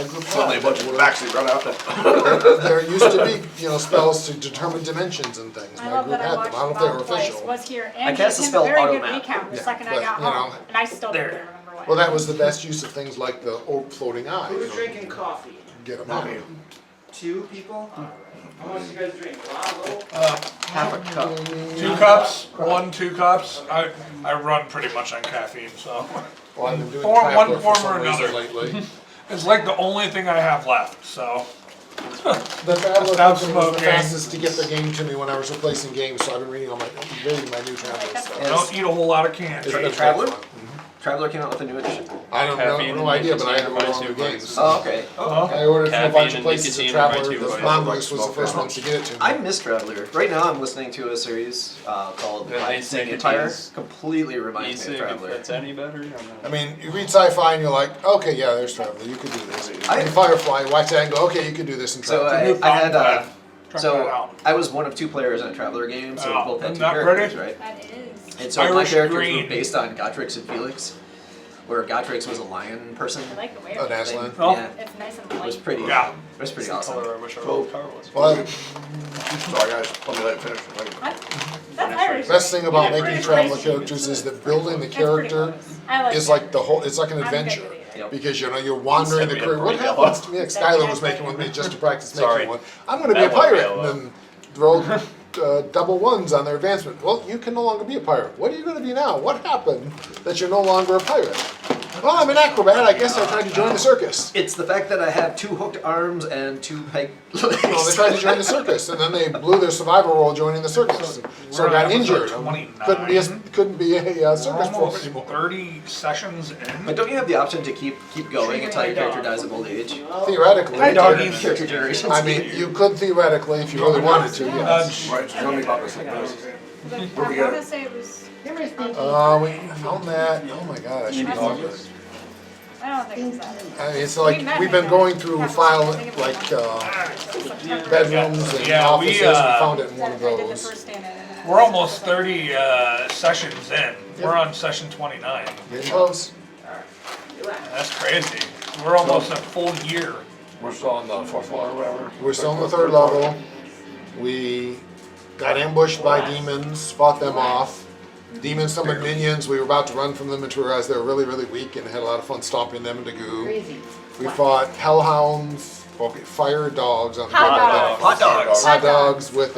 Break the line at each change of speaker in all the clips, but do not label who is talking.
my group
Suddenly a
had.
bunch of backseat run out.
There used to be, spells to determine dimensions and things.
I
My
love
group
that I
had them.
watched
I don't know if they were
Bob twice,
official.
was here, and
cast
gave
the
him
spell
a very
auto
good
map.
recount the
Yeah,
second I
but,
got home, and I still don't remember what.
Well, that was the best use of things like the old floating eye.
Who's drinking coffee?
Get them out.
2 people? Alright. How much you guys drink? A lot, little?
Half a cup.
2 cups, 2 cups. I run pretty much on caffeine, so
Well, I've been doing
One
Traveler for
form
some
or
reason
another.
lately.
it's like the only thing I have left. So
The Traveler
Stop
company was the
smoking.
fastest to get the game to me when I was replacing games, so I've been reading my new Traveler
that's
stuff.
Yeah.
don't eat a whole lot of candy.
It's been
Traveler?
fun.
Traveler came out with a new edition.
I don't know,
Caffeine
no
and
idea, but I had to
nicotine
order
are
all
my
new
2
games.
vices.
Oh, okay.
I ordered from a
Caffeine
bunch of
and
places at
nicotine are my
Traveler.
2
The
vices.
Mongoose was the first ones to get it to me.
I miss Traveler. Right now I'm listening to a series called
The Nice
Confronting.
Nicotine's
Completely reminds me
Easy,
of
if
Traveler.
that's any better.
I mean, you read sci-fi and you're like, okay, yeah, there's Traveler, you could do this.
I-
And Firefly, you watch that and go, okay, you could do this in
So
Traveler.
I had
Check that
so
out.
I was one of 2 players in a Traveler game, so we
Oh,
both had 2
not
characters,
pretty?
right?
That is.
And so my
Irish
characters
green.
were based on Gotrix and Felix, where Gotrix was a lion person.
I like the way
Oh,
it
that's
is.
Aslan.
Oh.
Yeah,
It's nice and
it was
light.
pretty.
Yeah.
It was pretty
That's the
awesome.
color I wish our old car was.
Well,
Sorry guys, let me let you finish.
That's Irish.
best thing about
Yeah,
making
British
Traveler
racing.
characters is that building the
That's pretty
character
close. I like
is
that.
like the whole, it's like an
I'm good
adventure.
with it.
Yep.
Because you're wandering the
Send me a
career. What
burrito.
happens to me? Like Skylar was making with me just to practice making
Sorry.
one. I'm going to be a
That won't
pirate,
go
and then roll double ones on their advancement. Well, you can no longer be a pirate. What are you going to be now? What happened that you're no longer a pirate? Well, I'm an acrobat. I guess I tried to join the circus.
It's the fact that I have 2 hooked arms and 2 peg legs.
Well, they tried to join the circus, and then they blew their survival roll joining the circus, so
We're
got
on episode
injured.
29.
Couldn't be a
We're
circus pro
almost
anymore.
30 sessions
But
in.
don't you have the option to keep going until your character dies of old age?
Theoretically,
Hi, doggies.
Character generations.
I mean, you could theoretically if you really wanted to. Yes.
Right, so tell me about this.
But I
Where'd we get
want
it?
to say it was.
We found that. Oh my god, I should have found it.
I don't think it's that.
I mean, it's like we've been going through file like bedrooms and
Yeah,
offices.
we,
We found it in one of
I did the
those.
first stand in.
We're almost 30 sessions in. We're on session 29.
Getting close.
That's crazy. We're almost a full year.
We're still on the 4th floor or whatever.
We're still on the 3rd level. We got ambushed by demons, fought them off. Demons summoned minions. We were about to run from them until we realized they were really, really weak and had a lot of fun stomping them into goo. We fought hellhounds, fire dogs on the
Hot
ground.
dogs.
Hot dogs.
Hot dogs with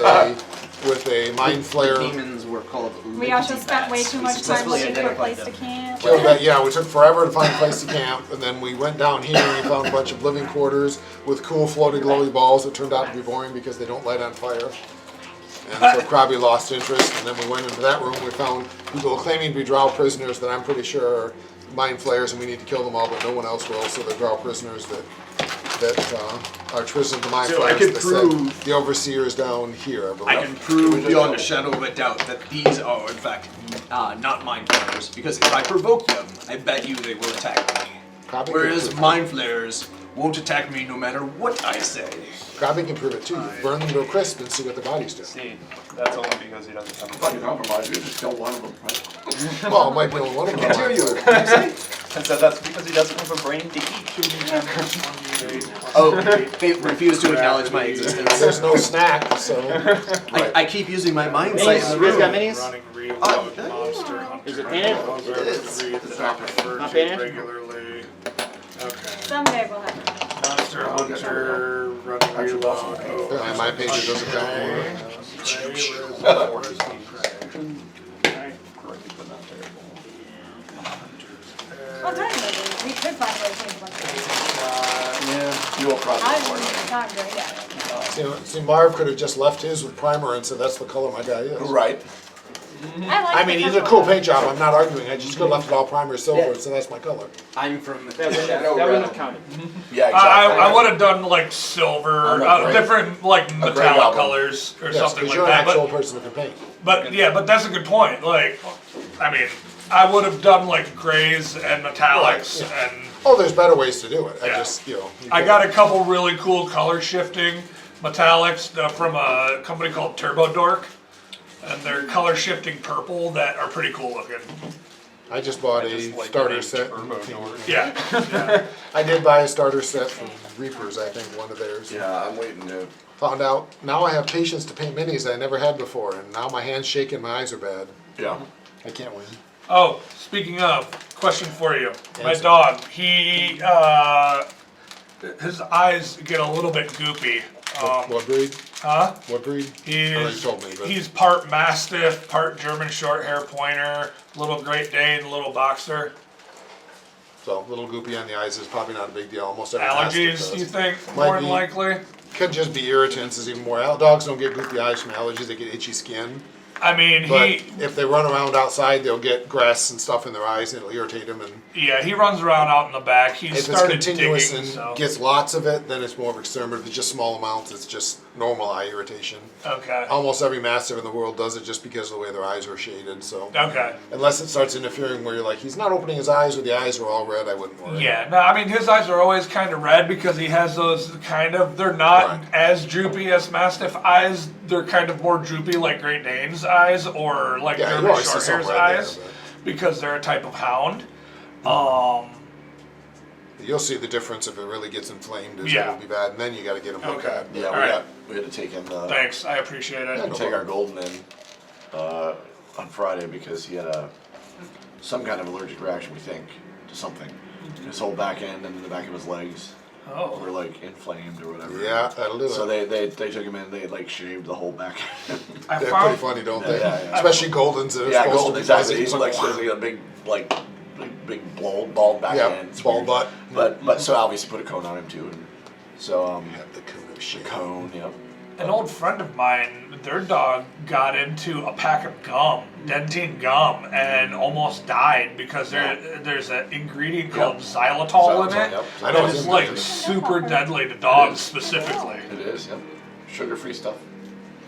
a mind flayer.
Demons were called
We also spent way too much time
successfully
looking for a
identified
place to
them.
camp.
Killed that, yeah, we took forever to find a place to camp, and then we went down here and we found a bunch of living quarters with cool floaty glowy balls that turned out to be boring because they don't light on fire. And so Krabby lost interest, and then we went into that room, we found people claiming to be drow prisoners that I'm pretty sure are mind flayers and we need to kill them all, but no one else will, so they're drow prisoners that are twisted to mind
So I
flayers
can
that
prove-
said the overseer is down here, I believe.
I can prove beyond a shadow of a doubt that these are, in fact, not mind flayers. Because if I provoke them, I bet you they will attack me.
Krabby can
Whereas
prove it.
mind flayers won't attack me no matter what I say.
Krabby can prove it too. You burn them to a crisp and see what the bodies do.
See, that's only because he doesn't have
If I can compromise, you just kill one of them, right?
Well, it might be only one of them.
Can't hear you.
And so that's because he doesn't have a brain to eat.
Oh, they refuse to acknowledge my existence.
There's no snack, so.
I keep using my mind sight in the
You guys got
room.
minis?
Running reload,
Oh,
monster hunter.
Is it painted?
It is.
Not painted?
Regularly. Okay.
Someday we'll have it.
Monster hunter, running reload.
On my page, it doesn't count.
Well, technically, we could find a way to change one thing.
Yeah.
You will probably.
I'm not great at it.
See, Marv could have just left his with primer and said, that's the color my guy is.
Right.
I like
I mean,
the
he's a
color.
cool paint job, I'm not arguing, I just could have left it all primer silver, so that's my color.
I'm from the Shadow
That wouldn't
Realm.
have counted.
Yeah, exactly.
I would have done like silver,
I'm a gray-
different like
gray
metallic
goblin.
colors or
Yes,
something
because
like
you're an
that.
actual person who can paint.
But yeah, that's a good point. Like, I mean, I would have done like grays and metallics,
Right,
and
Oh, there's better ways to do it, I
Yeah.
just, you
I got a couple really cool color shifting metallics from a company called Turbo Dork, and they're color shifting purple that are pretty cool looking.
I just bought
I
a
just like
starter
big
set.
turbo doors.
Yeah.
I did buy a starter set from Reapers, I think, one of theirs.
Yeah, I'm waiting to.
Found out, now I have patience to paint minis that I never had before, and now my hand's shaking, my eyes are bad.
Yeah.
I can't win.
Oh, speaking of, question for you. My
Answer.
dog, his eyes get a little bit goopy.
What breed?
Huh?
What breed? I know you told me, but
He's part Mastiff, part German Shorthair Pointer, little Great Dane, little Boxer.
so a little goopy on the eyes is probably not a big deal. Almost every mastiff
Allergies,
does.
you think,
Might
more than
be.
likely?
Could just be irritants is even more. Dogs don't get goopy eyes from allergies, they get itchy skin.
I mean,
But if they run around outside, they'll get grass and stuff in their eyes and it'll irritate them. And
he runs around out in the back. He's
if it's
started
continuous
digging,
and
so.
gets lots of it, then it's more of a concern. But if it's just small amounts, it's just normal eye irritation.
Okay.
Almost every mastiff in the world does it just because of the way their eyes are shaded. So
Okay.
unless it starts interfering where you're like, he's not opening his eyes or the eyes are all red, I wouldn't worry.
Yeah, no, I mean, his eyes are always kind of red because he has those they're not
Right.
as droopy as Mastiff eyes. They're kind of more droopy like Great Dane's eyes or like
Yeah, you
German
always see some
Shorthair's
red
eyes
there,
because they're a type of hound.
You'll see the difference if it really gets inflamed. Is
Yeah.
It'll be bad, and then you got to get them looked
Okay.
at.
Yeah,
Alright.
we had to take him.
Thanks, I appreciate it.
Yeah, no
Take our golden in on Friday because he had some kind of allergic reaction, we think, to something. His whole back end and the back of his legs were
Oh,
like inflamed or whatever.
Yeah, that'll do
So
it.
they took him in. They like shaved the whole back.
I
They're
found
pretty funny, don't they?
Yeah, yeah.
Especially Goldens that are
yeah,
supposed
golden
to be
exactly.
fuzzy.
He's like supposed to get a big bald back
Yeah,
end. It's
bald
weird.
butt.
But so obviously put a cone on him too. And so
Have the cone of shit.
cone, yeah.
an old friend of mine, their dog got into a pack of gum, dentine gum, and almost died because there's an ingredient called xylitol in it.
Yep.
I know
That
it's
is
in
like
there.
super deadly to dogs specifically.
It is, yep. Sugar-free stuff.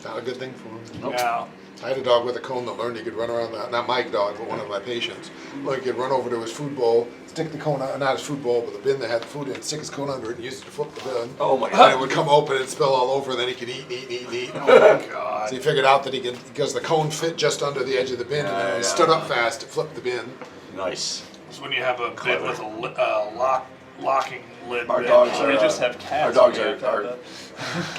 Not a good thing for them.
Nope.
Yeah.
I had a dog with a cone that learned he could run around not my dog, but one of my patients. Like he could run over to his food bowl, stick the cone out, not his food bowl, but the bin that had the food in, stick his cone under it and use it to flip the bin.
Oh my
And it
god.
would come open and spill all over, and then he could eat.
Oh my god.
So he figured out that he could, because the cone fit just under the edge of the bin, and then when he
Yeah,
stood
yeah.
up fast, it flipped the bin.
Nice.
It's when you have a bin with a locking lid.
Our
bin.
dogs
Or we
are,
just have cats.
our dogs
we
are,
have to have
our,
that.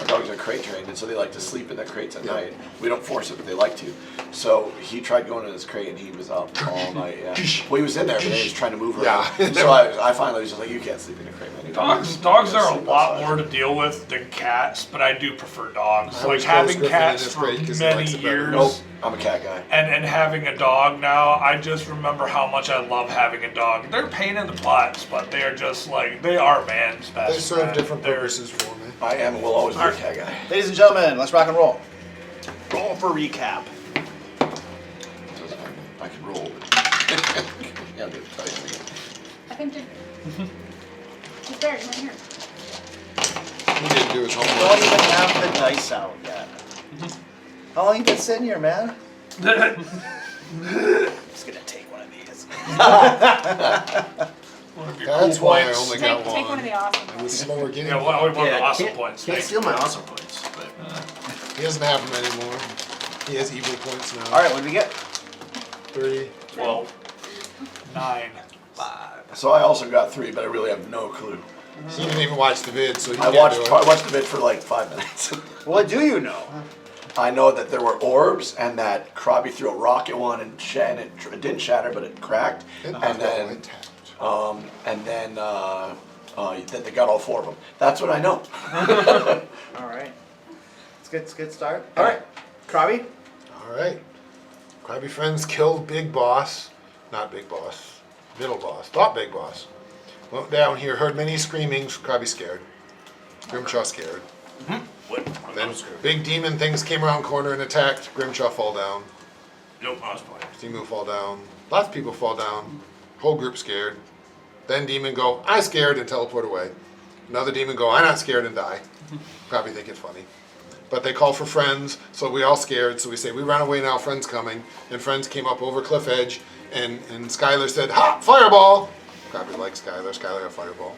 our dogs are crate trained, and so they like to sleep in their crates at
Yeah.
night. We don't force it, but they like to. So he tried going in his crate, and he was up all night. Yeah. Well, he was in there, but he was trying to move around.
Yeah.
So I finally was just like, you can't sleep in a crate, man.
Dogs
You
are a
sleep
lot
outside.
more to deal with than cats, but I do prefer dogs.
I
Like
always
having
close Griffin in
cats
his
for
crate 'cause he
many
likes it better.
years.
Nope, I'm a cat guy.
And having a dog now, I just remember how much I love having a dog. They're a pain in the butts, but they are just like, they are man's best
They serve
friend.
different
They're-
purposes for me.
I am and will always be a cat guy.
Ladies and gentlemen, let's rock and roll. Roll for recap.
I can roll. Yeah, dude, tell you again.
I think he's there, he's right here.
He didn't do his
Don't
homework.
even have the dice out yet. How long you been sitting here, man? Just gonna take one of these.
One of your
That's
cool
why I
points.
only got
Take one
one.
of the awesome
It was
ones.
slower getting
Yeah,
one.
one of the
Yeah,
awesome
can't,
points.
Can't
Thank
steal
you.
my awesome points, but
He doesn't have them anymore. He has evil points now.
All right, what do we get?
3.
12. 9.
So I also got 3, but I really have no clue.
He didn't even watch the vid, so he
I
can't
watched
do it.
the vid for like 5 minutes.
What do you know?
I know that there were orbs and that Krabby threw a rock at one and it didn't shatter, but it cracked.
It
And
knocked all
then
intact.
that they got all 4 of them. That's what I know.
All right. Let's get started. All right, Krabby.
All right. Krabby Friends killed Big Boss. Not Big Boss. Middle Boss. Thought Big Boss. Went down here, heard many screamings. Krabby scared. Grimshaw scared. Then big demon things came around corner and attacked. Grimshaw fall down.
Nope, I was playing.
Timu fall down. Lots of people fall down. Whole group scared. Then demon go, I scared, and teleport away. Another demon go, I not scared, and die. Probably think it's funny. But they call for friends, so we all scared. So we say, we run away now, friends coming. And friends came up over cliff edge, and Skylar said, ha, fireball. Probably like Skylar. Skylar had fireball.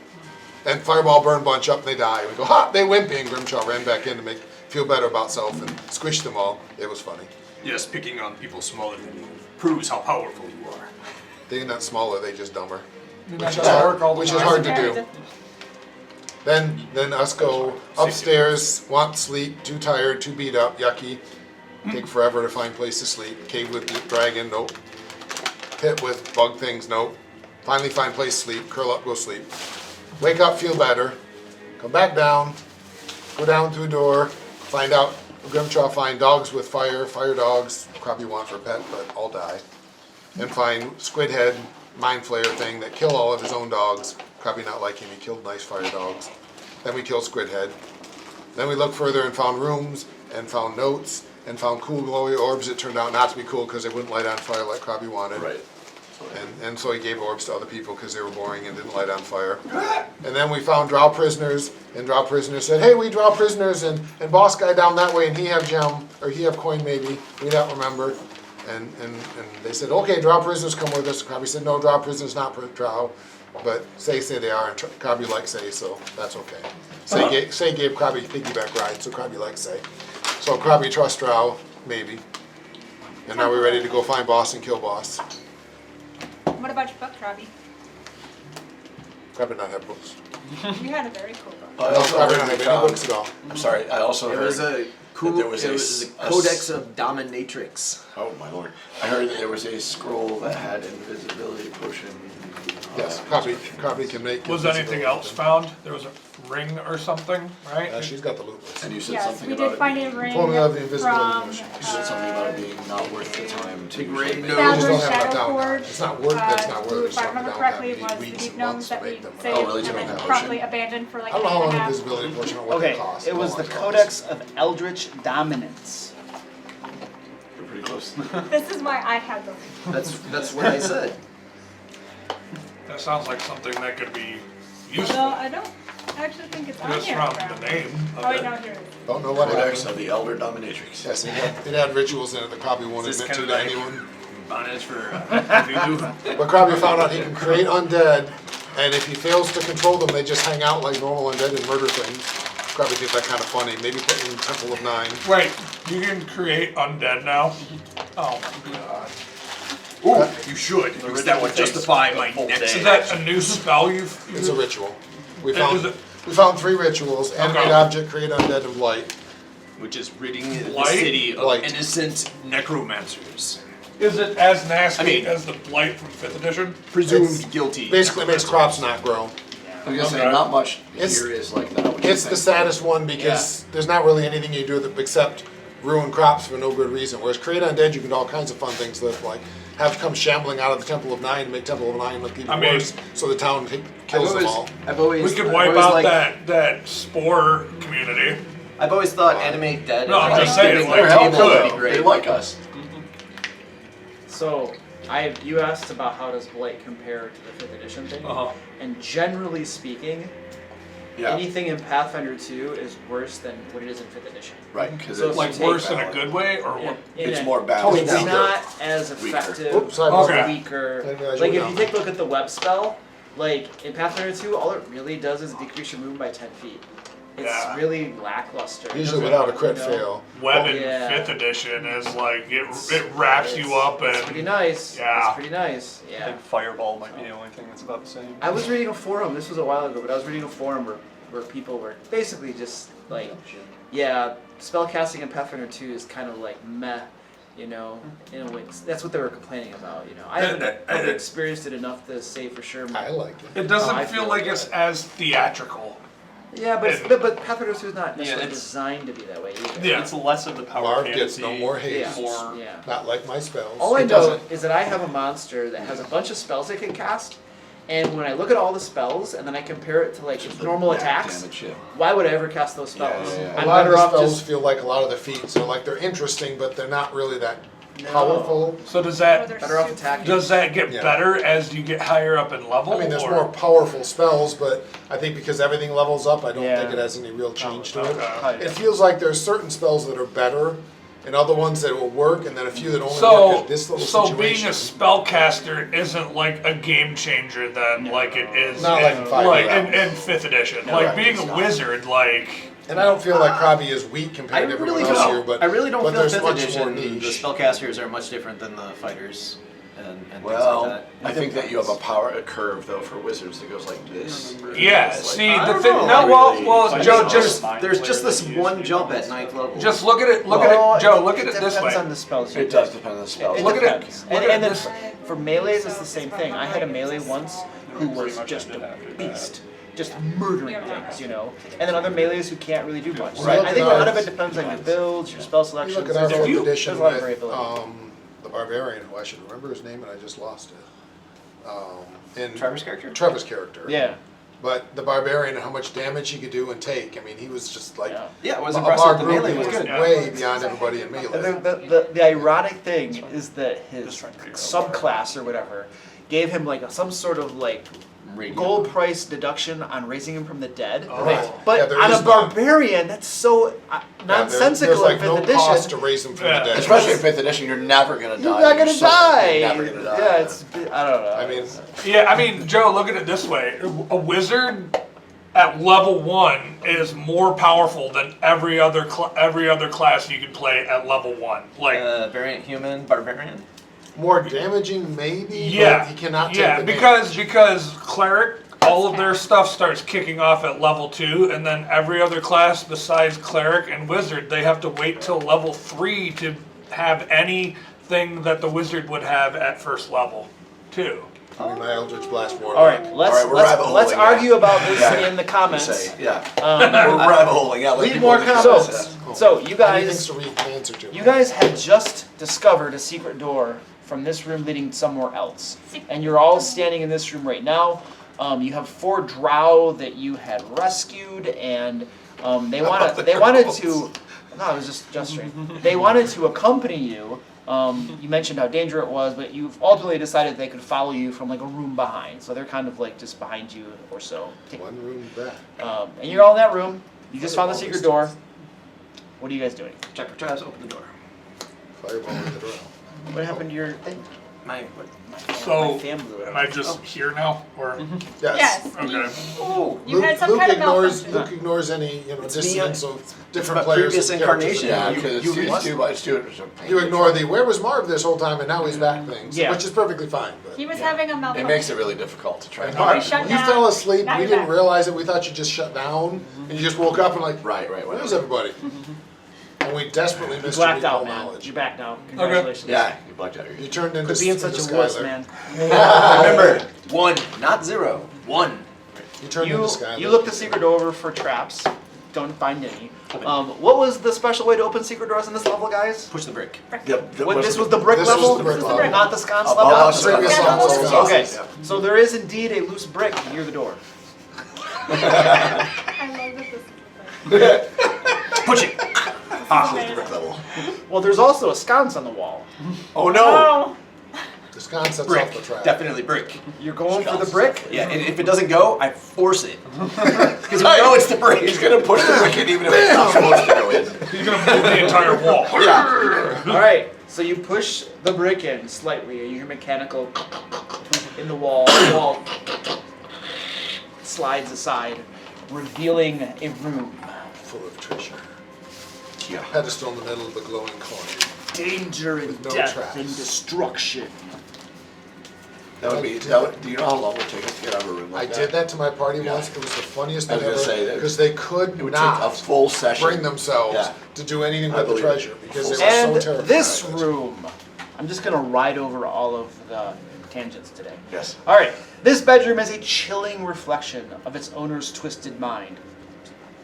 And fireball burned bunch up, and they die. We go, ha, they wimpy. And Grimshaw ran back in to feel better about self and squished them all. It was funny.
Yes, picking on people smaller than you proves how powerful you are.
They're not smaller, they just dumber.
And that doesn't work all the
Which is
time.
hard to do. Then us go upstairs, want sleep, too tired, too beat up, yucky. Take forever to find place to sleep. Cave with the dragon, nope. Pit with bug things, nope. Finally find place to sleep, curl up, go sleep. Wake up, feel better. Come back down, go down through a door, find out, Grimchaw find dogs with fire dogs, probably want for a pet, but all die. And find squid head, mind flayer thing that kill all of his own dogs. Probably not like him, he killed nice fire dogs. Then we killed squid head. Then we looked further and found rooms, and found notes, and found cool glowy orbs that turned out not to be cool because they wouldn't light on fire like Krabby wanted.
Right.
And so he gave orbs to other people because they were boring and didn't light on fire. And then we found drow prisoners, and drow prisoners said, hey, we drow prisoners, and boss guy down that way, and he have gem, or he have coin maybe, we don't remember. And they said, okay, drow prisoners come with us. Krabby said, no, drow prisoners not drow, but say they are, and Krabby likes say, so that's okay. Say gave Krabby piggyback ride, so Krabby likes say. So Krabby trust drow, maybe. And now we're ready to go find boss and kill boss.
What about your book, Robbie?
Krabby not have books.
You had a very cool book.
I
No,
also
Krabby
heard
not have
they
any
found-
books at all.
I'm sorry, I also
It
heard
was a
that
cool.
there was
it
a
was
s-
a
a
codex
s-
of dominatrix.
Oh my lord! I heard that there was a scroll that had invisibility potion.
Yes, Krabby can make.
Was
invisibility
anything else
thing.
found? There was a ring or something, right?
She's got the loot list.
And you said
Yes,
something
we
about
did
it.
find a ring
Formula of the invisibility
from
potion.
You said something about it being not worth the time to
The
usually
great
make.
no-
We just don't
Founders
have enough
Shadow
downtime.
Forge.
It's not worth, that's not
Who,
worth it.
if I remember correctly, was the deep gnomes that we
them.
saved
Oh, really? To
and
make
then
that
promptly
potion?
abandoned for like
I
a
don't know how
year
long
and
the
a half.
invisibility portion or what
Okay,
they cost.
it was
how
the
much it
Codex
costs.
of Eldritch Dominance.
You're pretty close.
This is why I had them.
That's what I said.
That sounds like something that could be
No,
useful.
I don't actually think it's on
Just
here.
from
Crap.
the name of
Oh wait,
it.
no, here it is.
Don't know what
Codex
happened.
of the Elder Dominatrix.
Yes, it had rituals in it that Krabby won't
Is this
admit to
kind of
to
like-
anyone.
Bondage for Cthulhu.
But Krabby found out he can create undead, and if he fails to control them, they just hang out like normal undead and murder things. Krabby thinks that kind of funny. Maybe put in Temple of Nine.
Wait, you can create undead now? Oh my god.
Ooh, you should, because that would justify my next
Is that a new spell you've...
It's a ritual. We
Is
found
it-
we found 3 rituals: animate
Okay.
object, create undead, and blight.
which is ridding the
Blight?
city of
Blight.
innocent necromancers.
Is it as nasty
I mean-
as the blight from 5th edition?
Presumed
It's
guilty.
Basically, it makes crops not grow.
I was gonna say
Okay.
not much
It's-
here is like that. What you
It's the
think?
saddest one because there's not really anything you do that except ruin crops for no good reason. Whereas create undead, you can do all kinds of fun things with, like have come shambling out of the Temple of Nine and make Temple of Nine look even
I mean-
worse, so the town kills them all.
I've always,
We could
I've
wipe
always
out
liked-
that spore community.
I've always thought animate dead.
No,
and
I'm
like
just saying,
giving
like,
their
They're
table
helpful
would be
though.
great.
They like us.
So, you asked about how does Blight compare to the 5th edition thing,
Uh-huh.
and generally speaking,
Yeah.
anything in Pathfinder 2 is worse than what it is in 5th edition.
Right. Because
So
it's
Like
take
worse in a
valid.
good way, or what?
It's more balanced.
It's not as
Weaker.
effective,
Oops, sorry,
or
Okay.
weaker.
Didn't realize you
Like
were
if
down
you take a look at the web spell, like in Pathfinder 2, all it really does is decrease your movement by 10 feet. It's
Yeah.
really lackluster. It
Usually
doesn't-
without a crit
you know,
fail.
Web in
Yeah.
5th edition is like, it wraps you up
It's pretty
and...
nice.
Yeah.
It's pretty nice.
I
Yeah.
think Fireball might be the only thing that's about the same.
I was reading a forum, this was a while ago, but I was reading a forum where people were basically just like, yeah, spellcasting in Pathfinder 2 is kind of like meh, you know, in a way. That's what they were complaining about, you know. I haven't probably experienced it enough to say for sure.
I like it.
It doesn't
I
feel
feel
like
like
it's
that.
as theatrical.
Yeah, but,
And-
but Pathfinder 2 is not necessarily
it's-
designed to be that way either.
Yeah.
It's less of the power
Bard
fantasy.
gets no more haste.
Yeah.
More
Yeah.
Not like my spells.
All I
It
know
doesn't.
is that I have a monster that has a bunch of spells it can cast, and when I look at all the spells and then I compare it to like its normal
Yeah,
attacks,
damage, yeah.
why would I ever cast those spells?
Yeah, yeah, yeah.
A
I'm
lot of
better
the
off
spells
just
feel like a lot of the feats. They're like they're interesting, but they're not really that
No.
powerful.
So does
Or
that
they're
better off
super-
attacking.
does that get
Yeah.
better as you get higher up in level?
I mean, there's
or?
more powerful spells, but I think because everything levels up, I don't
Yeah.
think it has any real change to it.
Okay.
It feels like there's certain spells that are better, and other ones that will work, and then a few that only work
So,
at this little
so
situation.
being a spellcaster isn't like a game changer then, like it is
Not like in five
like
rounds.
in 5th edition.
No,
like
right,
being
it's
a
not.
wizard, like
And I don't feel like Krabby is weak
I
compared to everyone
really
else
don't.
here, but
I really don't
but
feel
there's
5th
much
edition.
more
The
niche.
spellcasters are much different than the fighters.
and
Well,
things like that.
I think that you have a curve though for wizards that goes like this.
Yeah,
It's like-
see,
I
the
don't
thing,
know.
no, well,
I
Joe,
mean,
just,
there's just this one jump at 9th level.
just look at it,
Well,
Joe, look at it this
depends
way.
on the spells you
It does depend on the spell.
It
Look at it.
depends.
Look
And
at
then
this.
for melees, it's the same thing. I had a melee once who was just a beast, just murdering things, you know. And then other melees who can't really do much. So
Right.
I think a lot of it depends on your builds, your spell
You
selections.
look at our
There's
fourth edition
a lot of
with
variability.
the barbarian, who I should remember his name and I just lost it. In
Trevor's character?
Trevor's character.
Yeah.
But the barbarian and how much damage he could do and take. I mean, he was just like
Yeah.
Yeah, it was
of
impressive.
our
The
group,
melee
he
was
was
good.
way beyond everybody in melee.
The ironic thing is that his subclass or whatever gave him like some sort of like
Radiant.
gold price deduction on raising him from the dead.
Right.
But
Yeah, there
on
is
a
none.
barbarian, that's so nonsensical
There's like
in
no
5th edition.
cost to raise him from
Yeah.
the dead.
Especially in 5th edition, you're never gonna die.
You're not gonna die.
You're never gonna die.
Yeah, it's I don't know.
I mean,
Yeah, I mean, Joe, look at it this way. A wizard at level 1 is more powerful than every other class you can play at level 1. Like,
Variant human, barbarian.
more damaging maybe,
yeah,
but he cannot take
yeah,
the
because cleric, all of their stuff starts kicking off at level 2, and then every other class besides cleric and wizard, they have to wait till level 3 to have anything that the wizard would have at first level 2.
I mean, my Eldritch Blast Warlock.
All right, let's
we're rabbit
let's
holing,
argue
yeah.
about this
Yeah.
in the comments.
Say, yeah.
Um,
We're rabbit holing. Yeah, let
read
people
more
in the
comments. So you
Anything
guys,
to read the answer to.
you guys had just discovered a secret door from this room leading somewhere else, and you're all standing in this room right now. You have 4 drow that you had rescued, and they wanted to. No, I was just gesturing. They wanted to accompany you. You mentioned how dangerous it was, but you've ultimately decided they could follow you from like a room behind. So they're kind of like just behind you or so.
One room back.
And you're all in that room. You just found the secret door. What are you guys doing?
Check for traps, open the door.
Fireball with the drow.
What happened to your thing?
My
So,
My fan blew it
am
up.
I just here now, or?
Yes.
Yes.
Okay.
Oh,
You had some kind of malfunction.
Luke ignores any dissonance of different
my
players.
previous
and characters
incarnation.
in
Yeah,
the
because
game.
it's too
You ignore the where was Marv this whole time and now he's back things,
Yeah.
which is perfectly fine. But
He was having a
It
malfunction.
makes it really difficult to try
And
to.
Marv,
shut
you
down.
fell asleep.
Now
We
you're
didn't
back.
realize it. We thought you just shut down and you just woke up and like,
Right.
where's everybody? And we desperately
You
missed your
blacked out,
recall
man.
knowledge.
You're back now. Congratulations.
Yeah, you blacked out.
You turned into
Quit being such a wuss,
Skylar.
man.
remember, 1, not 0. 1.
You turned into
You
Skylar.
look the secret door over for traps. Don't find any. What was the special way to open secret doors in this level, guys?
Push the brick.
This was the brick
This was
level,
the brick level.
not the sconce
Above
level.
us,
previous
Yeah,
levels
that was
also.
Okay,
Yeah.
so there is indeed a loose brick near the door.
I love that this is the thing.
Push it.
Brick level.
Well, there's also a sconce on the wall.
Oh no!
Oh,
The sconce sets
Brick.
off the trap.
Definitely brick.
You're going for the brick?
Yeah, and if it doesn't go, I force it. Because we know it's the brick.
He's gonna push the brick in even if it's not supposed to go in.
He's gonna move the entire wall.
Yeah.
All right, so you push the brick in slightly. You hear mechanical in the wall. The wall slides aside, revealing a room.
Full of treasure.
Yeah.
Pedestal in the middle of the glowing coin.
Danger and
With no
death
traps.
and destruction.
That would be. That would, do you know how long it would take us to get out of a room like
I
that?
did that to my party
Yeah.
once. It was the funniest
I
thing
was gonna say
ever
that-
because they could
It would take a
not
full session.
bring themselves
Yeah.
to do anything
I
but the
believe it.
treasure because they were
And
so terrified.
this
of it.
room. I'm just gonna ride over all of the tangents today.
Yes.
All right, this bedroom is a chilling reflection of its owner's twisted mind.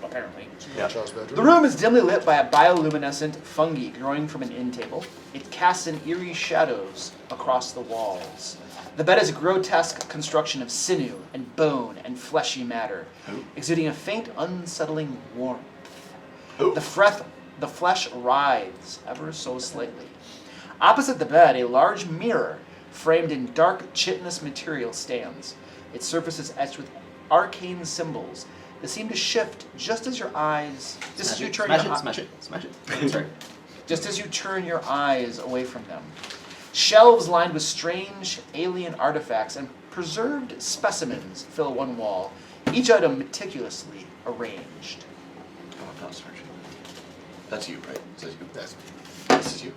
Apparently.
Yeah.
Charles' bedroom.
The room is dimly lit by a bioluminescent fungi growing from an end table. It casts in eerie shadows across the walls. The bed is a grotesque construction of sinew and bone and fleshy matter, exuding a faint, unsettling warmth.
Ooh.
The flesh writhes ever so slightly. Opposite the bed, a large mirror framed in dark chitinous material stands. Its surface is etched with arcane symbols that seem to shift just as your eyes, just as you turn your
Smash it. Sorry.
just as you turn your eyes away from them. Shelves lined with strange alien artifacts and preserved specimens fill one wall, each item meticulously arranged.
Oh, I'm not searching. That's you, right? Is that you?
That's
This is you.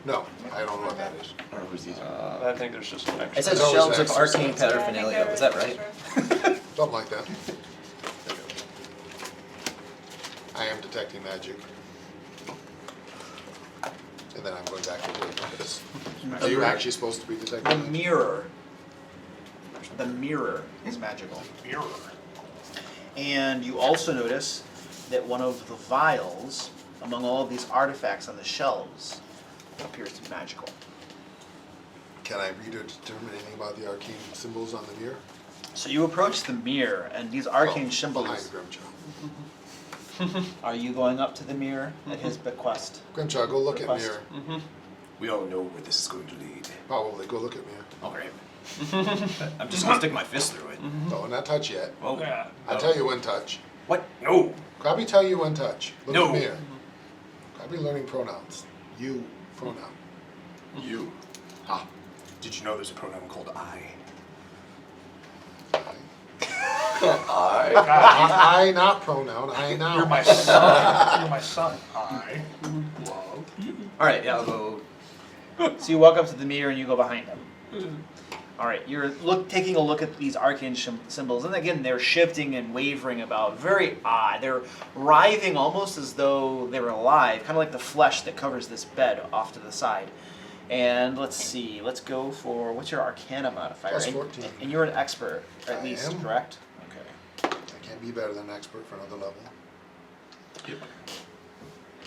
No, I don't know what that is.
Or was these?
I think there's just an
It
extra.
says
It's always
shelves of
exercise.
arcane paraphernalia. Was that right?
Something like that. I am detecting magic. And then I'm going back to doing this. Are you actually supposed to be
The
detecting magic?
mirror. The mirror is magical.
Mirror.
And you also notice that one of the vials, among all of these artifacts on the shelves, appears to be magical.
Can I read or determine anything about the arcane symbols on the mirror?
So you approach the mirror, and these arcane
Behind
symbols.
Grimchaw.
Are you going up to the mirror at his bequest?
Grimchaw, go look at
Request.
mirror.
We all know where this is going to lead.
Probably, go look at mirror.
Okay. I'm just gonna stick my fist through it.
Oh, not touch yet.
Well,
Yeah.
I'll tell you when touch.
What? No.
Krabby tell you when touch. Look
No.
at mirror. Krabby learning pronouns. You pronoun.
You. Ah. Did you know there's a pronoun called I?
I not pronoun. I now.
You're my son. You're my son. I love you.
All right, yeah, I'll go. So you walk up to the mirror and you go behind him. All right, you're taking a look at these arcane symbols, and again, they're shifting and wavering about. Very odd. They're writhing almost as though they were alive, kind of like the flesh that covers this bed off to the side. And let's see. Let's go for what's your Arcana modifier?
Plus
And-
14.
And you're an expert, at
I
least,
am.
correct? Okay.
I can't be better than an expert for another level.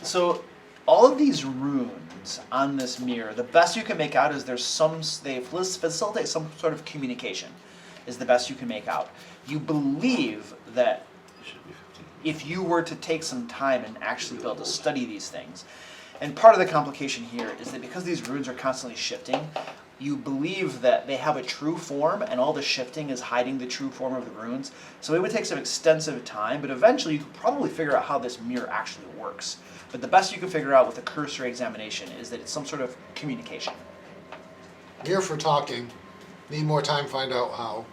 So, all of these runes on this mirror, the best you can make out is they facilitate some sort of communication, is the best you can make out. You believe that if you were to take some time and actually be able to study these things, and part of the complication here is that because these runes are constantly shifting, you believe that they have a true form, and all the shifting is hiding the true form of the runes. So it would take some extensive time, but eventually you could probably figure out how this mirror actually works. But the best you can figure out with a cursory examination is that it's some sort of communication.
Mirror for talking. Need more time, find out how.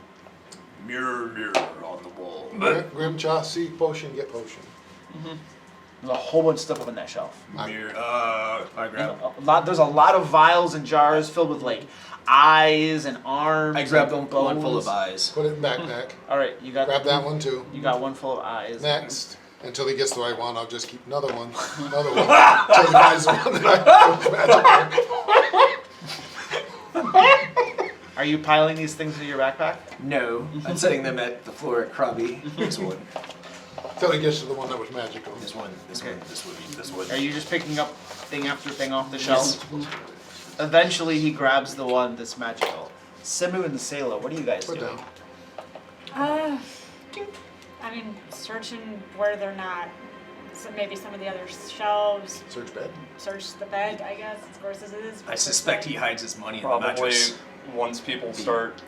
Mirror, mirror on the wall.
Grimchaw, seek potion, get potion.
There's a whole bunch of stuff up on that shelf.
Mirror. I grab.
There's a lot of vials and jars filled with like eyes and arms.
I grabbed
and
one full
bones.
of eyes.
Put it in backpack.
All right, you got
Grab that one too.
You got one full of eyes.
Next. Until he gets the right one, I'll just keep another one. Another one. Until he finds the one that I magic.
Are you piling these things into your backpack?
No, I'm setting them at the floor at Krabby. This one.
Until he gets to the one that was magical.
This one. This
Okay.
one. This would be. This one.
Are you just picking up thing after thing off the shelf? Eventually, he grabs the one that's magical. Simu and Sela, what are you guys
Put
doing?
down.
I mean, searching where they're not. So maybe some of the other shelves.
Search bed.
Search the bed, I guess. Of course, it is.
I suspect he hides his money in the
Probably
mattress.
once people start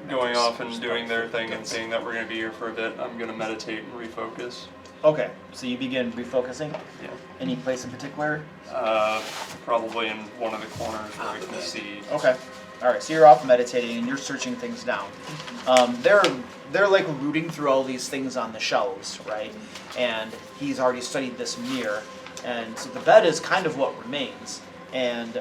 going off and doing their thing and seeing that we're going to be here for a bit, I'm going to meditate and refocus.
Okay, so you begin refocusing.
Yeah.
Any place in particular?
Probably in one of the corners where I can see.
Okay. All right. So you're off meditating and you're searching things down. They're like rooting through all these things on the shelves, right? And he's already studied this mirror, and so the bed is kind of what remains. And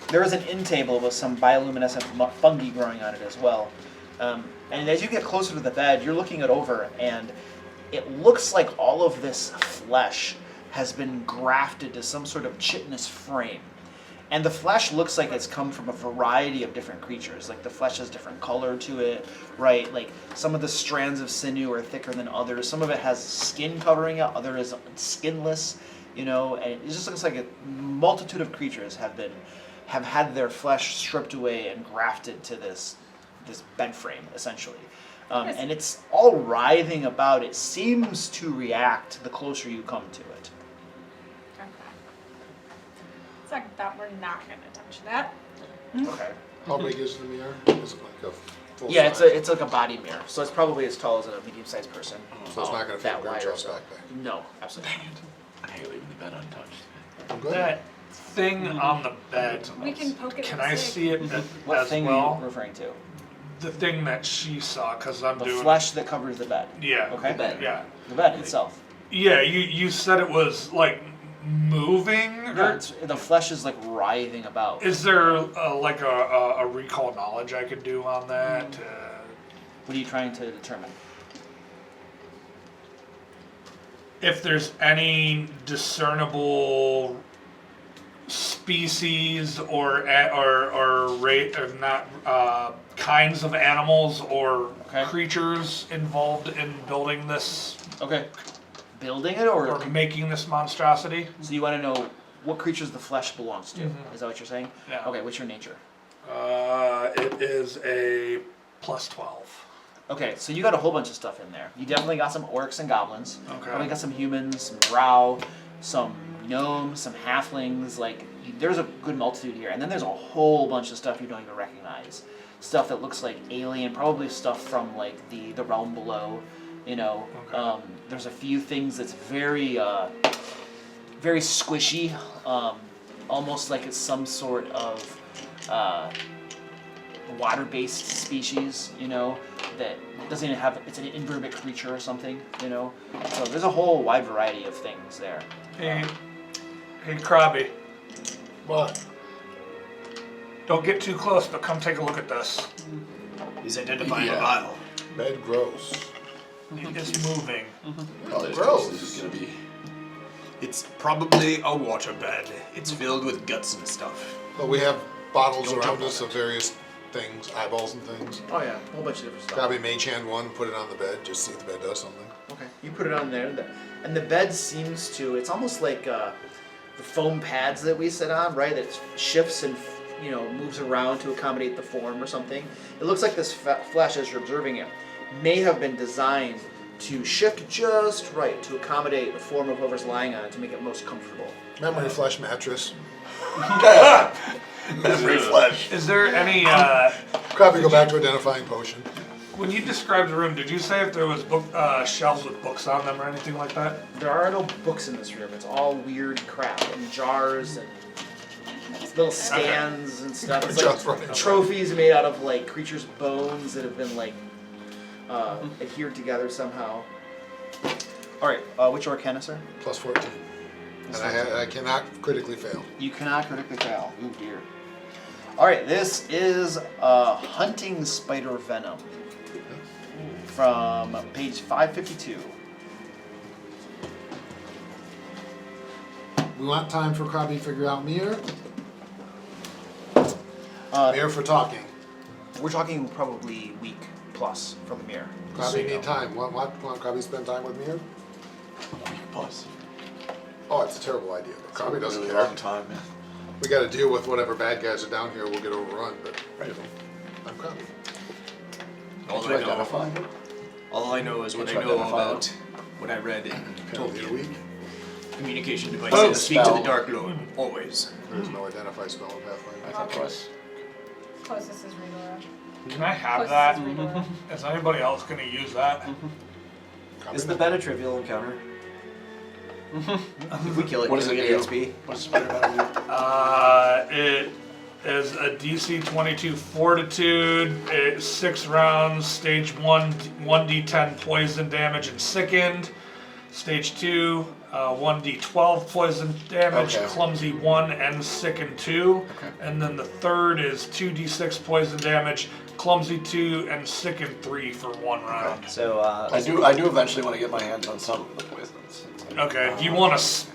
there is an end table with some bioluminescent fungi growing on it as well. And as you get closer to the bed, you're looking it over, and it looks like all of this flesh has been grafted to some sort of chitinous frame. And the flesh looks like it's come from a variety of different creatures. Like the flesh has different color to it, right? Like some of the strands of sinew are thicker than others. Some of it has skin covering it, other is skinless, you know. And it just looks like a multitude of creatures have had their flesh stripped away and grafted to this bed frame, essentially. And it's all writhing about. It seems to react the closer you come to it.
Okay. It's like that. We're not going to touch that.
Okay.
How big is the mirror? Is it like a full
Yeah,
size?
it's like a body mirror, so it's probably as tall as a medium-sized person.
So it's not going to fit
that wide or
Grimchaw's
so.
backpack.
No, absolutely not.
I hate leaving the bed untouched.
I'm good.
That thing on the bed.
We can poke it
Can
with a
I
stick.
see it
What
as
thing
well?
are you referring to?
The thing that she saw, because I'm
The
doing.
flesh that covers the bed.
Yeah.
Okay.
The bed.
Yeah.
The bed itself.
Yeah. You said it was like moving?
Yeah, the flesh is like writhing about.
Is there like a recall knowledge I could do on that?
What are you trying to determine?
If there's any discernible species or not kinds of animals or creatures involved in building this
Okay. Building it or
making this monstrosity.
so you want to know what creatures the flesh belongs to? Is that what you're saying?
Yeah.
Okay. What's your nature?
It is a +12.
Okay, so you got a whole bunch of stuff in there. You definitely got some orcs and goblins.
Okay.
Probably got some humans, some drow, some gnomes, some halflings. Like, there's a good multitude here. And then there's a whole bunch of stuff you don't even recognize. Stuff that looks like alien, probably stuff from like the realm below. You know,
Okay.
there's a few things that's very, very squishy, almost like it's some sort of water-based species, you know, that doesn't even have, it's an invertebrate creature or something, you know. So there's a whole wide variety of things there.
Hey, Krabby,
What?
don't get too close, but come take a look at this.
He's identifying
Yeah.
a vial.
Bed gross.
It's moving.
Probably just
Gross.
this is gonna be.
It's probably a waterbed. It's filled with guts and stuff.
But we have bottles
Don't
around
jump
us
on
of various things, eyeballs and things.
Oh yeah, a whole bunch of different stuff.
Probably mage hand one, put it on the bed, just see if the bed does something.
Okay, you put it on there, and the bed seems to, it's almost like the foam pads that we sit on, right? That shifts and, you know, moves around to accommodate the form or something. It looks like this flesh, as you're observing it, may have been designed to shift just right to accommodate the form of whoever's lying on it to make it most comfortable.
Memory flesh mattress.
Memory flesh.
Is there any,
Probably go back to identifying potion.
when you described the room, did you say if there was book shelves with books on them or anything like that?
There are no books in this room. It's all weird crap and jars and little stands and stuff. It's
Just
like
right.
trophies made out of like creatures' bones that have been like adhered together somehow. All right, which arcana, sir?
Plus 14. And I cannot critically fail.
You cannot critically fail. Oh dear. All right, this is hunting spider venom from page 552.
We want time for Krabby to figure out Mir.
Uh,
Mir for talking.
We're talking probably week plus from the mirror.
Krabby need time. Want Krabby to spend time with Mir?
Plus.
Oh, it's a terrible idea. But Krabby doesn't
really
care.
long time.
We got to deal with whatever bad guys are down here. We'll get overrun. But
Right.
I'm Krabby.
All
Did you
I know,
identify?
all I know is what
Did
I
you
know
identify
about what I read in
Penalty a
Tolkien.
week.
Communication
Oh,
devices speak to the
spell.
Dark Lord, always.
There's no identify spell in Pathfinder.
I think it was.
Closest is Redora.
Can I have
Closest
that?
is Redora.
Is anybody else going to use that?
Krabby
Is the
not.
bed a trivial encounter? If we kill it,
What
can
does
we
it
get
do?
XP?
What does spider venom do?
It is a DC 22 Fortitude. It's 6 rounds. Stage 1, 1d10 poison damage and sickened. Stage 2, 1d12 poison damage,
Okay.
clumsy 1 and sickened 2.
Okay.
And then the third is 2d6 poison damage, clumsy 2 and sickened 3 for 1 round.
So,
I do eventually want to get my hands on some of the poisons.
Okay, do you want to...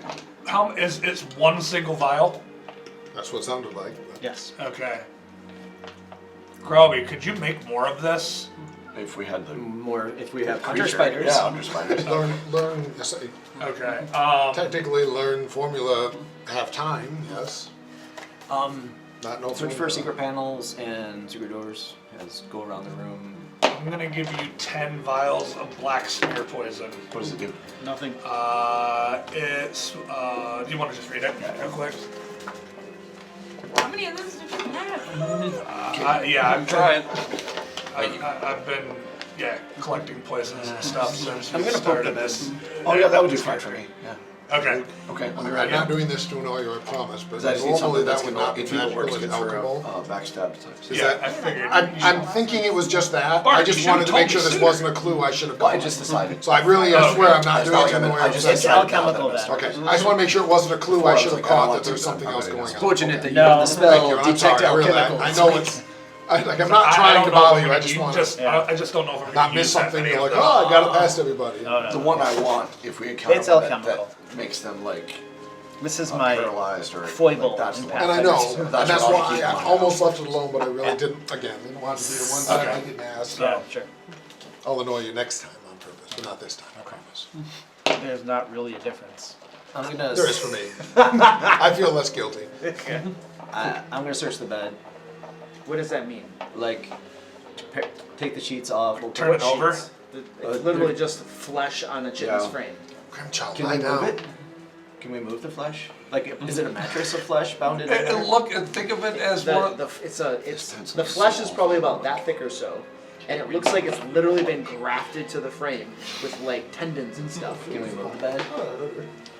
How is it's one single vial?
That's what it sounded like.
Yes.
Okay. Grobby, could you make more of this?
If we had the
more if we have hunter
creature.
spiders.
Yeah, hunter spiders.
Learn. Yes,
Okay.
technically, learn formula. Have time. Yes. Not no.
Search for
formula.
secret panels and secret doors. As go around the room.
I'm gonna give you 10 vials of black spear poison.
What does it do?
Nothing.
It's. Do you want to just read it real quick?
How many of those did you have?
Yeah,
I'm trying.
I've been collecting poisons and stuff since
I'm
we
gonna poke
started
them.
this.
Oh yeah, that would do fine for me. Yeah.
Okay.
Okay, let me
I'm
write it
not
down.
doing this to annoy you, I promise, but
Because I just need
normally
something that's
that would
gonna
not be
get people words
magical
against
and
for
alchemical.
backstab types.
Is
Yeah,
that-
I figured.
I'm thinking it was just that.
Bart,
I
you
just
should've
wanted to
told
make sure
me
this
sooner.
wasn't a clue I should have
Well, I
called.
just decided.
So I really, I swear, I'm not
It's
doing
not
it in the
like
way
I
I
just
said.
It's
decided
alchemical
now that I
then.
Okay, I just wanna make sure it wasn't a clue
Before
I
I was
should have
like, I don't
caught
want
that there's
to,
something
I'm
else
not
going
gonna
on.
Fortunate
Okay.
that you
No.
have the
Thank you,
spell
I'm
detect
sorry, I really-
alchemicals.
I know it's, like, I'm not
I
trying
don't
to
know if
bother
I'm
you, I
gonna
just
use-
want
just,
to
I just don't know if I'm
not
gonna
miss
use that
something,
many
you're
of
like,
them.
oh, I got it past everybody.
Oh, no.
The one I want, if we encounter
It's
one that
alchemical.
makes them like
This is my
paralyzed or
foible
like, that's
in
the one.
And I know,
Pathfinder.
and
That's
that's
what I'll
why
keep in
I
mind.
almost left it alone, but I really didn't, again, didn't want to be the one time I get asked.
Yeah, sure.
I'll annoy you next time on purpose, but not this time, I promise.
There's not really a difference.
I'm gonna.
There is for me. I feel less guilty.
I'm gonna search the bed.
What does that mean?
Like, take the sheets off.
Turn it over.
It's literally just flesh on a chicken's
Yeah.
frame.
Grimchild,
Can
lie
we move
down.
it? Can we move the flesh? Like, is it a mattress of flesh bound in
And
there?
look, think of it as one.
The
Depends
the
on
flesh
the
is
soul.
probably about that thick or so, and it looks like it's literally been grafted to the frame with like tendons and stuff.
Can we move the bed?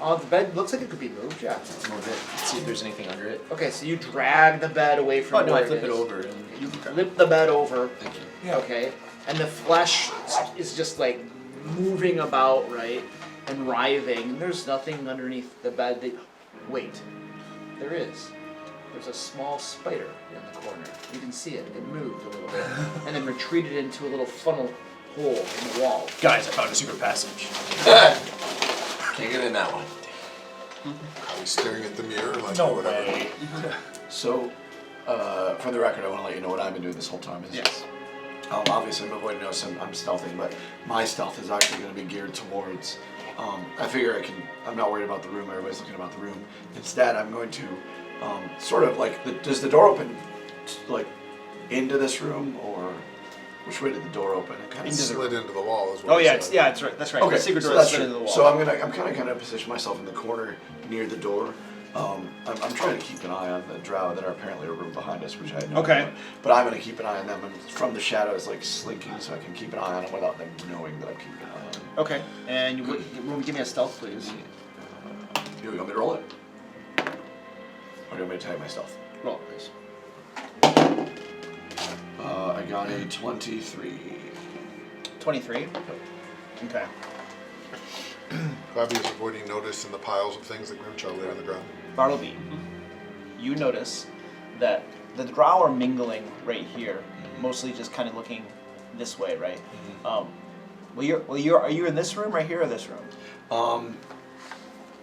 The bed looks like it could be moved. Yeah.
Let's move it. See if there's anything under it.
Okay, so you drag the bed away from.
Oh no,
where
I flip it
is.
over and
You flip the bed over.
Thank you.
Yeah.
Okay, and the flesh is just like moving about, right, and writhing. And there's nothing underneath the bed. Wait, there is. There's a small spider in the corner. You can see it. It moved a little bit, and then retreated into a little funnel hole in the wall.
Guys, I found a secret passage.
Can't get in that one.
I was staring at the mirror like,
No
whatever.
way.
So, for the record, I want to let you know what I've been doing this whole time. Is
Yes.
Obviously, I'm avoiding notice. I'm stealthing, but my stealth is actually going to be geared towards. I figure I can. I'm not worried about the room. Everybody's looking about the room. Instead, I'm going to sort of like. Does the door open like into this room, or which way did the door open? It kind
It
of
slid into the wall as well.
Oh yeah, it's right. That's right.
Okay,
The secret
so
door
that's
is
true.
into the wall.
So I'm kind of position myself in the corner near the door. I'm trying to keep an eye on the drow that are apparently a room behind us, which I had no
Okay.
idea. But I'm going to keep an eye on them, and from the shadows, like slinking, so I can keep an eye on them without them knowing that I'm keeping an eye on them.
Okay, and you give me a stealth, please.
You want me to roll it? Or do you want me to tell you my stealth?
Roll, please.
I got a 23.
23. Okay.
Bobby is avoiding notice in the piles of things that Grimchild laid on the ground.
Bartleby, you notice that the drow are mingling right here, mostly just kind of looking this way, right? Are you in this room right here or this room?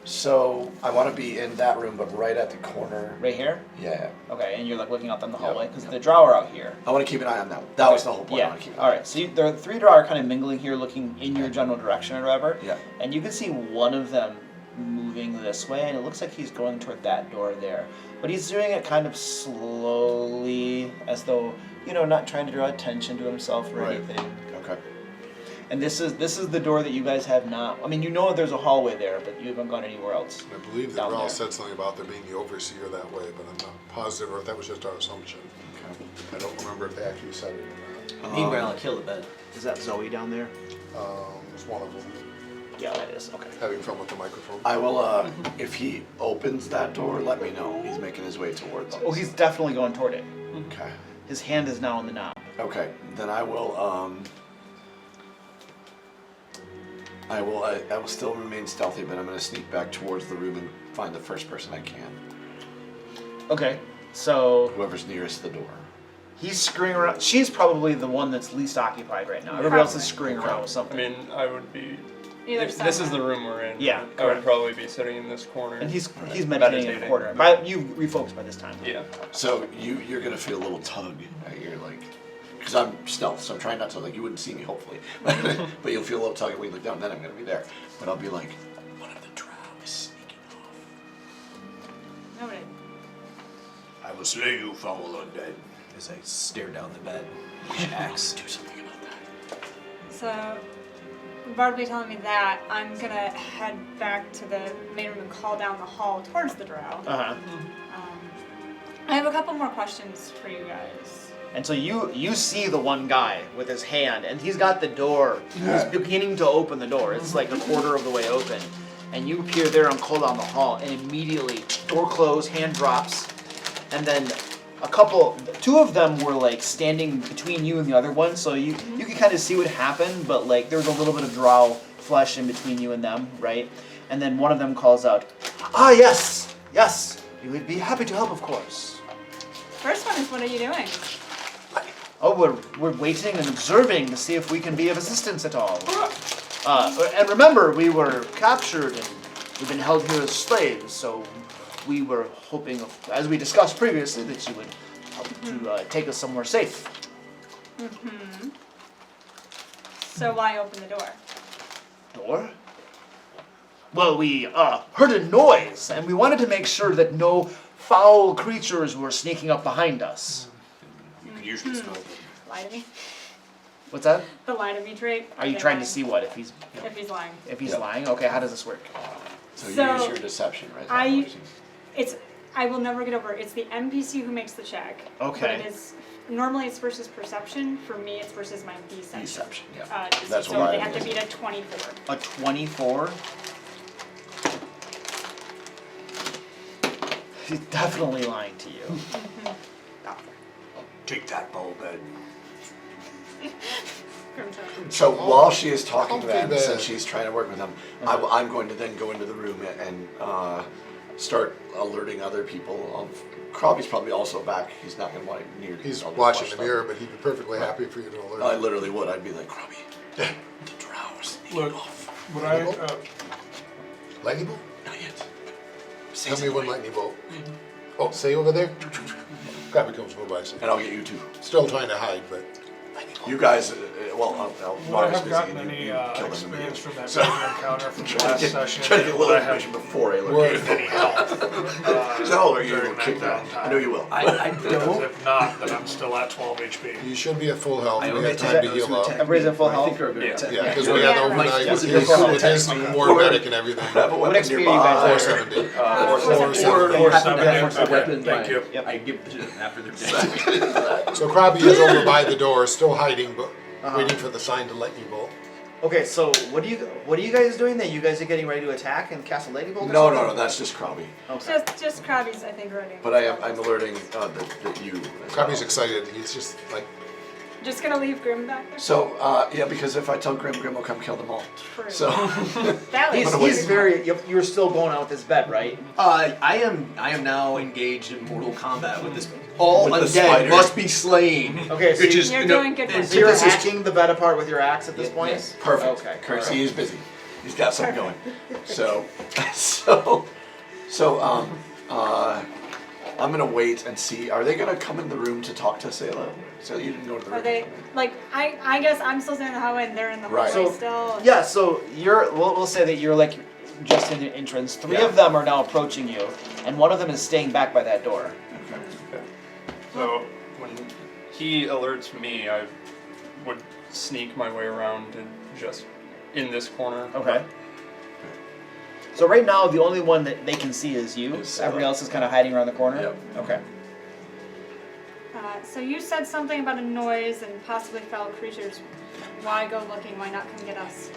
So I want to be in that room, but right at the corner.
Right here?
Yeah.
Okay, and you're like looking out down the
Yep,
hallway because
yep.
the drow are out here.
I want to keep an eye on them. That was the whole point. I
Yeah.
want to keep an eye
All
on
right. So there are 3 drow are kind of mingling here, looking in your general direction or whatever.
Yeah.
And you can see one of them moving this way, and it looks like he's going toward that door there. But he's doing it kind of slowly, as though not trying to draw attention to himself or
Right.
anything.
Okay.
And this is the door that you guys have not. I mean, there's a hallway there, but you haven't gone anywhere else.
I believe that
Down
Raul
there.
said something about there being the overseer that way, but I'm not positive, or if that was just our assumption.
Okay.
I don't remember if they actually said it or
Meanwhile, I kill the bed.
Is that Zoe down there?
not. It's one of them.
Yeah, that is. Okay.
Having fun with the microphone.
I will, if he opens that door, let me know. He's making his way towards us.
Oh, he's definitely going toward it.
Okay.
His hand is now on the knob.
Okay. Then I will still remain stealthy, but I'm going to sneak back towards the room and find the first person I can.
Okay. So
Whoever's nearest the door.
he's screwing around. She's probably the one that's least occupied right now. Everybody else is screwing around with
I
something.
mean, I would be.
Either
If this
side.
is the room we're in.
Yeah,
I would
correct.
probably be sitting in this corner.
And he's meditating in the
Meditating.
corner. But you've refocused by this time.
Yeah.
So you're going to feel a little tug at your, like, because I'm stealth, so I'm trying not to, like, you wouldn't see me, hopefully. But you'll feel a little tug when you look down, then I'm going to be there. But I'll be like, one of the drow is sneaking off.
Nobody.
I will slay you, foul undead.
As I stare down the bed, axe.
Do something about that.
So, Bartleby telling me that, I'm gonna head back to the main room and call down the hall towards the drow.
Uh huh.
I have a couple more questions for you guys.
And so you see the one guy with his hand, and he's got the door. He's beginning to open the door. It's like a quarter of the way open, and you appear there on call down the hall, and immediately door closed, hand drops, and then two of them were like standing between you and the other one, so you could kind of see what happened, but like there was a little bit of drow flesh in between you and them, right? And then one of them calls out, "Ah, yes, we would be happy to help, of course."
First one is, what are you doing?
Oh, we're waiting and observing to see if we can be of assistance at all. And remember, we were captured and we've been held here as slaves, so we were hoping, as we discussed previously, that you would help to take us somewhere safe.
Mm-hmm. So why open the door?
Door? Well, we heard a noise, and we wanted to make sure that no foul creatures were sneaking up behind us.
You can usually smell them.
Lie to me.
What's that?
The lie to me trait.
Are you
They
trying
lying?
to see what? If he's
lying.
If he's
Yep.
lying? Okay, how does this work?
So you
So,
use your deception, right?
I will never get over it. It's the NPC who makes the check.
Okay.
But it is normally it's versus perception. For me, it's versus my deception.
Deception, yeah.
That's so
what
they
I
have to
was.
beat a 24.
A 24? He's definitely lying to you.
Take that, ball bed.
So while she is talking to them,
Comfy
since
bed.
she's trying to work with them, I'm going to then go into the room and start alerting other people of. Krabby's probably also back. He's not going to want to near.
He's
all the
watching
flesh
the mirror, but he'd be perfectly happy for you to alert
stuff. I
him.
literally would. I'd be like, Krabby, the drow are sneaking
Look,
off.
what I
Lightning bolt?
Not yet. Say
Tell me one
something.
lightning bolt. Oh, say over there? Crabby comes go by.
And I'll get you too.
Still trying to hide, but
You guys,
would I
Mark's
have
busy
gotten
and
any
you killed him
experience from that
So-
major encounter from the last session?
trying to get a little
Would I have
information before I
Word.
alert
any help?
you. No, you
during
will
that
kick that.
downtime?
I know you will.
I
Because
don't.
if not, then I'm still at 12 HP.
you should be at full health.
I
We
only
had time to
attack
heal up.
Everybody's at full
I
health?
think we're good.
Yeah.
Yeah, because
Yeah.
we had
Yeah.
overnight
Like,
with his more medic and everything.
Have a weapon
What XP are you
nearby.
guys
470.
470.
for weapons,
Thank you.
Yep.
I give it to them after they're dead.
So Krabby is over by the door, still hiding, but waiting for the sign to lightning bolt.
Okay, so what are you guys doing then? You guys are getting ready to attack and cast a lightning bolt? or
No,
something?
no, that's just Krabby.
Okay.
Just Krabby's, I think, already.
But I'm alerting that you. as
Krabby's
well.
excited. He's just like,
Just gonna leave Grim back there.
So, yeah, because if I tell Grim, Grim will come kill them all.
True.
So,
That was
He's very. You're still going out with this bet, right?
I am now engaged in mortal combat with this. All
With the
undead
spider.
must be slain.
Okay, so
Which
you-
is,
You're
you know,
doing good work.
So you're
This is-
hacking the bet apart with your axe at this point?
yes, perfect.
Okay.
Curse,
alright.
he is busy. He's got something going. So, I'm gonna wait and see. Are they gonna come in the room to talk to Sayla? So you didn't go to the room.
Are they like I guess I'm still standing in the hallway and they're in the
Right.
hallway
So-
still.
Yeah, so we'll say that you're like just in the entrance. Three
Yeah.
of them are now approaching you, and one of them is staying back by that door.
So when he alerts me, I would sneak my way around and just in this corner.
Okay. So right now, the only one that they can see is you.
Is,
Everybody else is kind of hiding around the corner.
Yep.
Okay.
So you said something about a noise and possibly foul creatures. Why go looking? Why not come get us?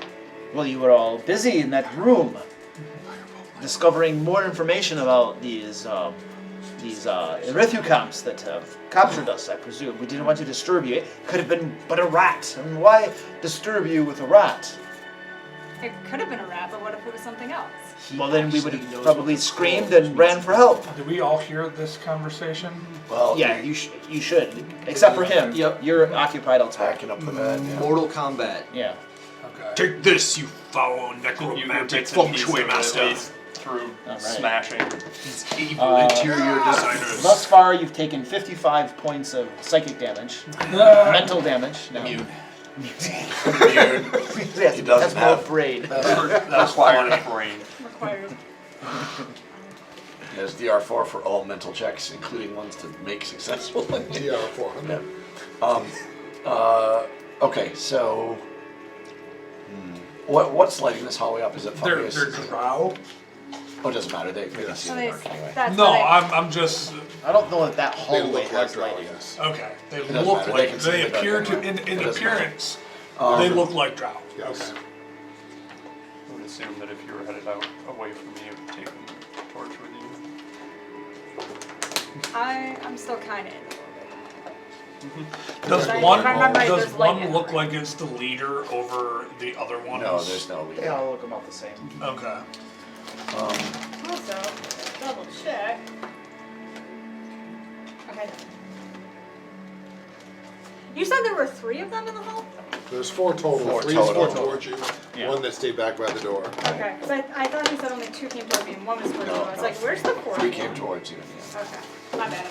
Well, you were all busy in that room, discovering more information about these Erethu camps that have captured us. I presume we didn't want to disturb you. It could have been but a rat. And why disturb you with a rat?
It could have been a rat, but what if it was something else?
Well, then we would have probably screamed and ran for help.
Do we all hear this conversation?
Well,
Yeah, you should. Except for him.
Yep.
You're occupied elsewhere.
packing up the bed. Yeah.
Mortal combat.
Yeah.
Okay.
Take this, you foul
You
necromantic
get
feng shui
at
master.
least through
Alright.
smashing.
These evil interior designers.
Thus far, you've taken 55 points of psychic damage, mental damage. No.
Immune.
Yes,
He doesn't
that's more
have-
afraid.
That's why I'm brain.
Required.
There's DR4 for all mental checks, including ones to make successful.
DR400.
Okay, so what's lighting this hallway up? Is it
They're
fungus?
drow.
Oh, it doesn't matter. They can see
So
in the
they,
dark anyway.
that's
No,
what I,
I'm just
I don't know if that
They
hallway
look like
has
drow,
lighting.
yes.
okay. They
doesn't
look
matter, they
like
can see
they
the dark
appear to
anyway.
in
It doesn't matter.
appearance. They look like drow.
Yes.
Okay.
assume that if you were headed out away from me, you'd take the torch with you.
I'm still kind of in the
Does
If I
one
remember right,
does
there's light
one
in
look
it.
like it's the leader over the other ones?
No, there's no
They
leader.
all look about the same.
Okay.
Also, double check. Okay. You said there were 3 of them in the hall?
There's 4 total.
Four
3
total.
is towards you.
Yeah.
One that stayed back by the door.
Okay, because I thought you said only 2 came toward me and 1 was towards you. I was
No.
like, where's the 4th?
3 came towards you. Yeah.
Okay, my bad.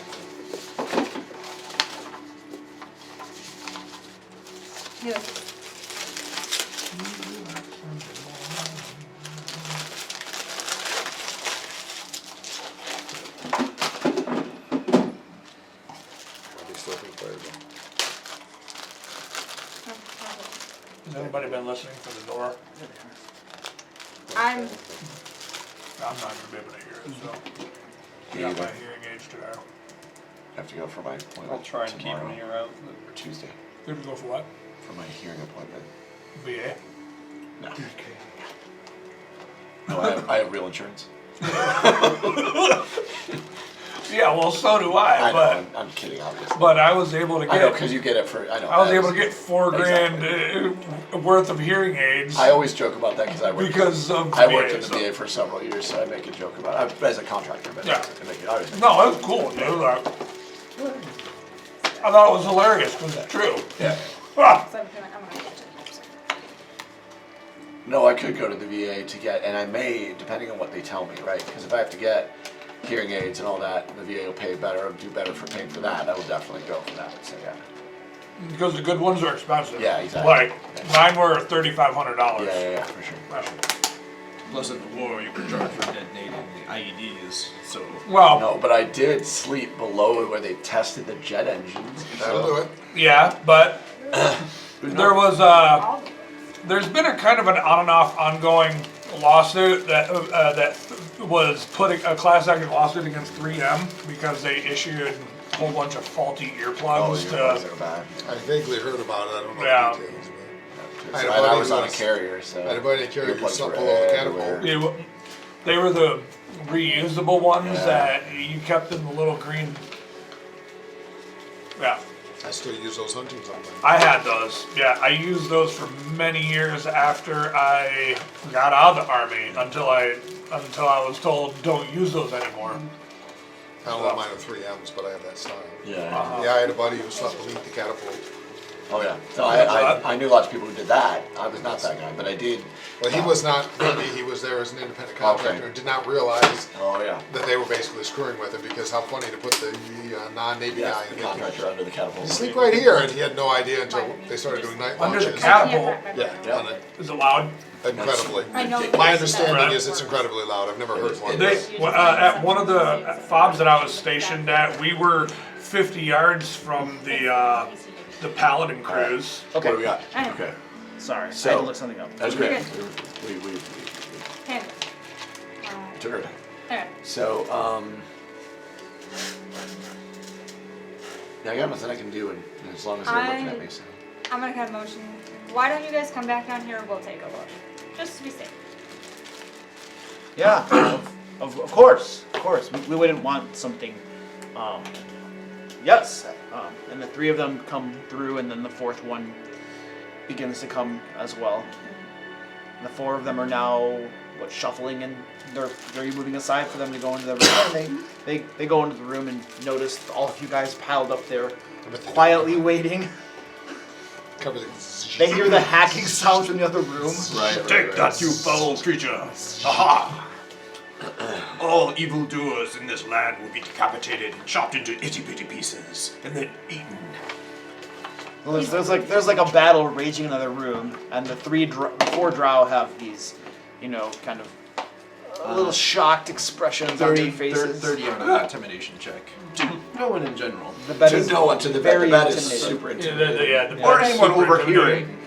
Yeah.
Probably still think fireball.
Has anybody been listening for the door?
I'm
I'm not gonna be able to hear it, so.
Yeah,
Got my
but
hearing aids to there.
I have to go for my appointment
I'll try and keep
tomorrow
an ear out.
or Tuesday
You have to go for what?
for my hearing appointment.
VA?
No. No, I have real insurance.
Yeah, well, so do I,
I know,
but
I'm kidding, obviously.
but I was able to
I know,
get
because you get it for, I know.
I was
that
able
is-
to get $4,000 worth of hearing aids
I always joke about that because I work.
because of
I worked
VA,
at the
so-
VA for several years, so I make a joke about it as a contractor. But
Yeah.
I make it. I always make
No, that's cool, dude. I thought it was hilarious because it's true.
Yeah.
Ah,
so I'm gonna watch it.
No, I could go to the VA to get, and I may, depending on what they tell me, right? Because if I have to get hearing aids and all that, the VA will pay better, do better for paying for that. I will definitely go for that. So yeah.
because the good ones are expensive.
Yeah, exactly.
Like mine were $3,500.
Yeah, for sure.
Plus, in the war, you were charged for detonating the IEDs, so.
Well,
No, but I did sleep below where they tested the jet engines.
That'll do it.
yeah, but there was
All of them.
there's been a kind of an on and off ongoing lawsuit that was putting a class action lawsuit against 3M because they issued a whole bunch of faulty
Oh,
earplugs
your guys
to.
are bad.
I vaguely heard about it. I don't know
Yeah.
the details.
So,
I had a
and I
buddy
was
who
on a
was-
carrier, so.
I had a buddy that carried
earplugs
stuff
were
below the
everywhere.
catapult.
They were the reusable ones
Yeah.
that you kept in the little green. Yeah.
I still use those hunting sometimes.
I had those. Yeah, I used those for many years after I got out of the army until I was told don't use those anymore.
I don't know mine are 3Ms, but I have that style.
Yeah.
Yeah, I had a buddy who slept beneath the catapult.
Oh yeah. So I knew lots of people who did that. I was not that guy, but I did.
But he was not me, he was there as an independent contractor and did not realize
Oh yeah.
that they were basically screwing with him because how funny to put the non-Navy
Yeah,
guy
the
in
contractor under the
You
catapult.
sleep right here, and he had no idea until they started doing night
Under
launches.
the catapult.
Yeah, on it,
Is it loud?
incredibly.
I know.
My understanding
Right.
is it's incredibly loud. I've never heard one.
They at one of the fobs that I was stationed at, we were 50 yards from the Paladin cruise.
What do we got?
I-
Okay.
Sorry, I
So-
had to look something up.
That's
You're
great.
good.
We
Hand it.
took our time.
Alright.
So, yeah, I got nothing I can do, and as long as they're looking at me. So.
I'm gonna have a motion. Why don't you guys come back down here? We'll take a look. Just to be safe.
Yeah, of course, of course. We wouldn't want something. Yes, and the 3 of them come through, and then the 4th one begins to come as well. And the 4 of them are now shuffling, and they're moving aside for them to go into the room. And they go into the room and notice all of you guys piled up there, quietly waiting.
Cover the.
They hear the hacking sounds from the other room.
Take that, you foul creature! Aha! All evildoers in this land will be decapitated and chopped into itty-bitty pieces, and then eaten.
Well, there's like a battle raging in another room, and the 4 drow have these, kind of a little shocked expressions on their faces.
30 on an intimidation check. To no one in general.
The bet
To
is
no one, to the
very
bet is
intimidating.
super
Yeah,
intimidating.
the
Or
bed's
anyone
super
overhearing.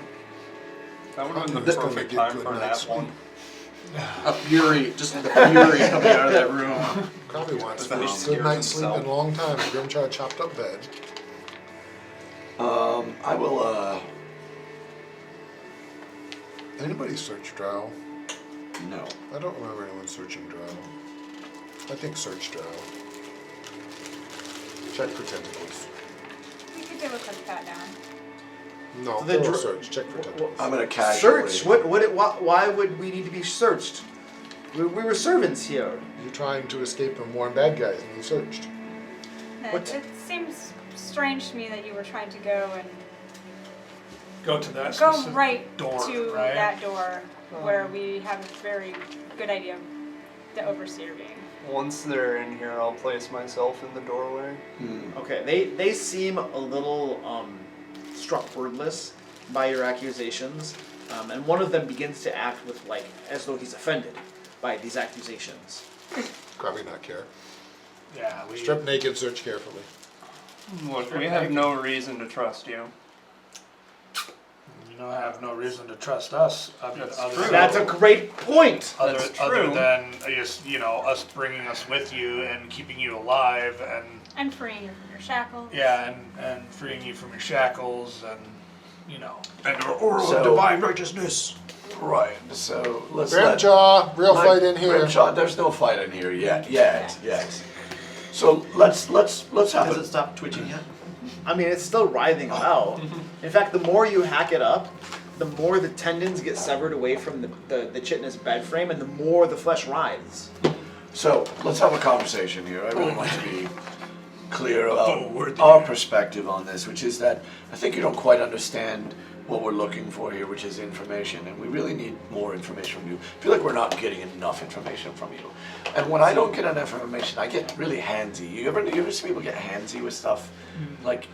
That would have been the
That's gonna
perfect
get
time
good
for
night's
that one.
A fury, just the fury coming out of that room.
Probably wants
But then he
good
scares
night's sleep in
himself.
a long time. Grimchild chopped up bed.
I will.
Anybody search drow?
No.
I don't remember anyone searching drow. I think search drow. Check for tentacles.
We could do a quick pat down.
No,
So then
thorough
dr-
search. Check for tentacles.
I'm gonna casually.
Search? Why would we need to be searched? We were servants here.
You're trying to escape from warring bad guys, and you searched.
What?
It seems strange to me that you were trying to go and
Go to that
go
specific
right
door,
to
right?
that door where we have a very good idea of the overseer being.
Once they're in here, I'll place myself in the doorway.
Okay, they seem a little struck wordless by your accusations, and one of them begins to act with like as though he's offended by these accusations.
Probably not care.
Yeah, we
Strip naked, search carefully.
Look, we have no reason to trust you.
you know have no reason to trust us.
That's
other
true.
than-
That's a great point.
Other,
That's
other
true.
than just us bringing us with you and keeping you alive
And freeing you from your shackles.
and freeing you from your shackles and
And our oral
So-
divine righteousness.
Right. So let's.
Grimjaw, real
let-
fight in here.
Grimjaw, there's no fight in here yet. Yes. So let's have
Has
a
it stopped twitching yet?
I mean, it's still writhing about. In fact, the more you hack it up, the more the tendons get severed away from the chitinous bed frame, and the more the flesh writhes.
So let's have a conversation here. I really want to be clear about
worthy.
our perspective on this, which is that I think you don't quite understand what we're looking for here, which is information, and we really need more information from you. I feel like we're not getting enough information from you. And when I don't get enough information, I get really handsy. You ever see people get handsy with stuff? Like,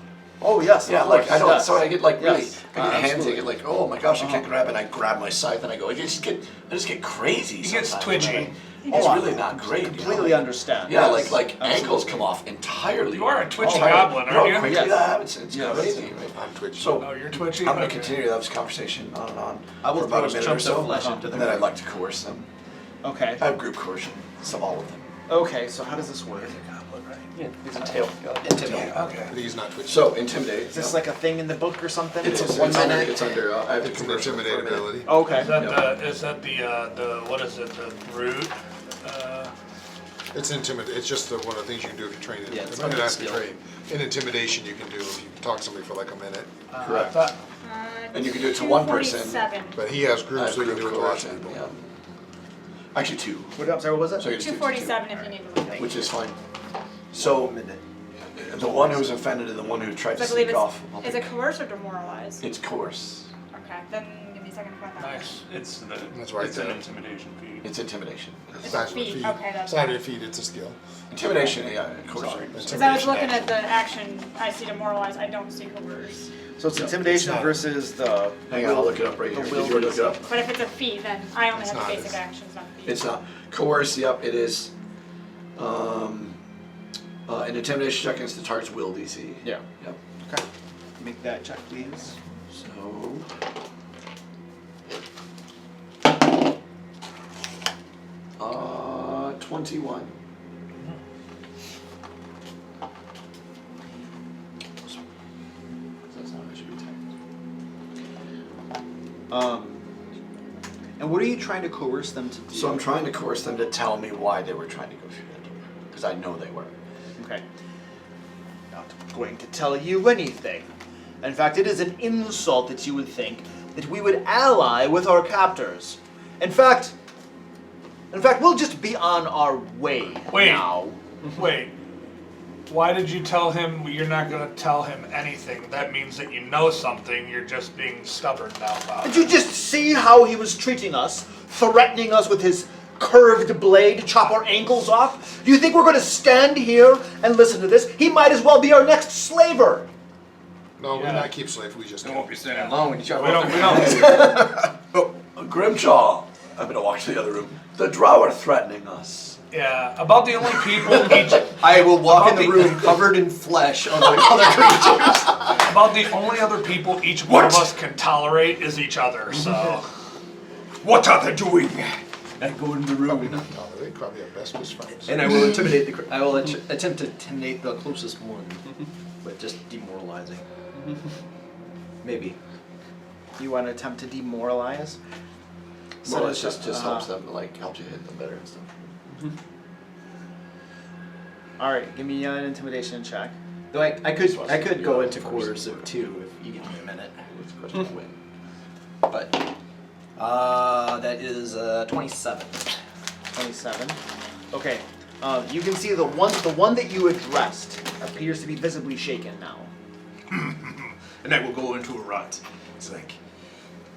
Oh yes.
yeah,
of
like
course,
I don't.
yes.
So I get like really,
Yes,
I get handsy. I
absolutely.
get like, oh my gosh, I can't grab it. And I grab my scythe and I go. I just get crazy.
He gets
sometimes,
twitchy.
right? It's
Oh, I
really not great. you know?
completely understand.
Yeah,
Yes,
like ankles
absolutely.
come off entirely.
You are a twitchy
Entirely.
goblin,
You know
aren't
how
you?
quickly
Yes.
that happens? It's
Yes.
crazy. Right?
I'm twitchy.
So
Oh, you're twitchy?
I'm going
Okay.
to continue this conversation on and on
I will
for about a
throw
minute or
chunks of
so,
flesh into the
and then I'd
room.
like to coerce them.
Okay.
I have group coercion, so all of them.
Okay. So how does this work?
Yeah, he's a tail god.
Intimidate.
Okay.
But he's not twitchy.
So intimidate.
Is this like a thing in the book or something?
it's,
It's
it's,
1
under,
minute.
it's under. I have to
It's an
convert it for a
intimidate
minute.
ability.
Okay.
Is that the what is it, the brute?
It's intimidate. It's just one of the things you can do if you train it.
Yeah, it's
I mean,
like a
not if you
skill.
train. In intimidation, you can do if you talk to somebody for like a minute.
Correct.
Uh,
And you can do it to one person.
247.
But he has
I
groups,
have
so you can
group
do it to lots of
coercion.
people.
Yeah. Actually, two.
What, I'm sorry. What was it?
So you just do
247 if you need to leave.
which is fine. So the one who's offended and the one who tried
So I
to
believe
sneak off.
is it coerce or demoralize?
It's coerce.
Okay, then give me a second to find that.
Nice.
It's
That's right
It's an
there.
intimidation feat.
It's intimidation.
It's not
feat.
feet.
Okay, that's
It's not
fine.
a feat, it's a skill.
Intimidation, yeah, coercion.
Because I was looking at the action, I see demoralize, I don't see coerce.
So it's intimidation
it's not.
versus the.
Hang on, I'll look it up right
The
here.
will
Did you look it up?
But if it's a feat, then I only
It's
have the
not,
basic
it's-
actions, not feat.
It's not. Coerce, yep, it is. An intimidation check against the target's will DC.
Yeah.
Yep.
Okay. Make that check, please.
So. Uh, 21. That's not how it should be typed.
And what are you trying to coerce them to do?
So I'm trying to coerce them to tell me why they were trying to go through that door. Because I know they were.
Okay. Not going to tell you anything. In fact, it is an insult that you would think that we would ally with our captors. In fact, we'll just be on our way
Wait.
now.
Wait. Why did you tell him you're not going to tell him anything? That means that you know something. You're just being stubborn now about
Did
it.
you just see how he was treating us, threatening us with his curved blade to chop our ankles off? Do you think we're going to stand here and listen to this? He might as well be our next slaver.
No, we're
Yeah.
not keep slave, we just
I
kill.
won't be standing long when you chop
We don't.
Oh, Grimjaw! I'm gonna walk to the other room. The drow are threatening us.
Yeah. About the only people each.
I will walk in
About
the
the-
room covered in flesh on the other creatures.
About the only other people each one of us can tolerate is each other. So.
What are they doing?
I go in the
Probably
room.
not tolerate, probably our bestest friends.
And I will intimidate I will attempt to intimidate the closest one, but just demoralizing. Maybe.
You want to attempt to demoralize? So
Well,
it's
it just helps
uh-huh.
them, like, helps you hit them better and stuff.
All right, give me an intimidation check.
Though I could go into coercive too if you give me a minute.
It's a question of win.
But that is 27.
27. Okay. You can see the one that you addressed appears to be visibly shaken now.
And I will go into a rut. It's like,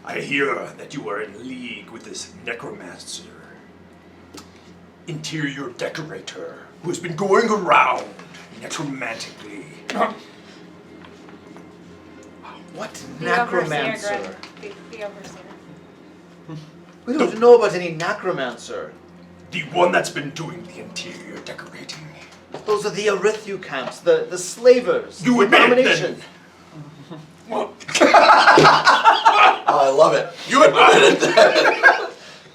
I hear that you are in league with this necromancer, interior decorator, who has been going around necromantically.
What
The
necromancer?
overseer, Greg. The overseer.
We don't know about any necromancer.
The one that's been doing the interior decorating.
Those are the Erithu camps, the slavers.
You
the
admit it,
abomination.
Oh, I love it. You admitted that.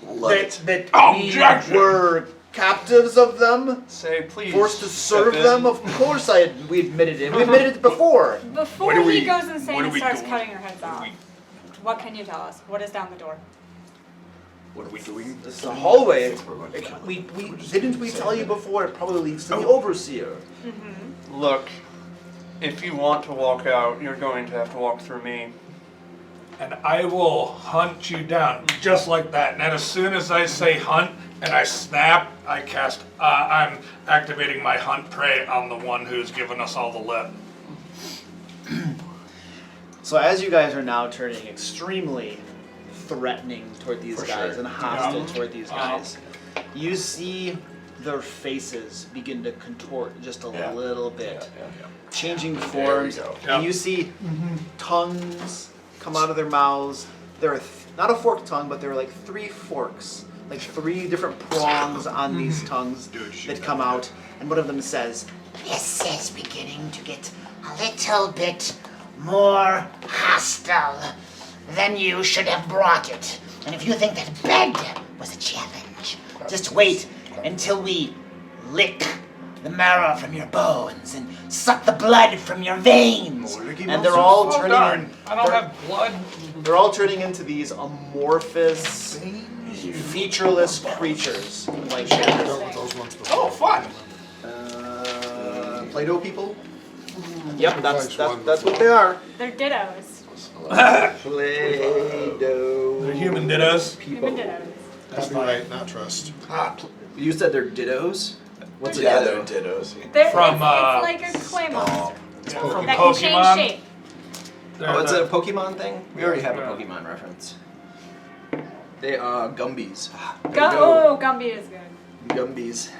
Love it.
That
Objection.
we were captives of them,
Say, please.
forced to serve
step in.
them. Of course, we admitted it. We admitted it before.
Before
What do
he
we-
goes insane
what do
and
we
starts
do?
cutting your heads
What do
off,
we-
what can you tell us? What is down the door?
What are we doing?
This is a hallway.
We're going to-
We didn't we tell you before? It probably leads to the
Oh.
overseer.
Look, if you want to walk out, you're going to have to walk through me.
And I will hunt you down just like that. And then as soon as I say hunt and I snap, I cast. I'm activating my hunt prey on the one who's given us all the lip.
So as you guys are now turning extremely threatening toward these
For
guys
sure.
and hostile
Yeah.
toward these guys, you see their faces begin to contort just a
Yeah.
little bit,
Yeah.
changing
There we
forms,
go.
Yeah.
and you see tongues come out of their mouths. They're not a forked tongue, but they're like 3 forks, like 3 different prongs on these tongues
Dude, shoot
that
that
come
guy.
out, and one of them says,
This is beginning to get a little bit more hostile than you should have brought it. And if you think that bed was a challenge, just wait until we lick the marrow from your bones and suck the blood from your veins.
and they're all
Oh,
turning
darn. I don't
they're-
have blood.
They're all turning into these amorphous, featureless creatures. Like
Dealt with those ones before.
Oh, fun!
Play-Doh people?
Yep, that's
Sacrifice one
what
before.
they are.
They're dittos.
Play-Doh.
They're human dittos.
Human dittos.
Copyright, not trust.
You said they're dittos? What's a
Yeah,
ditto?
they're dittos.
They're,
From,
it's like a clay monster
From
that can
Pokemon.
change shape.
They're
Oh, it's
the-
a Pokemon thing? We already have a
Yeah.
Pokemon reference. They are Gumbies. There you
Oh, Gumby is good.
Gumbies.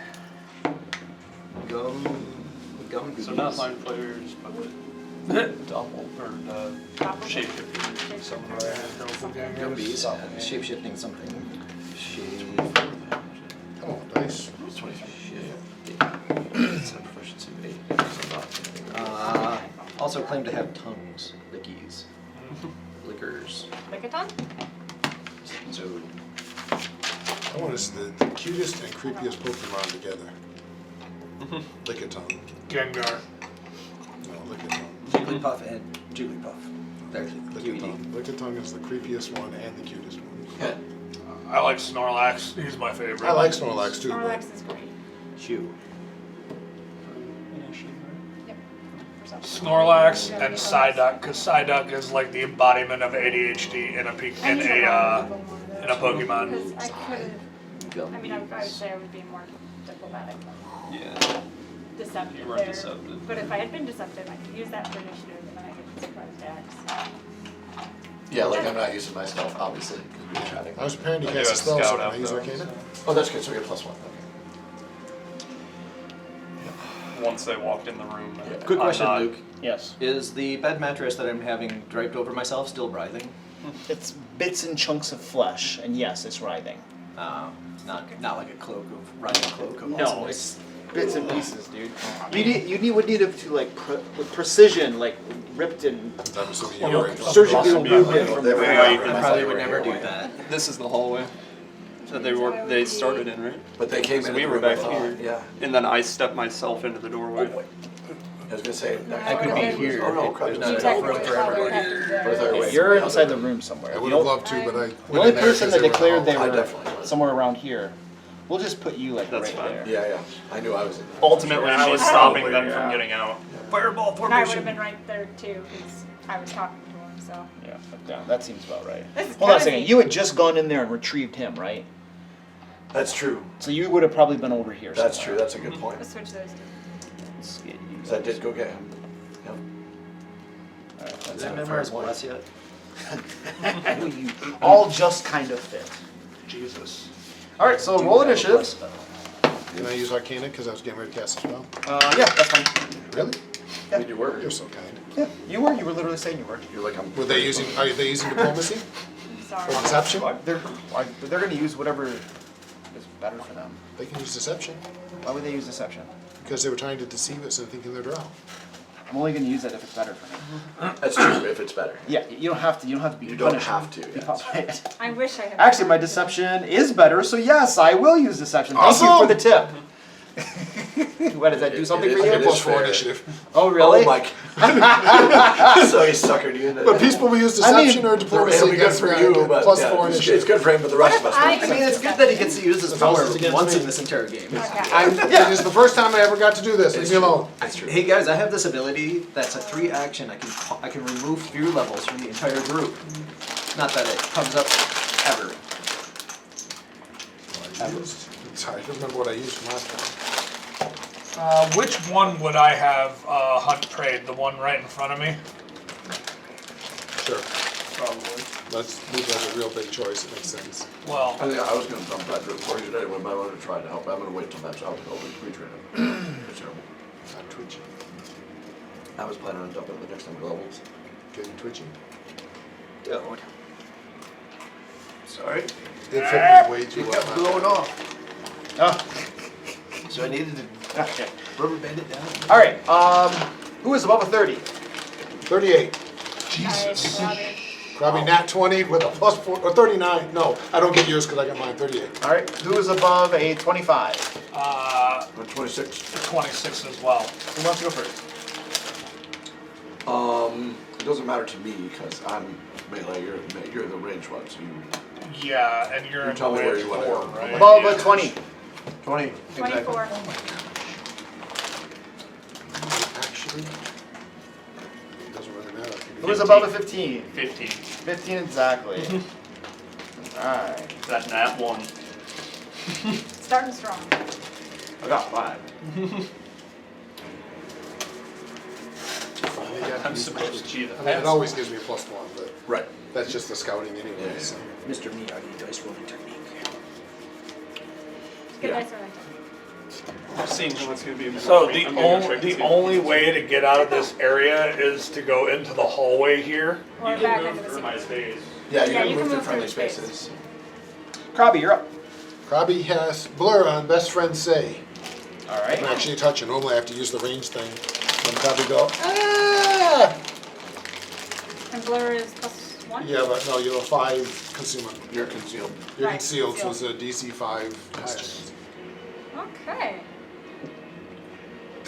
Gumbies.
So not mind players, but double or shapeshifting.
Gumbies. Shape-shifting something. Shape.
Come on, dice.
23.
Proficiency of 8. Also claim to have tongues. Lickies. Lickers.
Lickitung?
So,
I want to see the cutest and creepiest Pokemon together. Lickitung.
Gengar.
No, Lickitung.
Jigglypuff and Jigglypuff. There's
Lickitung. Lickitung is the creepiest one and the cutest one.
I like Snorlax. He's my favorite.
I like Snorlax too, but
Snorlax is great.
Chew.
Yep. For some-
Snorlax and Psyduck, because Psyduck is like the embodiment of ADHD in a Pokemon.
Because I could I mean, I would say I would be more diplomatic than
Yeah.
deceptive
You were
there.
deceptive.
But if I had been deceptive, I could use that for initiative and then I could surprise attacks.
Yeah, like I'm not using my stealth, obviously. 'cause we're chatting.
I was preparing to
I do
cast a
have
spell,
scout
so can I
up,
use
though,
Arcana?
Oh, that's good. So we get +1. Okay.
Once they walked in the room.
Quick
I'm
question,
not-
Luke.
Yes.
Is the bed mattress that I'm having draped over myself still writhing?
It's bits and chunks of flesh, and yes, it's writhing.
Not like a cloak of writhing cloak of
No,
awesomeness.
it's bits and pieces, dude. You would need it to like with precision, like ripped and
I'm assuming you already
surgically removed it from
They
the
were-
I
I
probably would never do that.
This is the hallway that they started in, right?
But they came in.
We
the
were
room
back
with,
here.
Yeah.
And then I stepped myself into the doorway.
was gonna say.
I could be
here.
Oh, no,
There's not
You
enough room
technically
for
probably
everybody.
have to do that.
But I thought
Okay,
wait,
you're
else
inside the
I
room somewhere.
I
You
would
don't-
have loved to, but I
The
went
only
in there
person
'cause
that
they were
declared
all-
they
I
were
definitely would.
somewhere around here. We'll just put you like
That's
right
fine.
there.
Yeah, I knew I was in.
Ultimately,
I
me
was
stopping
probably,
them
yeah.
from getting out.
Fireball
And I would have
formation.
been right there too, because I was talking to him, so.
Yeah, that seems about right.
This is
Hold on a
crazy.
second. You had just gone in there and retrieved him, right?
That's true.
So you would have probably been over here.
That's
somewhere.
true. That's a good point.
Let's switch those two.
Let's get you.
Because I did go get him. Yep.
Alright,
Is
that's
that
it.
memorize bless yet?
You all just kind of fit.
Jesus.
All right, so roll initiative.
Can I use Arcana because I was getting ready to cast a spell?
Yeah, that's fine.
Really?
I mean, you were.
You're so kind.
Yeah, you were. You were literally saying you were.
You're like, I'm.
Are they using diplomacy
I'm sorry.
or deception?
They're going to use whatever is better for them.
They can use deception
Why would they use deception?
because they were trying to deceive us and thinking they're drow.
I'm only going to use that if it's better for me.
That's true. If it's better.
Yeah, you don't have to. You don't have to be.
You don't
punished.
have to,
Be
yes.
punished.
I wish I had.
Actually, my deception is better, so yes, I will use deception. Thank you
Awesome.
for the tip. What does that do something for
is-
you?
it is
Plus 4
fair.
initiative.
Oh, really?
Oh my. So he suckered you into.
But peaceful we use
I mean,
deception or diplomacy
It'll be good
against
for
the guy
you,
who
but
plus
yeah,
4
it's
initiative.
good for him, but the rest of us.
I
I mean, it's good that he gets to use his
That's all
power
it's against
once
me.
in this entire game.
Okay.
It is the first time I ever got to do this. Leave me alone.
That's true.
Hey guys, I have this ability that's a 3 action. I can remove fear levels from the entire group. Not that it comes up ever.
Sorry, I don't remember what I used from last time.
Which one would I have hunt trade? The one right in front of me?
Sure.
Probably.
Let's move that a real big choice. It makes sense.
Well,
I think I was going to dump that before you today, but I wanted to try to help. I'm going to wait till that's out and open retrain him. It's terrible.
Not twitching.
I was planning on dumping the next number levels.
Getting twitching.
Dude.
Sorry.
It fit me way too
It
well.
kept blowing off.
Oh,
So I needed to
okay.
rubber band it down.
All right. Who is above a 30?
38.
Jesus.
Probably nat 20 with a plus 4 or 39. No, I don't get yours because I got mine 38.
All right. Who is above a 25?
26.
26 as well.
Who wants to go first?
It doesn't matter to me because I'm melee. You're the range one, so you.
Yeah, and you're in
tell
the
me where
way
you wanna
four,
go.
right?
Above
Yeah.
a 20.
20.
24.
Actually, it doesn't really matter.
Who is above a 15?
15.
15 exactly. All right.
That nat 1.
Starting strong.
I got 5.
Finally got to
I'm
use my-
supposed to be the
I mean, it always gives me a plus 1, but
Right.
that's just the scouting anyway.
Yeah.
So.
Mr. Miyagi dice rolling technique.
Good
Yeah.
dice rolling.
Seeing how it's going to be.
So
I'm
the
gonna
only
check to see
the
if
only
it's-
way to get out of this area is to go into the hallway here.
Or
You
back
can
into
move
the
through my
secret.
space.
Yeah, you
Yeah,
can
you
move
can
through
move
friendly
through space.
spaces.
Krabby, you're up.
Krabby has blur on best friend say.
All
I can
right.
actually touch it. Normally I have to use the range thing. And Krabby go, ah!
And blur is plus 1?
Yeah, but no, you have a 5 concealment.
You're concealed.
You're
Right,
concealed, so it's
concealed.
a DC 5 highest.
Okay.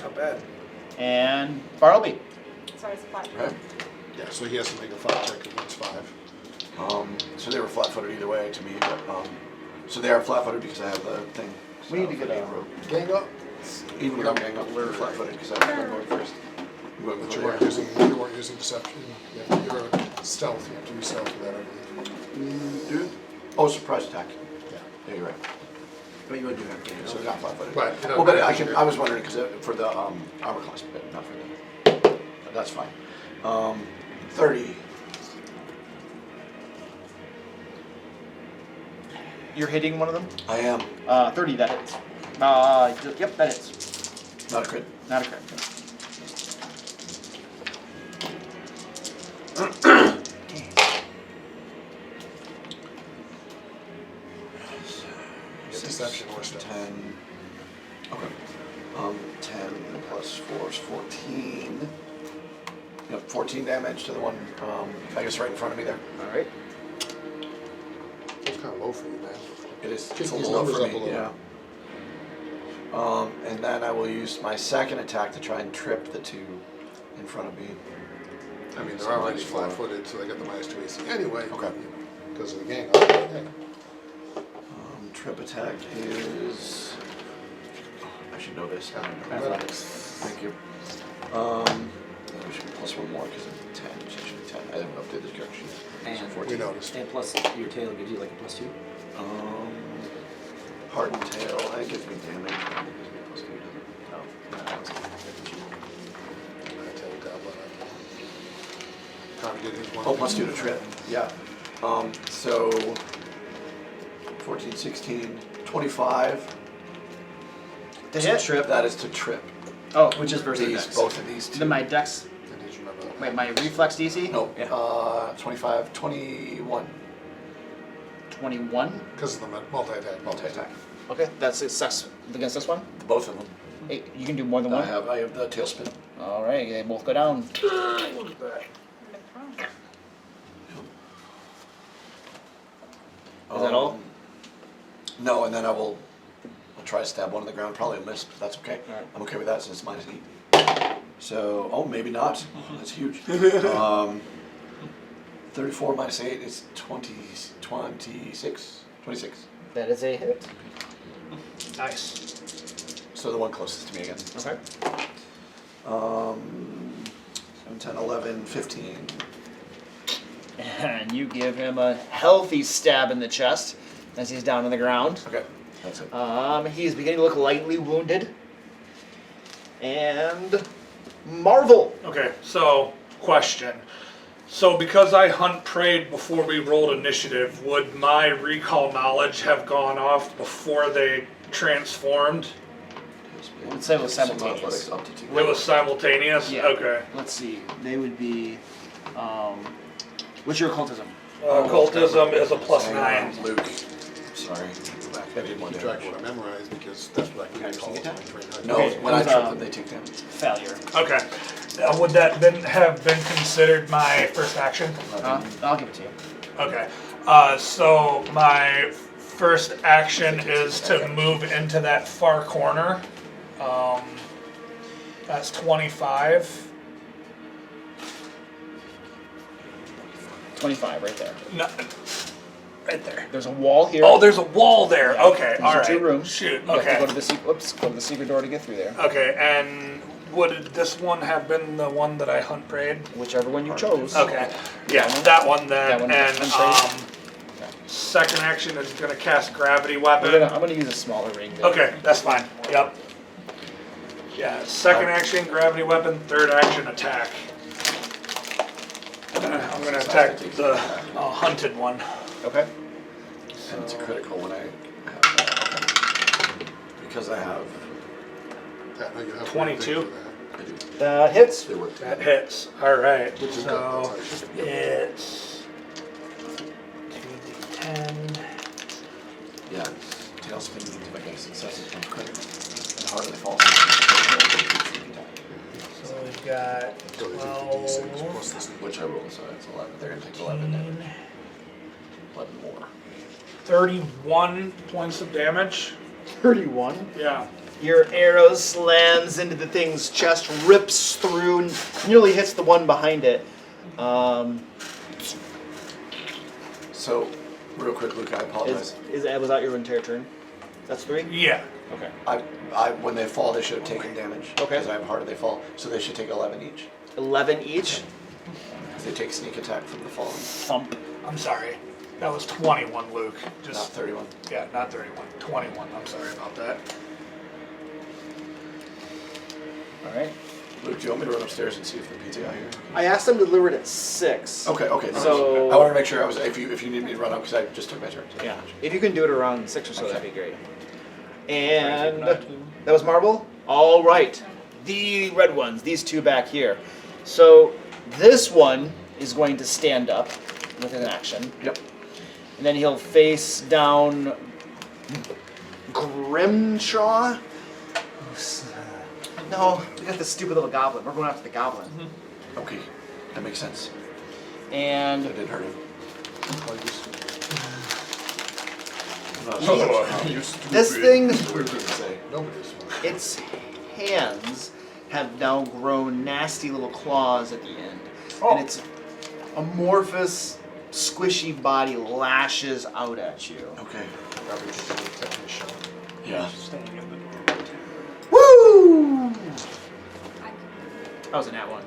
Not bad.
And Bartleby.
Sorry, it's a flat.
Right.
Yeah, so he has to make a 5 check against 5.
So they were flat-footed either way to me, but so they are flat-footed because I have the thing.
We need to
So,
get a-
rope.
Gang up.
Even without gang up, they're flat-footed because I'm going first. You went with
But you
the
weren't using deception. Yeah, you're a stealth. You have to use stealth for that, I believe.
Dude. Oh, surprise attack.
Yeah.
Yeah, you're right.
But you would do have game.
So not flat-footed.
But, you know,
well, but
but-
I was wondering because for the armor class, but not for that. But that's fine. 30.
You're hitting one of them?
I am
30, that hits. Yep, that hits.
not a crit.
Not a crit.
Deception or stealth.
10. Okay. 10 plus 4 is 14. Yep, 14 damage to the one, I guess right in front of me there.
All right.
It's kind of low for you, man.
It is.
Kick
It's a
these
little low
numbers
for
up a
me,
little.
yeah. And then I will use my second attack to try and trip the two in front of me.
I mean, they're already flat-footed, so they got the -2 AC anyway.
Okay.
Because of the gang up. Okay.
Trip attack is. I should know this.
Athletics.
Thank you. We should be +1 more because of 10. It should be 10. I haven't updated this character sheet.
And
So
We
14.
noticed.
And plus your tail gives you like a +2.
Hardened tail. That gives me damage. It gives me +2, doesn't it?
Oh, no, that's good.
I tell the goblin. Trying to get his one.
Oh, +2 to trip. Yeah. So 14, 16, 25.
To hit?
Trip. That is to trip.
Oh, which is versus
These,
dex.
both of these two.
Then my dex.
I need to remember that.
Wait, my reflex DC?
No.
Yeah.
25, 21.
21.
Because of the multi-attack.
Multi-attack.
Okay, that's success against this one.
Both of them.
Hey, you can do more than
I
one.
have the tailspin.
All right, they both go down. Is that all?
No, and then I'll try to stab one on the ground. Probably a miss, but that's okay.
Alright.
I'm okay with that since it's -8. So, oh, maybe not. That's huge. 34 -8 is 26.
That is a hit.
Nice.
So the one closest to me again.
Okay.
7, 10, 11, 15.
And you give him a healthy stab in the chest as he's down on the ground.
Okay, that's it.
He's beginning to look lightly wounded. And Marvel.
Okay, so question. So because I hunt prayed before we rolled initiative, would my recall knowledge have gone off before they transformed?
Let's say it was
Some
simultaneous.
athletics up to 2.
It was simultaneous?
Yeah.
Okay.
Let's see. They would be. What's your occultism?
Occultism is a
Hang
+9.
on, Luke. Sorry. Go back. I did one
Keep track
damage.
of what I memorized because that's what I can recall.
sneak attack?
No,
Okay,
when I
it was,
trip them, they take damage.
Failure.
Okay. Would that have been considered my first action?
I'll give it to you.
Okay. So my first action is to move into that far corner. That's 25.
25 right there.
No, right there.
There's a wall here.
Oh, there's a wall there. Okay,
These
all
are
right.
two rooms.
Shoot.
You have to
Okay.
go to the go to the secret door to get through there.
Okay, and would this one have been the one that I hunt prayed?
Whichever one you chose.
Okay. Yeah, that one then.
That one,
and
hunt
second action is gonna cast gravity
I'm
weapon.
gonna use a smaller ring. There.
Okay, that's fine. Yep. Yeah, second action, gravity weapon, third action, attack. I'm gonna attack the hunted one.
Okay.
And it's a critical when I have that. Okay. Because I have.
Yeah, no, you have
22.
I do.
That hits.
They work
That
together.
hits. Alright,
Which is
so
good. That's how it should be.
it's 2d10.
Yeah, tailspin means if I get a success, it becomes critical. And the harder they fall.
So we've got
So they take the D6 plus this.
Which I roll, so it's 11. They're going to take 11 damage. 11 more.
31 points of damage.
31.
Yeah.
Your arrow slams into the thing's chest, rips through, and nearly hits the one behind it.
So, real quick, Luke, I apologize.
Was that your entire turn? That's 3?
Yeah.
Okay.
When they fall, they should have taken damage.
Okay.
Because I have harder they fall. So they should take 11 each.
11 each.
Because they take sneak attack from the fallen.
Thump.
I'm sorry. That was 21, Luke.
Not
Just
31.
yeah, not 31. 21. I'm sorry about that.
Alright.
Luke, do you want me to run upstairs and see if the pizza got here?
I asked them to deliver it at 6.
Okay. No,
So-
I want to make sure if you need me to run up because I just took my turn. So.
Yeah. If you can do it around 6 or so,
Okay.
that'd be great. And that was Marvel? Alright. The red ones, these two back here. So this one is going to stand up with an action.
Yep.
And then he'll face down Grimshaw. No, we got this stupid little goblin. We're going after the goblin.
Okay. That makes sense.
And
That did hurt him.
This thing,
Weird thing to say.
Nobody's smart.
its hands have now grown nasty little claws at the end. And its amorphous, squishy body lashes out at you.
Okay.
Probably just a tetanus shot.
Yeah.
Woo! That was a nat one.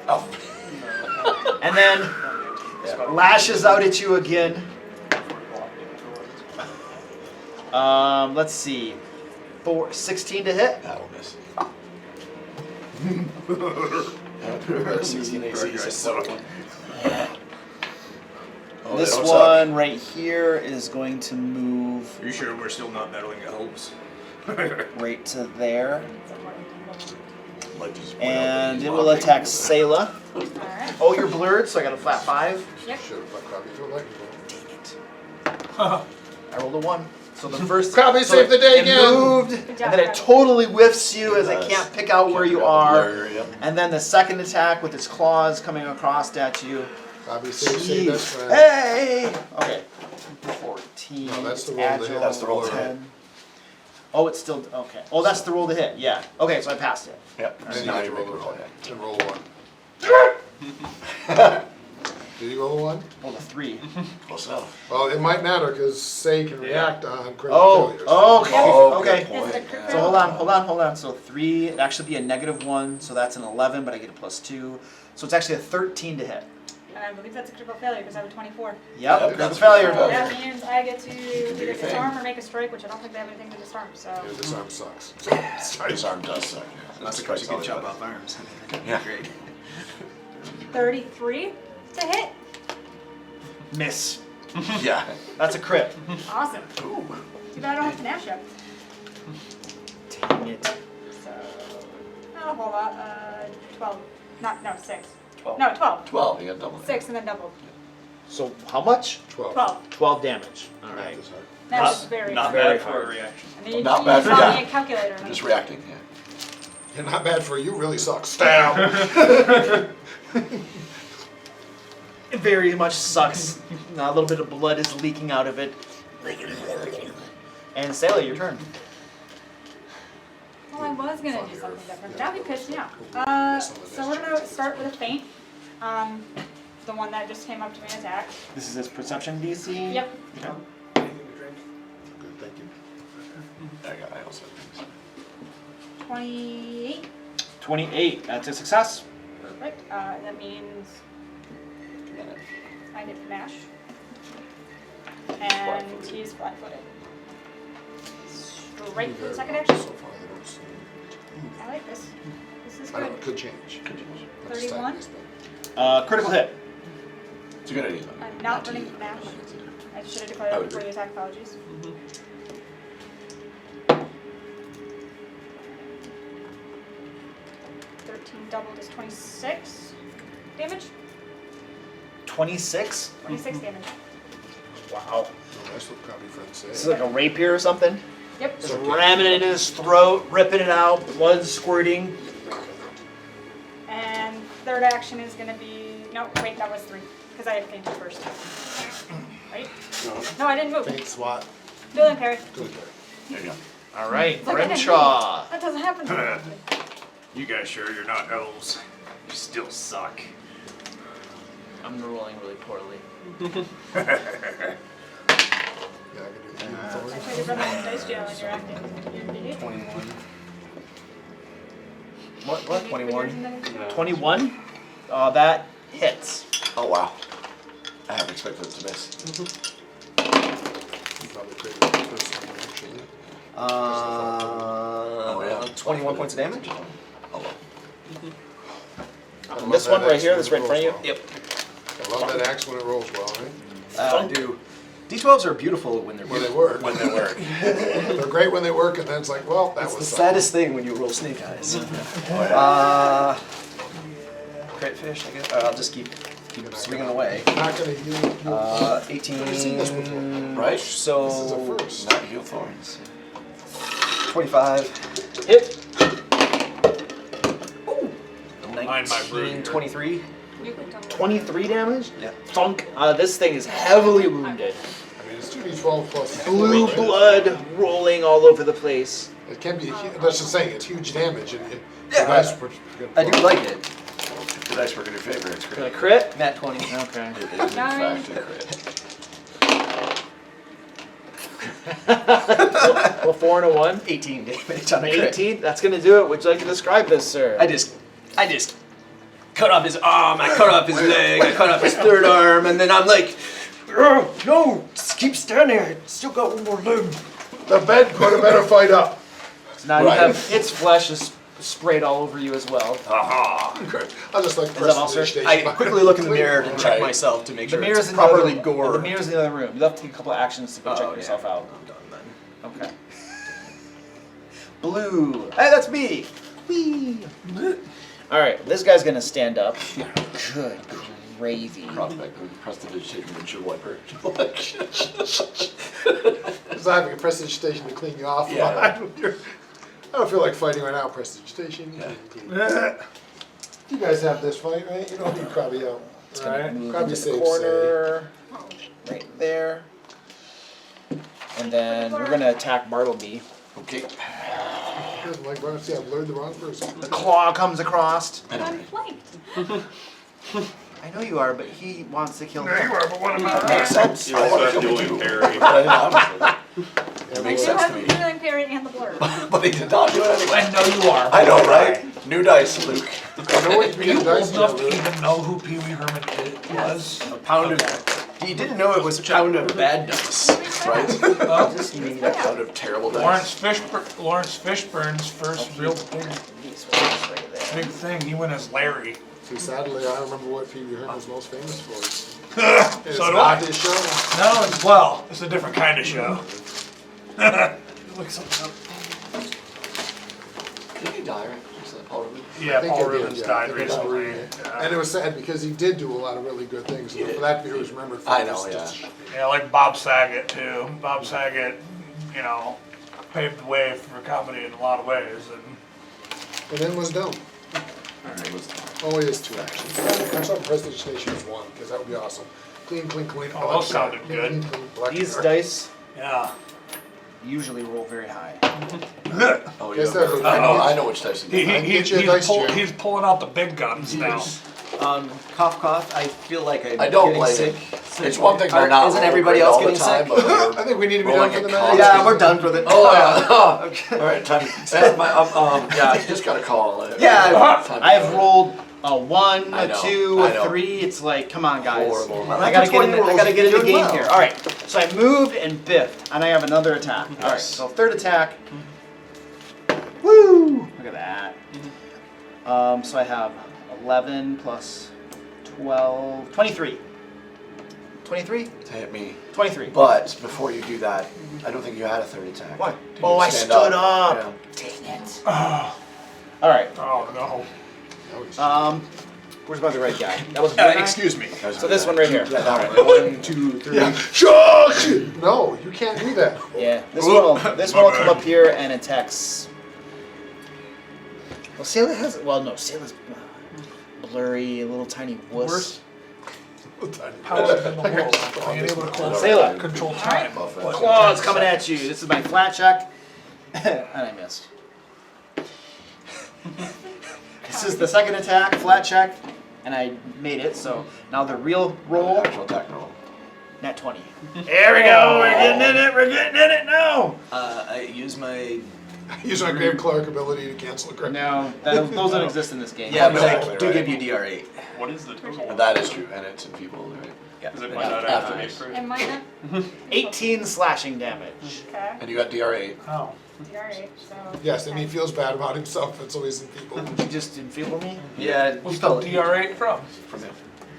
Oh.
And then lashes out at you again. Let's see. 16 to hit.
That will miss.
16 AC, so
Oh,
This
they don't
one right here is going to move
Are you sure we're still not meddling elves?
right to there.
suck. Like just point out that
And
he's
it will
mocking
attack
you.
Sayla.
Alright.
Oh, you're blurred, so I got a flat 5.
Yep.
Should have put Krabby through a lightning bolt.
I rolled a 1. So the first
Krabby saved the day
it
again.
moved,
Good
and
job,
then it
Krabby.
totally whiffs you as I
does.
can't pick out where you
Can't pick out the
are.
blur, yep.
And then the second attack with its claws coming across at you.
Krabby save best friend.
Hey! Okay. 14.
No, that's the
it's
roll to
agile,
hit.
That's the roll to
10. Oh, it's still okay. Oh, that's the roll to hit. Yeah. Okay, so I passed it.
Yep.
Then
So
you
now
have
you
to
make
roll
a
a
roll.
roll. And roll a 1. Did he roll a 1?
Rolled a 3.
Close enough.
Well, it might matter because Say can react on critical
Oh,
failures.
okay.
Oh,
Okay.
good point.
Is the crit
So hold on. So 3, it'd actually be a -1, so that's an 11, but I get a +2. So it's actually a 13 to hit.
And I believe that's a critical failure because I have a 24.
Yep,
Yep,
critical
that's
failure.
critical
That means I get to either
your thing.
disarm or make a strike, which I don't think they have anything to disarm, so.
Yeah, this arm sucks.
This arm does suck.
That's because you can chop off arms.
Yeah.
Great.
33 to hit.
Miss.
Yeah.
That's a crit.
Awesome. Too bad I don't have Panache yet.
Dang it.
So, not a whole lot. 12. No, 6.
12.
No, 12.
12. You got double.
6 and then doubled.
So how much?
12.
12.
12 damage. All right.
That's hard.
That was very
Not
hard.
Very
bad for
hard.
a reaction.
I need
Not
you
bad
to
for
tell
that.
me a calculator.
Just reacting. Yeah.
Yeah, not bad for you, really sucks. Stab!
It very much sucks. Now a little bit of blood is leaking out of it. And Sailor, your turn.
Well, I was gonna do something different. Now he pissed me off. So we're gonna start with a feint. The one that just came up to me and attacked.
This is his perception DC?
Yep.
Okay.
Good, thank you.
I also have things.
28.
28. That's a success.
Perfect. That means I get Panache. And he's flat-footed. Straight for the second action.
So far, they don't seem.
I like this. This is
I don't know,
good.
it could change. Could change.
31?
Critical hit.
It's a good idea.
I'm not running Panache. I should have declared
I
that
would
before
agree.
the attack. Apologies. 13 doubled is 26 damage.
26?
26 damage.
Wow.
Oh, that's what Krabby friends say.
This is like a rapier or something?
Yep.
Just ramming it into his throat, ripping it out, blood squirting.
And third action is going to be... No, wait, that was 3. Because I had fainted first. Right? No, I didn't move.
Faint swat.
Building parry.
Good.
There you go.
All right,
Look, I didn't
Grimshaw.
move. That doesn't happen.
You guys sure you're not elves? You still suck.
I'm rolling really poorly.
Yeah, I can do the human
I
thorn.
tried to run on dice jail and you're acting. You're an idiot.
21.
What?
21?
21? That hits.
Oh wow. I haven't expected it to miss.
You probably created the first one, actually.
yeah.
21 points of damage.
Oh well.
I love
This
that
one right
axe
here,
when
this
it
right in front of you?
rolls well.
Yep.
I love that axe when it rolls well, right?
I do. D12s are beautiful when they're
When they
beautiful.
work.
When they work.
They're great when they work, and then it's like, well, that
It's the
was
saddest thing when you roll snake eyes. Crit fish, I guess. I'll just keep swinging away.
something. Not gonna heal.
18.
I've seen this before.
Right?
So
This is a first.
Not heal thorns.
25.
Hit.
Mind my brood here.
23.
You can tell me.
23 damage?
Yeah.
Thunk. This thing is heavily wounded.
I mean, it's 2d12 12 plus
Blue
4.
blood rolling all over the place.
It can be, that's just saying, it's huge damage. And
Yeah,
the dice were good
I do
for it.
like it.
The dice work in your favor. It's
Got a
great.
crit?
Nat 20.
Okay.
It is in fact a crit.
Well, 4 and a 1.
18 damage on a crit.
18. That's gonna do it. Would you like to describe this, sir?
I just cut off his arm, I cut off his leg, I cut off his third arm, and then I'm like, "Oh, no, just keep standing, I still got one more limb."
The bed put a better fight up.
So now you
Right.
have its flesh is sprayed all over you as well.
Aha!
Okay. I'll just like
that all, sir?
I quickly look in the mirror to check
Right.
myself to make
The
sure
mirror's
it's
in the other
properly
room.
gore.
The mirror's in the other room. You have to take a couple of actions to go check
Oh,
yourself
yeah.
out.
I'm done then.
Okay. Blue. Hey, that's me. Whee. All right, this guy's gonna stand up. Good gravy.
Prestidigitation windshield wiper.
Because I have a prestige station to clean you off.
Yeah.
I don't feel like fighting right now. Prestige station. You guys have this fight, right? You don't need Krabby out.
Gonna move
Probably
into the
safe,
corner, right there. And then we're gonna attack Bartleby.
Okay.
Like, see, I've learned the wrong person.
The claw comes across.
But I'm flanked.
I know you are, but he wants to kill me.
There you are, but what am I?
Makes sense.
You
I
also
want to
have
kill
dueling
you.
parry.
But I didn't, honestly. It
I
makes
do
sense to
have
me.
the healing parry and the blur.
But they did not do it anyway.
I know you are.
I know, right? New dice, Luke.
I know what
Are you
dice
old enough to
really.
even know who Pee Wee Herman was?
A pound of. You didn't know it was a pound of bad dice, right?
Just need
A pound of terrible
Lawrence
dice.
Fishburne's first real
these ones right there.
big thing. He went as Larry.
See, sadly, I remember what Pee Wee Herman's most famous for. It's
So do
not
I.
his show.
No, it's a different kind of show. Look something up.
Did he die, right? Was that Paul Rubin?
Yeah,
I think
Paul
it did,
Rubens
yeah, I
died
think it was
recently.
Rubin. And it was sad because he did do a lot of really good things.
He did.
For that to be remembered for
I know,
was
yeah.
just-
Yeah, like Bob Saget too. Bob Saget, paved the way for comedy in a lot of ways.
And then was done.
Alright, let's talk.
Oh, it is 2 actions. I thought Prestige Station was 1, because that would be awesome. Clean, clean, clean.
Oh, those sounded good.
These dice
Yeah.
usually roll very high.
Oh,
Guess
yeah.
that was-
I know which dice he
He,
did.
he,
I can
he's,
get you a dice jam.
he's pulling out the big guns now.
Cough, cough. I feel like I'm
I don't
getting
blame
sick.
it. It's one thing they're not
Isn't
rolling
everybody
great
else
all the
getting
time,
sick?
but we're
I think we need to be done
rolling
for
a
the
con.
night.
Yeah, we're done with it.
Oh, yeah.
Okay.
Alright, time. Yeah, I just got a call.
Yeah,
Time to
I have
go.
rolled a 1,
I
a
know,
2,
I
a
know.
3. It's like, come on, guys.
Horrible.
I gotta get in the, I gotta get in the
Doing
game
well.
here. All right, so I moved and biffed, and I have another attack. All right,
Yes.
so third attack. Woo! Look at that. So I have 11 plus 12, 23. 23?
Hit me.
23.
But before you do that, I don't think you had a third attack.
Why?
Did
Oh,
you
I
stand
stood up.
Yeah.
Dang it.
All right.
Oh no.
Where's my other right guy? That was
Excuse me.
So this one right here.
Yeah, that one.
1, 2, 3.
No, you can't do that.
Yeah, this one will come up here and attacks. Well, Sailor has. Well, no, Sailor's blurry, a little tiny wuss.
Powers in the world. Being able to
Sailor.
control time.
Claws coming at you. This is my flat check, and I missed. This is the second attack, flat check, and I made it. So now the real roll,
Actual attack roll.
nat 20. There we go. We're getting in it. We're getting in it now.
I use my.
Use my Grave Clark ability to cancel a crit.
No, those don't exist in this game.
Yeah, but I
Exactly
do
right.
give you DR8.
What is the total?
That is true, and it's enfeebled, right?
Yeah.
Is it might not
After
activate
this.
for
And mine,
18 slashing damage.
okay,
And you got DR8.
Oh.
alright, so.
Yes, and he feels bad about himself, and so he's enfeebled.
Did you just enfeeble me?
Yeah,
What's the DR8 from?
from him.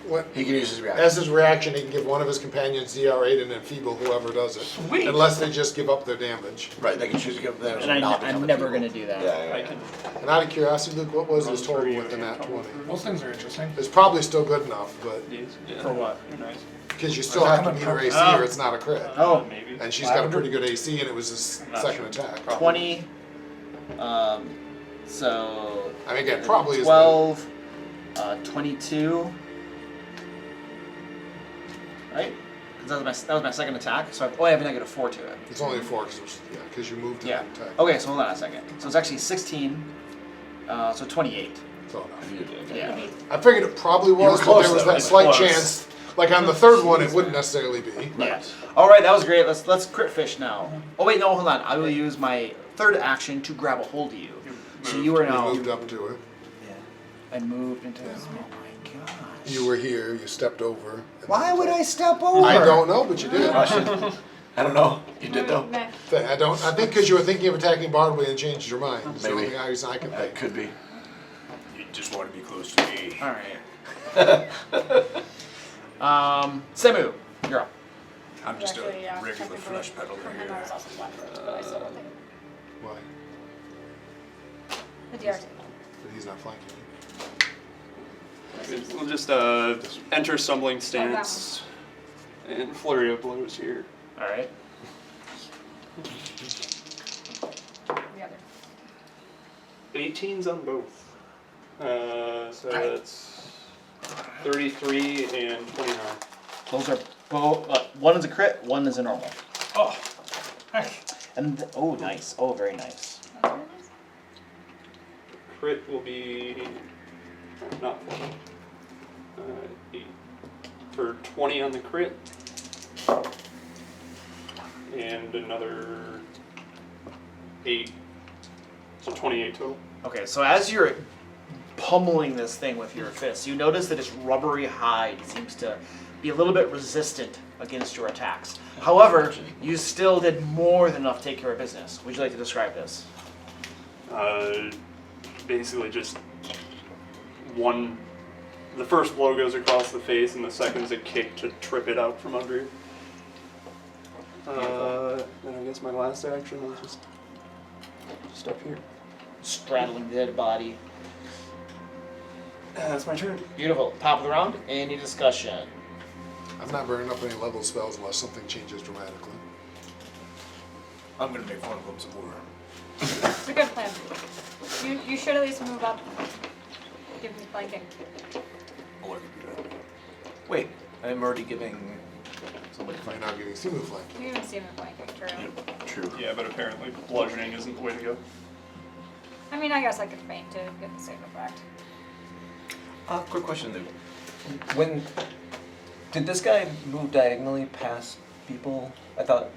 What?
He can use his reaction.
As his reaction, he can give one of his companions DR8 and enfeeble whoever does it.
Sweet.
Unless they just give up their damage.
Right, they can choose to give them
And
not become
I'm never
enfeebled.
gonna do that.
Yeah,
I
yeah,
can.
And out of curiosity, Luke, what was his
Run
total
through
with the
you
nat
and
20?
Those things are interesting.
It's probably still good enough, but
These. Yeah.
For what?
They're nice.
because you still have to meet her AC or it's not a crit.
Oh.
Maybe.
And she's got a pretty good AC, and it was his
I'm not
second
sure.
attack.
20. So
I mean, again, probably is
12, 22. Right? That was my second attack. So I have a -4 to it.
It's only a 4 because you moved to
Yeah.
the attack.
Okay, so hold on a second. So it's actually 16. So 28.
So enough.
Yeah.
I figured it probably was,
were
but
close,
there was
though.
that
It's
slight
close.
chance. Like on the third one, it wouldn't necessarily be.
Yeah. All right, that was great. Let's crit fish now. Oh wait, no, hold on. I will use my third action to grab a hold of you. So you are
You
now
moved up to it.
and moved into. Oh my gosh.
You were here. You stepped over. and
Why
then
would I
attacked.
step over?
I don't know, but you did.
I don't know. You did though.
I don't. I think because you were thinking of attacking Bardley and changed your mind. It's the only
Maybe.
reason I can
That
think.
could be.
You just want to be close to me.
All right. Semu, you're up.
I'm just
Actually,
a regular
technically,
flesh peddler
from him
here.
I was also flat-footed, but I still don't think
Why?
the DRT.
But he's not flanking you.
We'll just enter stumbling stance and flurry of blows here.
All right.
The other.
18s on both. So that's 33 and 29.
Those are both. One is a crit. One is a normal.
Oh, heck.
And oh, nice. Oh, very nice.
Crit will be not 8 for 20 on the crit, and another 8, so 28 total.
Okay, so as you're pummeling this thing with your fists, you notice that its rubbery hide seems to be a little bit resistant against your attacks. However, you still did more than enough to take care of business. Would you like to describe this?
Basically just one, the first blow goes across the face and the second's a kick to trip it out from under you. And I guess my last action is just up here.
Straddling the dead body.
That's my turn.
Beautiful. Top of the round. Any discussion?
I'm not burning up any level spells unless something changes dramatically.
I'm gonna make fun of him some more.
It's a good plan. You should at least move up. Give me flanking.
I'll let you do that.
Wait, I'm already giving somebody
You're not getting Simu flank.
You even see me flanking, true.
True.
Yeah, but apparently bludgeoning isn't the way to go.
I mean, I guess I could feint to get the same effect.
Quick question though. Did this guy move diagonally past people? I thought.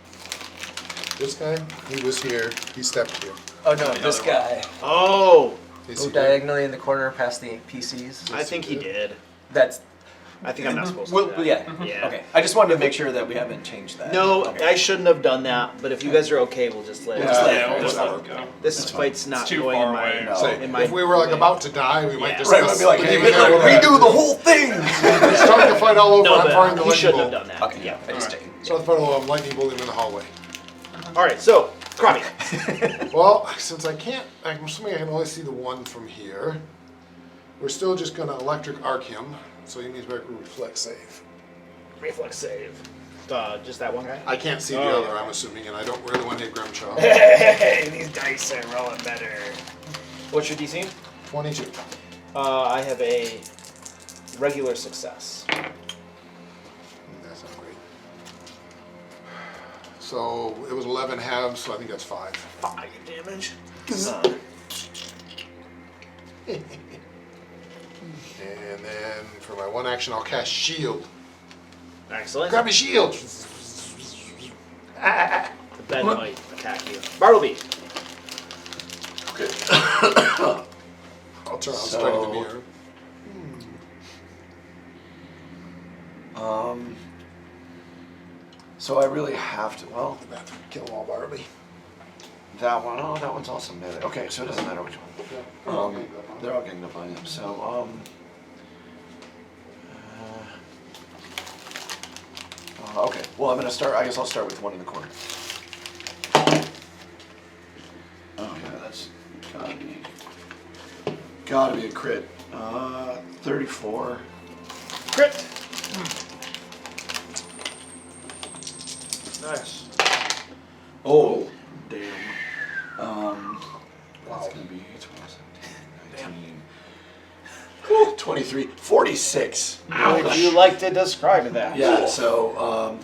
This guy, he was here. He stepped here.
Oh no, this guy
Oh!
Is he
moved
good?
diagonally in the corner past the PCs.
I think he did.
That's.
I think I'm not supposed to
Well,
do that.
yeah.
Yeah.
Okay. I just wanted to make sure that we haven't changed that.
No,
Okay.
I shouldn't have done that, but if you guys are okay, we'll just let it.
We'll
just
let it go.
This fight's not
too
going
far
in my,
away.
No.
Say,
in my
if we were like about to die, we might
Yeah.
discuss.
Right, I'd be like,
but
hey,
even then, we're
redo the whole thing!
Start the fight all over.
No,
I'm
but
firing the
he
lightning
shouldn't
bolt.
have done that.
Okay. Yeah. I just checking.
Start the fight all over. I'm lightning bolting him in the hallway.
Alright, so, Krabi.
Well, since I can't, I'm assuming I can only see the one from here. We're still just gonna electric arc him, so he means make a reflex save.
Reflex save. Just that one guy?
I can't see the
Oh,
other,
yeah.
I'm assuming, and I don't really want to hit Grimshaw.
Hey, these dice are rolling better. What's your DC?
22.
I have a regular success.
That's not great. So it was 11 halves, so I think that's 5.
5 damage.
And then for my one action, I'll cast Shield.
Excellent.
Grab a shield!
The bed might attack you. Bartleby.
Okay.
I'll turn, I'll
So-
strike the mirror.
So I really have to, well,
The bathroom, kill them all, Barbie.
that one, oh, that one's also melee. Okay, so it doesn't matter which one. They're all ganged up on him, so, okay, well, I'm gonna start, I guess I'll start with the one in the corner. Oh, yeah, that's gotta be a crit. 34.
Crit. Nice.
Oh, damn. That's gonna be 12, 17, 19, 23, 46.
How would you like to describe that?
Yeah, so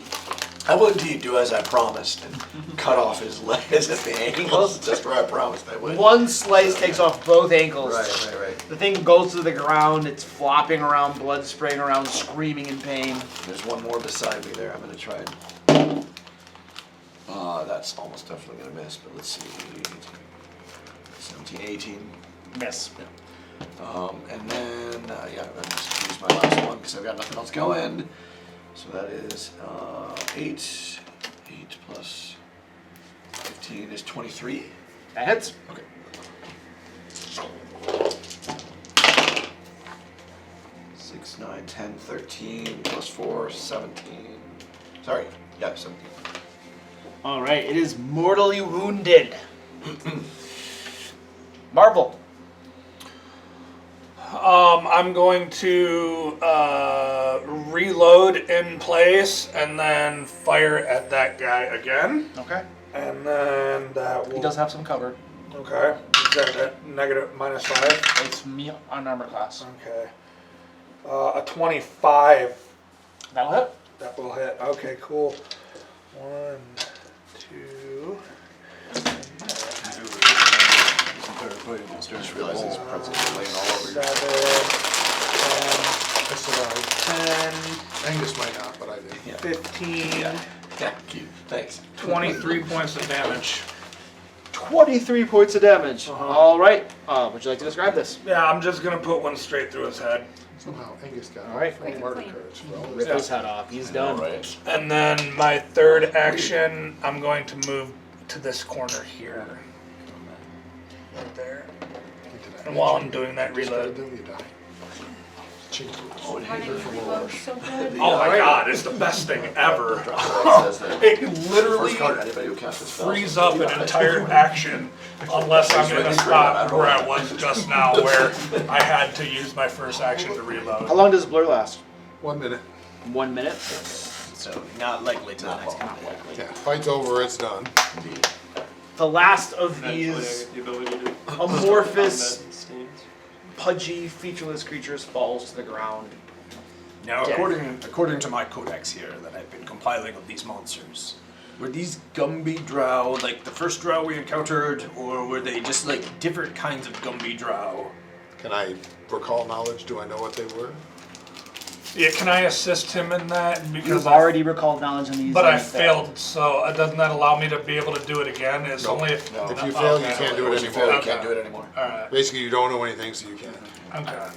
I will indeed do as I promised and cut off his legs at the ankles, just where I promised I would.
One slice takes off both ankles.
Right.
The thing goes to the ground, it's flopping around, blood spraying around, screaming in pain.
There's one more beside me there. I'm gonna try and. That's almost definitely gonna miss, but let's see. 17, 18.
Miss.
And then, yeah, I'll just use my last one because I've got nothing else going. So that is 8. 8 plus 15 is 23.
That hits.
Okay. 6, 9, 10, 13 plus 4, 17. Sorry, yeah, 17.
All right, it is mortally wounded. Marvel.
I'm going to reload in place and then fire at that guy again.
Okay.
And then that will.
He does have some cover.
Okay. Is that at negative -5?
It's me on armor class.
Okay. A 25.
That'll hit.
That will hit. Okay, cool. 1, 2.
I just realized these pretzels are laying all over
7,
I survived.
10,
Angus might not, but I did.
Yeah.
15,
Yeah, cute. Thanks.
23 points of damage.
23 points of damage. All right. Would you like to describe this?
Yeah, I'm just gonna put one straight through his head.
Somehow Angus got
All right.
full murder cards for all
Rip
this.
his head off. He's done.
Right.
And then my third action, I'm going to move to this corner here. Right there. And while I'm doing that reload.
Then you die. Chink.
Running reload so good.
Oh my god, it's the best thing ever. It literally
First card anybody who cast this spell.
frees up an entire action unless I'm in a spot where I was just now where I had to use my first action to
How
reload.
long does blur last?
1 minute.
1 minute.
So not likely to the next
Not likely.
Yeah, fight's over, it's done.
Indeed.
The last of
Eventually, I
these
get the ability to
amorphous,
combat stains.
pudgy, featureless creatures falls to the ground.
Now,
Yeah.
according to my codex here that I've been compiling of these monsters, were these Gumby drow like the first drow we encountered, or were they just like different kinds of Gumby drow?
Can I recall knowledge? Do I know what they were?
Yeah, can I assist him in that? Because
You've already recalled knowledge on these.
But I
and
failed, so doesn't that allow me to be able to do it again? It's only if...
No.
If you fail, you can't do it
Once you fail,
anymore.
you can't do it anymore.
Alright,
Basically, you don't know anything, so you can't.
okay.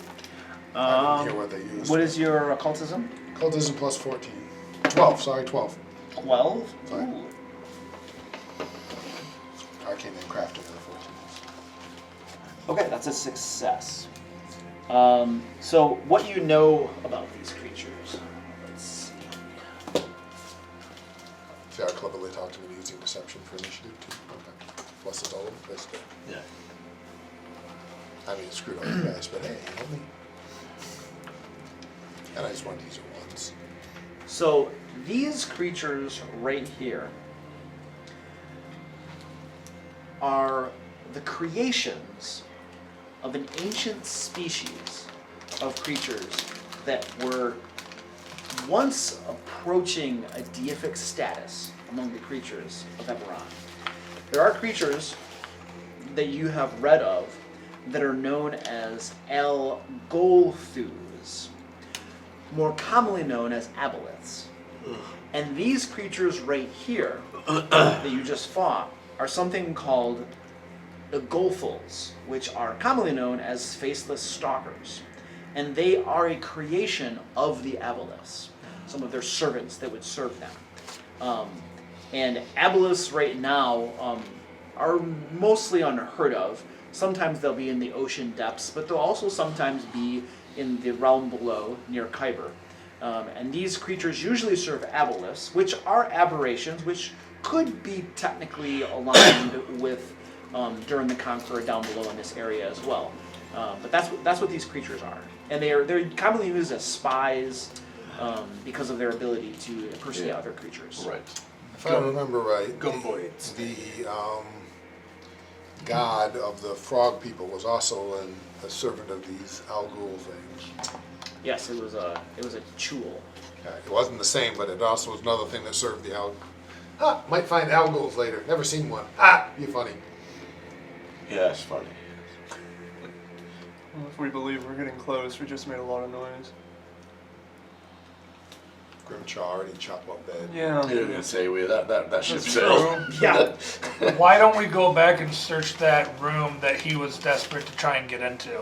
I didn't hear what they used.
What is your occultism?
Cultism plus 14. 12, sorry, 12.
12?
Sorry.
Ooh.
Arcane and crafting are the 14s.
Okay, that's a success. So what you know about these creatures? Let's see.
See how cleverly talked to me using deception for initiative too? Okay. Plus it's all over the place. Good.
Yeah.
I mean, it screwed up you guys, but hey, you know me. And I just wanted to use it once.
So these creatures right here are the creations of an ancient species of creatures that were once approaching a deific status among the creatures of Eberron. There are creatures that you have read of that are known as El-Golthus, more commonly known as aboleths. And these creatures right here that you just fought are something called the Golfals, which are commonly known as faceless stalkers. And they are a creation of the aboleths, some of their servants that would serve them. And aboleths right now are mostly unheard of. Sometimes they'll be in the ocean depths, but they'll also sometimes be in the realm below, near Kyber. And these creatures usually serve aboleths, which are aberrations, which could be technically aligned with Durin the Conqueror down below in this area as well. But that's what these creatures are. And they're commonly used as spies because of their ability to impersonate other creatures.
Right.
If I remember right,
Gumboids.
the god of the frog people was also a servant of these Al Ghul things.
Yes, it was a chul.
It wasn't the same, but it also was another thing that served the alg. Ah, might find algos later. Never seen one. Ah, you funny.
Yeah, it's funny.
Well, if we believe we're getting close, we just made a lot of noise.
Grimchaw already chopped up bed.
Yeah.
You're gonna say that ship sailed.
Yeah.
Why don't we go back and search that room that he was desperate to try and get into?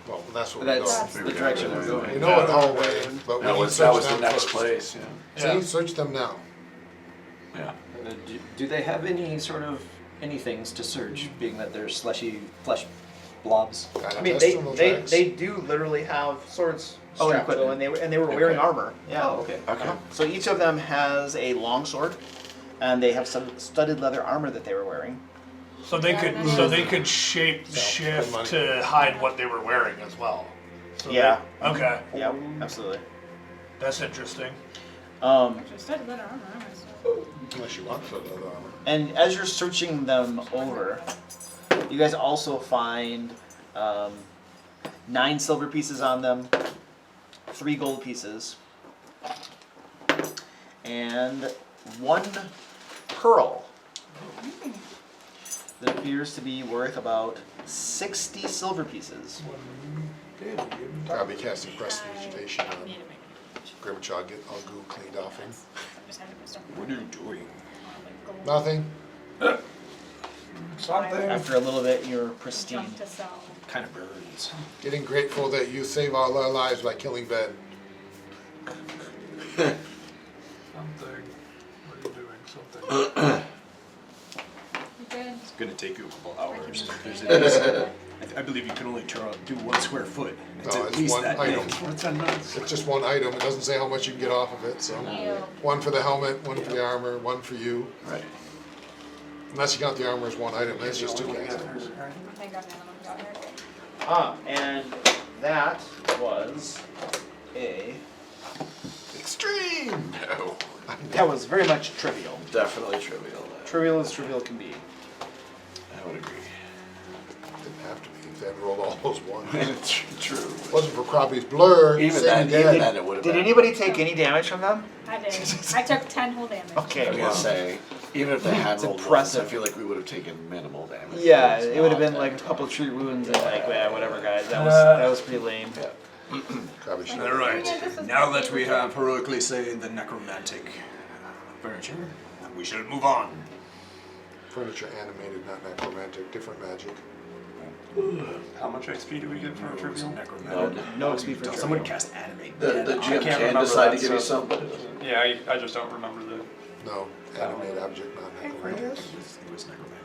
Well, that's what
That's
we're
the
going.
direction we're going.
We know it hallway, but we
That
need
was
to
that
search
was the
them
next
first.
place. Yeah.
Yeah.
See, search them now.
Yeah.
Do they have any sort of anythings to search, being that they're slushy flesh blobs?
I mean, they do literally have swords
Oh,
strapped to them,
equipment.
and they were wearing armor. Yeah.
Oh, okay.
Okay.
So each of them has a long sword, and they have some studded leather armor that they were wearing.
So they could shape shift
money.
to hide what they were wearing as well. So
Yeah.
Okay,
Yeah, absolutely.
that's interesting.
Just studied leather armor.
Unless you want the leather armor.
And as you're searching them over, you guys also find 9 silver pieces on them, 3 gold pieces, and 1 pearl that appears to be worth about 60 silver pieces.
Probably casting prestidigitation on Grimchaw, get all goo cleaned off him.
What are you doing?
Nothing.
Something.
After a little bit, you're pristine.
Jump to sell.
Kind of burns.
Getting grateful that you save all our lives by killing Ben.
Something. What are you doing? Something.
Good.
It's gonna take you a couple hours. Because it is, I believe you can only do 1 square foot. It's
No,
at
it's
least
one
that
item.
big. What's that nuts?
It's just one item. It doesn't say how much you can get off of it. So,
Ew.
one for the helmet, one for the armor, one for you.
Right.
Unless you count the armor as one item, that's just 2 casters.
Thank God none of them got here.
And that was a...
Extreme! No.
That was very much trivial.
Definitely trivial.
Trivial as trivial can be.
I would agree.
Didn't have to be if they had rolled all those ones.
True.
Wasn't for Krabby's blur.
Even
same
then,
dead.
it would have
Did
been.
anybody take any damage from them?
I did. I took 10 whole damage.
Okay,
I was
well.
gonna say, even if they had
It's
rolled ones,
impressive.
I feel like we would have taken minimal damage.
Yeah,
It's
it would have
not
been
that
like a
bad.
couple of treat wounds and like, yeah, whatever, guys. That was pretty lame.
Yeah.
Krabby should
All right. Now that we have heroically slain the necromantic furniture, we should move on.
Furniture animated, not necromantic. Different magic.
How much XP do we get for a trivial?
Necromantic.
No XP for
Someone
trivial.
cast animate.
The
dead.
GM
can't
can
remember
decide
that
to give you
stuff.
some, but it doesn't.
Yeah, I just don't remember the.
No, animate object, not necromantic.
It was necromantic.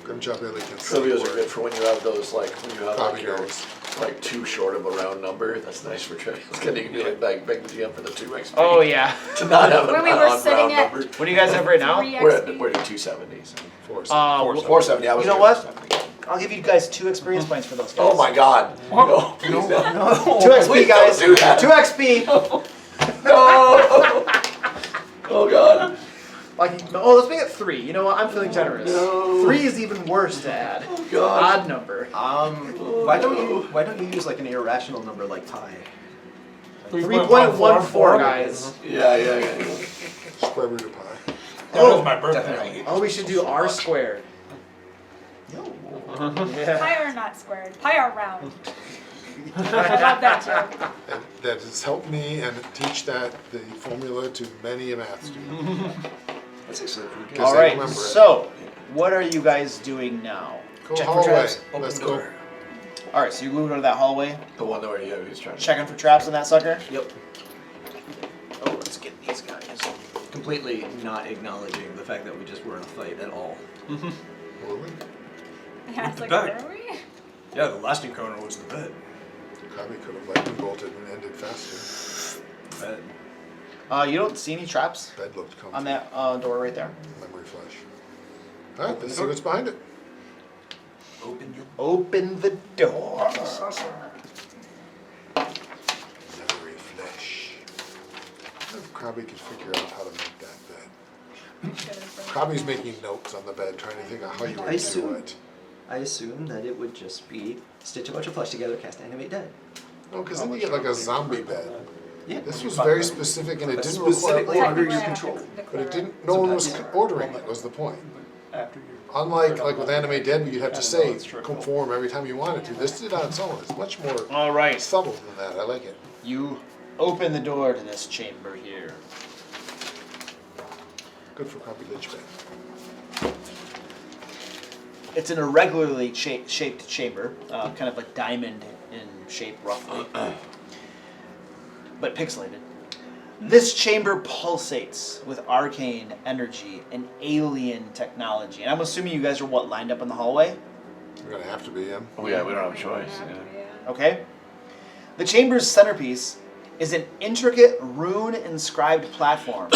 Grimjaw Billy can
Trivials
say
are good for when you have those, like, when you have
Probably
like your,
goes.
like, too short of a round number. That's nice for trivials. Can you be like, beg the GM for the 2 XP?
Oh, yeah.
To not have
When
an
we were
odd
sitting
round
at-
number.
What do you guys have right now?
3
We're at
XP.
270. So.
force.
470. I was
You know
doing
what?
470.
I'll give you guys 2 experience points for those guys.
Oh my god. No, please no.
2 XP,
Please
guys.
don't do that.
2 XP.
No. Oh god.
Like, let's make it 3. You know what? I'm feeling generous.
No.
3 is even worse to add.
Oh god.
Odd number.
Why don't you use like an irrational number like pi?
3.14, guys.
Yeah.
Square root of pi.
That was my birthday.
Definitely.
Oh, we should do R squared. Yeah.
Pi are not squared. Pi are round. I love that joke.
That has helped me and teach that the formula to many a math student.
That's actually pretty good.
Because
All
they
right.
remember it.
So, what are you guys doing now?
Go
Check for
hallway.
traps.
Let's go.
All right. So you moving into that hallway,
The one where he's trying to.
checking for traps in that sucker.
Yep.
Oh, let's get these guys.
Completely not acknowledging the fact that we just were in a fight at all.
Were we?
Yeah, it's like,
Back.
where are we?
Yeah, the last encounter was the bed.
Probably could have lightning bolted and ended faster.
Bed.
You don't see any traps
Bed looked comfy.
on that door right there.
Memory flash. Alright, let's see what's behind it.
Open the door.
Memory flash. I wonder if Krabby could figure out how to make that bed. Krabby's making notes on the bed, trying to think of how you
I
would do
assume-
it.
I assume that it would just be stitch a bunch of flesh together, cast animate dead.
No, because then you get like a zombie bed.
Yeah.
This was very specific and it didn't require
Specifically
order.
under your
Technically,
control.
the
But it
cleric.
didn't, no one was ordering it, was the point.
After you.
Unlike like with Anime Dead, where you'd have to say
it's trickle.
conform every time you wanted to. This did it on its own. It's much more
All right.
subtle than that. I like it.
You open the door to this chamber here.
Good for Crappy Lich Bed.
It's an irregularly shaped chamber, kind of like diamond in shape roughly, but pixelated. This chamber pulsates with arcane energy and alien technology. And I'm assuming you guys are what, lined up in the hallway?
You're gonna have to be, yeah.
Oh yeah, we don't have a choice.
Yeah.
Yeah.
Okay. The chamber's centerpiece is an intricate rune-inscribed platform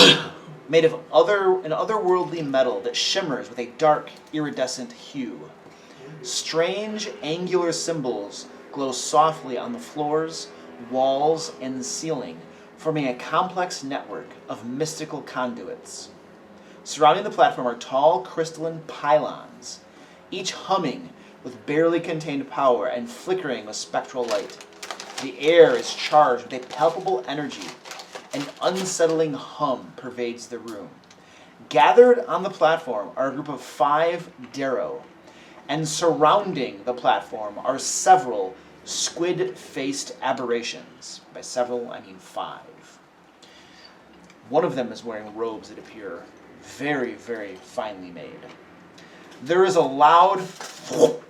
made of an otherworldly metal that shimmers with a dark, iridescent hue. Strange, angular symbols glow softly on the floors, walls, and ceiling, forming a complex network of mystical conduits. Surrounding the platform are tall, crystalline pylons, each humming with barely contained power and flickering with spectral light. The air is charged with a palpable energy. An unsettling hum pervades the room. Gathered on the platform are a group of 5 Darrow, and surrounding the platform are several squid-faced aberrations. By several, I mean 5. One of them is wearing robes that appear very, very finely made. There is a loud whoop,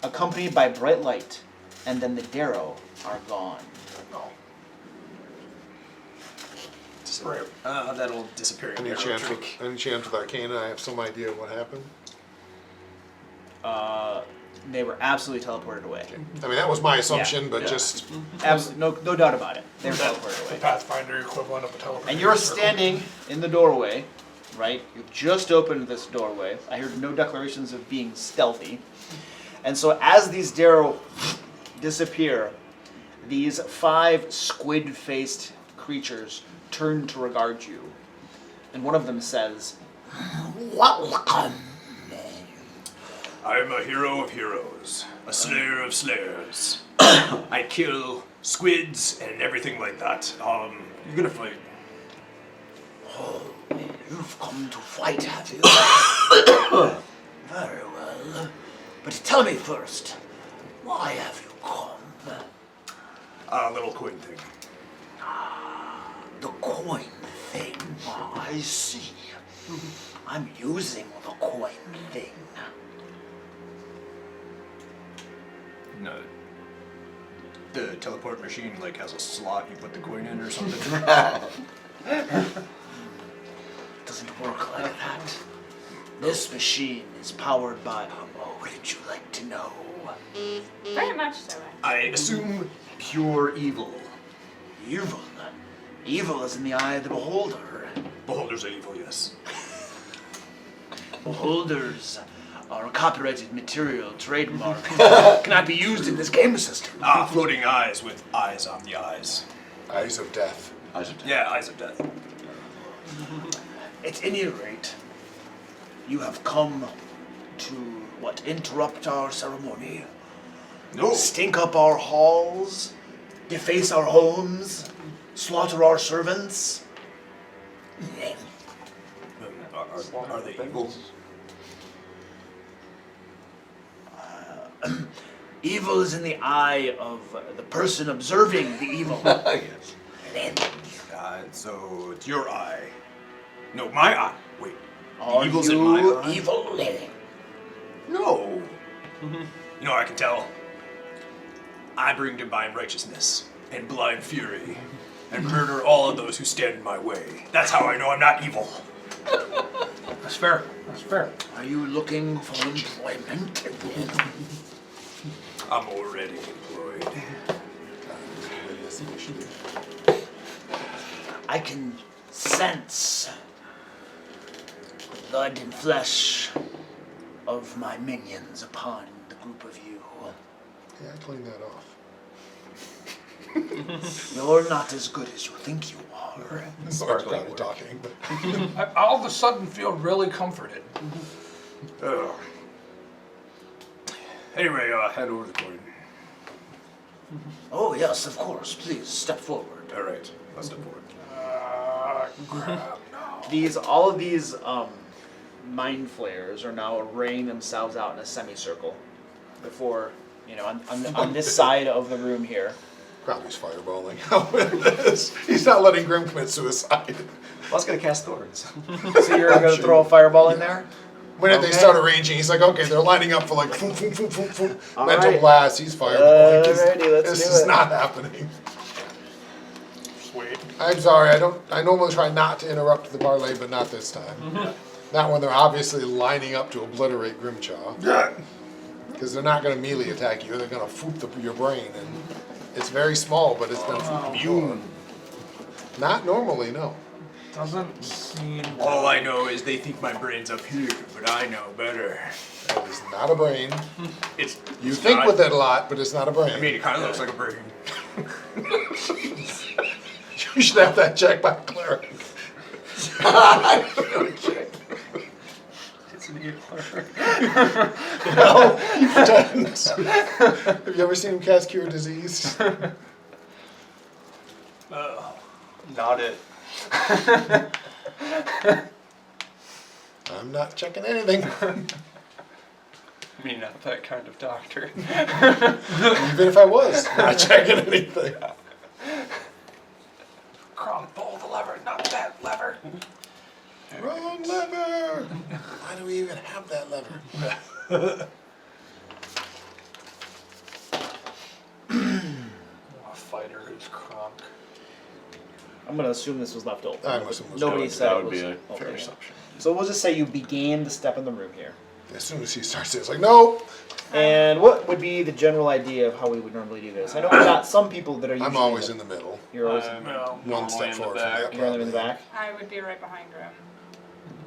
accompanied by bright light, and then the Darrow are gone.
That'll disappear in
Any
arrow
chance
trick.
with Arcana? I have some idea what happened.
They were absolutely teleported away.
I mean, that was my assumption, but
Yeah.
just
Absolutely, no doubt about it. They were teleported
The
away.
Pathfinder equivalent of a teleporter.
And you're standing in the doorway, right? You've just opened this doorway. I heard no declarations of being stealthy. And so as these Darrow disappear, these 5 squid-faced creatures turn to regard you. And one of them says,
Welcome.
I'm a hero of heroes, a slayer of slayers. I kill squids and everything like that. You're gonna fight.
Oh, you've come to fight, have you? Very well. But tell me first, why have you come?
A little coin thing.
The coin thing. Oh, I see. I'm using the coin thing.
No. The teleport machine like has a slot you put the coin in or something.
Doesn't work like that. This machine is powered by. Oh, wouldn't you like to know?
Very much so.
I assume pure evil.
Evil. Evil is in the eye of the beholder.
Beholders are evil, yes.
Beholders are a copyrighted material, trademark. Cannot be used in this game system.
Floating eyes with eyes on the eyes.
Eyes of Death.
Yeah, eyes of death.
At any rate, you have come to, what, interrupt our ceremony?
No.
Stink up our halls? Deface our homes? Slaughter our servants?
Are they evil?
Evil is in the eye of the person observing the evil.
Yes.
So it's your eye. No, my eye. Wait.
Are
evil's in
you
my eye?
evil?
No. You know, I can tell. I bring divine righteousness and blind fury and murder all of those who stand in my way. That's how I know I'm not evil.
That's fair. That's fair.
Are you looking for employment?
I'm already employed.
I can sense the blood and flesh of my minions upon the group of you.
Yeah, I cleaned that off.
You're not as good as you think you are.
Sorry about the talking, but
I all of a sudden feel really comforted.
Anyway, hand over the coin.
Oh yes, of course. Please step forward.
All right, I'll step forward.
All of these mind flayers are now arraying themselves out in a semicircle before, on this side of the room here.
Crowley's fireballing. He's not letting Grim commit suicide.
I was gonna cast thorns.
So you're going to throw a fireball in there?
When they start arranging, he's like, okay, they're lining up for like boom, boom, boom, boom, boom. Mental blast. He's fireballing.
Alrighty, let's
This
do
is
it.
not happening.
Sweet.
I'm sorry. I normally try not to interrupt the parlay, but not this time. Not when they're obviously lining up to obliterate Grimchaw. Because they're not going to melee attack you. They're going to foop your brain, and it's very small, but it's been fooped before. Not normally, no.
Doesn't seem.
All I know is they think my brain's up here, but I know better.
That is not a brain.
It's
You
it's
think
not-
with it a lot, but it's not a brain.
I mean, it kind of looks like a brain.
You should have that checked by a cleric.
It's an e-clerk.
No, he pretends. Have you ever seen him cast Cure Disease?
Not it.
I'm not checking anything.
I mean, not that kind of doctor.
Even if I was, not checking anything.
Kronk, pull the lever, not that lever.
Wrong lever! Why do we even have that lever?
A fighter who's Kronk.
I'm going to assume this was left open.
I'm assuming it was
Nobody
left
said
That
it
would be
was
a fair
open.
assumption.
So we'll just say you began to step in the room here.
As soon as he starts it, it's like, nope.
And what would be the general idea of how we would normally do this? I know we've got some people that are usually...
I'm always in the middle.
You're always
I'm
Well,
One
normally
step
in the
forward from
back.
that.
You're in the back?
I would be right behind Grim.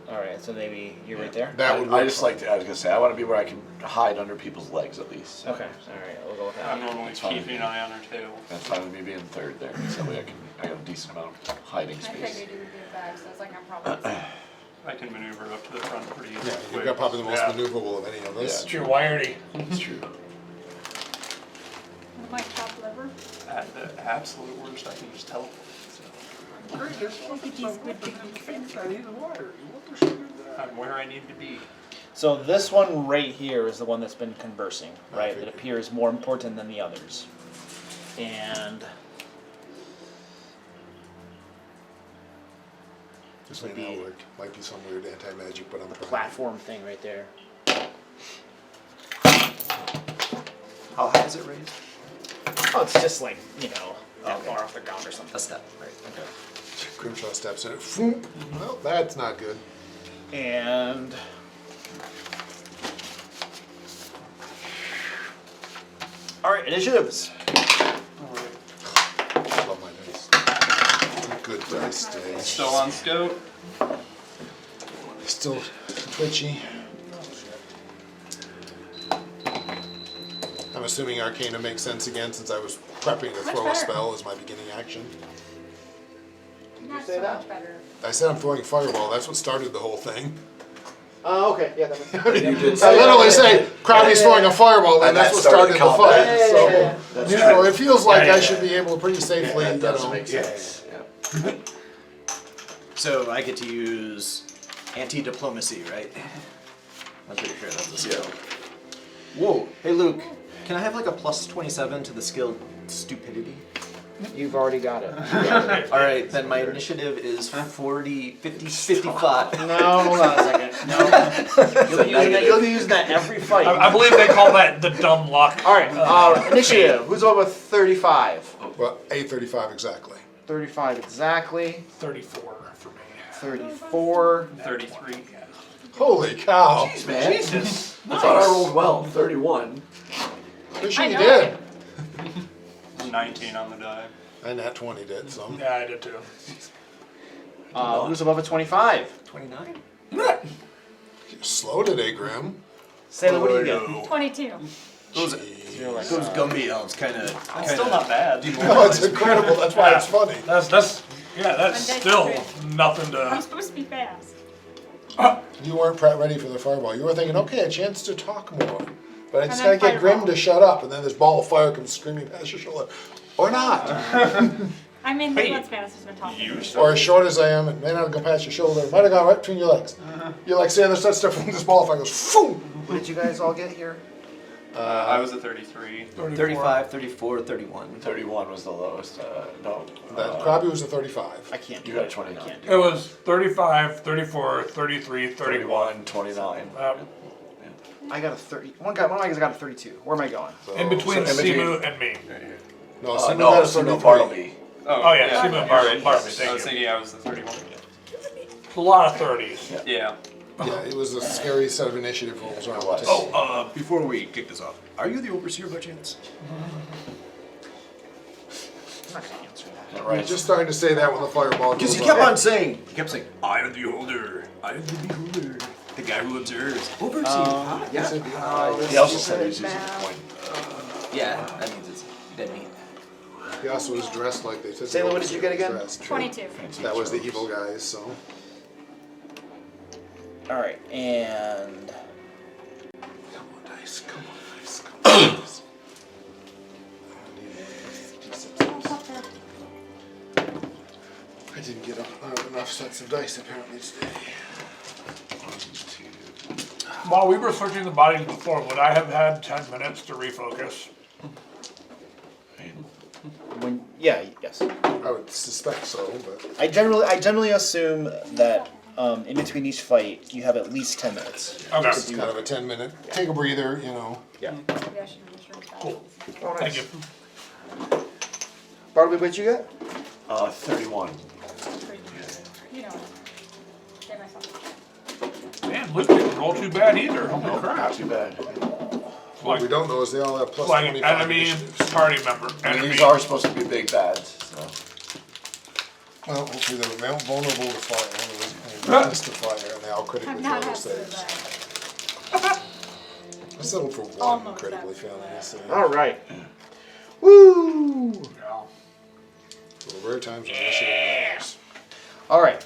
Alright, so maybe you're right there?
That would
I
work
just
fine.
like to, I was gonna say, I want to be where I can hide under people's legs at least.
Okay, alright, we'll go with
I'm
that.
normally
That's fine.
keeping an eye on her tail.
That's fine with me being third there, so that way I got a decent amount of hiding
I
space.
figured you would be back, so it's like I'm probably.
I can maneuver up to the front pretty
Yeah,
quick.
you've got probably the most
Yeah.
maneuverable of any of us.
You're wiredy.
It's true.
My top liver.
At the absolute worst, I can just teleport. So
Great, there's fucking some things that he's wired. What the shit is that?
I'm where I need to be.
So this one right here is the one that's been conversing, right? That
figured.
appears more important than the others. And
This may not work. Might be some weird anti-magic, but on the
platform thing right there.
How high is it raised?
Oh, it's just like, that far off the ground or something.
A step, right? Okay.
Grimshaw steps in it. Foop. Well, that's not good.
And alright, initiatives.
I love my dice. It's a good dice day.
Still on scout.
Still twitchy. I'm assuming Arcana makes sense again since I was prepping to
Much
throw a
better.
spell as my beginning action.
Not
say
so
that?
much better.
I said I'm throwing fireball. That's what started the whole thing.
Oh, okay, yeah, that makes sense.
You did
I literally say Crowley's throwing a fireball, and
And
that's
that
what started
started
the
combat.
fight.
Yeah,
So,
yeah, yeah.
That's
you
true.
know, it feels like
Yeah,
I
yeah.
should be able to pretty safely,
That does
you know.
make sense. Yeah.
So I get to use anti-diplomacy, right? I'm pretty sure that's a skill. Whoa. Hey Luke, can I have like a plus 27 to the skill stupidity?
You've already got it.
Alright, then my initiative is 40, 50, 55.
No, hold on a second. No. You'll be using that every fight.
I believe they call that the dumb luck.
Alright, initiative. Who's over 35?
Well, 835 exactly.
35 exactly.
34 for me.
34.
33.
Holy cow!
Jeez, man. Jesus. I thought I rolled well. 31.
Pretty sure
I
you
know
did.
19 on the die.
And that 20 did, so.
Yeah, I did too.
Who's above a 25?
29?
You're slow today, Grim.
Sailor, what do you get?
22.
Those Gumby elves kind of.
That's still not bad.
No, it's incredible. That's why it's funny.
That's
One
still
dice
nothing
I'm
to.
supposed to be fast.
You weren't ready for the fireball. You were thinking, okay, a chance to talk more. But I just
And
gotta
then
get Grim
fireball.
to shut up, and then this ball of fire comes screaming past your shoulder. Or not.
I mean, let's be honest, has been talking.
Or as short as I am, it may not have gone past your shoulder. It might have gone right between your legs. You're like saying there's that stuff from this ball of fire goes, phoom!
What did you guys all get here?
I was a 33.
35, 34, 31.
31 was the lowest. No.
Krabby was a 35.
I can't do
You got
it.
29.
It was 35, 34, 33, 31.
29.
I got a 30. One of my guys got a 32. Where am I going?
In between
so in between-
Simu and me.
No,
No,
got a
so no
33.
Bartleby.
Oh, yeah, Simu and
you're
Bartleby,
right.
Bartleby,
I
thank
was
you.
thinking I was the 31.
A lot of 30s.
Yeah.
Yeah, it was a scary set of initiative rolls.
It was.
Oh, before we kick this off, are you the overseer by chance?
I'm not gonna answer that.
Yeah,
You're
right.
just starting to say that when the fireball
Because
goes
you kept
off.
on saying, I am the beholder, I am the beholder, the guy who observes. Overseer, yeah.
He also said he was using the coin.
Yeah, that means it's dead meat.
He also was dressed like they said.
Sailor, what did you get again?
22.
That was the evil guys, so.
All right, and
Come on, dice. Come on, dice. Come on, dice. I didn't get enough sets of dice apparently today.
While we were searching the bodies before, would I have had 10 minutes to refocus?
yes.
I would suspect so, but
I generally assume that in between each fight you have at least 10 minutes.
Okay.
it's kind of a 10-minute. Take a breather, you know.
Yeah.
Maybe I should have just read that.
Cool.
Oh,
Thank you.
Bartleby, what you got?
31.
You know, get myself.
Man, Luke didn't roll too bad either. Holy
Not
crap.
too bad.
What we don't know is they all have plus
Like
25
enemy,
initiatives.
party member.
I mean,
Enemy.
these are supposed to be big bads, so.
Well, hopefully they're vulnerable to fire. Weakness to fire, and they all critically
I'm
fail
not
their
happy with
saves.
that.
I settled for one
Almost
critically
happy.
failing a save.
All right. Woo!
Yeah.
There were rare times when initiative matters.
All right.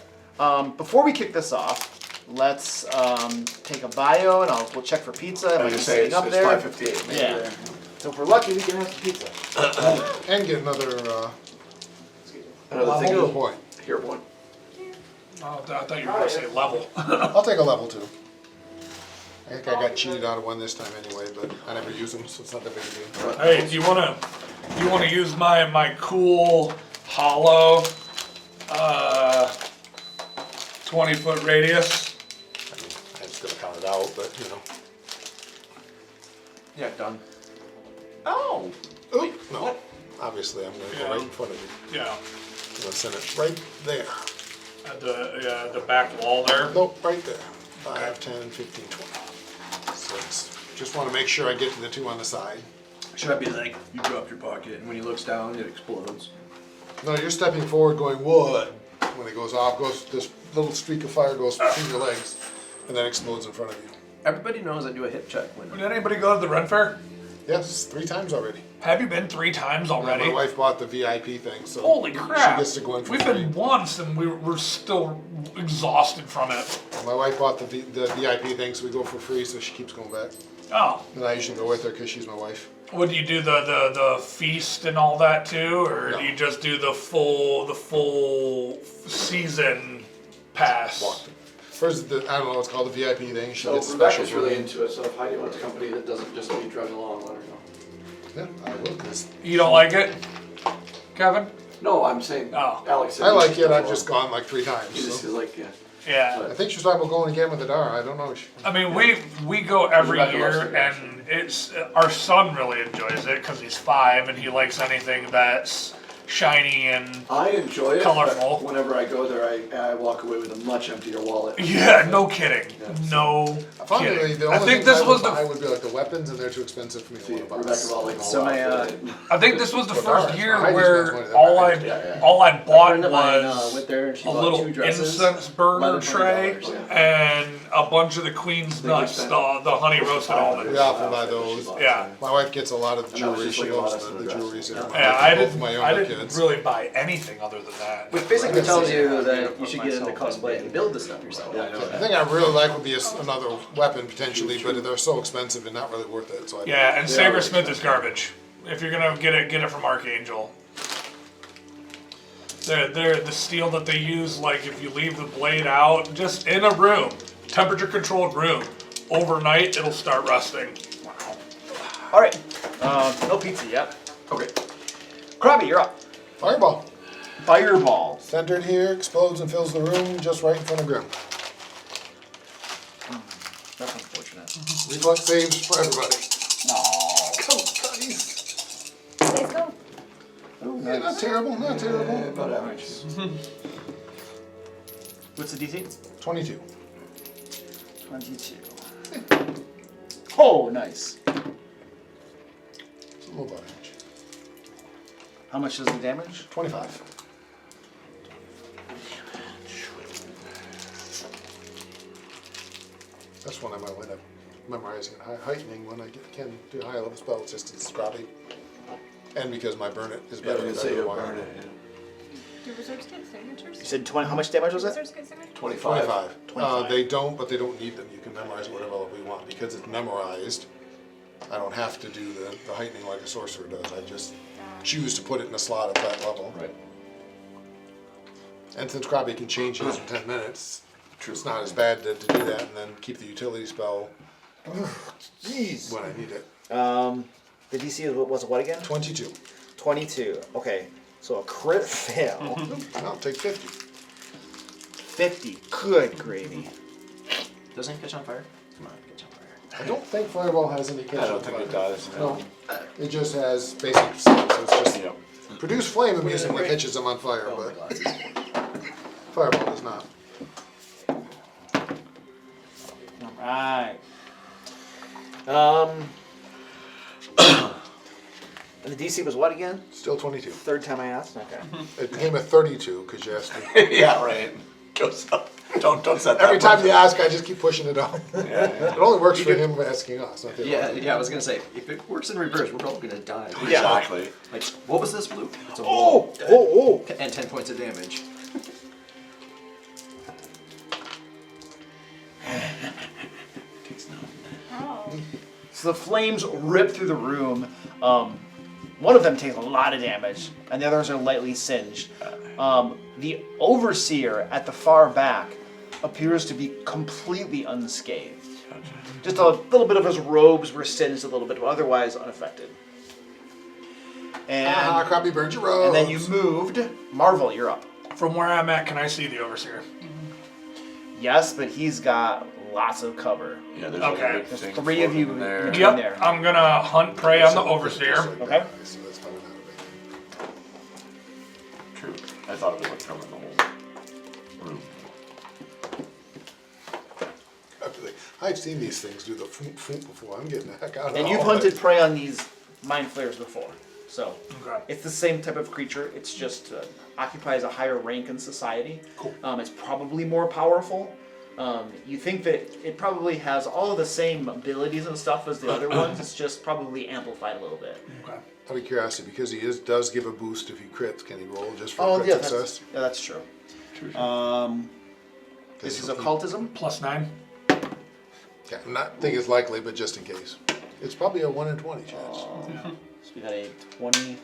Before we kick this off, let's take a bio and we'll check for pizza.
I
Might
was
be
gonna say,
sitting
it's
up there.
5:58. Maybe
Yeah.
they're-
So if we're lucky, we can have some pizza.
And get another
Another
hero
thing.
point.
Here, one.
Oh, I thought you were going to say level.
I'll take a level 2. I think I got cheated out of one this time anyway, but I never use them, so it's not that big a deal.
Hey, do you wanna use my cool hollow 20-foot radius?
I mean, I'm just gonna count it out, but you know.
Yeah, done.
Oh! Oop, no. Obviously, I'm gonna go right in front of you.
Yeah.
I'm gonna send it right there.
At the back wall there.
Nope, right there. 5, 10, 15, 20. So it's, just wanna make sure I get to the 2 on the side.
Should I be like, you drop your pocket, and when he looks down, it explodes?
No, you're stepping forward going, what? When it goes off, this little streak of fire goes between your legs and then explodes in front of you.
Everybody knows I do a hip check when.
Did anybody go to the Ren Fair?
Yes, 3 times already.
Have you been 3 times already?
My wife bought the VIP thing, so
Holy crap!
she gets to go in for
We've
free.
been once and we're still exhausted from it.
My wife bought the VIP thing, so we go for free, so she keeps going back.
Oh,
And I usually go with her because she's my wife.
would you do the feast and all that too, or
No.
do you just do the full season pass?
First, I don't know, it's called the VIP thing. She
So
gets special
Rebecca's really
room.
into it, so if Heidi wants a company that doesn't just be drugged along, let her know.
Yeah, I will, because
You don't like it, Kevin?
No, I'm saying,
Oh.
Alex said
I
he
like
just
it.
does
I've
along.
just gone like 3
He
times.
just
So.
is like, yeah.
Yeah.
I think she was talking about going again with the Dara. I don't know.
I mean, we go every
Rebecca
year,
loves it,
and it's our son really enjoys it because he's 5 and he likes anything that's shiny and
I enjoy it,
Colorful.
but whenever I go there, I walk away with a much emptier wallet.
yeah, no kidding, no
Probably
kidding.
the
I
only
think
things
this
I
was
would buy
the
would be like the weapons, and they're too expensive for me
See,
to want to
Rebecca
buy.
Raleigh
So my,
I think this was the
Well,
first
ours,
year
Heidi
where
spends money that
all I
way.
Yeah.
all I bought
friend of mine
was
went there and she
a
bought
little
2 dresses.
incense burner
$11,
tray
$20,
and a bunch of the queen's nuts, the honey roasted almonds.
We often buy those.
Yeah.
My wife gets a lot of the
And that was
jewelry.
just
She
like a
loves
lot of
the
stuff
jewelry.
addressed.
Yeah,
Both of my
I
younger
didn't
kids.
really buy anything other than that.
Which basically
Right.
tells you
Yeah,
that you should get into
myself
cosplay and build the stuff yourself.
Yeah, I know
The
that.
thing I really like would be another weapon potentially, but they're so expensive and not really worth it. So I
Yeah, and Sabersmith is garbage. If you're gonna get it from Archangel. They're the steel that they use, like if you leave the blade out, just in a room, temperature controlled room, overnight it'll start rusting.
All right. No pizza yet.
Okay.
Krabby, you're up.
Fireball.
Fireball.
Centered here, explodes and fills the room just right in front of Grim.
That's unfortunate.
Reflex saves for everybody.
Oh.
Come on, guys.
Let's go.
Yeah, not terrible, not terrible.
About average.
What's the DC?
22.
22. Oh, nice.
It's a little average.
How much is the damage?
25. That's one I might wind up memorizing and heightening when I can do high level spells just to describe it. And because my burn it is
Yeah, I
better
was
than
gonna say
the
you
wire.
burn it.
Do wizards get signatures?
You said 20. How much damage was it?
Wizards get signatures?
25.
25. They don't, but they don't need them. You can memorize whatever level you want. Because it's memorized, I don't have to do the heightening like a sorcerer does. I just choose to put it in a slot at that level.
Right.
And since Krabby can change his in 10 minutes, it's not as bad to do that and then keep the utility spell
Jeez.
when I need it.
The DC was what again?
22.
22. Okay. So a crit fail.
I'll take 50.
50. Good gravy.
Doesn't it catch on fire? Come on, catch on fire.
I don't think Fireball has any catch.
I don't think it does.
No. It just has basic skills. So it's just
Yep.
produce flame amusing that catches them on fire,
Oh, my
but
glasses.
Fireball does not.
Alright. And the DC was what again?
Still 22.
Third time I asked? Okay.
It became a 32 because you asked me.
Yeah, right. Goes up. Don't set that.
Every time you ask, I just keep pushing it up.
Yeah, yeah.
It only works for him asking us, not the other
Yeah,
way.
yeah, I was gonna say, if it works in reverse, we're probably gonna die.
Exactly.
Like, what was this, Blue? It's a
Oh!
wall.
Oh! Oh!
And 10 points of damage.
Oh.
So the flames rip through the room. One of them takes a lot of damage, and the others are lightly singed. The overseer at the far back appears to be completely unscathed. Just a little bit of his robes were singed a little bit, but otherwise unaffected.
Ah,
And,
Krabby burned your robes.
and then you moved. Marvel, you're up.
From where I'm at, can I see the overseer?
Yes, but he's got lots of cover.
Yeah, there's
Okay.
like a big
There's
thing
3 of you
floating there.
between
Yep,
there.
I'm gonna hunt prey on the overseer.
Okay.
So that's probably not a big thing.
True. I thought it was like covering the whole room.
I've seen these things do the foom foom before. I'm getting the heck out of it.
And you've hunted prey on these mind flayers before. So
Okay.
it's the same type of creature. It's just occupies a higher rank in society.
Cool.
It's probably more powerful. You think that it probably has all of the same abilities and stuff as the other ones. It's just probably amplified a little bit.
Okay.
Out of curiosity, because he does give a boost if he crits, can he roll just for
Oh
crit
yeah,
success?
that's true.
True.
This is occultism.
+9.
Yeah, I'm not think it's likely, but just in case. It's probably a 1 in 20 chance.
So we got a 20,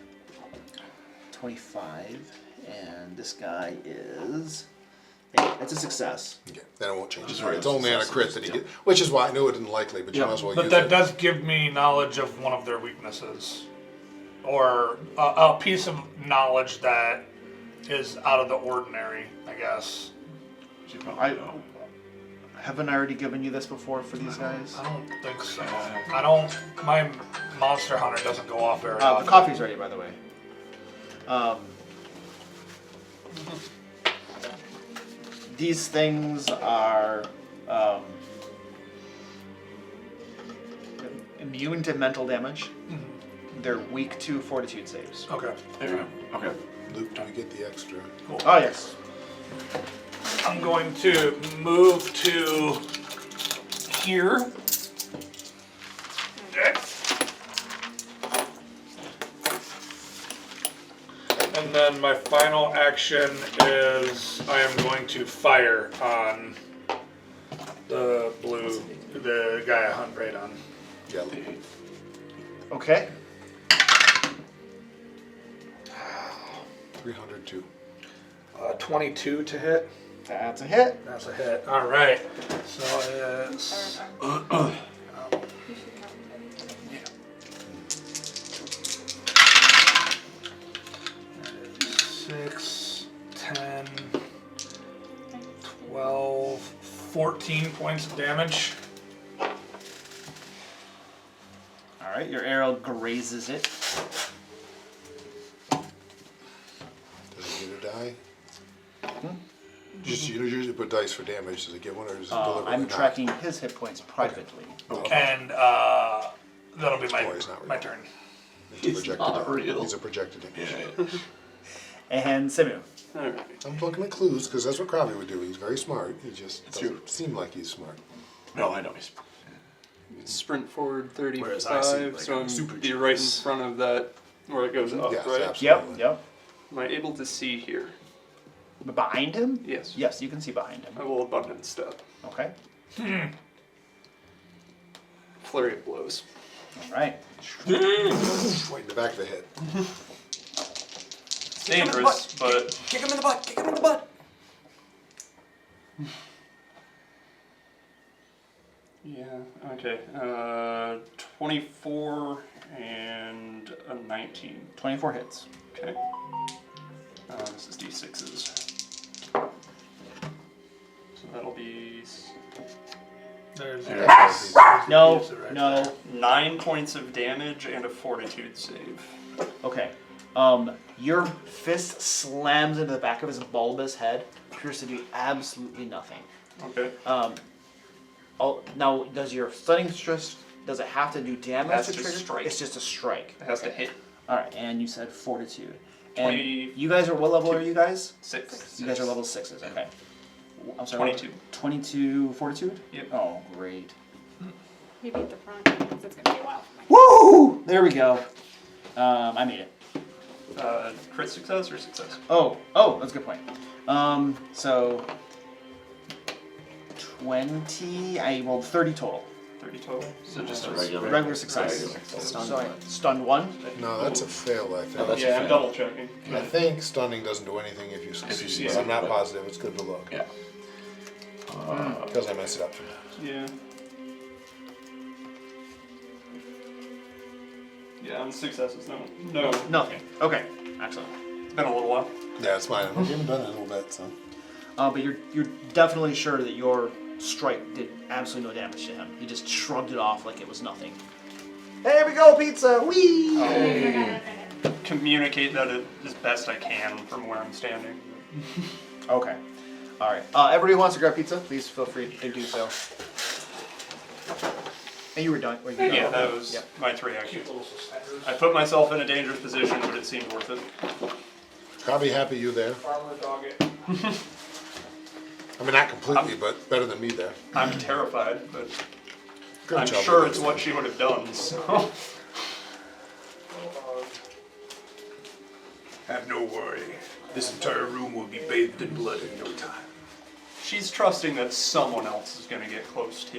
25, and this guy is. Hey, that's a success.
Okay, then it won't change.
Just
It's
right,
only on a crit that he gets, which is why I knew it didn't likely, but you might as well
But
use
that
it.
does give me knowledge of one of their weaknesses. Or a piece of knowledge that is out of the ordinary, I guess.
She probably
I-
know.
Haven't I already given you this before for these guys?
I don't think so. I don't. My monster hunter doesn't go off very
The
often.
coffee's ready, by the way. These things are immune to mental damage. They're weak to fortitude saves.
Okay.
There you go. Okay.
Luke, do we get the extra?
Oh yes.
I'm going to move to here. And then my final action is I am going to fire on the blue, the guy I hunt right on.
Yellow.
Okay.
302.
22 to hit.
That's a hit.
That's a hit. All right. So it's
You should count it.
6, 10, 12, 14 points of damage.
Alright, your arrow grazes it.
Does it get a die? Just you usually put dice for damage. Does it get one or does it deliberately
I'm
not?
tracking his hit points privately.
And that'll be my,
Oh, he's not real.
my turn.
He's
not real.
He's a projected image.
And Simu.
Alright.
I'm looking at clues because that's what Krabby would do. He's very smart. He just doesn't seem like he's smart.
No, I know he's.
Sprint forward
Whereas I seem
35,
like
so
I'm
I'm
super
be right in
genius.
front of that where it goes up,
Yes,
right?
absolutely.
Yep.
Am I able to see here?
Behind him?
Yes.
Yes, you can see behind him.
I will abundant step.
Okay.
Flurry of blows.
Alright.
Right in the back of the head.
It's dangerous, but
Kick him in the butt! Kick him in the butt!
yeah, okay. 24 and a 19.
24 hits.
Okay. This is D6s. So that'll be
There's
No,
right
no.
there.
9 points of damage and a fortitude save.
Okay. Your fist slams into the back of his bulbous head, appears to do absolutely nothing.
Okay.
Now, does your stunning stress, does it have to do damage
Has
to
to
trigger?
strike.
It's just a strike.
It has to hit.
Alright, and you said fortitude. And
20
you guys are, what level are you guys?
6.
You guys are level 6s, okay. I'm sorry.
22.
22 fortitude?
Yep.
Oh, great.
You beat the front because it's gonna be a while for my
Woo! There we go. I made it.
Crit success or success?
Oh, that's a good point. So 20. I rolled 30 total.
30 total.
So just a
that's-
regular.
Regular success. Stunned 1.
No, that's a fail, I think.
that's
Yeah,
a
I'm
fail.
double checking.
I think stunning doesn't do anything if you succeed,
see
but I'm not
it.
positive. It's good to look.
Yeah.
Because I messed it up.
Yeah. Yeah, on successes, no.
Nothing. Okay, excellent.
It's been a little while.
Yeah, it's fine. We haven't done it in a little bit, so.
But you're definitely sure that your strike did absolutely no damage to him. He just shrugged it off like it was nothing. There we go, pizza! Whee!
Communicate that as best I can from where I'm standing.
Okay. Alright. Everybody who wants to grab pizza, please feel free to do so. And you were done. Were you done?
Yeah, that was
Yep.
my 3 actions. I put myself in a dangerous position, but it seemed worth it.
Probably happy you there.
Farmer dog it.
I mean, not completely, but better than me there.
I'm terrified, but
Good
I'm
job
sure
with
it's
this.
what she would have done, so.
Have no worry. This entire room will be bathed in blood in no time.
She's trusting that someone else is gonna get close to.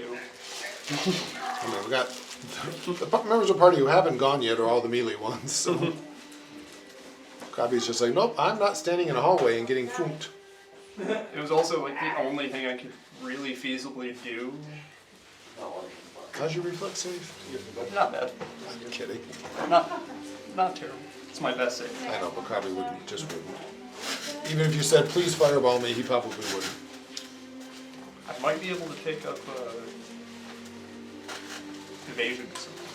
I mean, we got the members of the party who haven't gone yet are all the melee ones, so. Krabby's just like, nope, I'm not standing in a hallway and getting fooked.
It was also like the only thing I could really feasibly do.
How's your reflex save?
Not bad.
I'm kidding.
Not terrible. It's my best save.
I know, but Krabby wouldn't, just wouldn't. Even if you said, please fireball me, he probably wouldn't.
I might be able to pick up evasion or something.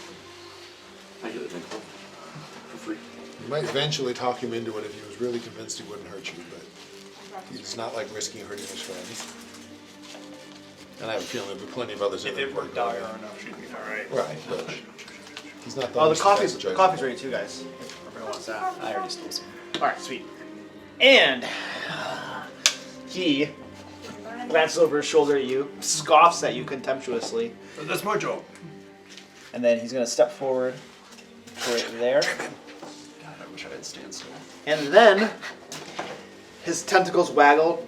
I get it for free.
You might eventually talk him into it if he was really convinced he wouldn't hurt you, but he's not like risking hurting his friends. And I have a feeling there'll be plenty of others in
If
there.
it were dire enough, she'd be alright.
Right, but he's not the
Oh, the
least
coffee's
enjoyable.
ready too, guys. If everyone wants that.
I already stole some.
Alright, sweet. And he glances over his shoulder at you, scoffs at you contemptuously,
That's my job.
and then he's gonna step forward right there.
God, I wish I had stand still.
And then his tentacles waggle,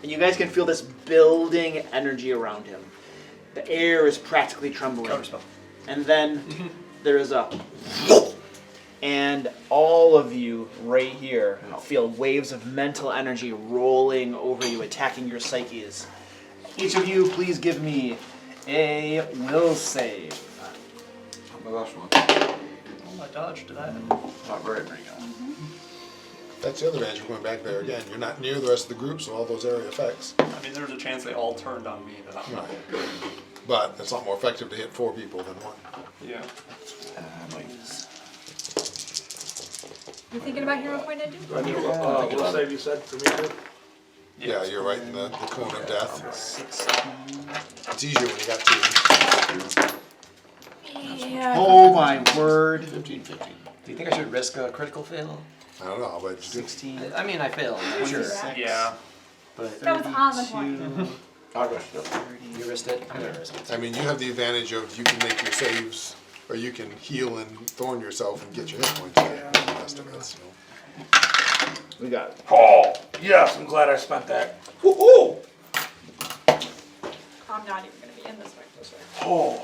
and you guys can feel this building energy around him. The air is practically trembling.
Counterspell.
And then there is a, and all of you right here feel waves of mental energy rolling over you, attacking your psyches. Each of you, please give me a will save.
My last one.
Oh, I dodged. Did I?
Not very good.
That's the other advantage of going back there again. You're not near the rest of the group, so all those area effects.
I mean, there's a chance they all turned on me. Though.
Right. But it's a lot more effective to hit 4 people than 1.
Yeah.
You thinking about hero point, Ed?
Will save you said for me too?
Yeah, you're right in the cone of death.
16.
It's easier when you got 2.
Yeah.
Oh my word.
15, 15.
Do you think I should risk a critical fail?
I don't know, but you do.
16.
I mean, I failed. I'm sure.
26,
Yeah.
But
That was on the point.
32,
I risked it.
30.
you risked it. I'm gonna risk it.
I mean, you have the advantage of you can make your saves, or you can heal and thorn yourself and get your hit points back. The rest of it, so.
We got
Oh, yes, I'm glad I spent that. Woo-hoo!
I'm not even gonna be in this way.
Oh,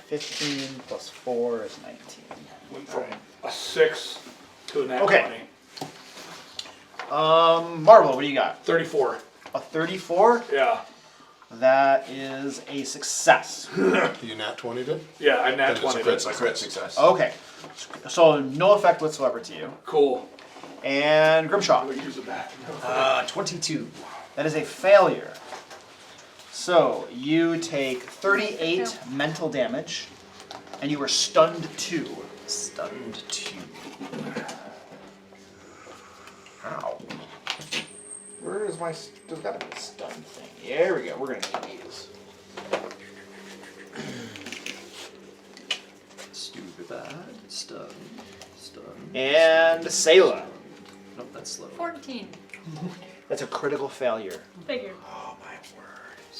15 plus 4 is 19.
went from a 6 to a nat
Okay.
20.
Marvel, what do you got?
34.
A 34?
Yeah.
That is a success.
You nat 20 did?
Yeah, I nat
Then it's a
20.
crit
My crit success.
Okay. So no effect whatsoever to you.
Cool.
And Grimshaw,
We'll use it back.
22.
that is a failure. So you take 38 mental damage, and you are stunned 2.
Stunned 2. Ow.
Where is my... There's got to be a stun thing. There we go. We're going to need these.
Stupid bad. Stun. Stun.
And Sayla.
Nope, that's slow.
14.
That's a critical failure.
Figured.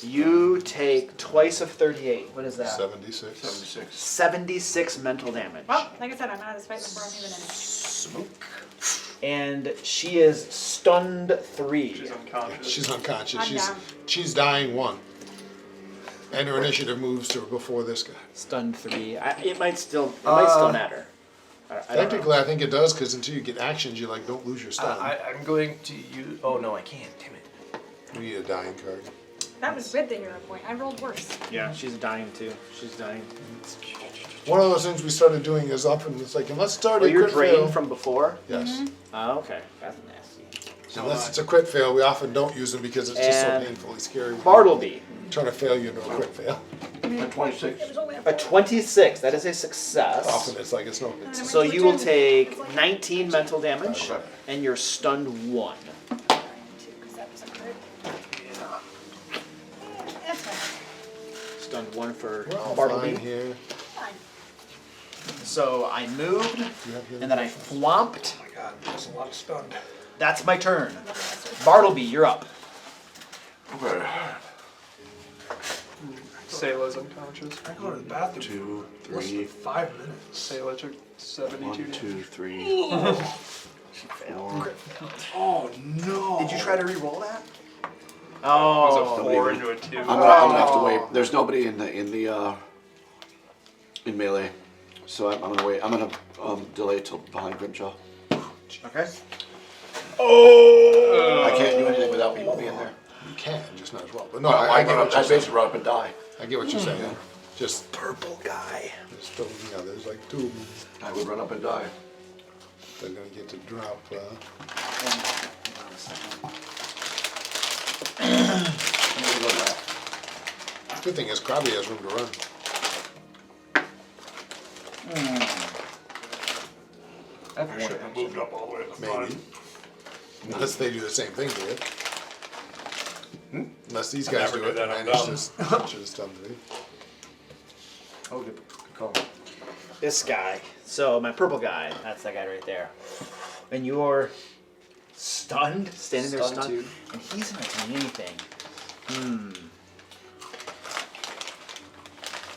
You take twice of 38. What is that?
76.
76.
76 mental damage.
Well, like I said, I'm out of this fight before I'm even in it.
Smoke.
And she is stunned 3.
She's unconscious.
She's unconscious.
I'm down.
She's dying 1. And her initiative moves to her before this guy.
Stunned 3. It might still matter. I don't know.
Technically, I think it does, because until you get actions, you don't lose your stun.
I'm going to use. Oh no, I can't. Damn it.
You need a dying card.
That was with the hero point. I rolled worse.
Yeah, she's dying too. She's dying.
One of those things we started doing is often, it's like, unless it's already
Oh,
a
you're
crit
drained
fail.
from before?
Yes.
Oh, okay. That's nasty.
Unless it's a crit fail, we often don't use them because it's just so
And
painfully scary.
Bartleby.
Trying to fail you into a crit fail.
At 26.
It was only
A 26. That is a success.
Often it's like it's no. It's,
So you will take 19 mental damage, and you're stunned 1.
because that was a crit. That's fine.
Stunned 1 for
we're all
Bartleby.
fine here.
Fine.
So I moved,
You have healing
and then I
potions?
flomped.
Oh my god, there's a lot of stunned.
That's my turn. Bartleby, you're up.
Okay.
Sayla's unconscious.
I go to the bathroom
2,
less
3.
than 5 minutes.
Sayla took 72
1,
damage.
2, 3.
She failed.
4.
Oh no.
Did you try to re-roll that?
It
Oh.
was a 4 into a 2.
I'm gonna have to wait. There's nobody in melee, so I'm gonna wait. I'm gonna delay till behind Grimshaw.
Okay.
I can't do anything without people being there.
You can, just not as well. But no,
I
I get what you're
basically
saying.
run up and die.
I get what you're saying. Just
Purple guy.
there's like 2 of them.
I would run up and die.
They're gonna get to drop.
I'm gonna go back.
Good thing is Krabby has room to run.
I should have moved up all the way to the
Maybe.
front.
Unless they do the same thing to it. Unless these
I
guys
never
do
do
it,
that,
and
I'm
manage
dumb.
this. Should have stunned me.
Oh, good call.
This guy. So my purple guy, that's that guy right there. And you're Stunned? Standing there
Stunned
stunned?
too.
And he's not doing anything.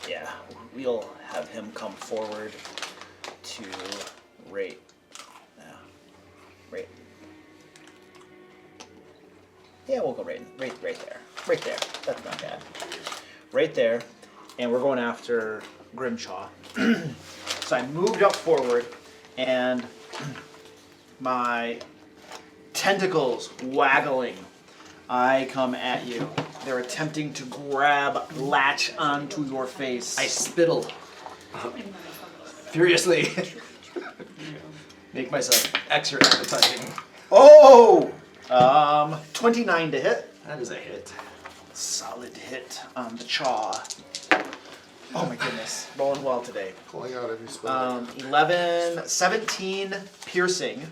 Yeah, we'll have him come forward to right. Right. Yeah, we'll go right there. Right there. That's not bad. Right there. And we're going after Grimshaw. So I moved up forward, and my tentacles waggling, I come at you. They're attempting to latch onto your face.
I spittle furiously. Make myself extra appetizing.
Oh! 29 to hit.
That is a hit.
Solid hit on the chaw. Oh my goodness, rolling well today.
Pulling out every spell.
17 piercing,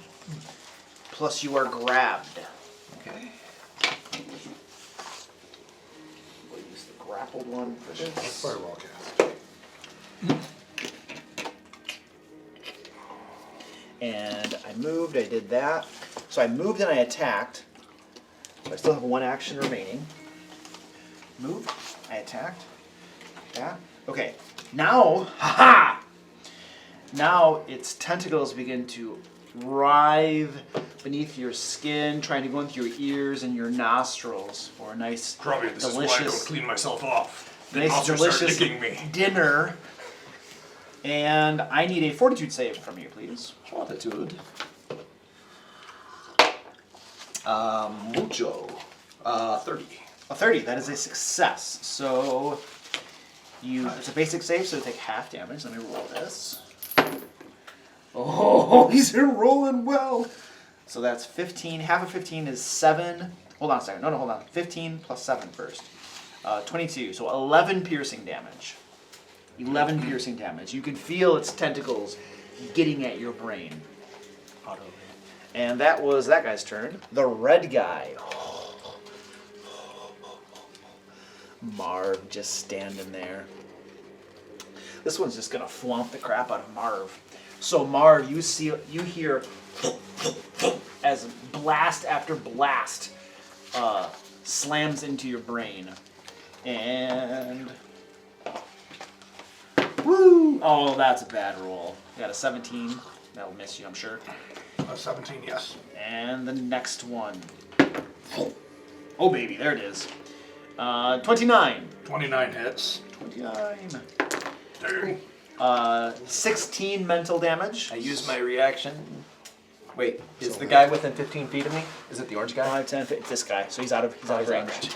plus you are grabbed.
Okay.
We'll use the grappled one for this.
Fireball cast.
And I moved, I did that. So I moved and I attacked. So I still have one action remaining. Moved, I attacked. That. Okay, now, haha! Now its tentacles begin to writhe beneath your skin, trying to go into your ears and your nostrils for a nice,
Probably this is why I don't
delicious,
clean myself off. The
nice,
monsters start
delicious
licking me.
dinner. And I need a fortitude save from you, please.
Fortitude. Mucho. 30.
A 30, that is a success. So it's a basic save, so you take half damage. Let me roll this. Oh, these are rolling well. So that's 15. Half of 15 is 7. Hold on a second. No, hold on. 15 plus 7 first. 22. So 11 piercing damage. 11 piercing damage. You can feel its tentacles getting at your brain. And that was that guy's turn. The red guy. Marv just standing there. This one's just gonna flaunt the crap out of Marv. So Marv, you hear as blast after blast slams into your brain, and woo! Oh, that's a bad roll. You got a 17. That'll miss you, I'm sure.
17, yes.
And the next one. Oh baby, there it is. 29.
29 hits.
29.
Dang.
16 mental damage.
I use my reaction. Wait, is the guy within 15 feet of me? Is it the orange guy?
5, 10, 15, this guy. So he's out of range.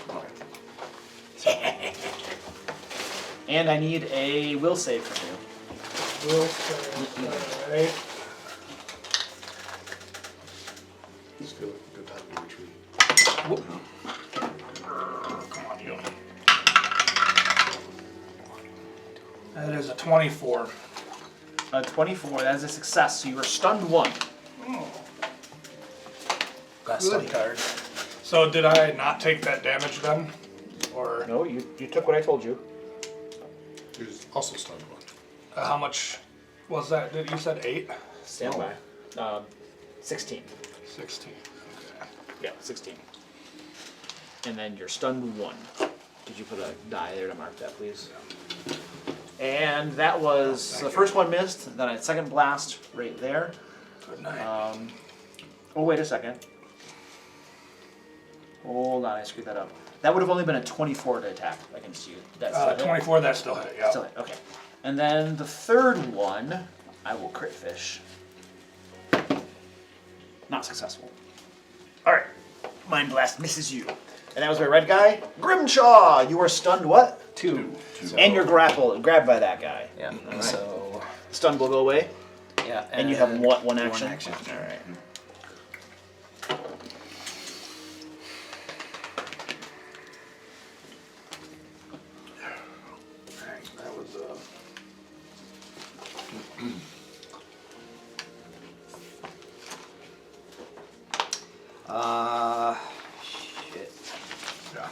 And I need a will save from you.
Will save. Alright.
Still a good time to retreat.
Come on, you. That is a 24.
24, that is a success. So you are stunned 1.
Got stun card.
So did I not take that damage then? Or
No, you took what I told you.
You're also stunned one.
how much was that? You said 8?
Stand by. 16.
16. Okay.
Yeah, 16. And then you're stunned 1. Could you put a die there to mark that, please? And that was, the first one missed, then a second blast right there.
Good night.
Oh, wait a second. Hold on, I screwed that up. That would have only been a 24 to attack against you. That's still hit?
24, that still hit, yeah.
Still hit, okay. And then the third one, I will crit fish. Not successful. Alright. Mind Blast misses you. And that was my red guy. Grimshaw, you are stunned what?
2.
And you're grabbed by that guy.
Yeah.
Alright.
So
Stun will go away.
yeah,
And you have one action?
One action.
Alright.
Dang, that was
Shit.
yeah.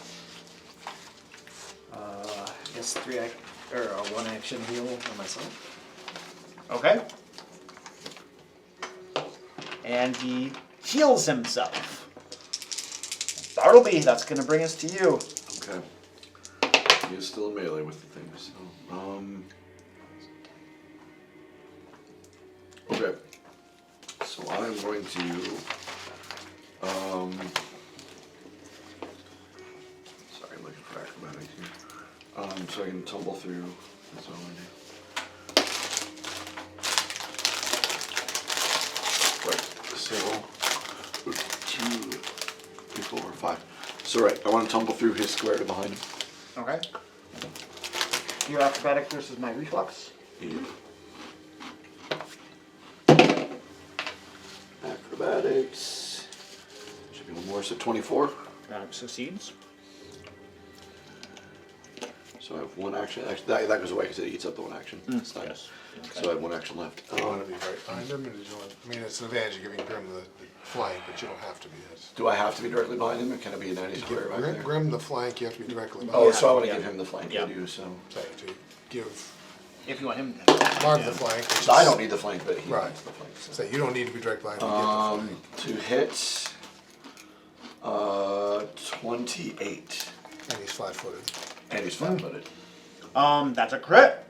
I guess 1 action heal on myself.
Okay. And he heals himself. Bartleby, that's going to bring us to you.
Okay. He is still in melee with the things. So, okay. So I'm going to. Sorry, I'm looking for acrobatics here. So I can tumble through. That's what I'm gonna do. Right. So 2, 3, 4, 5. So right, I want to tumble through his square to behind him.
Okay. Your acrobatic versus my reflex.
Yeah. Acrobatics. Should be a little more, so 24.
Succeeds.
So I have one action. Actually, that goes away because it eats up the one action. It's not.
Yes.
So I have one action left.
You want to be right behind him, or did you want? I mean, it's an advantage of giving Grim the flank, but you don't have to be.
Do I have to be directly behind him, or can I be in any square back there?
Grim the flank, you have to be directly behind.
Oh, so I want to give him the flank.
Yeah.
I do. So
To give
If you want him
Mark the flank. Which
I
is-
don't need the flank, but he
Right.
needs the flank. So.
So you don't need to be direct behind him.
To hit. 28.
And he's flat-footed.
And he's flat-footed.
That's a crit.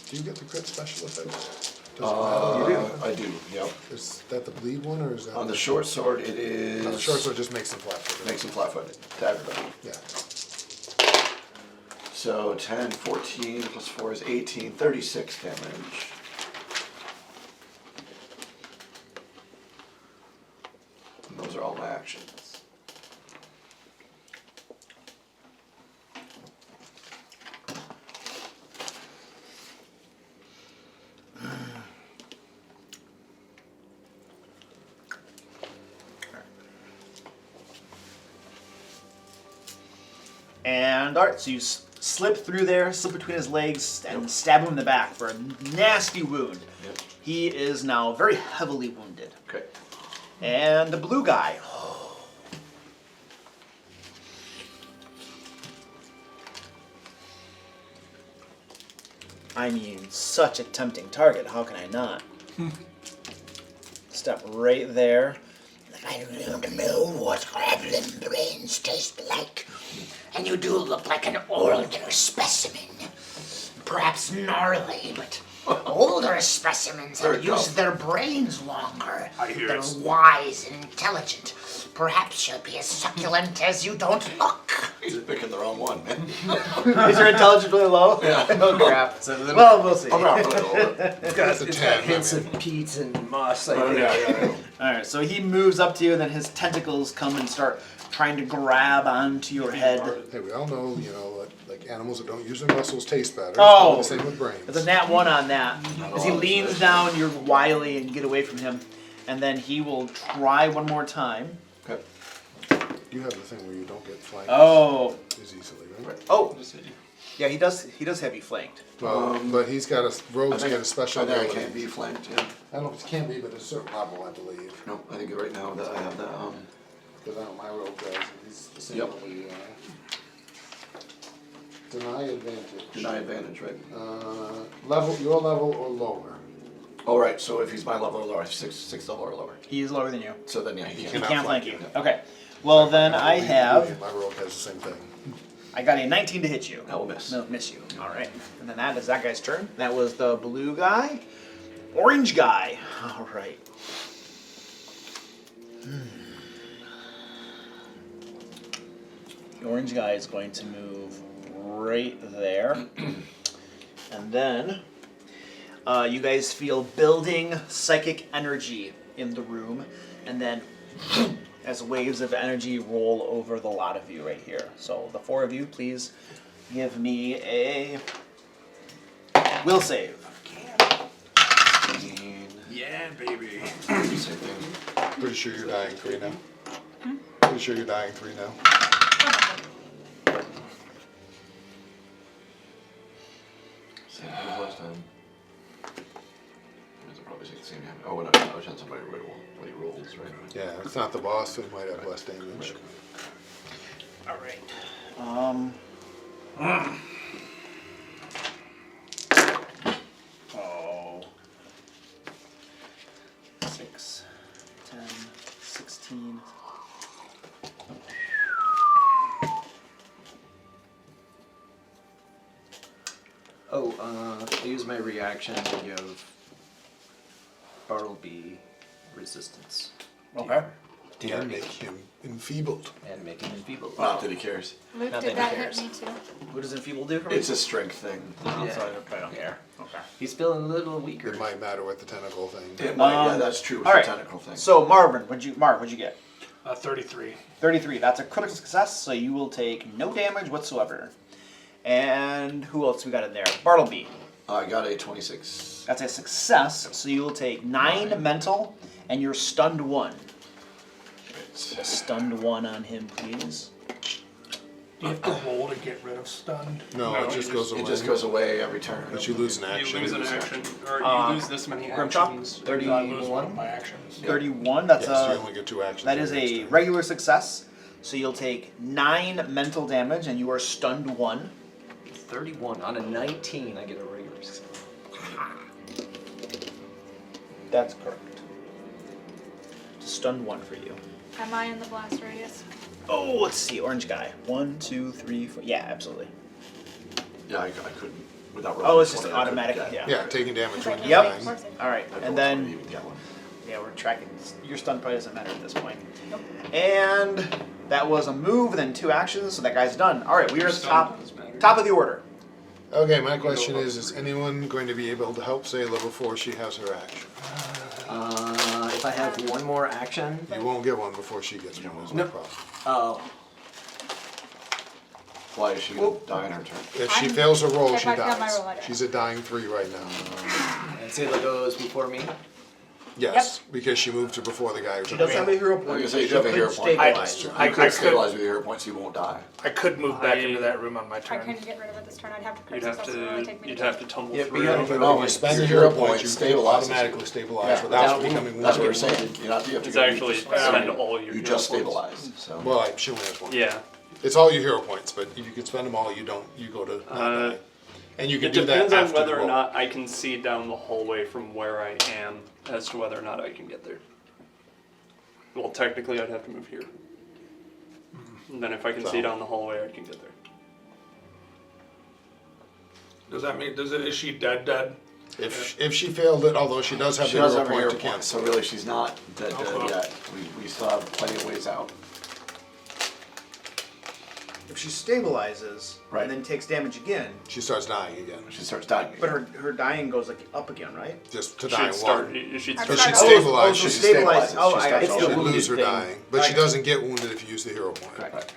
Do you get the crit special effect?
I do. Yep.
Is that the bleed one, or is that
On the short sword, it is.
No, the short sword just makes him flat-footed.
Makes him flat-footed to everybody.
Yeah.
So 10, 14 plus 4 is 18, 36 damage. And those are all my actions.
And alright, so you slip through there, slip between his legs, and stab him in the back for a nasty wound.
Yep.
He is now very heavily wounded.
Okay.
And the blue guy. I mean, such a tempting target. How can I not? Step right there.
I don't know what goblin brains taste like. And you do look like an older specimen. Perhaps gnarly, but older specimens have
Very
used
tough.
their brains longer.
I hear
They're
it's-
wise and intelligent. Perhaps you'll be as succulent as you don't look.
He's picking the wrong one, man.
Is your intelligence really low?
Yeah.
Oh crap. Well, we'll see.
I'm not really old.
It's got,
It's a
it's
10,
got hints
I
of peat and moss. I
Oh,
think.
yeah.
Alright, so he moves up to you, and then his tentacles come and start trying to grab onto your head.
Hey, we all know, like animals that don't use their muscles taste better.
Oh.
The same with brains.
There's a nat 1 on that. As he
all
leans
this.
down, you're wily and get away from him. And then he will try one more time.
Okay.
You have the thing where you don't get flanked
Oh.
as easily, right?
Oh. Yeah, he does have you flanked.
Well, but he's got rogues get a special
I think I
ability.
can't be flanked, yeah.
I don't know if it can be, but at a certain level, I believe.
No, I think right now that I have that,
Because I know my rogue does, and he's the same
Yep.
level you are. Deny advantage.
deny advantage, right?
Level, your level or lower.
Oh, right, so if he's my level or lower, six level or lower.
He is lower than you.
So then, yeah, he
He
can't.
can't flank you. Okay. Well, then I have.
My rogue has the same thing.
I got a 19 to hit you.
I will miss.
No, miss you. All right. And then that is that guy's turn. That was the blue guy. Orange guy. All right. The orange guy is going to move right there. And then you guys feel building psychic energy in the room. And then as waves of energy roll over the lot of you right here. So the 4 of you, please give me a will save.
Yeah, baby.
Same thing.
Pretty sure you're dying 3 now. Pretty sure you're dying 3 now.
Same thing as last time. It's probably the same damage. Oh, no, I was on somebody when he rolls, right?
Yeah, it's not the boss, so he might have less damage.
All right. Oh. 6.
I use my reaction to give Bartleby resistance.
Okay.
And make him enfeebled.
And make him enfeebled.
Not that he cares.
Luke,
Not
did
that
that
he
hit
cares.
me too?
What does enfeeble do for me?
It's a strength thing.
Oh, so I don't care. Okay.
He's feeling a little weaker.
It might matter with the tentacle thing.
It might, yeah, that's true with
all
the
right.
technical thing.
So Mark, what'd you get?
33.
33. That's a critical success, so you will take no damage whatsoever. And who else we got in there? Bartleby.
I got a 26.
That's a success, so you will take 9 mental, and you're stunned 1. Stunned 1 on him, please.
Do you have to roll to get rid of stunned?
No, it just goes away.
It just goes away every turn.
But you lose an
You
action.
lose an action, or you lose this many actions.
31.
My actions.
31. That's
Yes, you
a.
only get 2 actions.
That is
the next
a
turn.
regular success, so you'll take 9 mental damage, and you are stunned 1.
31. On a 19, I get a regular success.
That's correct. Stunned 1 for you.
Am I in the blast radius?
Oh, let's see. Orange guy. 1, 2, 3, 4. Yeah, absolutely.
Yeah, I couldn't without rolling.
Oh, it's just
20, I couldn't
automatic.
get it.
Yeah.
Yeah, taking damage when you're
Yep.
dying.
All right,
I
and
rolled
then
20 to even get one.
yeah, we're tracking. Your stun probably doesn't matter at this point. And that was a move, then 2 actions, so that guy's done. All right, we are at the top of the order.
Okay, my question is anyone going to be able to help say level 4 she has her action?
If I have one more action.
You won't get one before she gets one, is my problem.
Oh.
Why is she going to die in her turn?
If she
I'm-
fails a roll,
if
she
I fail my
dies.
roll, I die.
She's at dying 3 right now.
And Sayla goes before me.
Yes, because she moved to before the guy who
She
took
does
the
have a hero point.
Like I say, you
She
have a
could
hero point.
stabilize.
You
I
could
could-
stabilize with your hero points, you won't die.
I could move back into that room on my
I
turn.
couldn't get rid of it this turn. I'd have to crit
You'd have
success. It would only take me
you'd
to
have to tumble
Yeah, but
through.
you gotta
No, you spend your hero points, you
stabilize.
automatically stabilize
Yeah,
without
without-
becoming
That's what we're
wounded.
saying. You have to
It's actually spend all your
You
hero
just
points.
stabilize. So.
Well, she only has 1.
Yeah.
It's all your hero points, but if you can spend them all, you don't. You go to not die. And you can
It
do that
depends on
after the
whether or
roll.
not I can see down the hallway from where I am as to whether or not I can get there. Well, technically, I'd have to move here. And then if I can see down the hallway, I can get there.
Does that mean, is she dead?
If she failed it, although she does have
She
the
does
hero
have a
point
hero
to
point,
cancel.
so really she's not dead
Okay.
yet. We still have plenty of ways out.
If she stabilizes
Right.
and then takes damage again,
She starts dying again.
She starts dying.
but her dying goes like up again, right?
Just to die
She'd start.
1.
She'd
Or
But
start.
she'd
Oh,
stabilize.
so
She'd
stabilize.
stabilizes.
Oh,
She
I
starts
it's
all
the
over.
she'd
wounded
lose her
thing.
dying. But she doesn't get wounded if you use the hero point.
Right.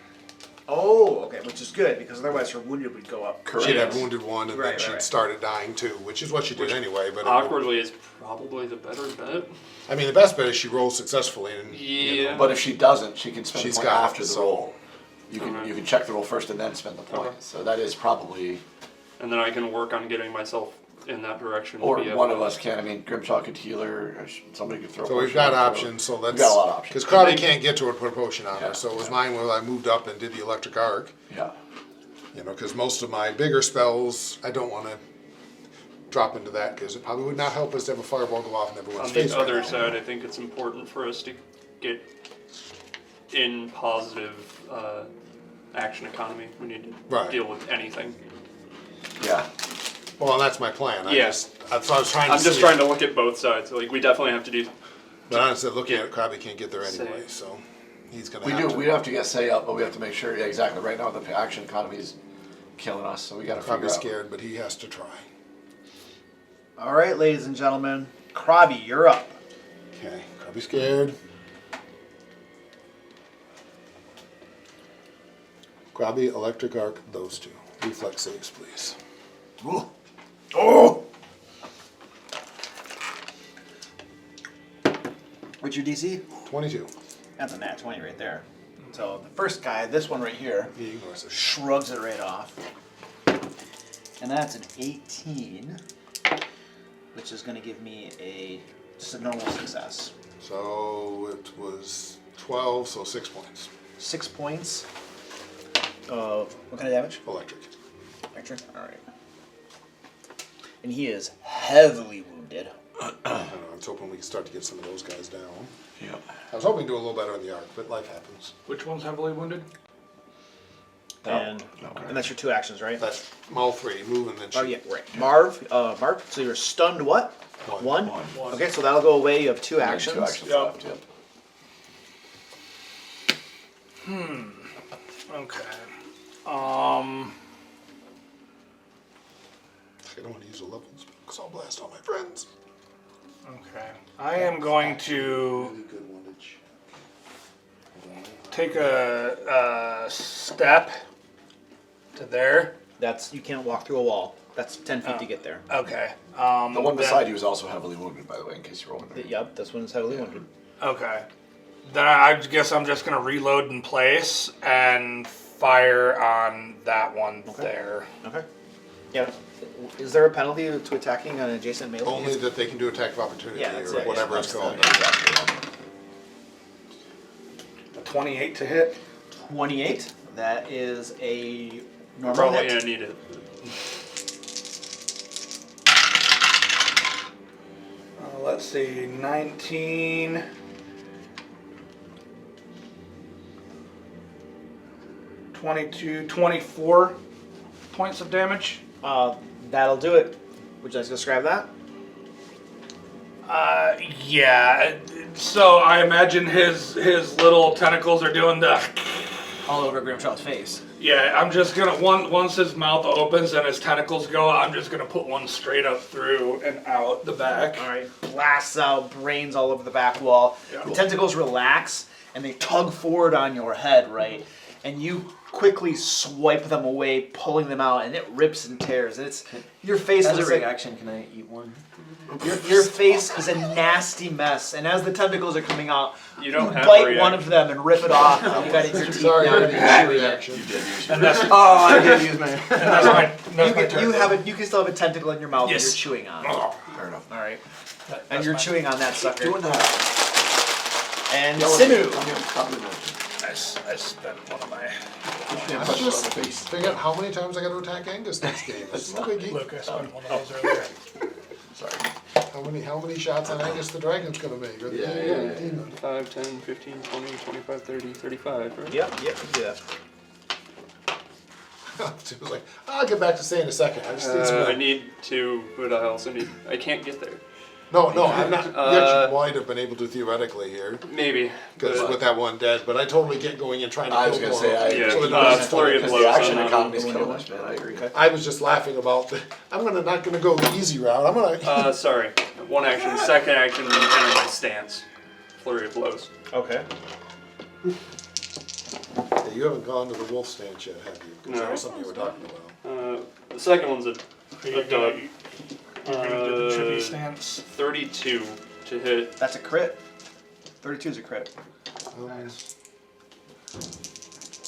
Oh, okay, which is good because otherwise her wounded would go up.
Correct.
She'd have wounded 1 and then
Right,
she'd
right.
started dying 2, which is what she did anyway. But it would-
Awkwardly is probably the better bet.
I mean, the best bet is she rolls successfully and you know,
Yeah.
But if she doesn't, she can spend
She's
the point
got it,
after the
so-
roll. You can check the roll first and then spend the point.
Okay.
So that is probably,
And then I can work on getting myself in that direction.
or
to be
one
able
of
to-
us can. I mean, Grimshaw could heal her. Or somebody could throw.
So
a
we've
potion
got
on her.
options. So let's.
We've got a lot of options.
Because Crowley can't get to her to put a potion on
Yeah.
her. So it was mine where I moved up and did the electric arc.
Yeah.
You know, because most of my bigger spells, I don't want to drop into that because it probably would not help us to have a fireball go off in everyone's
On
face.
the
right
other
now.
side, I think it's important for us to get in positive action economy. We need to
Right.
deal with anything.
Yeah.
Well, and that's my plan.
Yeah.
So I was trying to.
I'm just
see
trying
it.
to look at both sides. Like we definitely have to do.
But honestly, looking at it, Crabby can't get there anyway,
Save.
so he's gonna.
We
have
do.
To.
We have to get say up, but we have to make sure. Yeah, exactly. Right now, the action economy is killing us, so we got to figure
Crabby's
out.
scared, but he has to try.
All right, ladies and gentlemen, Krabby, you're up.
Okay, Crabby's scared. Crabby, electric arc, those 2. Reflex saves, please.
Ooh. Oh! What's your DC?
22.
That's a nat 20 right there. So the first guy, this one right here,
He ignores it.
shrugs it right off. And that's an 18, which is going to give me just a normal success.
So it was 12, so 6 points.
6 points of what kind of damage?
Electric.
Electric? Alright. And he is heavily wounded.
I don't know, I was hoping we could start to get some of those guys down.
Yeah.
I was hoping to do a little better on the arc, but life happens.
Which one's heavily wounded?
And that's your 2 actions, right?
That's all 3, move and then shoot.
Oh yeah, right. Marv. So you're stunned. What? One. Okay, so that'll go away. You have 2 actions.
2 actions left. Yep.
Okay.
I don't want to use a level spell because I'll blast all my friends.
Okay. I am going to
Really good one to check.
take a step to there.
That's you can't walk through a wall. That's 10 feet to get there.
Okay.
The one
then-
beside you is also heavily wounded, by the way, in case you're wondering.
Yep, this one's heavily wounded.
Okay. Then I guess I'm just gonna reload in place and fire on that one there.
Okay. Yeah. Is there a penalty to attacking an adjacent melee?
Only that they can do attack of opportunity
Yeah, that's
or
it.
whatever
Yeah,
it's
that's
called.
28 to hit.
28. That is a normal
Probably
hit.
gonna need it.
Let's see, 19. 22, 24 points of damage.
That'll do it. Would you like to describe that?
Yeah. So I imagine his little tentacles are doing the.
All over Grimshaw's face.
Yeah, I'm just gonna once his mouth opens and his tentacles go, I'm just gonna put one straight up through and out the back.
All right. Blasts out, brains all over the back wall.
Yeah.
The tentacles relax and they tug forward on your head, right? And you quickly swipe them away, pulling them out, and it rips and tears. And it's your face
As a
looks like
reaction, can I eat one?
your face is a nasty mess. And as the tentacles are coming out,
You don't have
bite
reaction.
one of them and rip it off. And you got your teeth
Sorry,
down
I
and
didn't
you're
use
chewing
your
it.
reaction.
You did use
And
your
that's,
Oh, I did use my.
that's my
You
turn.
can, you still have a tentacle in your mouth
Yes.
and you're chewing on it.
Fair enough.
All right.
That-
And
that's
you're
my-
chewing on that sucker.
Doing that.
And
Yellow
Sinu.
I spent one of my.
I just figured out how many times I got to attack Angus next game. It's no biggie.
Luke, I spent one of those earlier.
Sorry.
How many shots on Angus the Dragon's gonna make? Or the
Yeah.
demon?
5, 10, 15, 20, 25, 30, 35, right?
Yep, you do that.
It was like, I'll get back to say in a second. I just need some.
I need to, but I also need. I can't get there.
No, I'm not. You actually might have been able to theoretically here.
Maybe.
Because
but-
with that one dead, but I totally get going and trying to
I
kill
was gonna
more.
say, I
Yeah,
So the
uh,
Dragon's
flurry of
still-
blows.
the action
on
economy's
that.
killing us, man. I agree.
I was just laughing about the. I'm not gonna go the easy route. I'm gonna.
Sorry. One action. Second action, enter my stance. Flurry of blows.
Okay.
Yeah, you haven't gone to the wolf stance yet, have you? 'Cause
No.
that was something you were talking about.
The second one's a
You're
dud.
gonna do the trivia stance.
32 to hit.
That's a crit. 32 is a crit.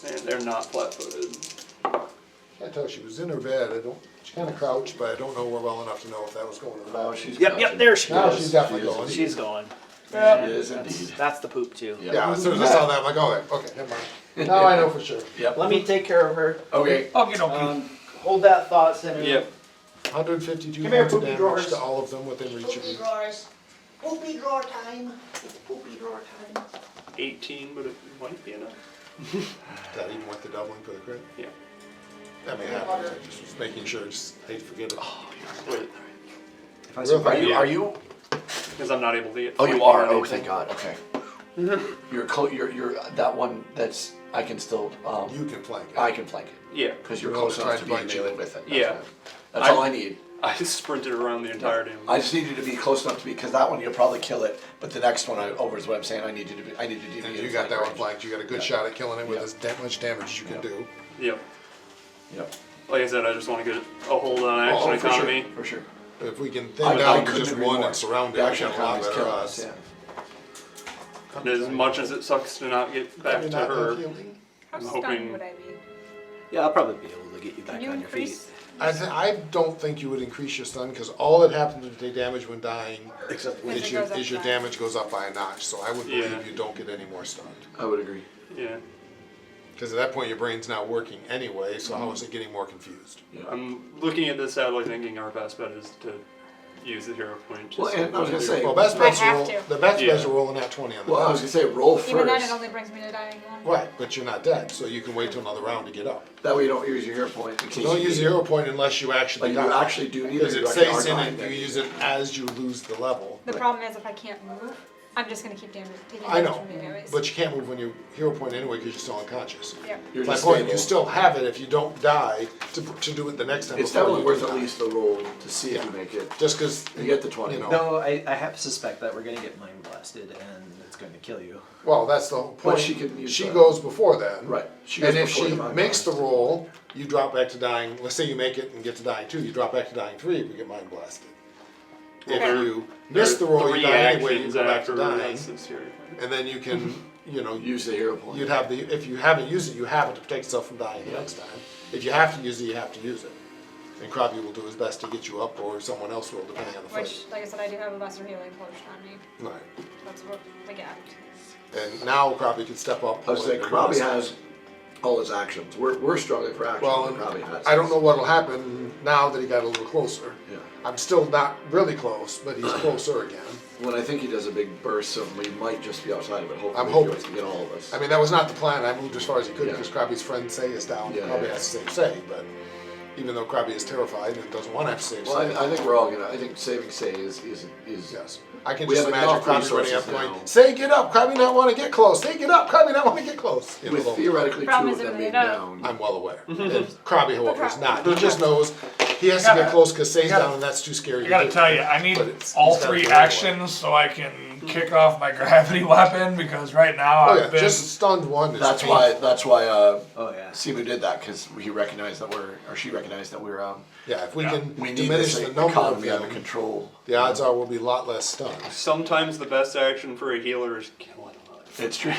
And they're not flat-footed.
I tell you, she was in her bed. She kind of crouched, but I don't know her well enough to know if that was going or
Oh,
not.
she's
Yep, there she
Now
goes.
she's definitely going.
She's going.
She is indeed.
That's the poop too.
Yeah, as soon as I saw that, I'm like, oh, okay, never mind. Now I know for sure.
Yep.
Let me take care of her.
Okay.
Okay.
Hold that thought, Sinu.
Yep.
152
Come here,
points of
poopy
damage
drawers.
to all of them within reach of
Poopy
you.
drawers. Poopy drawer time. It's poopy drawer time.
18, but it might be enough.
That even with the doubling for the crit?
Yeah.
That may happen. I just was making sure, just hate to forget it.
Wait,
Are you?
because I'm not able to get.
Oh, you
flanking
are.
or
Oh,
anything.
thank God. Okay. You're that one that's I can still.
You can flank it.
I can flank it
Yeah.
because you're
You're
close
always
enough to
trying
be
to bite
melee
you.
with it.
Yeah.
That's all I need.
I sprinted around the entire damn.
I just need you to be close enough to be because that one you'll probably kill it, but the next one over is what I'm saying. I need you to be. I need you to
And
be.
you
in
got that one
range.
flanked. You got a good shot at killing it with
Yeah.
as much damage as you can do.
Yep.
Yep.
Like I said, I just want to get a hold on action
for sure.
economy.
For sure.
If we can thin
I
down to
couldn't
just
agree
one
more.
and surround
The
it,
action
we got a lot
economy's
better
killing
odds.
us. Yeah.
And as much as it sucks to not get back
Maybe
to
not
her,
enough healing.
How
I'm
stunned
hoping-
would I be?
Yeah, I'll probably be able to get you back
Can you
on your feet.
increase?
I don't think you would increase your stun because all that happens to take damage when dying
Except
As
is
it
your,
goes up
is your
by-
damage goes up by a notch. So I would
Yeah.
believe you don't get any more stunned.
I would agree.
yeah,
Because at that point your brain's not working anyway, so how is it getting more confused?
I'm looking at this sadly thinking our best bet is to use the hero point.
Well, and I was gonna say,
Well, best
I
bet
have
to roll.
to.
The best
Yeah.
bet to roll in that 20 on the
well, I was
die.
gonna say roll
Even then, it
first.
only brings me to dying one.
Right, but you're not dead, so you can wait till another round to get up.
That way you don't use your hero point. In case
Don't
you
use the
need it.
hero point unless you actually
Like you
die.
actually do need it.
Because
you
it
actually
stays
are
in
dying,
it,
then
you use it as you lose the level.
The problem is if I can't move, I'm just gonna keep taking
I
damage
know,
from you anyways.
but you can't move when you hero point anyway because you're still unconscious.
Yep.
You're
My
just
point,
stable.
you still have it if you don't die to do it the next time.
It's
before
definitely
you
worth
do
at
die.
least the roll to see if you make it.
Just because
You get the 20.
You know.
No, I have to suspect that we're gonna get mind blasted and it's going to kill you.
Well, that's the whole
But
point.
she can use
She
that.
goes before then.
Right. She goes
And if
before
she
the mind
makes the
blast.
roll, you drop back to dying. Let's say you make it and get to dying 2, you drop back to dying 3 if you get mind blasted. If
There-
you miss the roll, you
Three
die anyway, you
actions
go back to
after
dying,
that's this hero point.
and then you can,
Use the hero point.
you'd have the, if you haven't used it, you have it to protect yourself from dying the next time. If you have to use it, you have to use it. And Krabby will do his best to get you up, or someone else will, depending on the fight.
Which, like I said, I do have a lesser healing potion on me.
Right.
That's what we got.
And now Krabby can step up.
I was saying,
and
Krabby
run
has all his actions. We're struggling for action.
Well,
and Krabby has.
I don't know what'll happen now that he got a little closer.
Yeah.
I'm still not really close, but he's closer again.
When I think he does a big burst, so we might just be outside of it. Hopefully,
I'm hoping.
he can get all of us.
I mean, that was not the plan. I moved as far as he could
Yeah.
because Krabby's friend Say is down.
Yeah,
Krabby
yeah.
has to save Say, but even though Krabby is terrified and doesn't want to have to save
Well,
Say.
I think we're all gonna. I think saving Say is
Yes. I can
We
just
have
imagine
enough
Krabby running up
resources
going,
now.
Say, get up! Krabby not want to get close! Say, get up! Krabby not want to get close! You know,
with
though,
theoretically two
Problem
of
is
them
it
being
really
down.
I'm well aware. And Krabby, however, is not. He
Okay.
just knows he has to get close because Say's
gotta-
down and that's too scary
I
to
gotta
do.
tell you, I need
But it's-
all
he's gotta
3
do it anyway.
actions so I can kick off my gravity weapon because right now
Oh
I've
yeah,
been.
just stunned one is
That's
painful.
why. That's why.
Oh yeah.
Simu did that because he recognized that she recognized that we're.
Yeah, if we
Yeah.
can
We need
diminish
this
the number of
economy under
them,
control.
the odds are we'll be a lot less stunned.
Sometimes the best action for a healer is killing them.
It's true.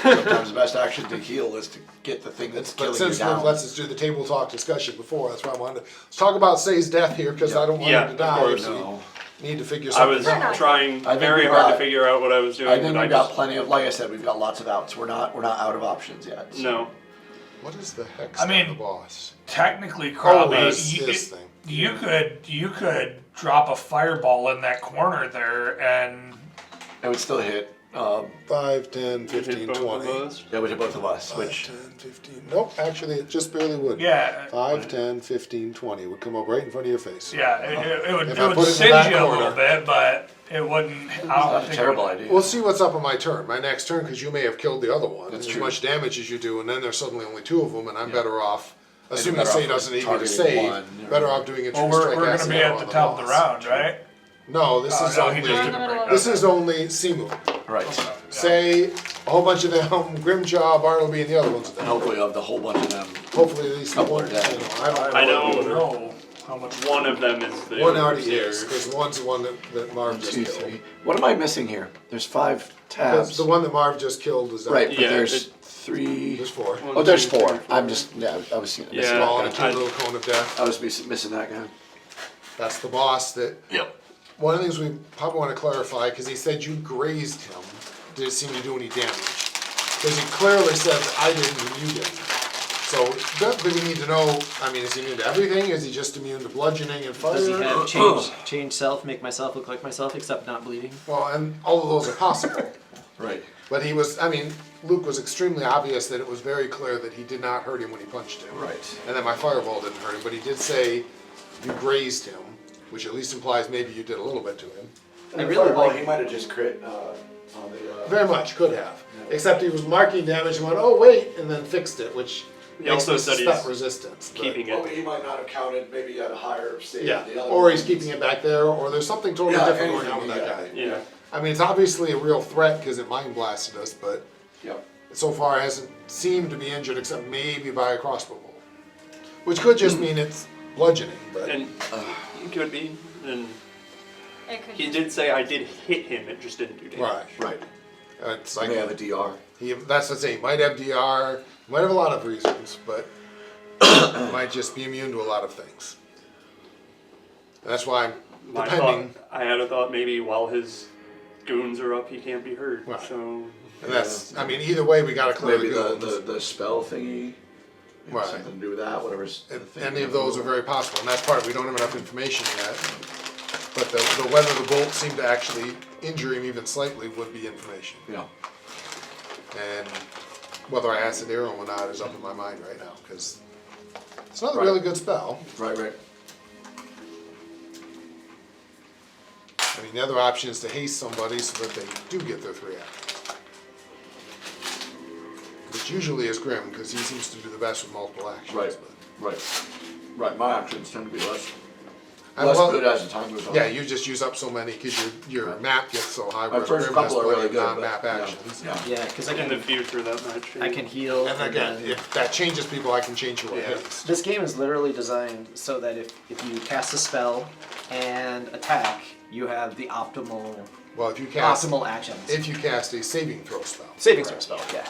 Sometimes the best action to heal is to get the thing that's
But
killing you
since
down.
let's just do the table talk discussion before, that's why I wanted to, let's talk about Say's death here, because I don't want
Yeah,
him to
of
die,
course.
so
No.
we need to figure
I
something
was
out.
trying
I think
very
we
hard to
got-
figure out what I was doing.
I think
but
we've got
just-
plenty of. Like I said, we've got lots of outs. We're not out of options yet. so.
No.
What is the hex
I
on
mean,
the boss?
Technically,
Oh,
Krabby,
his thing.
you could drop a fireball in that corner there and
It would still hit.
5, 10,
Hit
15,
both of
20.
us.
It would hit both of us,
5,
which
10, 15. Nope, actually, it just barely would.
yeah,
5, 10, 15, 20 would come up right in front of your face.
yeah, it would
If
it
I
would
put it in
singe
that
you a
corner-
little bit, but it wouldn't. I don't
not a
think it
terrible
would-
idea.
We'll see what's up on my turn, my next turn, because you may have killed the other one.
That's
as
true.
much damage as you do, and then there's suddenly only 2 of them, and I'm better off. Assuming
better
Say
off
doesn't need me to
targeting
save,
one, yeah.
better off doing a true
Well, we're
strike
gonna
acid
be
arrow
at the
on
top of the
boss.
round, right?
No, this is
no, he
only
just did a
middle
break.
of
this is only Simu.
right.
Say a whole bunch of them, Grimjaw, Bartleby, and the other ones.
And hopefully of the whole bunch of them.
Hopefully at least
Couple
one.
are dead.
I know
know how much.
one of them is the
One already
overseer.
is, because one's the one that Marv just
2,
killed.
3. What am I missing here? There's 5
That's
tabs.
the one that Marv just killed is
Right, but
Yeah,
there's
it-
3.
There's 4.
Oh, there's 4. I'm just I was missing
Yeah.
All in
that
a
guy.
cute little cone of death.
I was missing that guy.
That's the boss that.
Yep.
One of the things we probably want to clarify, because he said you grazed him, did it seem to do any damage? Because he clearly said that I didn't and you didn't. So, but we need to know, I mean, is he immune to everything? Is he just immune to bludgeoning and fire?
Does he have change self, make myself look like myself, except not bleeding?
Well, and all of those are possible.
Right.
But he was, I mean, Luke was extremely obvious that it was very clear that he did not hurt him when he punched him.
Right.
And that my fireball didn't hurt him, but he did say you grazed him, which at least implies maybe you did a little bit to him.
I
really
really
like-
he might have just crit on the.
Very much, could have. Except he was marking damage and went, oh wait, and then fixed it, which
He
makes
also
me
said
suspect
he's
resistance. but-
keeping
Well,
it.
he might not have counted maybe at a higher stage.
Yeah,
than the other
or he's
ones.
keeping it back there, or there's something totally
Yeah,
different going on with
anything,
that guy.
Yeah.
I mean, it's obviously a real threat because it mind blasted us, but
Yep.
so far hasn't seemed to be injured except maybe by a crossbow bolt. Which could just mean it's bludgeoning, but
And it could be. And
It could
he did say I did hit him, it just didn't do damage.
right.
Right.
It's
He
like
may have a DR.
that's the thing. He might have DR, might have a lot of reasons, but he might just be immune to a lot of things. And that's why I'm
My
depending.
thought, I had a thought maybe while his goons are up, he can't be hurt.
Right.
So
And that's, I mean, either way, we gotta clear
Maybe
the
the,
goons.
the spell thingy.
Right.
Something to do with that, whatever's. the thing.
Any of those are very possible, and that's part, we don't have enough information yet. But the whether the bolt seemed to actually injure him even slightly would be information.
Yeah.
And whether I acid arrow him or not is up in my mind right now, because it's not a really good spell.
Right.
I mean, the other option is to haste somebody so that they do get their 3 actions. Which usually is Grim, because he seems to do the best with multiple actions.
Right.
But.
Right. My actions tend to be less
Well,
good as the time goes on.
Yeah, you just use up so many because your map gets so high.
My
whereas
first
Grim has
couple are
plenty
really
of
good.
non-map
but,
actions.
Yeah, because
In the future, that might change.
I can heal.
And again,
then-
if that changes people, I can change who I
Yeah.
haste.
This game is literally designed so that if you cast a spell and attack, you have the optimal
Well, if you cast
actions.
if you cast a saving throw spell,
Saving throw spell, yeah.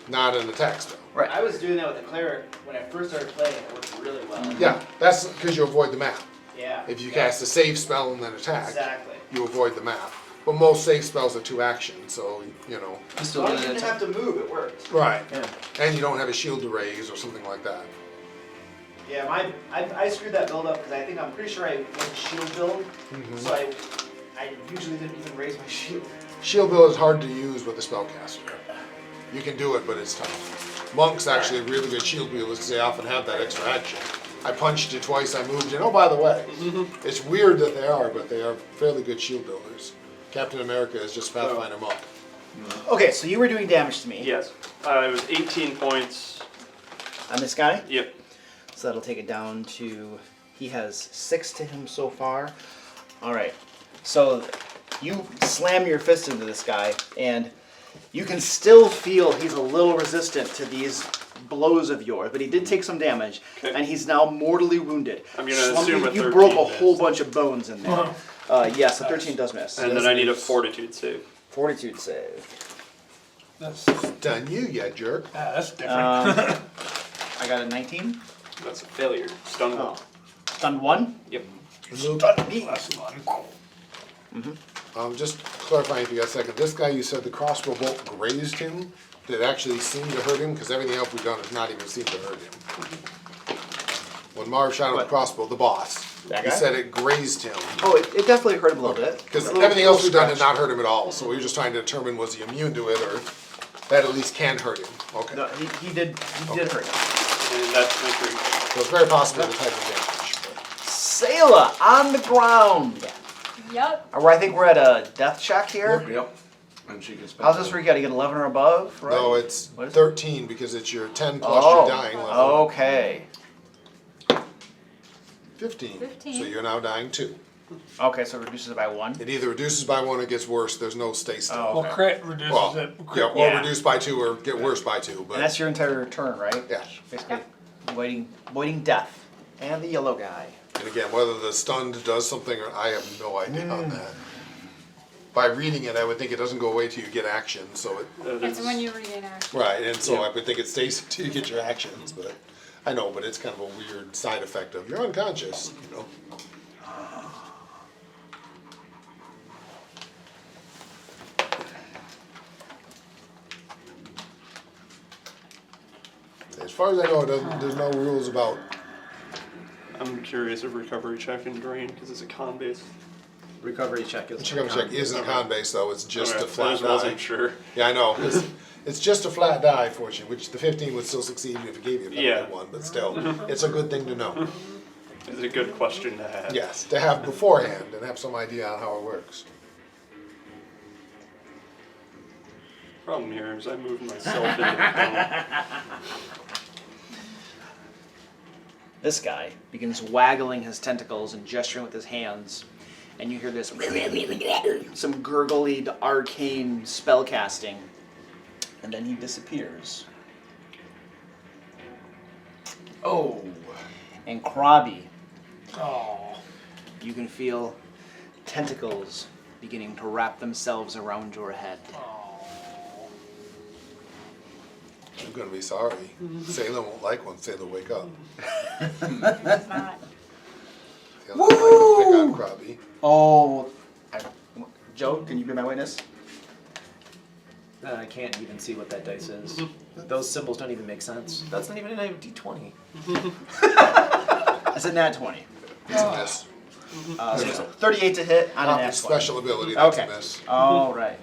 not an attack spell.
Right.
I was doing that with the cleric when I first started playing. It worked really well.
Yeah, that's because you avoid the map.
Yeah.
If you cast a save spell and then attack,
Exactly.
you avoid the map. But most save spells are 2 actions, so you know.
You
As
still
long
get
as you
an
didn't
attack.
have to move, it worked.
Right.
Yeah.
And you don't have a shield to raise or something like that.
Yeah, I screwed that build up because I think I'm pretty sure I went shield build, so I usually didn't even raise my shield.
Shield build is hard to use with the spellcaster. You can do it, but it's tough. Monk's actually a really good shield build because they often have that extra action. I punched it twice, I moved it. Oh, by the way, it's weird that they are, but they are fairly good shield builders. Captain America is just Pathfinder Monk.
Okay, so you were doing damage to me.
Yes. It was 18 points.
On this guy?
Yep.
So that'll take it down to, he has 6 to him so far. Alright, so you slam your fist into this guy, and you can still feel he's a little resistant to these blows of yours, but he did take some damage,
Okay.
and he's now mortally wounded.
I'm gonna assume a
you
13
broke a
missed.
whole bunch of bones in there. Yes, a 13 does miss.
And then I need a fortitude save.
Fortitude save.
That's
Done you, you jerk.
that's different.
I got a 19.
That's a failure. Stun one.
Oh. Stunned 1.
Yep.
Less one.
Just clarifying if you got a second. This guy, you said the crossbow bolt grazed him. Did it actually seem to hurt him? Because everything else we've done has not even seemed to hurt him. When Marv shot with the crossbow, the boss,
That
he
guy?
said it grazed him.
Oh, it definitely hurt him a little bit.
Because
A little-
everything else we've done
little
did not hurt him at all. So we were just trying to determine was he immune to it or that at least can hurt him. Okay.
No, he did hurt him.
And that's my 3.
So it's very possible the type of damage. But
Sayla on the ground.
Yep.
I think we're at a death check here.
Yep. And she can spend.
How's this where you gotta get 11 or above, right?
No, it's
What is it?
13 because it's your 10 plus
Oh,
your dying level.
okay.
15.
15.
So you're now dying 2.
Okay, so it reduces it by 1.
It either reduces by 1 or gets worse. There's no stay still.
Oh,
Well, crit reduces
Well,
it.
yeah,
Crit,
or
Yeah.
reduce by 2 or get worse by 2.
And
But
that's your entire turn, right?
yeah.
Basically, avoiding death. And the yellow guy.
And again, whether the stunned does something or I have no idea on that. By reading it, I would think it doesn't go away till you get action. So it
It's when you regain action.
right, and so
Yeah.
I would think it stays until you get your actions. But I know, but it's kind of a weird side effect of you're unconscious. You know. As far as I know, it doesn't, there's no rules about.
I'm curious if recovery check and drain because it's a con base.
Recovery check is.
The check isn't con based though; it's just
Okay,
a flat
I just
die.
wasn't sure.
Yeah, I know. It's just a flat die, fortunately, which the 15 would still succeed even if it gave you a better
Yeah.
one. But still, it's a good thing to know.
It's a good question to have.
Yes, to have beforehand and have some idea on how it works.
Problem here is I moved myself into the
This guy begins waggling his tentacles and gesturing with his hands, and you hear this some gurgly arcane spell casting, and then he disappears. Oh, and Krabi,
Oh.
you can feel tentacles beginning to wrap themselves around your head.
I'm gonna be sorry. Salem won't like when Salem wake up.
It's not.
He'll not like to pick on Krabi.
Oh, Joe, can you be my witness?
I can't even see what that dice is. Those symbols don't even make sense. That's not even a D20.
That's a nat 20.
It's a miss.
So it's a 38 to hit on an
Poppy's
X1.
special ability, that's
Okay.
a miss.
All right.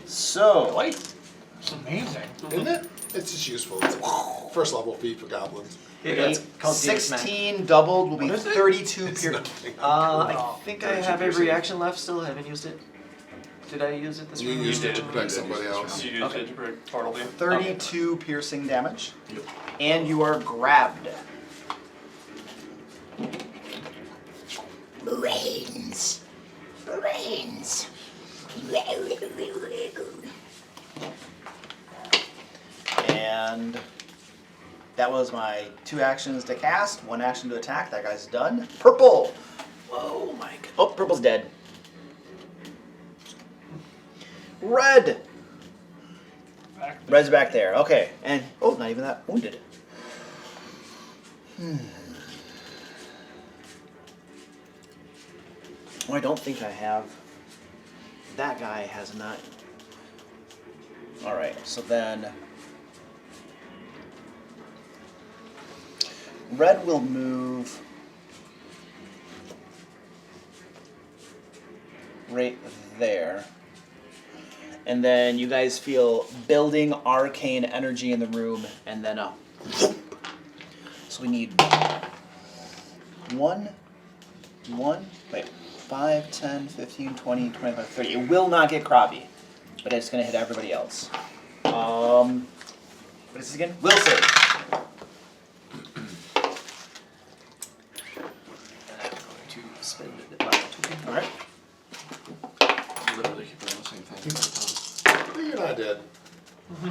So,
It's amazing.
Isn't it? It's just useful. It's a first level feat for goblins.
It's called Deus Smack.
16 doubled will be 32
It's
pierce.
nothing.
I think I
32
have every
piercing.
action left still. I haven't used it. Did I use it this
You
round?
used it to
did.
protect somebody else.
You used it to break Bartleby.
32 piercing damage. And you are grabbed.
Brains. Brains.
And that was my 2 actions to cast, 1 action to attack. That guy's done. Purple. Oh my god. Oh, purple's dead. Red. Red's back there. Okay. And oh, not even that wounded. Oh, I don't think I have. That guy has not. All right. So then, Red will move right there. And then you guys feel building arcane energy in the room, and then a. So we need 5, 10, 15, 20, 25, 30. It will not get Krabi, but it's going to hit everybody else. What is this again? Will save.
I'm going to spend it. Wow.
All right.
Literally keep doing the same thing.
You're not dead.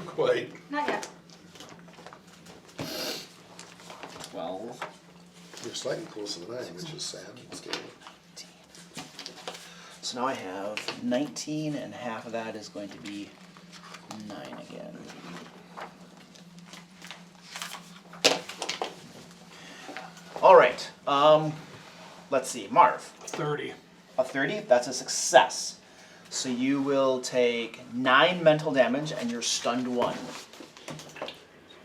Quite.
Not yet.
12.
You're slightly closer than I am, which is sad. Scary.
So now I have 19, and half of that is going to be 9 again. All right. Let's see. Marv.
30.
A 30? That's a success. So you will take 9 mental damage, and you're stunned 1.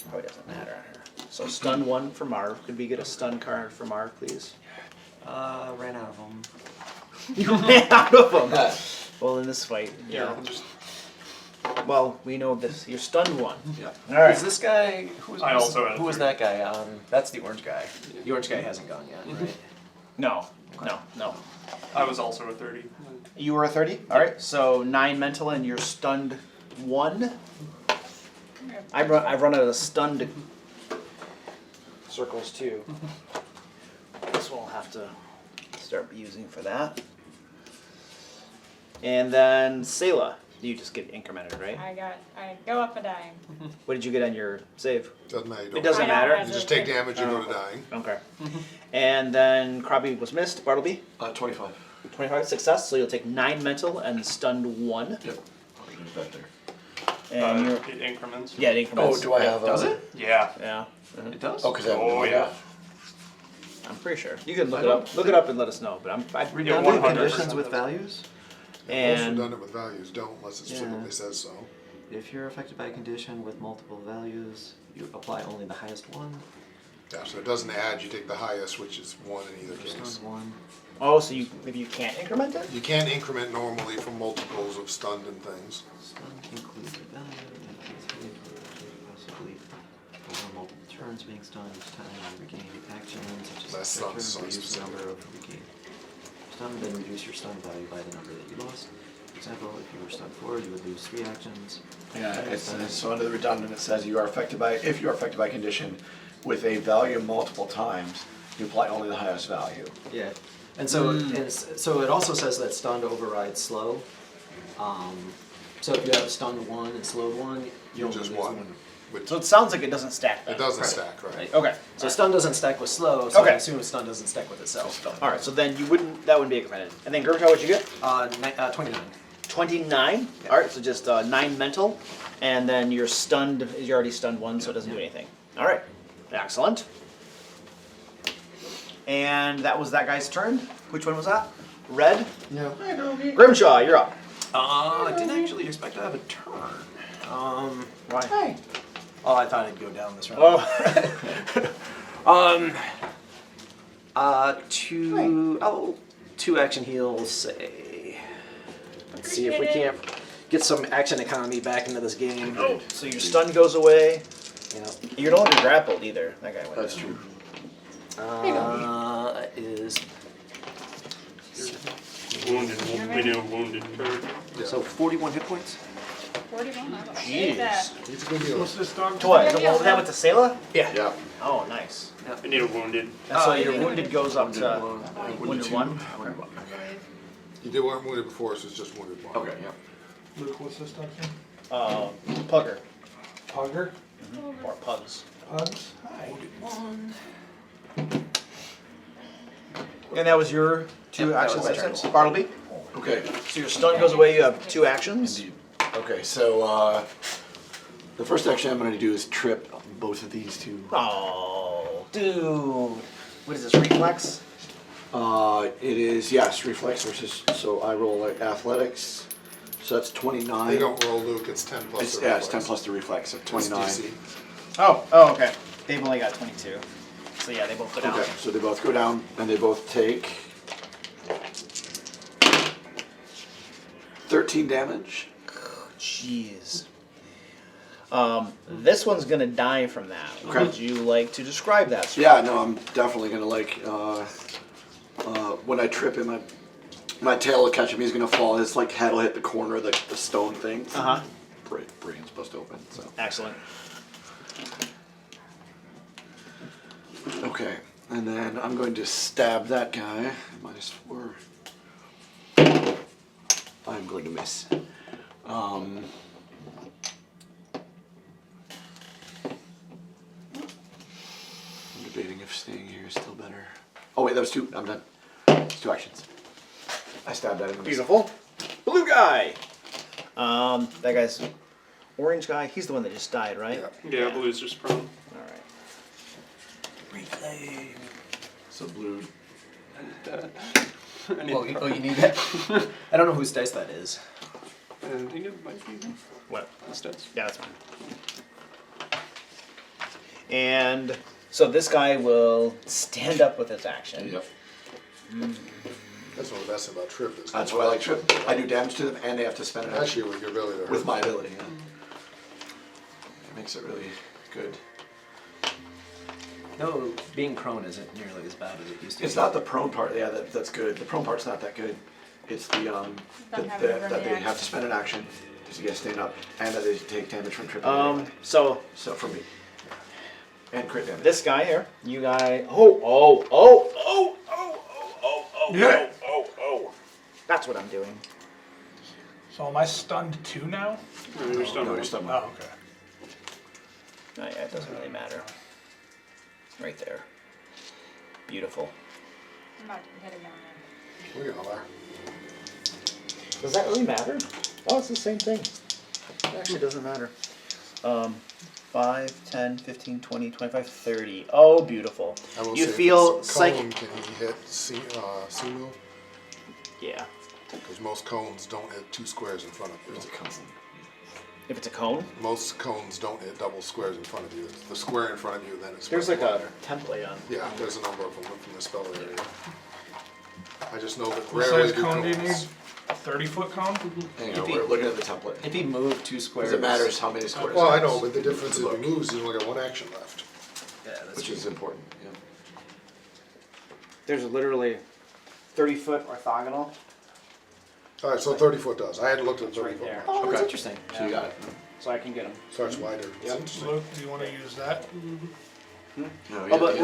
Probably doesn't matter on her. So stun 1 for Marv. Could we get a stun card for Marv, please?
Ran out of them.
You ran out of them. Well, in this fight,
Yeah.
well, we know this. You're stunned 1.
Yeah.
All right.
Is this guy?
I also had a
Who was
30.
that guy? That's the orange guy. The orange guy hasn't gone yet, right?
No.
I was also a 30.
You were a 30? Alright, so 9 mental and you're stunned 1. I've run out of stunned circles too. This one I'll have to start using for that. And then Selah, you just get incremented, right?
I go up a dying.
What did you get on your save?
Doesn't matter. You
It doesn't
I don't
matter?
have
You
to
just take
take-
damage and go to dying.
Okay. And then Krabi was missed. Bartleby,
25.
25 success, so you'll take 9 mental and stunned 1.
Yep. I'll put it back there.
And you're,
It increments.
yeah, it increments.
Oh, do I have
Does
a...
it?
Yeah.
Yeah.
It does.
Oh, because I have
Oh, yeah.
I'm pretty sure. You can look it up. Look it up and let us know. But I've
Read
Yeah,
down the
100%.
conditions with values.
Most
And
redundant with values don't unless it
Yeah.
specifically says so.
If you're affected by a condition with multiple values, you apply only the highest one.
Yeah, so it doesn't add, you take the highest, which is 1 in either case.
Stun one.
oh, so if you can't increment it?
You can't increment normally from multiples of stunned and things.
Stun includes the value and possibly over multiple turns being stunned each time you regain action, such as
That
a
sounds
turn,
so
reduce the
specific.
number of regain. Stun, then reduce your stun value by the number that you lost. For example, if you were stunned 4, you would lose 3 actions.
Yeah, it's so under the redundant, it says if you are affected by a condition with a value multiple times, you apply only the highest value.
Yeah, and so so it also says that stunned overrides slow. So if you have stunned 1 and slowed 1, you only
Just
lose
1.
1.
Which,
So it sounds like it doesn't stack.
it doesn't stack, right?
Right.
Okay.
So stun doesn't stack with slow, so
Okay.
I assume stun doesn't stack with itself.
All right. So then that wouldn't be incremented. And then Grimjaw, what'd you get?
29.
29.
Yeah.
All right. So just 9 mental, and then you're stunned. You're already stunned 1, so it doesn't do anything. All right. Excellent. And that was that guy's turn. Which one was that? Red.
Yeah.
Grimshaw, you're up.
I didn't actually expect to have a turn.
Why?
Oh, I thought I'd go down this round.
Oh.
2 action heals, say. Let's see if we can't get some action economy back into this game.
Oh, so your stun goes away.
You know,
You're no longer grappled either. That guy went
That's
down.
true.
that is
Wounded. We do wounded.
so 41 hit points.
41. I don't know.
Jeez.
That.
It's a good deal.
What's this dog?
To what? The one that went to Sayla?
Yeah.
Oh, nice.
I need a wounded.
And so your wounded goes up to wounded 1.
You did weren't wounded before, so it's just wounded 1.
Okay, yeah.
Luke, what's this dog's name?
Pugger.
Pugger?
Or Pugs.
Pugs? Hi.
And that was your 2
Yep, that
actions,
was my
that's it? Bartleby?
Okay.
So your stun goes away, you have 2 actions?
Indeed. Okay, so the first action I'm going to do is trip both of these two.
Oh, dude. What is this, reflex?
It is, yes, reflex versus, so I roll like athletics. So that's 29.
They don't roll Luke, it's 10 plus
It's,
the
yeah, it's
reflex.
10 plus the reflex, so
It's
29.
DC.
Oh, okay. They've only got 22. So yeah, they both go down.
Okay, so they both go down, and they both take 13 damage.
Jeez. This one's gonna die from that.
Okay.
Would you like to describe that? Sir?
Yeah, no, I'm definitely gonna like when I trip him, my tail will catch him. He's gonna fall. His like head will hit the corner of the stone thing.
Uh-huh.
Brain's bust open. So
Excellent.
okay, and then I'm going to stab that guy. -4. I'm going to miss. I'm debating if staying here is still better. Oh wait, that was 2. I'm done. It's 2 actions. I stabbed at him.
Beautiful. Blue guy. That guy's orange guy. He's the one that just died, right?
Yeah.
Yeah, blue's just prone.
All right.
Reclaim.
So blue.
I need
You need that? I don't know whose dice that is.
I think it might be
What?
this does.
Yeah, that's fine. And so this guy will stand up with his action.
Yep.
That's one of the best thing about Trip is.
That's why I like trip. I do damage to them, and they have to spend an action
Actually, with your ability to hurt.
with my ability. Yeah. It makes it really good.
No, being prone isn't nearly as bad as it used to
It's
be.
not the prone part. Yeah, that's good. The prone part's not that good. It's the that they have to spend an action to get stand up, and that they take damage from tripping.
So
So for me, and crit damage.
this guy here, you guy. Oh. That's what I'm doing.
So am I stunned 2 now?
No, you're still
No, you're still
Oh, okay.
Oh, yeah, it doesn't really matter. Right there. Beautiful.
I'm about to hit it down there.
Look at all that.
Does that really matter? Oh, it's the same thing. It actually doesn't matter. 5, 10, 15, 20, 25, 30. Oh, beautiful.
I will
You
say if
feel
it's a cone,
psychic.
can he hit Simu?
Yeah.
Because most cones don't hit 2 squares in front of you.
If it's a cone,
Most cones don't hit double squares in front of you. It's the square in front of you, then it's.
there's like
right
a
there.
template on.
Yeah, there's a number of them from the spell area. I just know that
What
rarely
size
do
cone do you need?
cones.
30-foot cone?
Hang on, we're looking at the template.
If he moved 2 squares.
Because it matters how many squares.
Well, I
it is.
know, but the difference is if he moves, he's only got 1 action left.
Yeah, that's
Which
true.
is important. Yeah.
There's literally 30-foot orthogonal.
All right, so 30-foot does. I hadn't looked at the
Right
30-foot.
there.
Oh, that's
Okay.
interesting.
So you got it.
So I can get them.
Starts wider. It's interesting.
Luke, do you want to use that?
No,
Oh, but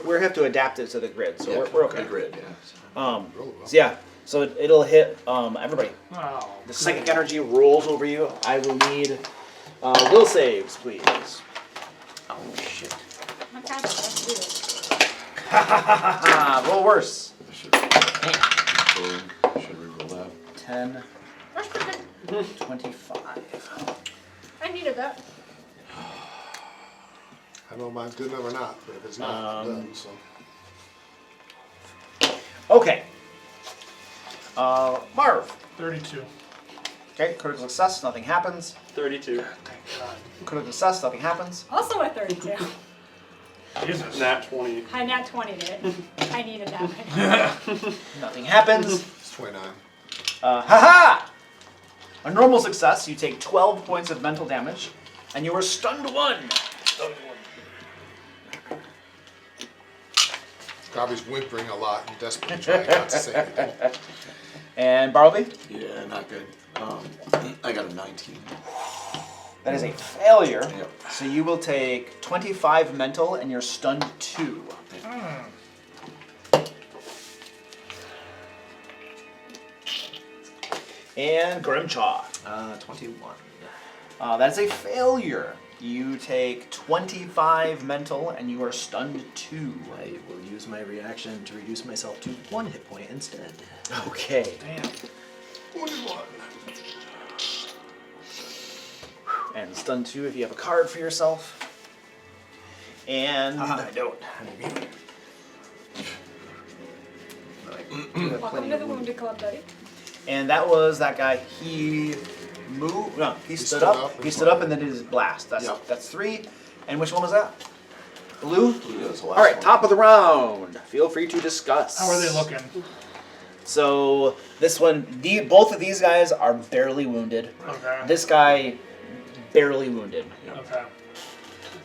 we have to adapt it to the grid, so we're okay.
Grid, yeah.
Roll well.
So yeah, so it'll hit everybody.
Oh.
The psychic energy rolls over you. I will need will saves, please.
Oh, shit.
My cat let's do it.
Roll worse.
Should we roll that?
10,
That's pretty good.
25.
I needed that.
I know mine's good enough or not, but if it's not, it's done, so.
Okay. Marv.
32.
Okay, critical success, nothing happens.
32.
Critical success, nothing happens.
Also a 32.
Jesus.
Nat 20.
I nat 20'd it. I needed that.
Nothing happens.
It's 29.
Haha! A normal success, you take 12 points of mental damage, and you are stunned 1.
Gobby's whimpering a lot and desperately trying not to say anything.
And Bartleby?
Yeah, not good. I got a 19.
That is a failure.
Yep.
So you will take 25 mental, and you're stunned 2. And Grimchaw.
21.
That is a failure. You take 25 mental, and you are stunned 2.
I will use my reaction to reduce myself to 1 hit point instead.
Okay.
Damn.
Only one.
And stun 2 if you have a card for yourself. And
I don't.
Welcome to the Wounded Club, buddy.
And that was that guy. He moved. No, he stood up. He stood up and then did his blast. That's 3. And which one was that? Blue?
Blue was the
All
last
right,
one.
top of the round. Feel free to discuss.
How are they looking?
So this one, both of these guys are barely wounded.
Okay.
This guy, barely wounded.
Okay.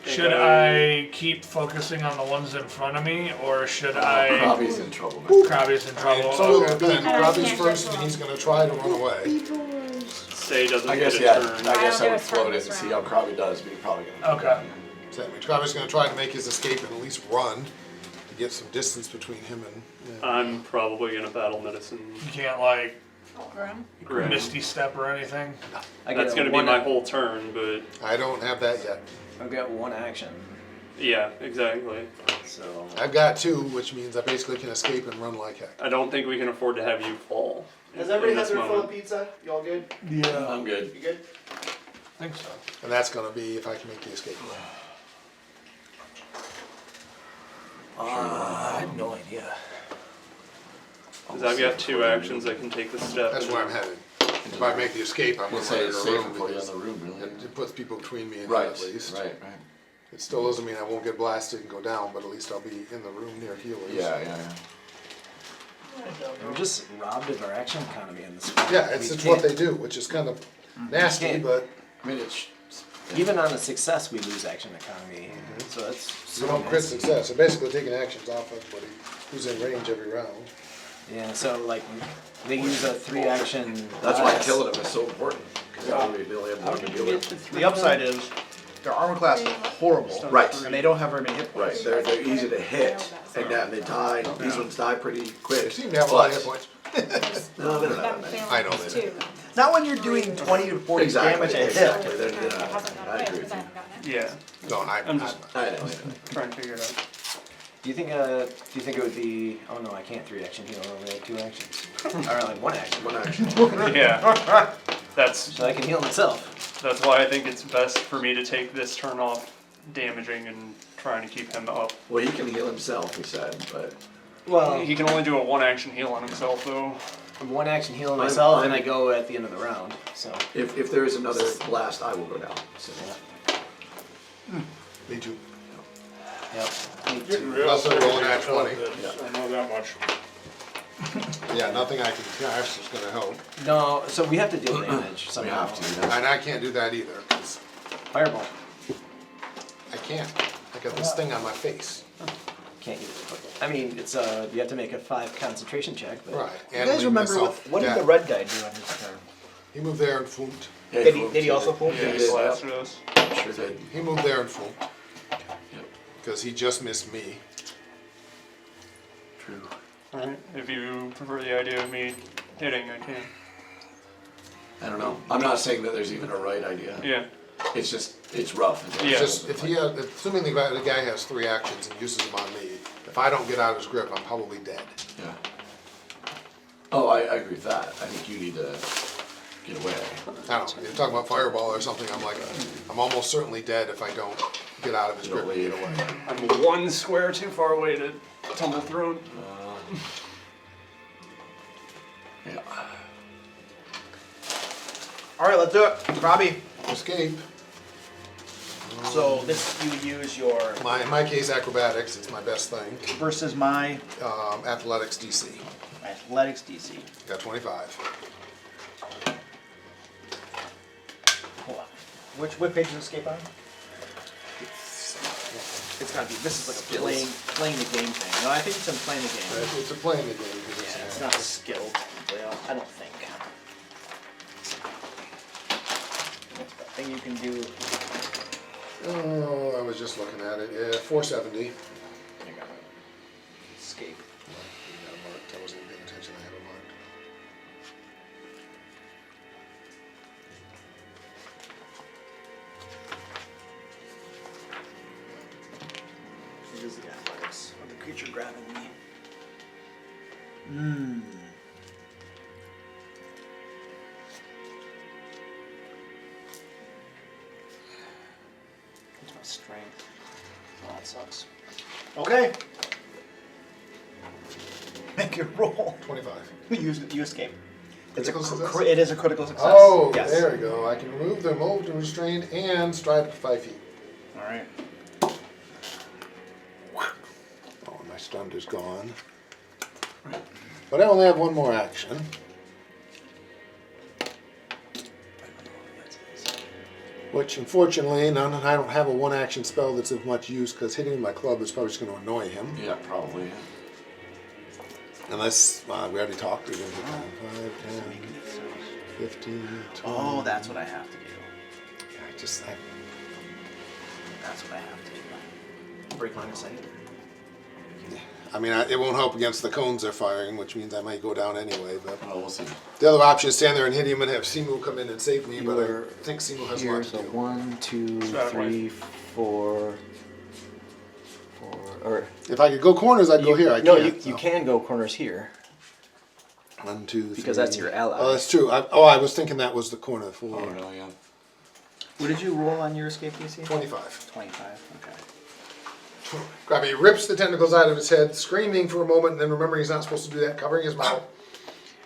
Should I keep focusing on the ones in front of me, or should I?
Robbie's in trouble. Man.
Crabby's in trouble.
So
Okay.
then Robbie's first, and he's going to try to run away.
Say doesn't
I guess,
get a
yeah.
turn.
I guess
I'll
I
do
would
a turn
float it
this
and see
round.
how Krabby does, but you're probably going to.
Okay.
So that means Robbie's going to try to make his escape and at least run to get some distance between him and.
I'm probably gonna battle medicine.
You can't like
Grim.
Grim.
misty step or anything.
That's gonna be my whole turn, but
I don't have that yet.
I've got 1 action,
yeah, exactly.
so.
I've got 2, which means I basically can escape and run like heck.
I don't think we can afford to have you fall.
Has everybody
in
had
this
their full
moment.
pizza? You all good?
Yeah.
I'm good.
You good?
I think so.
And that's going to be if I can make the escape.
I have no idea.
Because I've got 2 actions, I can take the step.
That's
and
where I'm headed. If I make the escape, I'm
I'm
going
gonna
to
say
run
it's
in a
safer
room
for you in
because
the room, really.
it puts people between me and
Right,
him at least.
right.
It still doesn't mean I won't get blasted and go down, but at least I'll be in the room near healers.
Yeah.
We're just robbed of our action economy in this.
Yeah, it's what they do, which is kind of nasty,
Yeah.
but
I mean, it's.
Even on a success, we lose action economy. So that's.
you don't crit success. So basically taking actions off everybody who's in range every round.
Yeah, so like they use a 3 action.
That's why
blast.
killing them is so important. Because they only have one to deal with.
The upside is their armor class is horrible.
Right.
And they don't have very many hit
Right,
points.
they're easy to hit, and that they die. These ones die pretty quick.
They seem to have a lot of hit points.
No, they're
Them
not.
failing
I know
is
they
2.
Not when you're doing 20 to 40
Exactly,
damage a hit.
exactly. They're,
It hasn't gone
I
away
agree
because
with
I
you.
haven't gotten it.
Yeah,
No,
I'm just
I know.
trying to figure it out.
Do you think it would be? Oh no, I can't 3 action heal. I only have 2 actions. Or like 1 action.
One action.
Yeah. That's
So I can heal myself.
why I think it's best for me to take this turn off damaging and trying to keep him up.
Well, he can heal himself, he said, but.
Well,
He can only do a 1 action heal on himself though.
1 action heal myself, and I go at the end of the round. So.
If there is another blast, I will go down. So.
Me too.
Yep.
Unless they're rolling at 20.
I know that much.
Yeah, nothing I can cast is going to help.
No, so we have to deal damage
We
somehow.
have to. That's
And I can't do that either, because
Fireball.
I can't. I got this thing on my face.
Can't get it. I mean, it's you have to make a 5 concentration check. But
Right.
You
And
guys
leave
remember
myself
what did
dead.
the red guy do on his turn?
He moved there and foomed.
Yeah,
Did he also pull?
Yeah,
He
he
did.
blasted us.
Sure did.
He moved there and foomed. Because he just missed me.
True.
Alright, if you prefer the idea of me hitting, I can.
I don't know. I'm not saying that there's even a right idea.
Yeah.
It's just, it's rough.
It's
Yeah.
just, assuming the guy has 3 actions and uses them on me, if I don't get out of his grip, I'm probably dead.
Yeah. Oh, I agree with that. I think you need to get away.
I don't know, you're talking about fireball or something, I'm almost certainly dead if I don't get out of his grip and get away.
I'm 1 square too far away to tumble through him.
Yeah.
All right, let's do it. Robbie.
Escape.
So this you would use your
In my case, acrobatics. It's my best thing.
versus my
Athletics DC.
athletics DC.
Got 25.
Hold on. What page does escape on? It's gotta be. This is like a playing the game thing. No, I think it's in playing the game.
It's a playing the game.
Yeah, it's not skilled. Well, I don't think. What's that thing you can do?
Oh, I was just looking at it. Yeah, 470.
Escape.
I got it marked. I wasn't paying attention. I had it marked.
It is the athletics of the creature grabbing me. Hmm. What's my strength? Oh, that sucks. Okay. Make your roll.
25.
You escape. It's
Critical success?
it is a critical success.
Oh,
yes.
there we go. I can remove the move to restrain and stride up to 5 feet.
All right.
Oh, my stunned is gone. But I only have one more action. Which, unfortunately, I don't have a one-action spell that's of much use because hitting with my club is probably just going to annoy him.
Yeah, probably.
Unless we already talked. We're going to hit 5, 10, 15, 20.
Oh, that's what I have to do.
Yeah,
That's what I have to do.
Break line of sight.
I mean, it won't help against the cones they're firing, which means I might go down anyway. But
Oh, we'll see.
the other option is stand there and hit him and have Simu come in and save me. But
You're
I think Simu has
Here,
more to
so
do.
1, 2,
That
3, 4, or
If I could go corners, I'd go here. I
no,
can't.
you can go corners here
1, 2, 3.
because that's your ally.
Oh, that's true. I was thinking that was the corner for
Oh, no, yeah.
What did you roll on your escape DC?
25.
25. Okay.
Grabby rips the tentacles out of his head, screaming for a moment, and then remembering he's not supposed to do that, covering his mouth.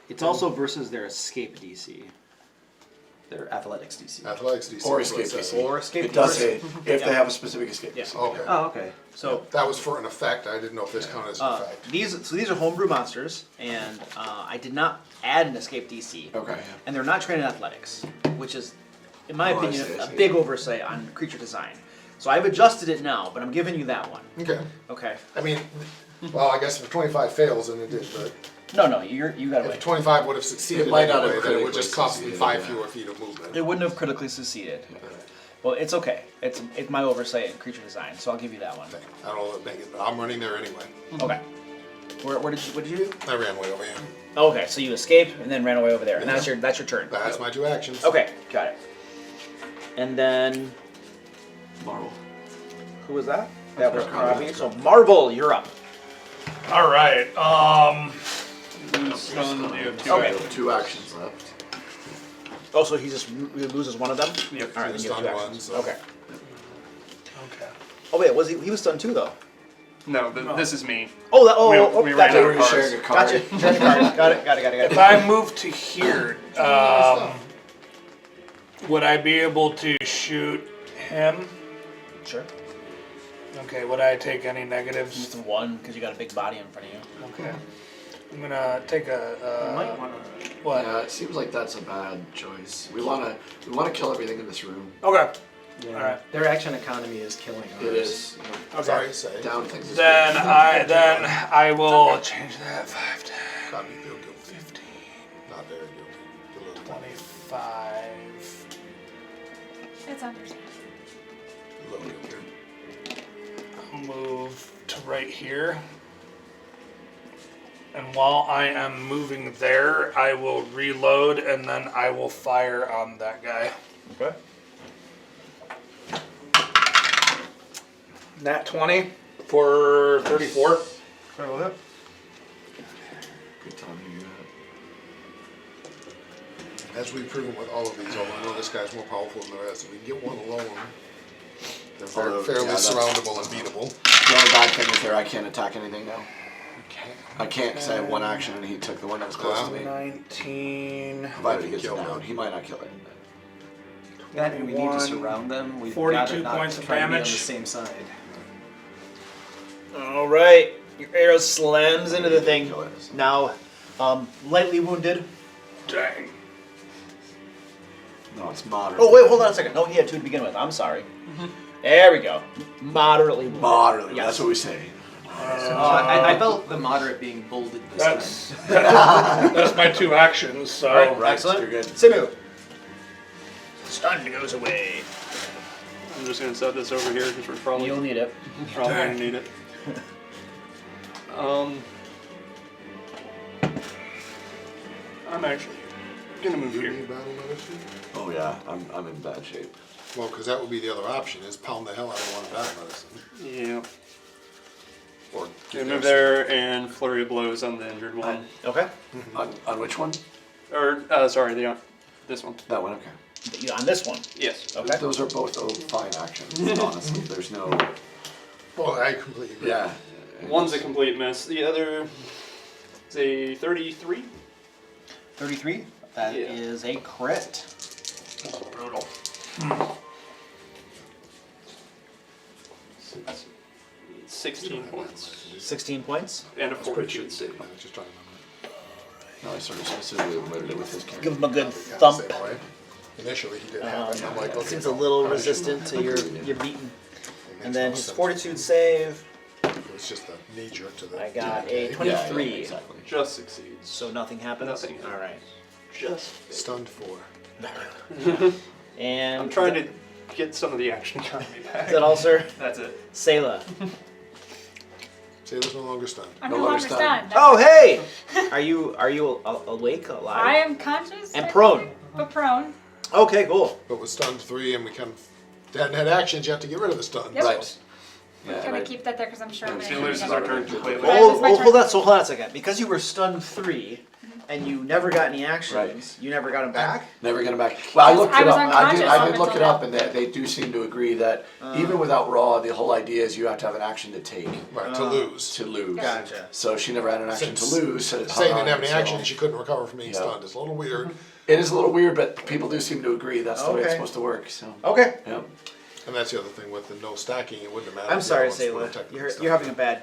It's also versus their escape DC.
Their athletics DC.
Athletics DC.
Or
that's what it
escape
says.
DC.
Or escape
It does
DC.
say if they have a specific escape
Yeah.
DC.
Okay.
Oh, okay. So
That was for an effect. I didn't know if this counted as an effect.
these are homebrew monsters, and I did not add an escape DC.
Okay.
And they're not trained in athletics, which is, in my
Oh, I
opinion,
see, I
a
see.
big oversight on creature design. So I've adjusted it now, but I'm giving you that one.
Okay.
Okay.
I mean, well, I guess if 25 fails, and it did, but
No, you gotta
if
wait.
25 would have succeeded
It might not
anyway,
have
then it would just
critically
cost me
succeeded,
5
yeah.
fewer feet of movement.
It wouldn't have critically succeeded. Well, it's okay. It's my oversight in creature design, so I'll give you that one.
I don't know what make it, but I'm running there anyway.
Okay. What did you do?
I ran way over here.
Okay, so you escape and then ran away over there, and that's your turn.
That's my 2 actions.
Okay, got it. And then
Marvel.
who was that? That was Krabi. So Marvel, you're up.
All right. Stun, you have two.
Okay.
2 actions left.
Oh, so he loses one of them?
Yep.
All right, then you have
Stunned
2
one,
actions.
so-
Okay.
Okay.
Oh wait, he was stunned too though?
No, this is me.
Oh,
We ran
gotcha.
out of
We're
cards.
sharing a card.
Gotcha. Sharing cards. Got it.
If I move to here, would I be able to shoot him?
Sure.
Okay, would I take any negatives?
Just 1 because you got a big body in front of you.
Okay. I'm gonna take
You might
a,
want to.
what?
Yeah, it seems like that's a bad choice. We wanna kill everything in this room.
Okay.
Yeah.
Alright.
Their action economy is killing ours.
It is.
Sorry, say.
Down things.
Then I will change that 5, 10,
Got me feel guilty.
15,
Not very guilty. A little
25.
It's understandable.
A little guilty.
I'll move to right here. And while I am moving there, I will reload and then I will fire on that guy.
Okay.
Nat 20 for 34.
Good timing you got.
As we've proven with all of these, although I know this guy's more powerful than the rest, if we get one alone, they're
Although,
fairly
yeah, that's-
surroundable and beatable.
The only bad thing is there, I can't attack anything now. I can't because I have 1 action and he took the one that was close to me.
19.
Provided he gets it
Kill
down.
him.
He might not kill it.
That and we need to
21,
surround them. We've
42
got to not
points of
try to be on the
damage.
same side.
All right, your arrow slams into the thing. Now, lightly wounded.
Dang.
No, it's moderate.
Oh wait, hold on a second. No, he had 2 to begin with. I'm sorry. There we go. Moderately wounded.
Moderately.
Yes.
That's what we say.
I felt the moderate being bolded this time.
That's my 2 actions. So
Right,
Excellent.
You're good.
Simu. Stun goes away.
I'm just gonna set this over here because we're probably
You'll need it.
gonna need it. I'm actually gonna move
You
here.
need battle medicine?
Oh yeah, I'm in bad shape.
Well, because that would be the other option, is pound the hell out of one of battle medicine.
Yeah.
Or
Gonna move there and flurry of blows on the injured one.
Okay.
On which one?
Or sorry, this one.
That one. Okay.
On this one.
Yes.
Okay.
Those are both fine actions. Honestly, there's no.
Well, I completely agree.
Yeah.
One's a complete miss. The other is a 33.
33. That is a crit.
Brutal. 16 points.
16 points.
And a fortitude save.
Yeah, just trying to remember.
No, I sort of specifically limited it with his character.
Give him a good
Yeah,
thump.
same way. Initially, he didn't have it. I'm like, okay,
Seems a
no,
little
I should-
resistant to your beating.
Makes
And then
no
his
sense.
fortitude save.
It's just a knee jerk to the.
I got
to the
a
head.
23.
Yeah, exactly.
Just succeeds.
So nothing happens.
Nothing.
All right.
Just.
Stunned 4.
And
I'm trying to get some of the action economy back.
Is that all, sir?
That's it.
Sayla.
Sailor's no longer stunned.
I'm
No
no
longer
longer
stunned.
stunned.
Oh, hey! Are you awake, alive?
I am conscious.
And
I
prone.
think, but prone.
Okay, cool.
But with stunned 3 and we kind of hadn't had actions, you have to get rid of the stun.
Yep.
Right.
I'm
Yeah,
gonna
right.
keep that there because I'm sure I'm
She
gonna
loses
use
her
it.
turn completely.
Right, it was my
Hold
turn.
on. So hold on a second. Because you were stunned 3, and you never got any actions,
Right.
you never got them back.
Never get him back. Well, I looked
I
it
was
up.
unconscious
I
up
did look it
until
up,
now.
and they do seem to agree that even without Raw, the whole idea is you have to have an action to take
Right, to lose.
to lose.
Gotcha.
So she never had an action
Since
to lose. So it's
Saying
hung
didn't have
on
any
until-
action, she couldn't recover from being
Yeah.
stunned. It's a little weird.
It is a little weird, but people do seem to agree that's the way it's
Okay.
supposed to work. So
Okay.
yeah.
And that's the other thing with the no stacking, it wouldn't have mattered.
I'm
if the
sorry,
other ones were
Sayla.
technically
You're
stunned.
having a bad.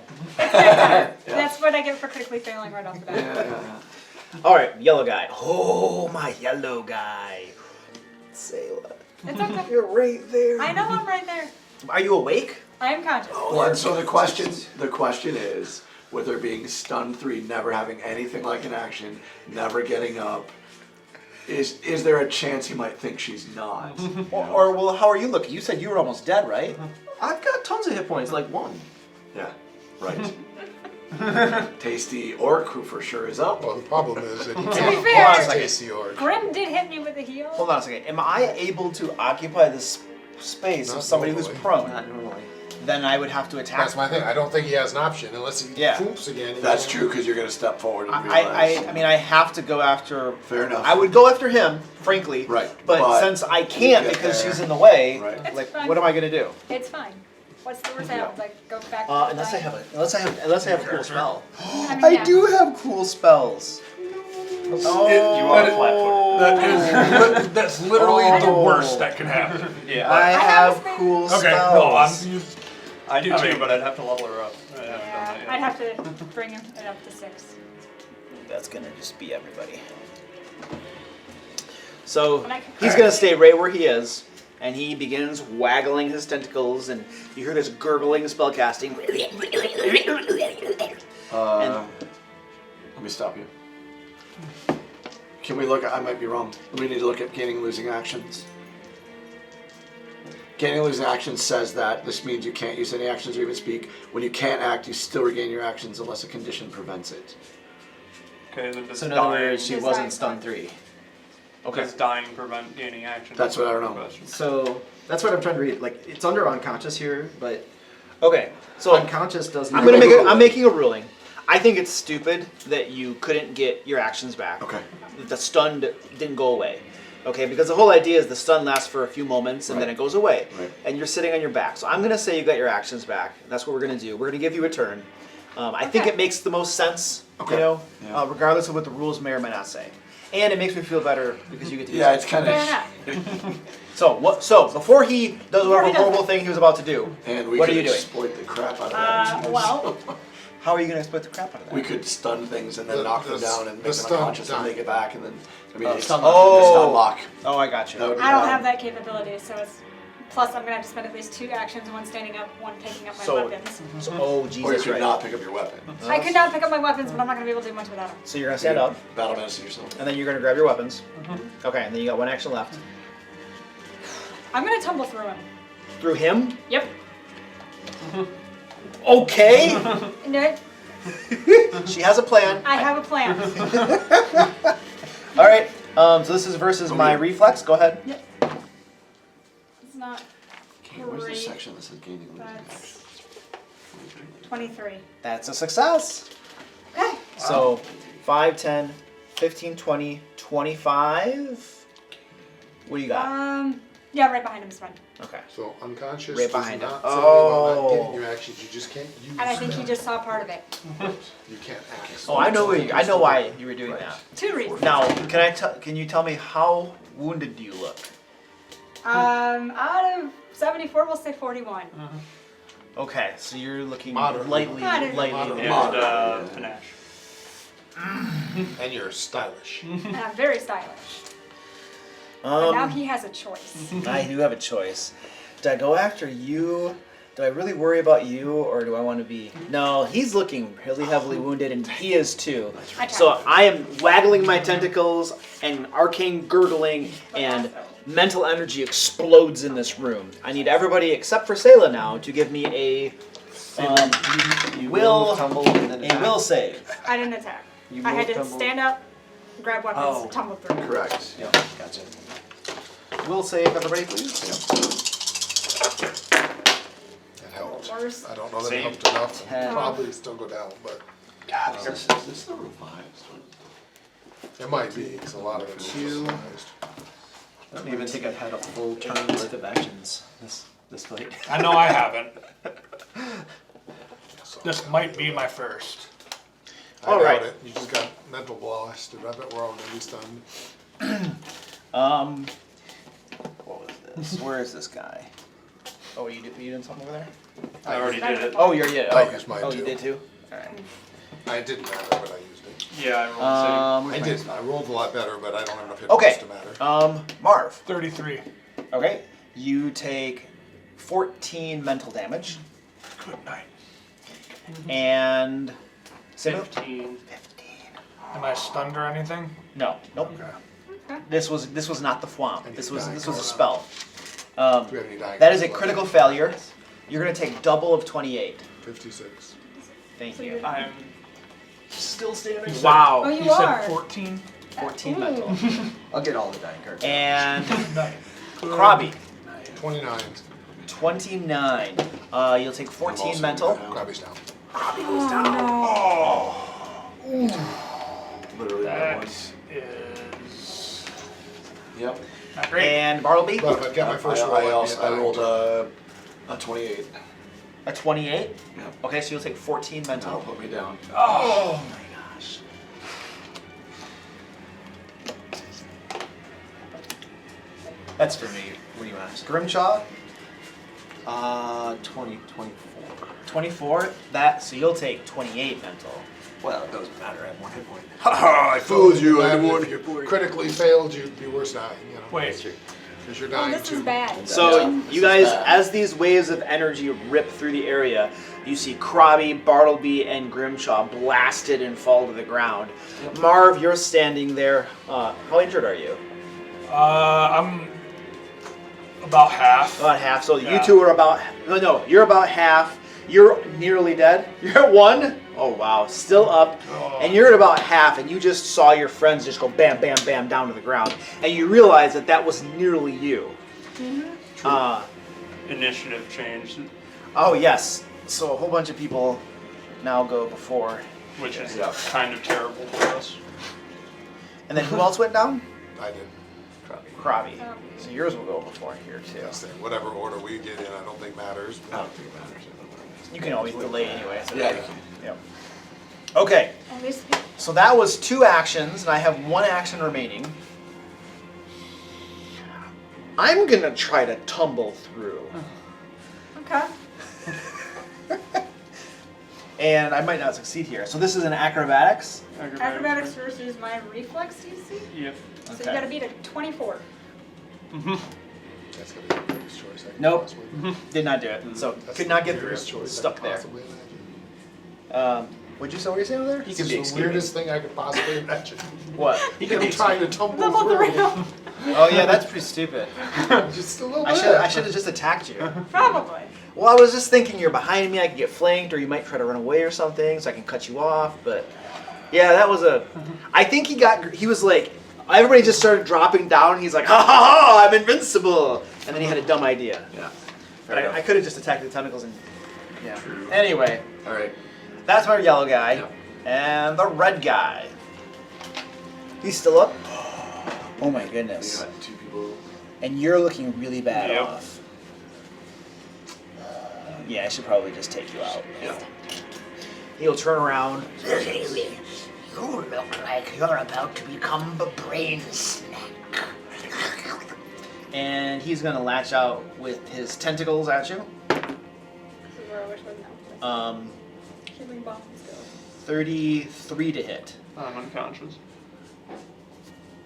That's what I get for critically failing right off the bat.
All right, yellow guy. Oh, my yellow guy. Sayla.
It's okay.
You're right there.
I know I'm right there.
Are you awake?
I am conscious.
Well, and so the question is, with her being stunned 3, never having anything like an action, never getting up, is there a chance you might think she's not?
Or well, how are you looking? You said you were almost dead, right?
I've got tons of hit points, like 1.
Yeah, right. Tasty Orc, who for sure is up.
Well, the problem is that he
To be
can't
fair,
Hold on a second.
Tasty Orc.
Grim did hit me with a heel.
Hold on a second. Am I able to occupy this space
Not
of somebody who's
normally.
prone?
Not normally.
Then I would have to attack.
That's my thing. I don't think he has an option unless he
Yeah.
poops again.
That's true, because you're going to step forward and realize.
I mean, I have to go after.
Fair enough.
I would go after him, frankly.
Right,
But,
but
since I can't
you get
because
there.
she's in the way,
Right.
It's
like,
fine.
what am I gonna do?
It's fine. What's the worst that happens? Like go back. to
Unless I
dying?
have a cool spell.
I mean,
I
yeah.
do have cool spells. Oh,
You are flat-footed. That's literally the
Oh.
worst that can happen.
Yeah.
I
have
have
a spell.
cool
Okay,
spells.
no, I'm.
I do
I
too,
mean-
but I'd have to level her up. I haven't done
Yeah,
that yet.
I'd have to bring him it up to 6.
That's gonna just be everybody. So
And I can-
he's gonna stay right where he is, and he begins waggling his tentacles, and you hear this gurgling spellcasting.
Let me stop you. Can we look at, I might be wrong. We need to look at gaining and losing actions. Gaining and losing actions says that this means you can't use any actions or even speak. When you can't act, you still regain your actions unless a condition prevents it.
Okay, then does
So in other
dying,
words, she
Does
wasn't
dying
stunned 3. Okay.
does dying prevent gaining action?
That's what I don't know.
Question.
So that's what I'm trying to read. Like it's under unconscious here, but
Okay. So
unconscious does not.
I'm making a ruling. I think it's stupid that you couldn't get your actions back.
Okay.
That the stun didn't go away. Okay, because the whole idea is the stun lasts for a few moments and then
Right.
it goes away.
Right.
And you're sitting on your back. So I'm gonna say you got your actions back. That's what we're gonna do. We're gonna give you a turn. I think it makes the most sense,
Okay.
you know,
Yeah.
regardless of what the rules may or may not say. And it makes me feel better because you get to use
Yeah,
it.
it's kind
Fair
of.
enough.
So before he does
Before
whatever
he does
horrible
it.
thing he was about to do,
And we
what are
could
you doing?
exploit the crap out of that.
Well,
How are you going to exploit the crap out of that?
We could stun things and then
The-
knock them
the-
down and
the
make them
stun
unconscious and
die.
they get back and then
stun
a
lock.
stun lock.
Oh, I got you.
That would be
I don't
bad.
have that capability, so it's. Plus, I'm gonna have to spend at least 2 actions: one standing up, one picking up my
So-
weapons.
So, oh,
Or you
Jesus,
could
right.
not pick up your weapon.
I could not pick up my weapons, but I'm not gonna be able to do much without them.
So you're going to stand up,
Battle medicine yourself.
and then you're going to grab your weapons. Okay, and then you got 1 action left.
I'm gonna tumble through him.
Through him?
Yep.
Okay.
No,
She has a plan.
I have a plan.
All right. So this is versus my reflex. Go ahead.
It's not
Okay, where's the
great.
section that says gaining losing
That's
actions?
23.
That's a success.
Okay.
So 5, 10, 15, 20, 25. What do you got?
Yeah, right behind him is fine.
Okay.
So unconscious
Right
does
behind
not
him.
say anything about not
Oh.
getting you actions. You just can't use
And I think he just saw part of it.
You can't act.
Oh, I know. I know why you were doing that.
2 reasons.
Now, can you tell me how wounded do you look?
Out of 74, we'll say 41.
Okay, so you're looking
Moderate.
lightly
Moderate.
wounded.
And panache.
And you're stylish.
And I'm very stylish. But now
Um,
he has a choice.
I do have a choice. Do I go after you? Do I really worry about you, or do I want to be? No, he's looking really heavily wounded, and he is too.
I
So I am waggling my tentacles, and arcane gurgling, and mental energy explodes in this room. I need everybody except for Sayla now to give me a
You
will
move, tumble, and then
a
attack.
will save.
I didn't attack.
You
I had
move,
to
tumble.
stand up, grab weapons,
Oh.
tumble through.
Correct.
Yeah, gotcha.
Will save, everybody, please.
That helped.
Worse.
I don't know that it
Same.
helped enough.
10.
Probably still go down, but
God, is this number 5?
it might be because a lot of it is
Two.
personalized.
I don't even think I've had a full turn worth of actions this fight.
I know I haven't.
So,
This might be my first.
I
All
doubt
right.
it. You just got mental blasted. I bet we're all gonna be stunned.
What was this? Where is this guy? Oh, you doing something over there?
I already did it.
Oh, you're yeah.
I
Oh,
used mine
oh,
too.
you did too. All right.
I didn't matter, but I used it.
Yeah, I rolled
I did. I rolled a lot better, but I don't have enough hit points
Okay.
to matter.
Marv.
33.
Okay. You take 14 mental damage,
Good night.
and Simu?
15.
15.
Am I stunned or anything?
No. Nope.
Okay.
This was not the Fwamp.
And
This
you
was
die
a spell.
Do we have any dying
That is a
left?
critical failure. You're gonna take double of 28.
56.
Thank
So
you.
you're-
I'm still standing.
Wow.
Oh, you
You
are.
said 14?
14
Ooh.
mental.
I'll get all the dying cards.
And
Night.
Krabby,
29.
29. You'll take 14 mental.
Krabby's down.
Literally that one.
That is
Yep.
not great.
And Bartleby,
But if I get my first roll,
I rolled a 28.
a 28.
Yep.
Okay, so you'll take 14
That'll
mental.
put me down.
Oh my gosh. That's for me. What do you want? Grimshaw,
20, 24.
24. That, so you'll take 28 mental.
Well, it doesn't matter. I have 1 hit point.
Haha, I fooled you. I
Imagine
won.
if you critically failed, you'd be worse dying. You know,
Wait.
because you're
Oh,
dying
this
too.
is bad.
So
Yeah,
you
this
guys,
is bad.
as these waves of energy rip through the area, you see Krabby, Bartleby, and Grimshaw blasted and fall to the ground. Marv, you're standing there. How injured are you?
I'm about half.
About half. So you
Yeah.
two are about. No, you're about half. You're nearly dead. You're at 1. Oh wow, still up.
Oh.
And you're at about half, and you just saw your friends just go bam, bam, bam down to the ground, and you realize that that was nearly you.
Initiative changed,
Oh yes. So a whole bunch of people now go before.
which is
Yeah.
kind of terrible for us.
And then who else went down?
I did.
Krabby. So yours will go before here too.
Yes, whatever order we get in, I don't think matters.
I don't think it matters.
You can always delay anyway. So
Yeah, you can.
Yep. Okay,
At least,
so that was 2 actions, and I have 1 action remaining. I'm gonna try to tumble through.
okay.
And I might not succeed here. So this is an acrobatics.
Acrobatics versus my reflex DC.
Yep.
So
Okay.
you gotta beat a 24.
That's gonna be the greatest choice I can
Nope.
possibly.
Did not do it. So
That's
could not
the
get through.
weirdest choice I
Stuck
could
there.
possibly imagine.
What'd you say? What were you saying over there?
This is the weirdest thing I could possibly imagine.
What?
Him trying to tumble
Double
through.
through.
Oh yeah, that's pretty stupid.
Just a little
I
bit.
should have just attacked you.
Probably.
Well, I was just thinking you're behind me. I could get flanked, or you might try to run away or something, so I can cut you off. But yeah, that was a. I think he was like, everybody just started dropping down. And he's like, ha ha ha! I'm invincible. And then he had a dumb idea.
Yeah.
But I could have just attacked the tentacles and. Yeah.
True.
Anyway,
All right.
that's my yellow guy,
Yeah.
and the red guy. He's still up. Oh my
You
goodness!
got 2 people.
And you're looking really bad
Yep.
off. Yeah, I should probably just take you out.
Yeah.
He'll turn around.
You look like you're about to become a brain snack.
And he's gonna latch out with his tentacles at you.
This is where I wish I was now. Healing bomb, let's go.
33 to hit.
I'm unconscious.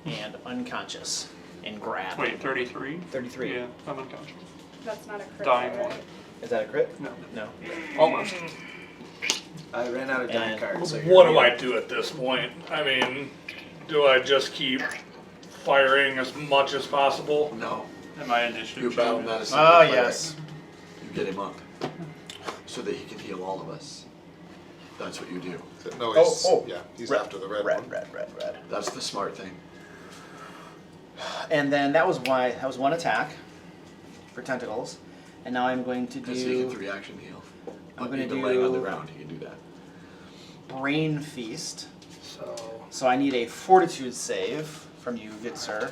And unconscious. And grab.
Wait, 33?
33.
Yeah, I'm unconscious.
That's not a crit.
Dying
right?
one.
Is that a crit?
No.
No.
Almost.
I ran out of dying
And
cards. So
What do I do at this point? I mean, do I just keep firing as much as possible?
No.
Am I initiative?
You battle
champion?
medicine.
Oh,
with
yes.
cleric. You get him up. So that he can heal all of us. That's what you do.
No, he's,
Oh,
yeah, he's
red,
after the red,
red,
one.
red.
That's the smart thing.
And then that was 1 attack for tentacles. And now I'm going to
Because he can
do
3 action heal.
I'm
But
gonna
even laying on the
do-
ground, he can do that.
Brain Feast.
So
So I need a Fortitude save from you, good sir.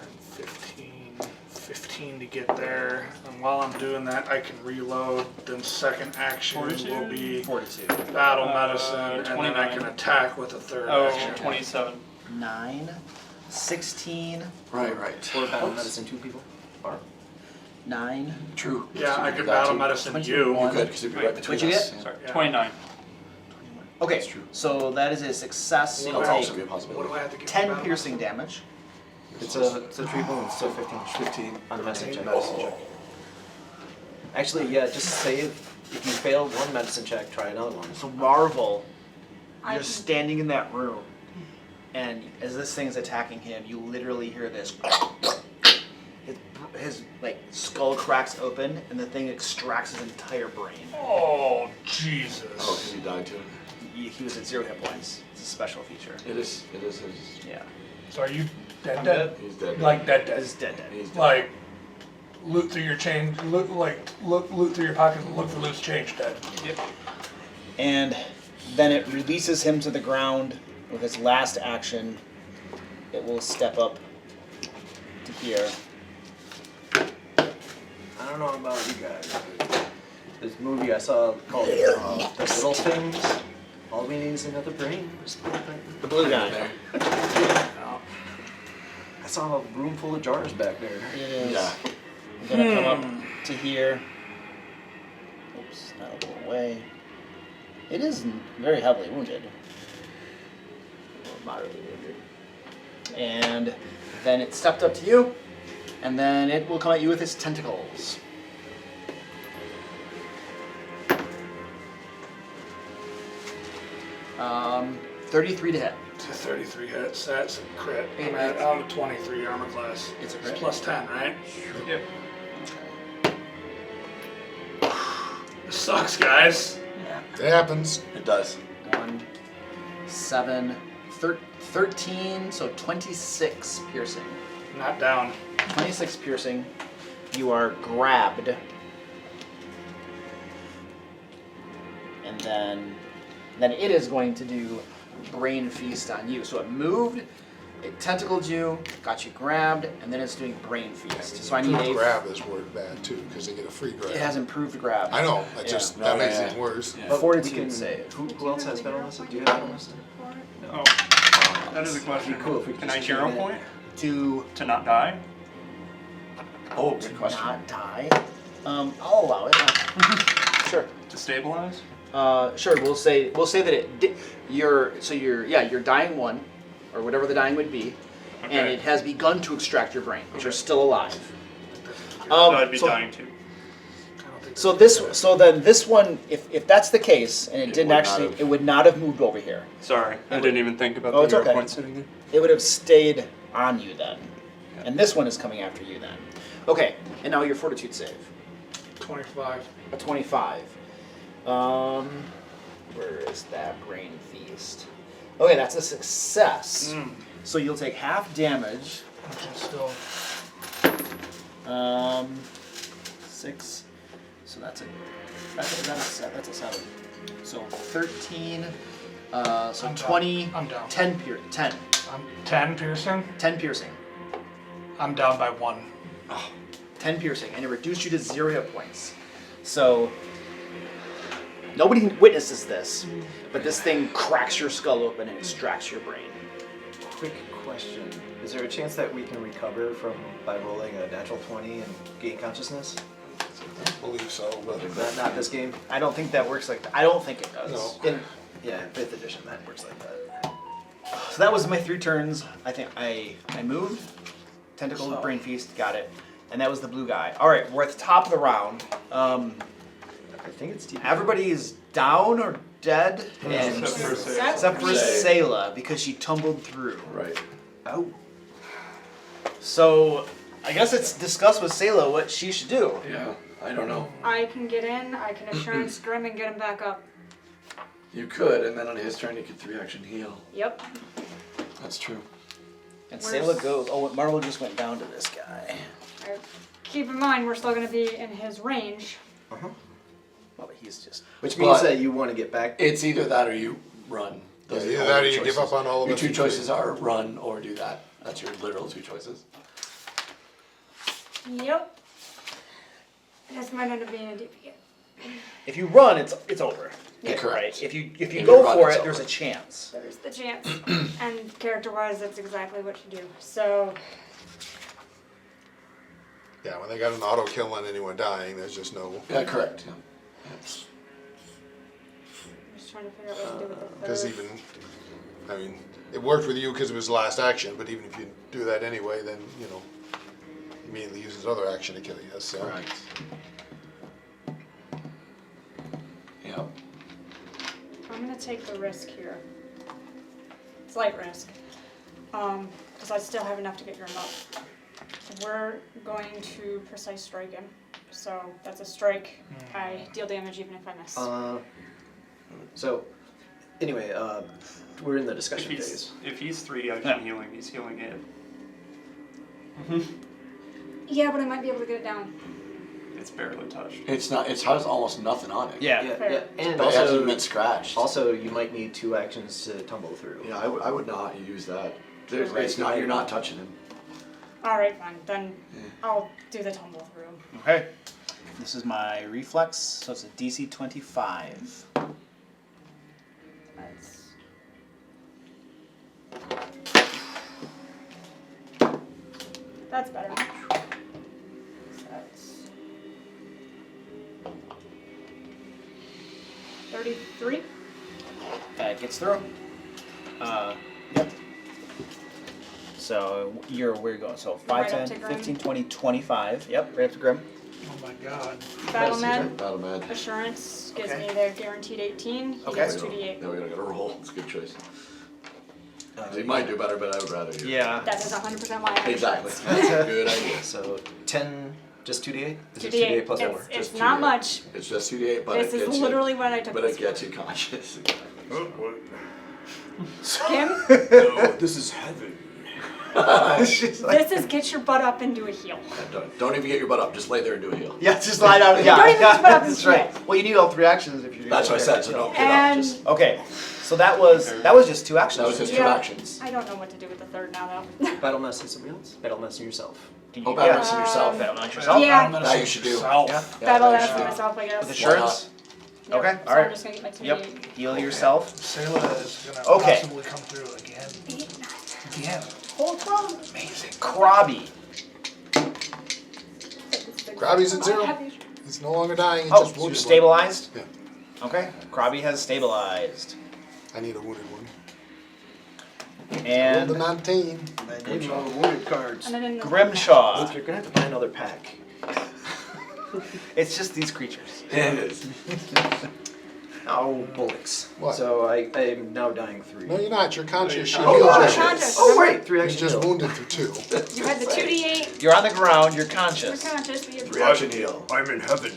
15 to get there. And while I'm doing that, I can reload. Then second action will be
Fortitude.
battle medicine, and then I
29.
can attack with a third
Oh,
action.
27.
9, 16,
Right.
Or battle medicine 2 people.
9.
True.
Yeah,
So
I
you
could
do that
battle
too.
medicine
21.
you.
You could, because it'd be right between
What'd you
us.
get?
Sorry, yeah.
29.
Okay,
That's true.
so that is a success.
That
You'll
would also
take
be a
What
possibility.
do I have to get? for
10
battle
piercing damage.
It's a 3 and still 15.
15
On the medicine check.
medicine check.
Actually, yeah, just save. If you failed 1 medicine check, try another one.
So Marvel,
I
you're
can-
standing in that room, and as this thing's attacking him, you literally hear this. His like skull cracks open, and the thing extracts his entire brain.
Oh,
Oh,
Jesus.
because he died too.
He was at 0 hit points. It's a special feature.
It is his.
Yeah.
So are you dead?
I'm
Dead?
He's dead.
Like dead?
He's
Dead?
dead.
He's dead.
Like loot through your change. Loot through your pockets and look for loose change. Dead.
Yep.
And then it releases him to the ground with its last action. It will step up to here.
I don't know about you guys, but this movie I saw called The Little Things. All we need is another brain.
The blue guy.
There.
I saw a room full of jars back there.
It is.
Yeah.
I'm gonna come up to here. Oops, that'll go away. It is very heavily wounded. Or moderately wounded. And then it stepped up to you, and then it will come at you with its tentacles. Um, 33 to hit.
To 33 hits. That's a crit.
Hey,
I'm
man.
at 23 armor class.
It's a crit?
plus 10, right?
Yep.
This sucks, guys.
It happens.
It does.
1, 7, 13, so 26 piercing.
Not down.
26 piercing. You are grabbed. And then it is going to do Brain Feast on you. So it moved,
it tentacled you, got you grabbed, and then it's doing brain feast. So I need a.
Grab is word bad too, because they get a free grab.
It has improved grab.
I know. That just that makes it worse.
Fortitude save.
Who else has battle listed? Do you have battle listed?
Oh, that is a question.
Cool if we
Can I
just
hero
cheat it.
point
To
to not die?
Oh, good question.
not die. I'll allow it. Sure.
To stabilize?
Sure. We'll say that you're dying one, or whatever the dying would be, and
Okay.
it has begun to extract your brain, but you're still alive.
I'd be
so-
dying too.
So then this one, if that's the case, and it would not have moved over here.
Sorry, I didn't even think about
Oh,
the
it's
hero
okay.
point sitting there.
It would have stayed on you then, and this one is coming after you then. Okay, and now your fortitude save.
25.
A 25. Where is that brain feast? Okay, that's a success. So you'll take half damage.
Okay, still.
6. So that's a 7. So 13. So
I'm down.
20.
I'm down.
10
I'm 10 piercing.
10 piercing.
I'm down by 1.
10 piercing, and it reduced you to 0 hit points. So nobody witnesses this, but this thing cracks your skull open and extracts your brain.
Quick question. Is there a chance that we can recover by rolling a natural 20 and gain consciousness?
I believe so, but
Not this game?
I don't think that works like that. I don't think it does.
No.
In 5th edition that works like that.
So that was my 3 turns. I think I moved. Tentacle, brain feast, got it. And that was the blue guy. All right, we're at the top of the round.
I think it's TV.
Everybody is down or dead, and
Except for Sarah.
except for Sayla because she tumbled through.
Right.
Oh. So I guess it's discuss with Sayla what she should do.
Yeah. I don't know.
I can get in, I can assurance Grim and get him back up.
You could, and then on his turn you could 3-action heal.
Yep.
That's true.
And
Where's-
Sayla goes. Oh, Marvel just went down to this guy.
Keep in mind, we're still going to be in his range.
Well, but he's just.
Which means
But-
that you want to get back.
It's either that or you run. Those are
either
the
that or
only
you give
choices.
up on all of
Your
us
two
and
choices are run or do that. That's your literal 2 choices.
Yep. This might end up being a DP.
If you run, it's over.
Yeah, correct.
Right. If you
If
go
you run,
for
it's
it, there's
over.
a chance.
There's the chance. And character-wise, that's exactly what you do. So,
yeah, when they got an auto kill on anyone dying, there's just no.
Yeah, correct. Yeah.
I'm just trying to figure out what to do with the
Because
third.
even, I mean, it worked with you because it was last action, but even if you do that anyway, then he immediately uses other action to kill you. So.
Right. Yeah.
I'm going to take the risk here. Slight risk. Because I still have enough to get Grim up. We're going to precise strike him. So that's a strike. I deal damage even if I miss.
So, anyway, we're in the discussion phase.
If he's 3-action healing, he's healing it.
Yeah, but I might be able to get it down.
It's barely touched.
It's not. It has almost nothing on it.
Yeah.
And
But it hasn't
also,
been scratched.
also, you might need 2 actions to tumble through.
Yeah, I would not use that. There's,
Right.
it's not. You're not touching him.
Alright, fine. Then I'll do the tumble through.
Okay. This is my reflex, so it's a DC 25.
That's... That's better. So that's 33.
That gets through. Yep. So where you going? So 5,
Right up
10,
to Grim.
15, 20, 25. Yep, right up to Grim.
Oh my god.
Battle Med.
Battle Med.
Assurance gives
Okay.
me the guaranteed 18. He
Okay.
gets 2d8.
Now we gotta roll. It's a good choice. You might do better, but I would rather you.
Yeah.
That is 100% why I have
Exactly.
assurance.
That's a good idea.
So 10, just 2d8? Is it
2d8.
2d8 plus 4?
It's
Just
not
2d8.
much.
It's just 2d8, but
This
it
is
gets
literally
you.
what I took
But
this
it gets
for.
you conscious.
Kim,
Oh, this is heaven.
this is get your butt up and do a heal.
Don't even get your butt up. Just lay there and do a heal.
Yeah, just lie down. Yeah,
Don't even put up
that's
this
right.
shit.
Well, you need all 3 actions if you're.
That's what I said. So don't get up.
And
Just
Okay,
So that was just 2 actions.
That was just 2 actions.
I don't know what to do with the third now, though.
Battle mess is somebody else. Battle mess yourself.
Oh, battle mess yourself.
Battle mess yourself.
Yeah.
That you should do.
Yeah.
Battle that for myself, I guess.
With assurance.
Yep,
Okay.
so
All right.
I'm just gonna get my 2d8.
Yep. Heal yourself.
Sayla is gonna
Okay.
possibly come through again. Again. Amazing.
Krabby.
Krabby's at 0. He's no longer dying. He
Oh,
just
so you're
wounded
stabilized?
Yeah.
Okay. Krabby has stabilized.
I need a wounded one.
And
Rolled a 19.
I need all the wounded cards.
And then in the
Grimshaw.
Look, you're gonna have to buy another pack.
It's just these creatures.
It is.
Oh, bullocks.
What?
So I'm now dying 3.
No, you're not. You're conscious. She
Oh,
healed
conscious.
you.
Conscious.
Oh, right. 3
You're
action
just
heal.
wounded for 2.
You had the 2d8.
You're on the ground. You're
You're
conscious.
conscious, but you have
3 action heal.
I'm in heaven.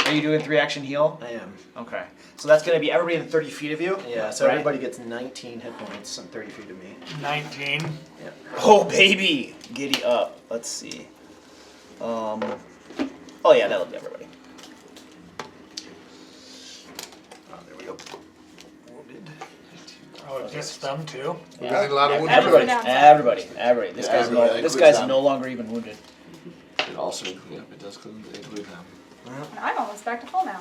Are you doing 3 action heal?
I am.
Okay. So that's going to be everybody in 30 feet of you?
Yeah, so
Right.
everybody gets 19 hit points on 30 feet of me.
19.
Yeah.
Oh, baby. Giddy up. Let's see. Oh, yeah, that'll be everybody.
Oh, there we go. Wounded.
Oh, it gets them too.
We got a lot of wounded.
Everybody.
Everybody. This
Yeah,
guy's
everybody. That
this
includes
guy's
them.
no longer even wounded.
It also, it does include them.
And I'm almost back to full now.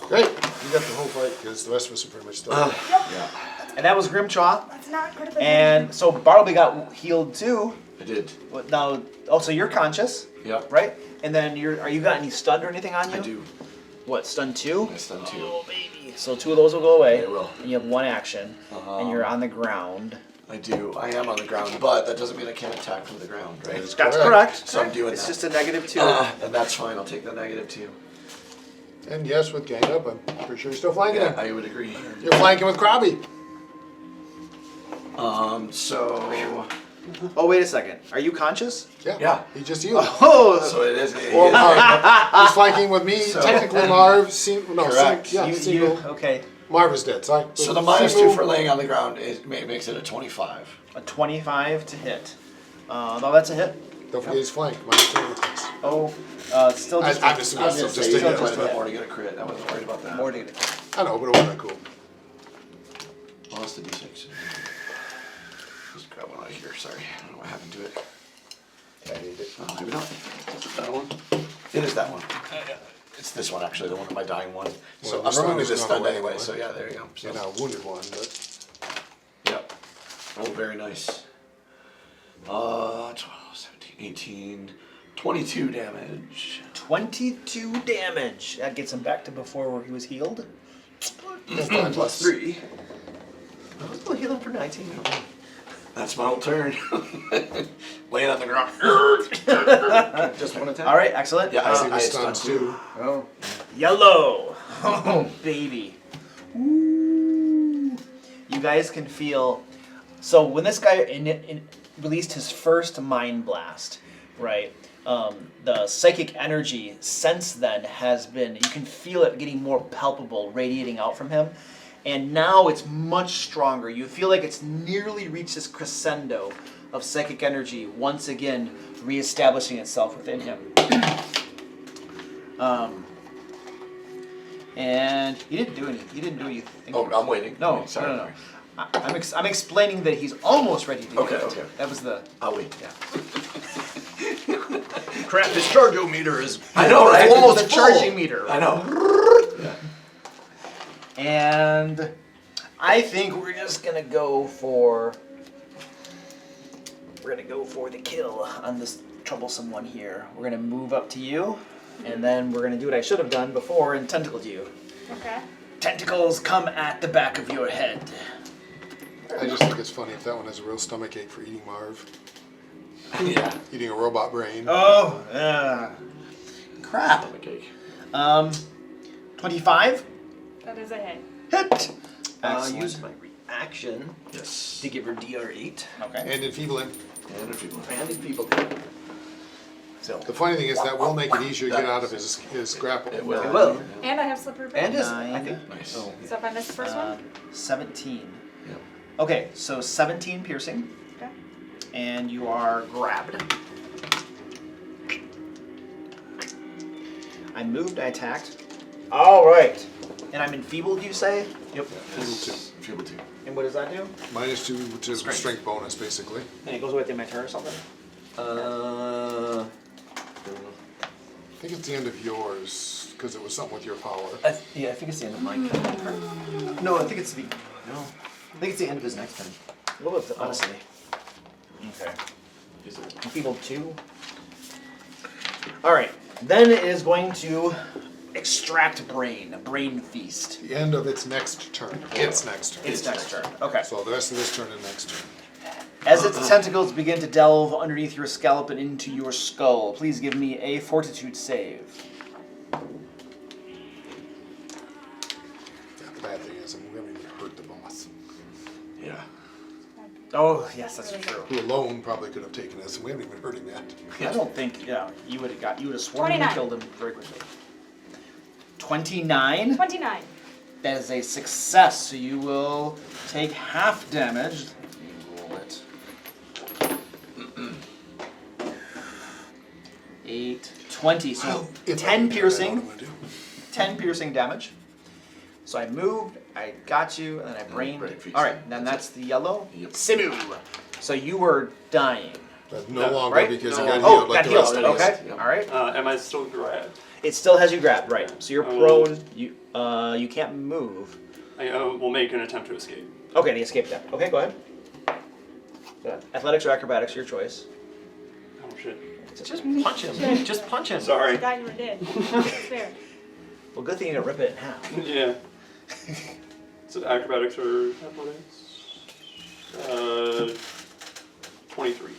Great. You got the whole fight because the rest of us are pretty much still.
Yeah,
And that was Grimshaw.
That's not good of a
And so Bartleby got healed too.
I did.
What now? Oh, so you're conscious,
Yep.
right? And then are you got any stunned or anything on you?
I do.
What, stun 2?
I stun 2.
Oh, baby. So 2 of those will go away.
They will.
And you have 1 action. And you're on the ground.
I do. I am on the ground, but that doesn't mean I can't attack from the ground, right?
That's correct.
So I'm doing
It's
that.
just a -2.
And that's fine. I'll take the -2.
And yes, with gang up, I'm pretty sure you're still flanking
Yeah,
him.
I would agree.
You're flanking with Krabby.
So
Oh, wait a second. Are you conscious?
yeah.
He just healed.
Oh,
So it is.
Well, Marv. He's flanking with me.
So-
Technically, Marv.
Correct.
Single.
okay.
Marv is dead. Sorry.
So the -2
Single-
for laying on the ground makes it a 25.
A 25 to hit. No, that's a hit.
Don't forget his flank. -2 on the plus.
Oh, still just.
I'm assuming it's still just
Say
a
you
hit.
quite a bit more to get a crit. I wasn't worried about that.
More to get.
I know, but it wasn't cool.
Oh, that's the D6. Just grab one out of here. Sorry, I don't know what happened to it.
I need it.
Oh, maybe not. That one. It is that one. It's this one actually, the one of my dying one. So
Well,
I'm
the
removing
stunned
this
is
stunned
gone away
anyway.
anyway.
So yeah, there you go. So,
You're now wounded one, but
yep. Oh, very nice. 12, 17, 18, 22 damage.
22 damage. That gets him back to before where he was healed.
that's fine.
Plus 3.
I was going to heal him for 19.
That's my whole turn. Laying on the ground.
Just one attack?
All right, excellent.
Yeah,
I see
I
the
stunned
stuns
too.
too.
Oh.
Yellow. Oh, baby. Ooh. You guys can feel. So when this guy released his first mind blast, right? The psychic energy since then has been. You can feel it getting more palpable, radiating out from him. And now it's much stronger. You feel like it's nearly reached this crescendo of psychic energy, once again reestablishing itself within him. And he didn't do anything.
Oh, I'm waiting.
No,
Sorry.
no. I'm explaining that he's almost ready to do
Okay,
it.
okay.
That was the.
I'll wait.
Yeah.
Crap, his charge-o-meter is...
I know, right?
Almost
It's
the charging meter.
I know.
And I think we're just gonna go for. We're gonna go for the kill on this troublesome one here. We're gonna move up to you, and then we're gonna do what I should have done before and tentacled you.
Okay.
Tentacles come at the back of your head.
I just think it's funny if that one has a real stomach ache for eating Marv.
Yeah.
Eating a robot brain.
Oh, crap.
Cake.
25
That is a hit.
hit.
use my reaction
Yes.
to give her DR8.
Okay.
And enfeebling.
And if you
And people.
So
The funny thing is that will make it easier to get out of his grapple.
It will.
It will.
And I have slippery
And
boots.
his, I
9.
think.
Nice.
Oh.
So if I miss the first one?
17.
Yep.
Okay, so 17 piercing,
Okay.
and you are grabbed. I moved, I attacked. All right. And I'm enfeebled, you say?
Yep.
Feel two.
And what does that do?
-2 to strength bonus, basically.
And it goes away at the end of my turn or something?
I think it's the end of yours, because it was something with your power.
Yeah, I think it's the end of my turn. No, I think it's the I think it's the end of his next turn.
What was it?
Honestly.
Okay. Enfeebled 2. Alright. Then it is going to extract brain. A brain feast.
The end of its next turn. Its next turn.
Its next turn. Okay.
So the rest of this turn and next turn.
As its tentacles begin to delve underneath your scalp and into your skull, please give me a fortitude save.
Yeah, the bad thing is, we haven't even hurt the boss.
Yeah.
Oh, yes, that's true.
Who alone probably could have taken us, and we haven't even hurt him yet.
I don't think, you would have sworn you
29.
killed him very quickly. 29?
29.
That is a success, so you will take half damage. You roll it. 8, 20, so
If I
10
can do that,
piercing.
what am I gonna do?
10 piercing damage. So I moved, I got you, and then I brained.
brain feast.
Alright, then that's the yellow.
Yep.
Simu. So you were dying.
But no longer,
right?
because
No
you got
longer.
healed
Oh,
like
got
the rest
healed.
of us.
Okay.
Yep.
Alright.
Am I still grabbed?
It still has you grabbed, right. So you're
Oh.
prone, you can't move.
I will make an attempt to escape.
Okay, the escape deck. Okay, go ahead. Athletics or acrobatics, your choice.
Oh shit.
Just punch him. Just punch him.
Sorry.
I thought you were dead. It's fair.
Well, good thing you didn't rip it in half.
Yeah. Is it acrobatics or athletics? 23.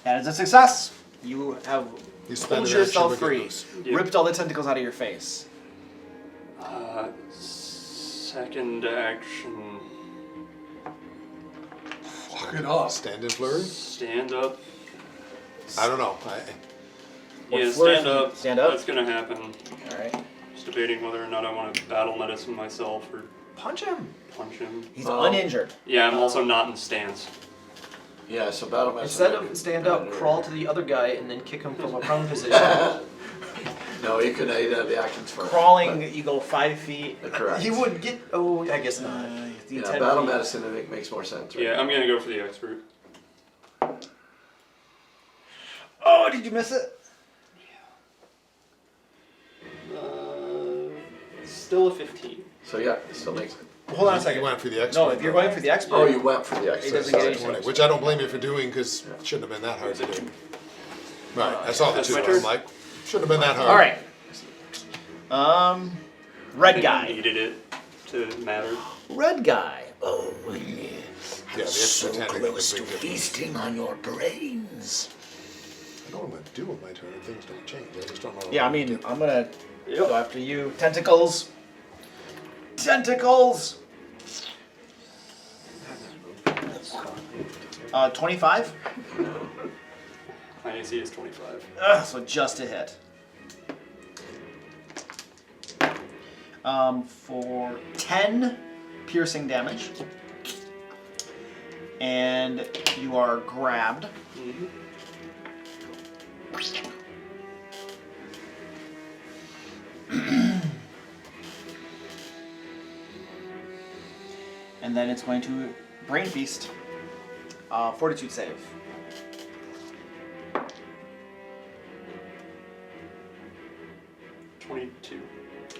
That is a success. You have
You spend
pulled
an action,
yourself
but get
free.
loose.
Yep.
Ripped all the tentacles out of your face.
Second action.
Fuck it off. Stand in flurry?
Stand up.
I don't know.
Yeah,
flurry
stand up.
stand up?
That's gonna happen.
Alright.
Just debating whether or not I want to battle medicine myself or
Punch him.
punch him.
He's uninjured.
Yeah, I'm also not in stance.
Yeah, so battle medicine.
Instead of stand up, crawl to the other guy and then kick him from a prone position.
No, he could have the actions first.
Crawling, you go 5 feet.
Correct.
He would get. Oh, I guess not.
Yeah,
10
battle
feet.
medicine I think makes more sense. Right?
Yeah, I'm gonna go for the expert.
Oh, did you miss it?
Still a 15.
So yeah, it still makes it.
Hold on a
You
second.
went for the expert.
No, if you're going for the expert,
Oh, you went for the
it
extra.
doesn't get any
20, which I don't blame you for doing, because it shouldn't have been that hard to do. Right, I saw the
That's
two.
my
I'm
turn.
like, shouldn't have been that hard.
Alright. Red
I
guy.
needed it to matter.
Red guy.
Oh,
Yeah, the
so
extra tentacle
close
is
to
a big difference.
feasting on your brains.
I know what I'm going to do with my turn if things don't change. I just don't know.
Yeah, I
what I'm
mean,
gonna
I'm gonna
Yep.
go after you. Tentacles. Tentacles. 25.
My AC is 25.
So just a hit. For 10 piercing damage. And you are grabbed. And then it's going to brain feast. Fortitude save.
22.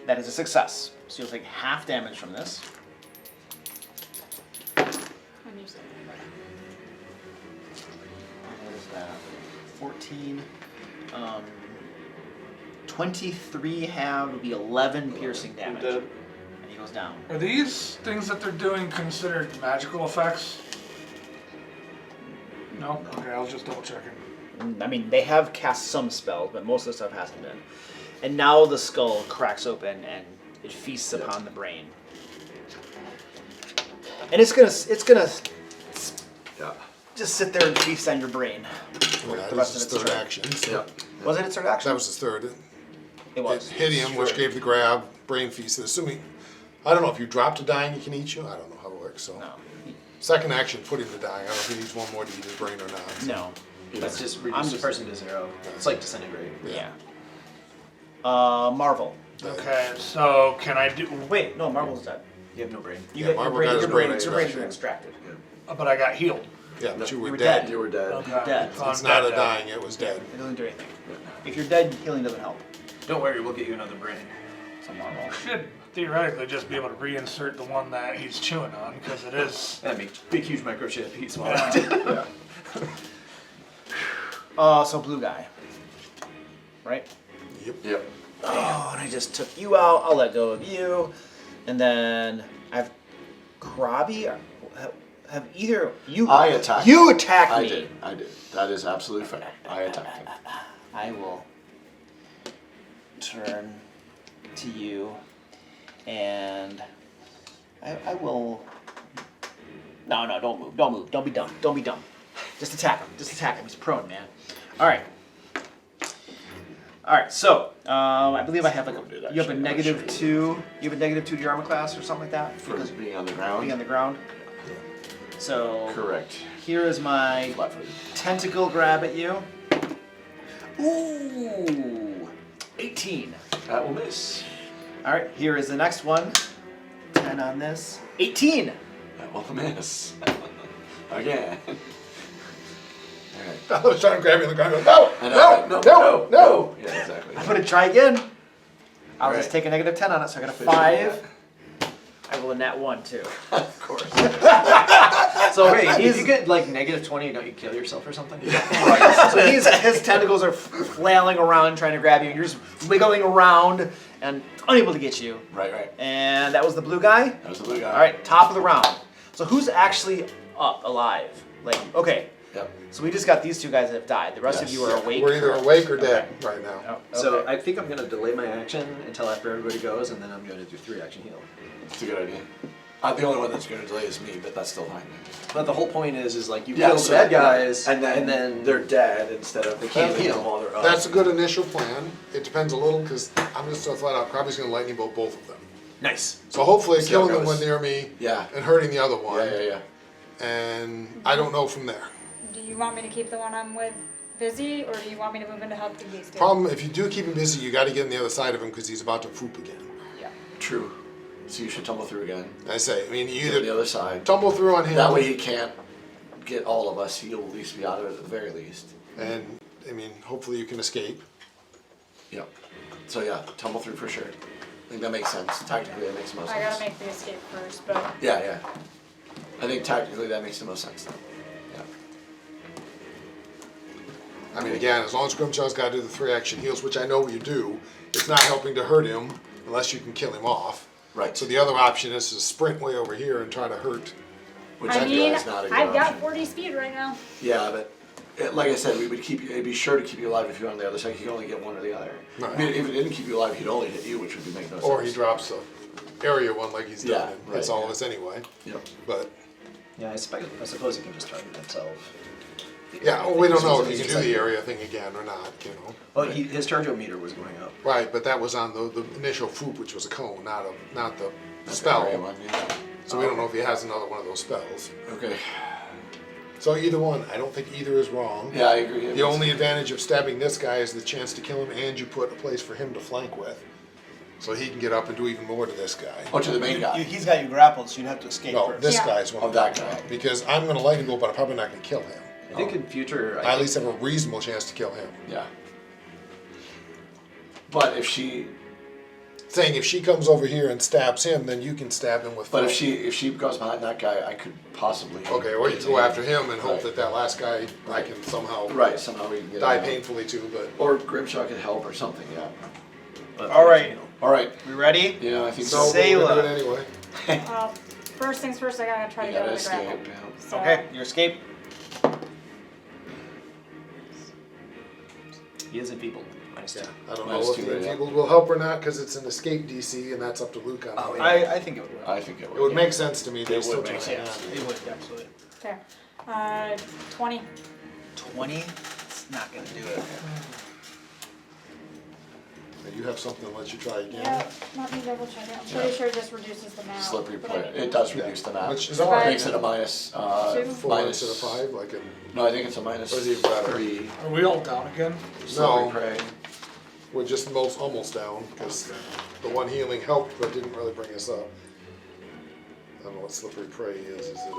That is a success. So you'll take half damage from this.
I'm used to it.
What is that? 14. 23 halved would be 11 piercing damage.
Dead.
And he goes down.
Are these things that they're doing considered magical effects? No? Okay, I was just double checking.
I mean, they have cast some spells, but most of the stuff hasn't been. And now the skull cracks open and it feasts upon the brain. And it's gonna
Yeah.
just sit there and feast on your brain.
Well,
the
that
rest
was
of
his
its
third
turn.
action. So
Yeah.
Was it its third action?
that was his third.
It was.
It hit him, which gave the grab, brain feast. Assuming, I don't know if you drop to dying, he can eat you. I don't know how it works. So
No.
second action, put him to dying. I don't know if he needs one more to eat his brain or not. So.
No.
That's just reduce the person to 0. It's like disintegrate.
Yeah. Marvel.
Okay, so can I do?
Wait, no, Marble's dead.
You have no brain.
You
Yeah,
got
Marble got his
your
brain
brain's
extraction.
been extracted.
But I got healed.
Yeah, but you were
You were
dead.
dead.
You were dead.
Okay.
dead.
So I'm
It's not a
dead.
dying, it was dead.
It doesn't do anything. If you're dead, healing doesn't help.
Don't worry, we'll get you another brain.
It's a Marble.
Should theoretically just be able to reinsert the one that he's chewing on because it is.
That makes big, huge microchip. He's small.
Yeah.
So blue guy. Right?
Yep.
Oh, and I just took you out. I'll let go of you. And then I've Krabi. Have either you?
I attacked.
You attacked
I
me.
did. I did. That is absolutely fair. I attacked him.
I will turn to you, and I will. No, don't move. Don't move. Don't be dumb. Don't be dumb. Just attack him. Just attack him. He's prone, man. All right. All right. So I believe I have like you have a -2. You have a -2 to your armor class or something like that
For being on the ground.
being on the ground. So
Correct.
here is my
Flat-footed.
tentacle grab at you. Ooh, 18.
That will miss.
All right, here is the next one. 10 on this. 18.
That will miss. Again. Alright.
I was trying to grab you in the ground. No!
I know,
No!
Yeah, exactly.
I'm gonna try again. I'll just
Right.
take a -10 on it, so I got a 5. I roll a nat 1 too.
Of course.
So
Wait,
he's,
if you get like -20, don't you kill yourself or something?
so his tentacles are flailing around trying to grab you, and you're just wiggling around and unable to get you.
Right.
And that was the blue guy.
That was the blue guy.
All right, top of the round. So who's actually up, alive? Like, okay.
Yep.
So we just got these 2 guys that have died. The rest of
Yes.
you are awake.
We're either awake or dead right now.
Oh,
So
okay.
I think I'm gonna delay my action until after everybody goes, and then I'm gonna do 3 action heal.
It's a good idea. The only one that's going to delay is me, but that's still fine.
But the whole point is like you
Yeah,
kill
so-
the bad guys,
and then they're dead instead of
They can't
killing
heal.
them while they're up.
That's a good initial plan. It depends a little because I'm just so flat out. Krabi's going to lightning bolt both of them.
nice.
So hopefully
See how it
killing them
goes.
when near me
Yeah.
and hurting the other one.
Yeah.
And I don't know from there.
Do you want me to keep the one I'm with busy, or do you want me to move in to help the beast?
Problem, if you do keep him busy, you got to get on the other side of him because he's about to poop again.
Yeah.
True. So you should tumble through again.
I say, I mean, you
Get on the
either
other side.
tumble through on him,
That way he can't get all of us. He'll at least be out of it at the very least.
and I mean, hopefully you can escape.
Yep. So yeah, tumble through for sure. I think that makes sense. Tactically, that makes the most
I
sense.
gotta make the escape first, but
Yeah. I think tactically that makes the most sense then. Yeah.
I mean, again, as long as Grimshaw's got to do the 3 action heals, which I know you do, it's not helping to hurt him unless you can kill him off.
Right.
So the other option is to sprint way over here and try to hurt.
Which
I
feel
mean,
is not a good
I've got
option.
40 speed right now.
Yeah, but like I said, we would keep you. It'd be sure to keep you alive if you're on the other side. You can only get one or the other.
Right.
I mean, if it didn't keep you alive, he'd only hit you, which would make no sense.
Or he drops the area one like he's done
Yeah,
and hits
right,
all
yeah.
of us anyway.
Yep.
But
Yeah, I suppose he can just target himself.
yeah, well, we don't know if
He's
he can do
inside.
the area thing again or not, you know.
Well, his chargeometer was going up.
Right, but that was on the initial foop, which was a cone, not the
That's
spell.
the area one, yeah.
So we don't know if he has another one of those spells.
Okay.
So either one, I don't think either is wrong.
Yeah, I agree.
The only advantage of stabbing this guy is the chance to kill him, and you put a place for him to flank with. So he can get up and do even more to this guy.
Oh, to the main guy.
He's got you grappled, so you'd have to escape
No,
first.
this
Yeah.
guy's one
Oh,
of
that
that
guy.
guy. Because I'm going to lightning bolt, but I'm probably not going to kill him.
I think in future,
I at least have a reasonable chance to kill him.
Yeah. But if she,
Saying if she comes over here and stabs him, then you can stab him with.
but if
flank.
she goes behind that guy, I could possibly.
Okay, or you
get
go
to
after him and hope
Right.
that that last guy I can somehow
Right. Somehow we can get
die
him out.
painfully to, but.
Or Grimshaw could help or something. Yeah. But,
All right.
All right.
We ready?
Yeah, I think
So
so.
but we're gonna do
Sayla.
it anyway.
First things first, I gotta try
You
to get
gotta
on the grapple.
escape. Yeah.
So,
Okay, your escape.
he is enfeebled. -2.
I don't know
Minus
if
two,
the
yeah.
enfeebled will help or not because it's an escape DC and that's up to Luke on
Oh,
that.
yeah.
I think it would.
I think it
It
would.
would make sense to me. They
It
still
would
try
make
to
sense.
add.
It would, absolutely.
Okay. 20.
20? It's not gonna do it.
You have something that lets you try again.
Yeah, let me double check it. I'm pretty sure it just reduces the map.
Slippery
but I
play.
need-
It does reduce the map.
Which is
If
all
I-
right.
Makes it a minus.
Two?
4
minus
instead of 5, like in.
No, I think it's a minus
Or is it even better?
3.
Are we all down again?
Slippery
No.
prey.
We're just almost down, because the one healing helped, but didn't really bring us up. I don't know what slippery prey is. Is it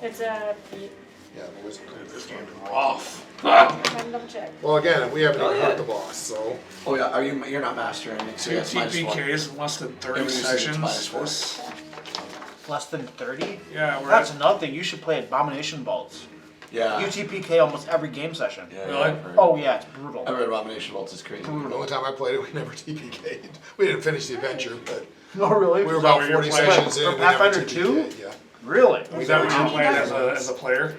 It's a beat.
yeah, the wizard code is fine.
Off.
Random check.
Well, again, we haven't even hurt the boss, so.
Oh yeah, you're not mastering it, so
Two
that's minus one.
TPKs in less than 30
Every user gets
sessions.
-4.
This-
Less than 30?
Yeah, we're
That's
at,
another thing. You should play Abomination Bolts.
Yeah.
You TPK almost every game session.
Yeah,
Really?
I've heard.
Oh yeah, it's brutal.
I read Abomination Bolts is crazy.
The only time I played it, we never TPK'd. We didn't finish the adventure, but
No, really?
we were
Is that
about
what you're
40
playing?
sessions in.
For
We never
Pathfinder
TPK'd,
2?
yeah.
Really?
is that what you're playing
Yeah.
as a player?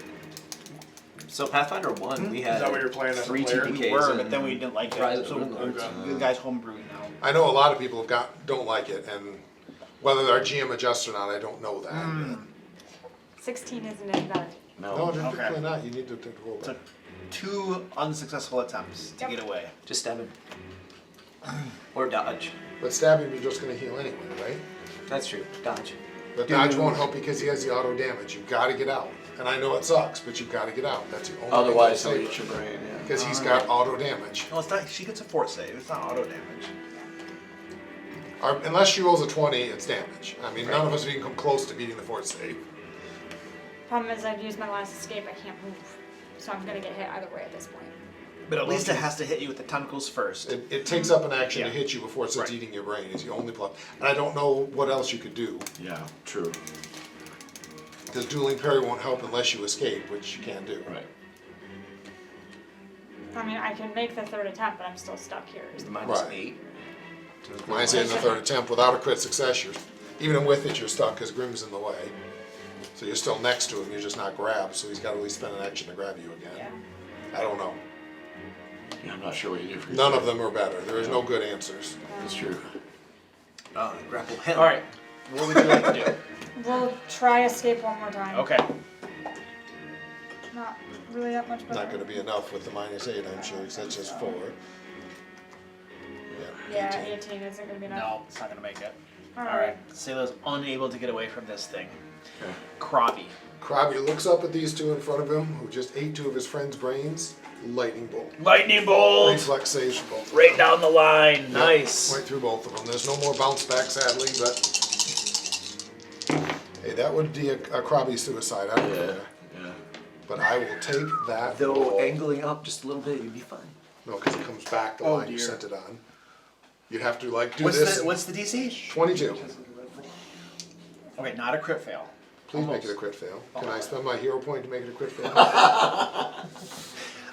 So Pathfinder 1, we had
Is that what you're playing as a
3
player?
TPKs
We were,
and
but then we didn't like
Rise
it.
of
So
the Moon.
the guy's homebrewing now.
I know a lot of people don't like it, and whether our GM adjusts or not, I don't know that.
16 isn't any better.
No, they're
Okay.
typically not. You need to roll
So
that.
2 unsuccessful attempts to
Yep.
get away.
Just stab him. Or dodge.
But stabbing, you're just going to heal anyway, right?
That's true. Dodge.
But dodge won't help because he has the auto damage. You've got to get out. And I know it sucks, but you've got to get out. That's your only
Otherwise, he'll eat your brain. Yeah.
because he's got auto damage.
No, it's not. She gets a fort save. It's not auto damage.
Unless she rolls a 20, it's damage. I mean, none of us even come close to beating the fort save.
Problem is, I've used my last escape. I can't move, so I'm gonna get hit either way at this point.
But at least it has to hit you with the tentacles first.
It takes up an action to
Yeah.
hit you before it starts
Right.
eating your brain. Is the only plus. And I don't know what else you could do
Yeah, true.
because dueling parry won't help unless you escape, which you can't do.
Right.
I mean, I can make the third attempt, but I'm still stuck here.
Is the minus
Right.
8?
Mine's in the third attempt without a crit success. Even with it, you're stuck because Grim's in the way. So you're still next to him. You're just not grabbed. So he's got to at least spend an action to grab you again.
Yeah.
I don't know.
Yeah, I'm not sure what you do for
None of them are better. There is no good answers.
That's true.
Grapple him.
All right. What would you like to do?
We'll try escape one more time.
Okay.
Not really that much better.
Not going to be enough with the -8, I'm sure, because that's just 4.
Yeah, 18 isn't gonna be enough.
No, it's not gonna make it.
All
All right. Sayla's unable to get away from this thing.
Okay.
Krabby.
Krabby looks up at these two in front of him, who just ate 2 of his friend's brains. Lightning bolt.
Lightning bolt!
Reflex saves for both.
Right down the line.
Yep,
Nice.
Right through both of them. There's no more bounce back, sadly, but hey, that would be a Krabby suicide. I don't care.
Yeah.
But I will take that.
Though
roll.
angling up just a little bit, you'd be fine.
No, because it comes back the
Oh,
line you
dear.
sent it on. You'd have to like do
What's
this.
the what's the DC?
22.
Okay, not a crit fail.
Please make it a crit fail. Can I spend my hero point to make it a crit fail?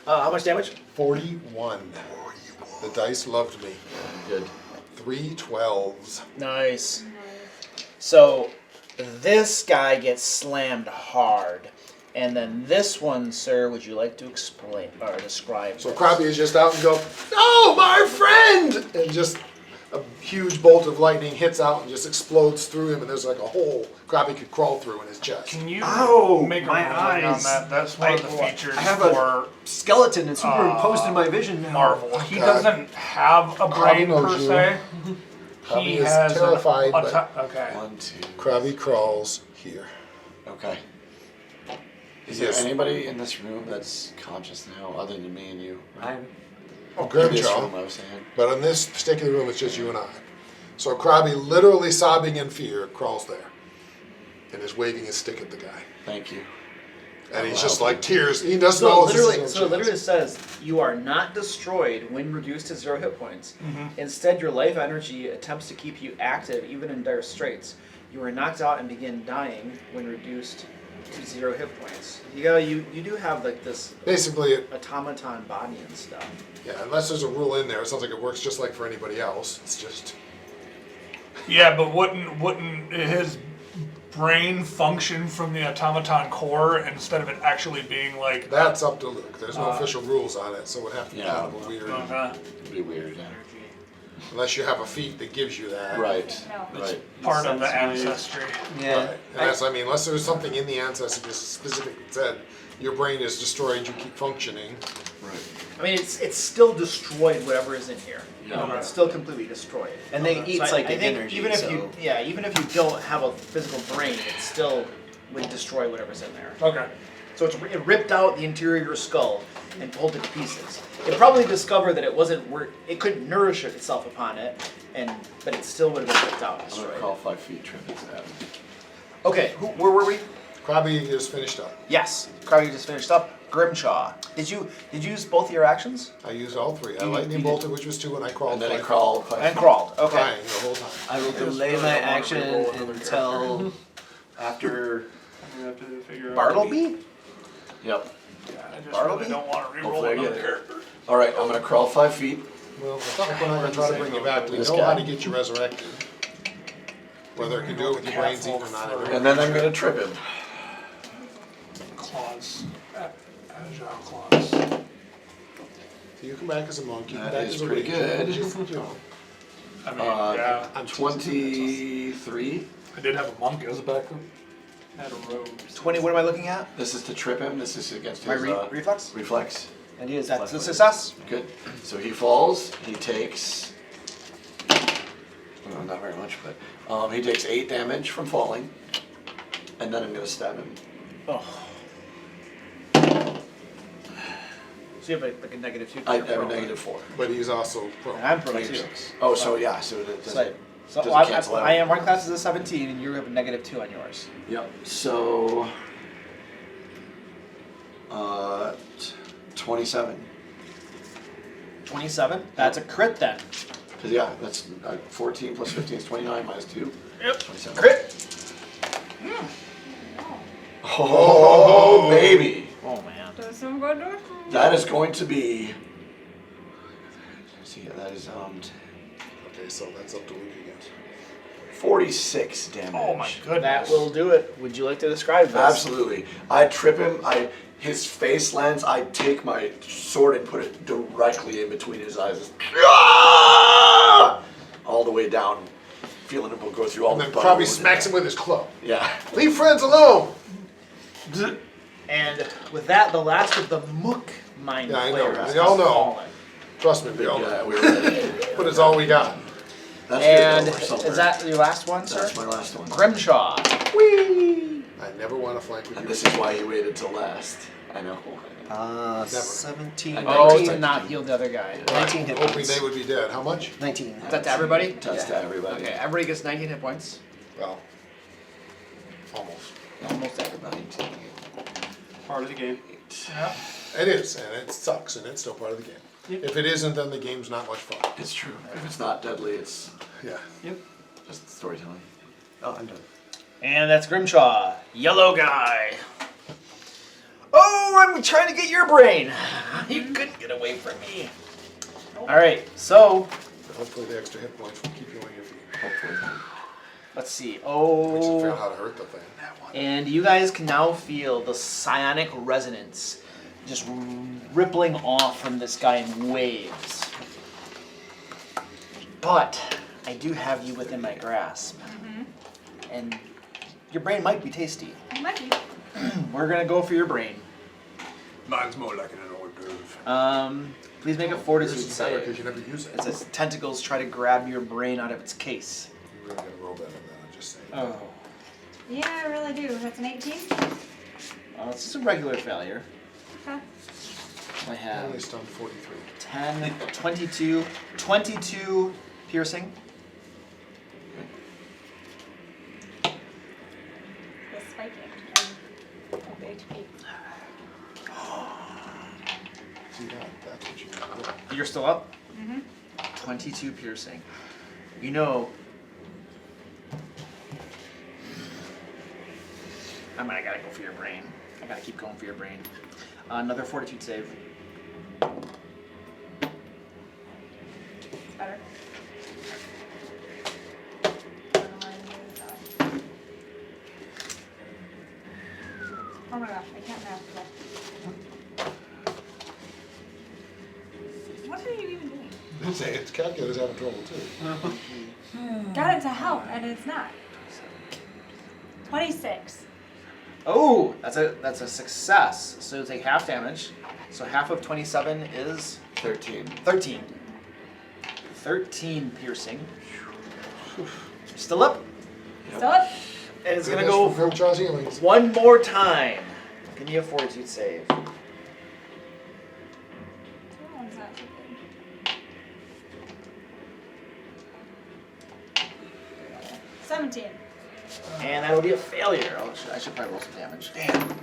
How much damage?
41. The dice loved me.
Good.
3 12s.
Nice. So this guy gets slammed hard. And then this one, sir, would you like to explain or describe?
So
this?
Krabby is just out and go, "Oh, my friend!" And just a huge bolt of lightning hits out and just explodes through him, and there's like a hole Krabby could crawl through in his chest.
Can you
Ow,
make a
my
rolling on
eyes.
that? That's one of the features
I have
for
a skeleton and superimposed in my vision now.
Marvel. He
God.
doesn't have a brain
knows
per
you.
se.
Krabby
He
is
has
terrified, but
okay.
1, 2.
Krabby crawls here.
Okay. Is
Yes.
there anybody in this room that's conscious now, other than me and you?
I'm
Oh,
In this
Grimjaw.
room, I was saying.
But in this particular room, it's just you and I. So Krabby, literally sobbing in fear, crawls there. And is waving his stick at the guy.
Thank you.
And he's
Wow.
just like tears. He doesn't
So
know this is
literally,
his
so it
own
literally
chance.
says you are not destroyed when reduced to 0 hit points. Instead, your life energy attempts to keep you active even in dire straits. You are knocked out and begin dying when reduced to 0 hit points. You do have like this
Basically,
automaton body and stuff.
yeah, unless there's a rule in there, it sounds like it works just like for anybody else. It's just,
Yeah, but wouldn't his brain function from the automaton core instead of it actually being like?
that's up to Luke. There's no official rules on it, so it would have to be
Yeah.
kind of a weird,
It'd be weird, yeah.
unless you have a feat that gives you that.
Right.
No.
Right.
Part of the
Sense wave.
ancestry.
yeah.
Right. And that's, I mean, unless there's something in the ancestry that specifically said your brain is destroyed, you keep functioning.
Right.
I mean, it's still destroyed whatever is in here.
Yeah.
It's still completely destroyed.
And they eat
So I
psychic
think
energy.
even if
so
even if you don't have a physical brain, it still would destroy whatever's in there.
Okay.
So it ripped out the interior of your skull and pulled it to pieces. It probably discovered that it wasn't it couldn't nourish itself upon it, but it still would have been ripped out.
I'm going to crawl 5 feet, trip its out.
Okay, where were we?
Krabby just finished up.
Yes, Crowley just finished up. Grimshaw. Did you use both of your actions?
I used all 3. I lightning bolted, which was 2, and I crawled.
And then I
5
crawled.
And crawled. Okay.
Crying the whole time.
I will delay my action until after
We have to figure out.
Bartleby?
Yep.
I just
Bartleby?
really don't want to
Hopefully I
reroll
get
another
it.
character.
All right, I'm going to crawl 5 feet.
Well, it's not like we're not going to try to bring you back. We
This
know
guy.
how to get you resurrected. Whether it can do it with your brains eaten or not. everyone-
And then I'm going to trip him.
Claws. Agile claws.
So you come back as a monk. You come
That
back
is
as a
pretty
witch.
good.
You know,
I mean, yeah.
I'm
23.
I did have a monk as a backup.
Had a rogue.
20, what am I looking at?
This is to trip him. This is against
My
his
reflex?
reflex.
And that's a success.
Good. So he falls. He takes. Well, not very much, but he takes 8 damage from falling, and then I'm gonna stab him.
Oh. So you have like a -2 to
I
your
have a
pro.
-4.
But he's also prone.
And I'm pro too.
Oh, so yeah, so it does
So,
it.
so
does it
I
cancel out?
am one class is a 17, and you have a -2 on yours.
Yep. So. 27.
27. That's a crit then.
Cause yeah, that's 14 plus 15 is 29 minus 2.
Yep.
27.
Crit.
Oh, baby.
Oh man.
Does some good work.
That is going to be. See, that is
Okay, so that's up to Luke again.
46 damage.
Oh my goodness. That will do it. Would you like to describe this?
Absolutely. I trip him. His face lands. I take my sword and put it directly in between his eyes. All the way down, feeling him go through all
And
the
then
bone
probably
wounds.
smacks him with his club.
Yeah.
Leave friends alone!
And with that, the last of the Mook mind
Yeah, I know.
flayers
We all
has
know.
fallen.
Trust me, we all
Yeah,
know.
we were ready.
But it's all we got.
That's
And
good. Somewhere.
is that your last one, sir?
That's my last one.
Grimshaw. Whee!
I never want to flank with
And
you.
this is why he waited till last. I know.
17.
Oh,
19.
he did not heal the other guy.
19 hit
Hoping
points.
they would be dead. How much?
19.
Is that to everybody?
That's to everybody.
Okay, everybody gets 19 hit points.
Well, almost.
Almost everybody.
19.
Part of the game.
It is, and it sucks, and it's still part of the game. If it isn't, then the game's not much fun.
It's true. If it's not deadly, it's
Yeah.
just storytelling.
Oh, I'm done.
And that's Grimshaw. Yellow guy. Oh, I'm trying to get your brain. You couldn't get away from me. Alright, so
Hopefully the extra hit points will keep you on your feet.
Hopefully.
let's see.
We should figure out
Oh,
how to hurt the thing.
and you guys can now feel the psionic resonance just rippling off from this guy in waves. But I do have you within my grasp. And your brain might be tasty.
It might be.
We're gonna go for your brain.
Mine's more like an hors d'oeuvre.
Please make a fortitude
Yours is better because
save.
you never use it.
It says tentacles try to grab your brain out of its case.
You're really gonna roll better than that, I'm just saying.
Oh.
Yeah, I really do. That's an 18.
It's just a regular failure.
Okay.
I
Only
have
stunned 43.
10, 22 piercing.
The spiking and the HP.
See that? That's what you got.
You're still up? 22 piercing. You know, I gotta go for your brain. I gotta keep going for your brain. Another fortitude save.
It's better. I don't know why I did that. Oh my gosh, I can't math today. What are you even doing?
It's calculator's having trouble too.
Got it to help, and it's not. 26.
Oh, that's a success. So you take half damage. So half of 27 is
13.
13. 13 piercing. Still up.
Still up?
And it's gonna
Goodness
go
from Grimshaw's healings.
one more time. Give me a fortitude save.
That one's not too good. 17.
And that would be a failure. Oh, I should probably roll some damage. Damn.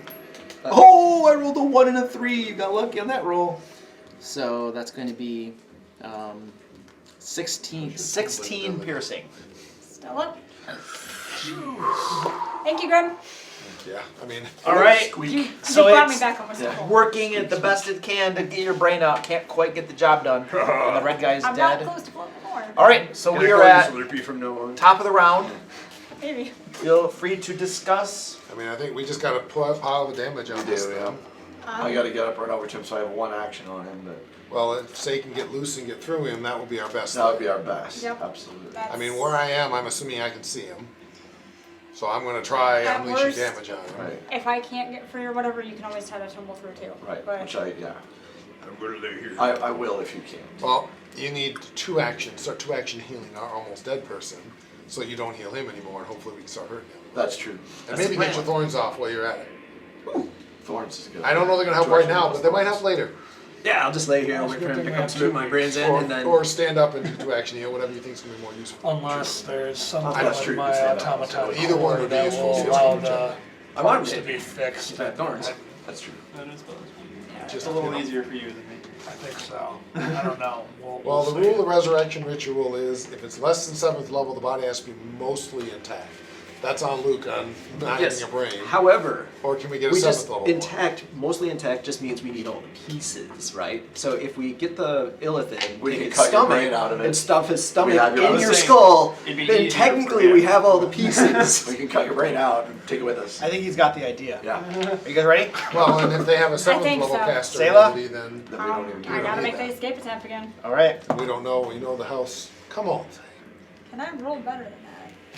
Oh, I rolled a 1 and a 3. You got lucky on that roll.
So that's going to be 16 piercing.
Still up. Thank you, Grim.
Yeah, I mean,
All right.
You
So
brought me
it's
back almost.
working at the best it can to get your brain out. Can't quite get the job done. And the red guy's
I'm not
dead.
close to floating more.
All right, so we are at top of the round.
Maybe.
Feel free to discuss.
I mean, I think we just got to pile the damage on this
yeah.
thing.
I got to get up right over to him, so I have one action on him. But
Well, if Say can get loose and get through him, that would be our best.
that would be our best.
Yep.
Absolutely.
I mean, where I am, I'm assuming I can see him. So I'm going to try
At
unleashing
worst-
damage on him.
Right.
If I can't get free or whatever, you can always try to tumble through too.
Right.
But
Which I
I'm gonna lay here.
I will if you can.
Well, you need 2 actions. Start 2 action healing our almost dead person, so you don't heal him anymore, and hopefully we can start hurting him.
That's true.
And maybe get your thorns off while you're at it.
Thorns is good.
I don't know they're going to help right now, but they might help later.
Yeah, I'll just lay here and wait for him to come swoop my brains in, and then.
Or stand up and do 2 action heal, whatever you think is going to be more useful.
Unless there's something
That's
in
true,
my
you can say that.
automaton
Either one would be
that
useful.
will
See,
allow
it's
the
I'm on
parts to
it.
be fixed.
Bad thorns.
That's true.
That is possible.
Just,
It's a little
you know.
easier for you than me.
I think so. I don't know.
Well, the
see.
rule of the resurrection ritual is if it's less than 7th level, the body has to be mostly intact. That's on Luke on not
Yes.
getting a brain.
However,
Or can we get a
we
7th
just
level one?
intact, mostly intact, just means we need all the pieces, right? So if we get the illithid,
We
take
can
its
cut your
stomach,
brain out of it.
and stuff his stomach
We have your
in
other
your
thing.
skull,
It'd be
then
easier
technically
for-
we have all the pieces.
We can cut your brain out and take it with us.
I think he's got the idea.
Yeah.
Are you guys ready?
Well, and if they have a 7th
think
level
so.
caster
Sayla?
ability, then
Then we don't even
I
do
gotta
it.
make the escape attempt again.
All right.
we don't know. We know the house. Come on.
Can I roll better than that?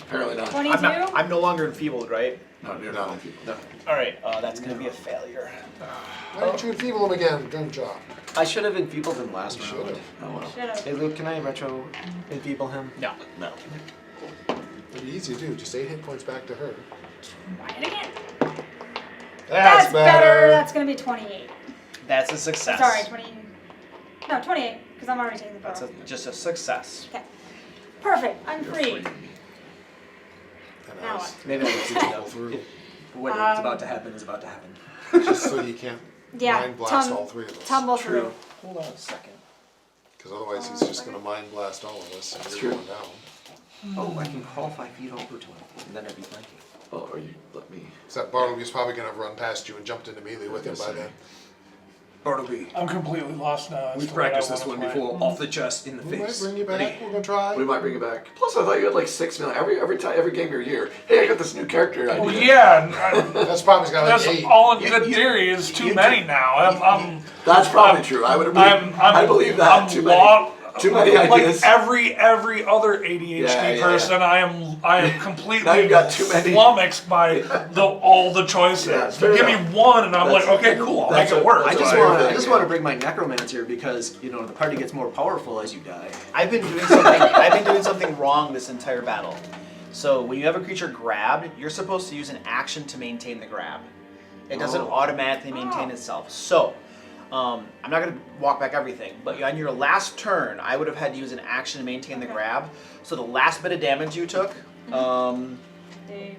Apparently not.
22?
I'm no longer enfeebled, right?
No, you're not. No.
All right. That's going to be a failure.
Why don't you enfeeble him again? Good job.
I should have enfeebled him last
You
round.
should have.
Oh well.
Should've.
Hey Luke, can I retro enfeeble him?
No. No.
It'd be easy to do. Just 8 hit points back to her.
Try it again.
That's better.
That's gonna be 28.
That's a success.
Sorry, 28, because I'm already taking the
That's
bow.
just a success.
Okay. Perfect, I'm free.
And
Now
I
what?
Maybe I can switch it up.
through,
What's about to happen is about to happen.
just so you can't
Yeah,
mind blast all 3 of us.
tumble through.
Hold on a second.
Because otherwise he's just going to mind blast all of us and
That's
you're
true.
going down.
Oh, I can crawl 5 feet over to him, and then I'd be flanking.
Oh, or you let me.
Except Bartleby's probably going to have run past you and jumped into melee with him by then.
Bartleby,
I'm completely lost now. as
we've
to what I
practiced this
wanna
one
play.
before. Off the chest, in the
We might
face.
bring you back. We're going to try.
We might bring it back. Plus, I thought you had like 6 million every time, every game you're here. Hey, I got this new character idea.
Well, yeah.
That's probably got like
That's
8.
all in good theory is too many now.
That's probably true. I would believe. I believe that.
I'm
Too many. Too many
like
ideas.
every other ADHD
Yeah.
person, I am completely
Now you've got too many.
flummoxed by all the choices.
Yeah,
You
fair
give me
enough.
one, and I'm
That's-
like, okay, cool, I'll make
that's
it
a-
work.
that's
I just
what
want
think,
I just
yeah.
want to bring my necromancer because the party gets more powerful as you die.
I've been doing something. I've been doing something wrong this entire battle. So when you have a creature grabbed, you're supposed to use an action to maintain the grab. It doesn't automatically maintain itself. So I'm not going to walk back everything, but on your last turn, I would have had to use an action to maintain the grab. So the last bit of damage you took,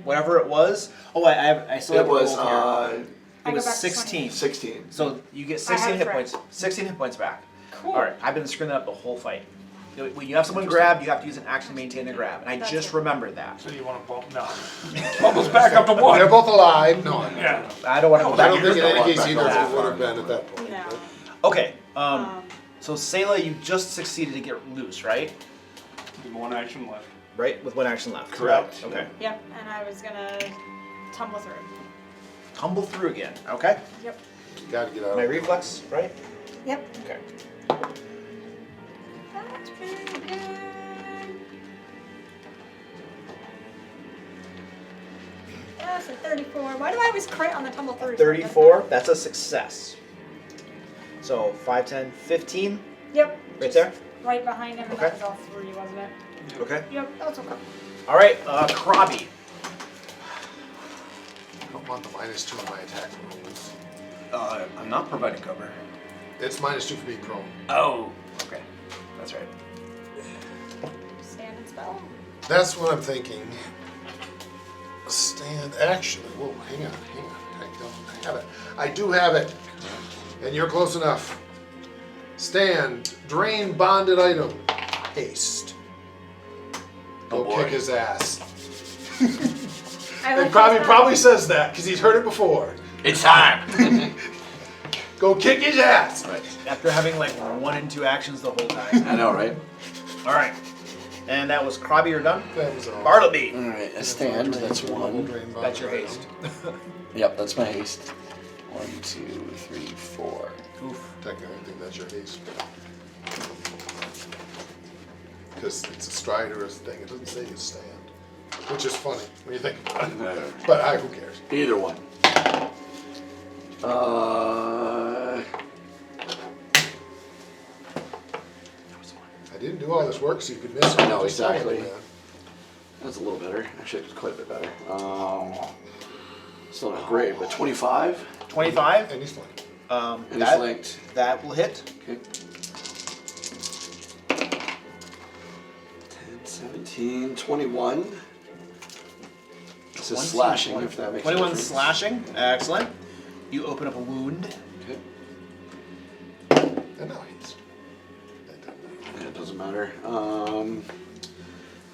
whatever it was. Oh, I still
It
have
was
the roll here.
I
It
go
was
back to
16.
16.
So you get
I
16
have
hit
track.
points. 16 hit points back.
Cool.
All right, I've been screwing that up the whole fight. When you have someone grabbed, you have to use an action to maintain the grab, and I
That's
just
it.
remembered that.
So you want to bump? No. Bump us back up to one.
They're both alive. No,
Yeah.
I don't want to go
I
back.
don't think in any
walk
case
back
either
up
of
that
them would
far.
have been at that point.
No.
but-
Okay, so Sayla, you just succeeded to get loose, right?
One action left.
Right, with one action left.
Correct.
Okay.
Yep, and I was gonna tumble through.
Tumble through again. Okay.
Yep.
You gotta get out
My
of it.
reflex, right?
Yep.
Okay.
That's pretty good. That's a 34. Why do I always crit on the tumble through?
34. That's a success. So 5, 10, 15.
Yep.
Right there.
Right behind him. And
Okay.
that was all 3, wasn't it?
Okay.
Yep. That's okay.
All right, Krabby.
I don't want the -2 on my attack rolls.
I'm not providing cover.
It's -2 for being prone.
Oh, okay. That's right.
Stand and spell.
That's what I'm thinking. Stand, actually, whoa, hang on. I have it. I do have it. And you're close enough. Stand, drain bonded item, haste. Go kick his ass. It probably says that because he's heard it before.
It's time.
Go kick his ass.
Right.
After having like 1 and 2 actions the whole time.
I know, right?
All right. And that was Krabby, you're done?
That was all.
Bartleby.
All right, a stand. That's one.
That's your haste.
Yep, that's my haste. 1, 2, 3, 4.
Oof.
Technically, I think that's your haste. Because it's a stride or a thing. It doesn't say you stand. Which is funny when you think about it. But who cares?
Either one.
I didn't do all this work so you could miss it.
I know,
Just saying,
exactly.
man.
That's a little better. Actually, it's quite a bit better. Still not great, but 25.
25.
And he's fine.
And he's
that,
flanked.
that will hit.
Okay. 10, 17, 21. This is slashing, if that makes
21
sense.
slashing. Excellent. You open up a wound.
Okay.
And now he's.
It doesn't matter.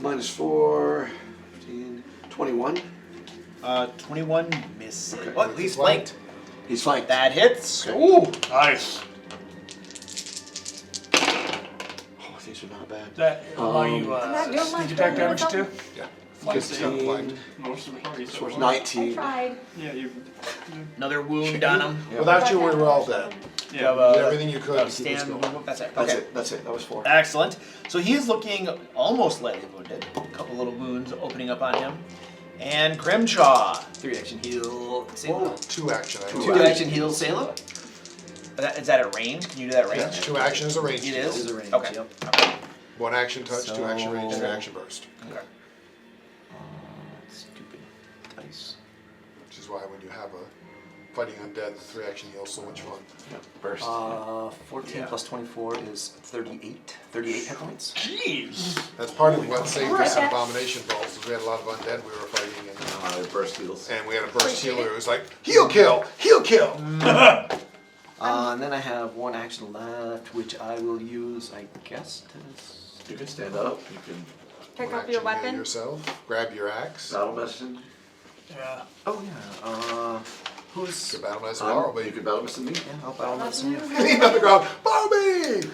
-4, 15, 21.
21 misses.
Okay.
Oh, he's flanked.
He's flanked.
That hits.
Okay.
Ooh, nice.
Oh, these are not bad.
That allow you
not doing much
sneak attack
better
damage
than
too?
Yeah.
15.
Most of the parties.
This was
I
19.
tried.
Yeah, you.
Another wound on him.
Without you, we were all dead.
You
Yeah.
have
You did
a
everything you could to keep us
stand.
going.
That's it.
That's
Okay.
it. That's it. That was 4.
Excellent. So he is looking almost lightly wounded. A couple little wounds opening up on him. And Grimchaw.
3 action heal.
Whoa,
Sailor.
2 action.
2 action heal. Sailor.
Is that a range? Can you do that
Yeah,
range?
2 action is a range.
It
Is
is?
a range.
Okay.
Yep.
1 action touch, 2 action range, 2
So-
action burst.
Okay.
Stupid dice.
Which is why when you have a fighting undead, the 3 action heal is so much fun.
Burst.
14 plus 24 is 38. 38 hit points.
Jeez.
That's part of what saved us in Abomination Balls, is we had a lot of undead we were fighting,
Burst heals.
and we had a burst healer who was like, heal kill, heal kill.
And then I have 1 action left, which I will use, I guess, to.
You can stand up. You can
Pick
One
up your
action heal
weapon.
yourself, grab your axe.
battle medicine.
Yeah.
Oh yeah. Who's?
You can battle medicine tomorrow, but
You can battle medicine me.
Yeah, I'll battle medicine.
lean on the ground, Barbie!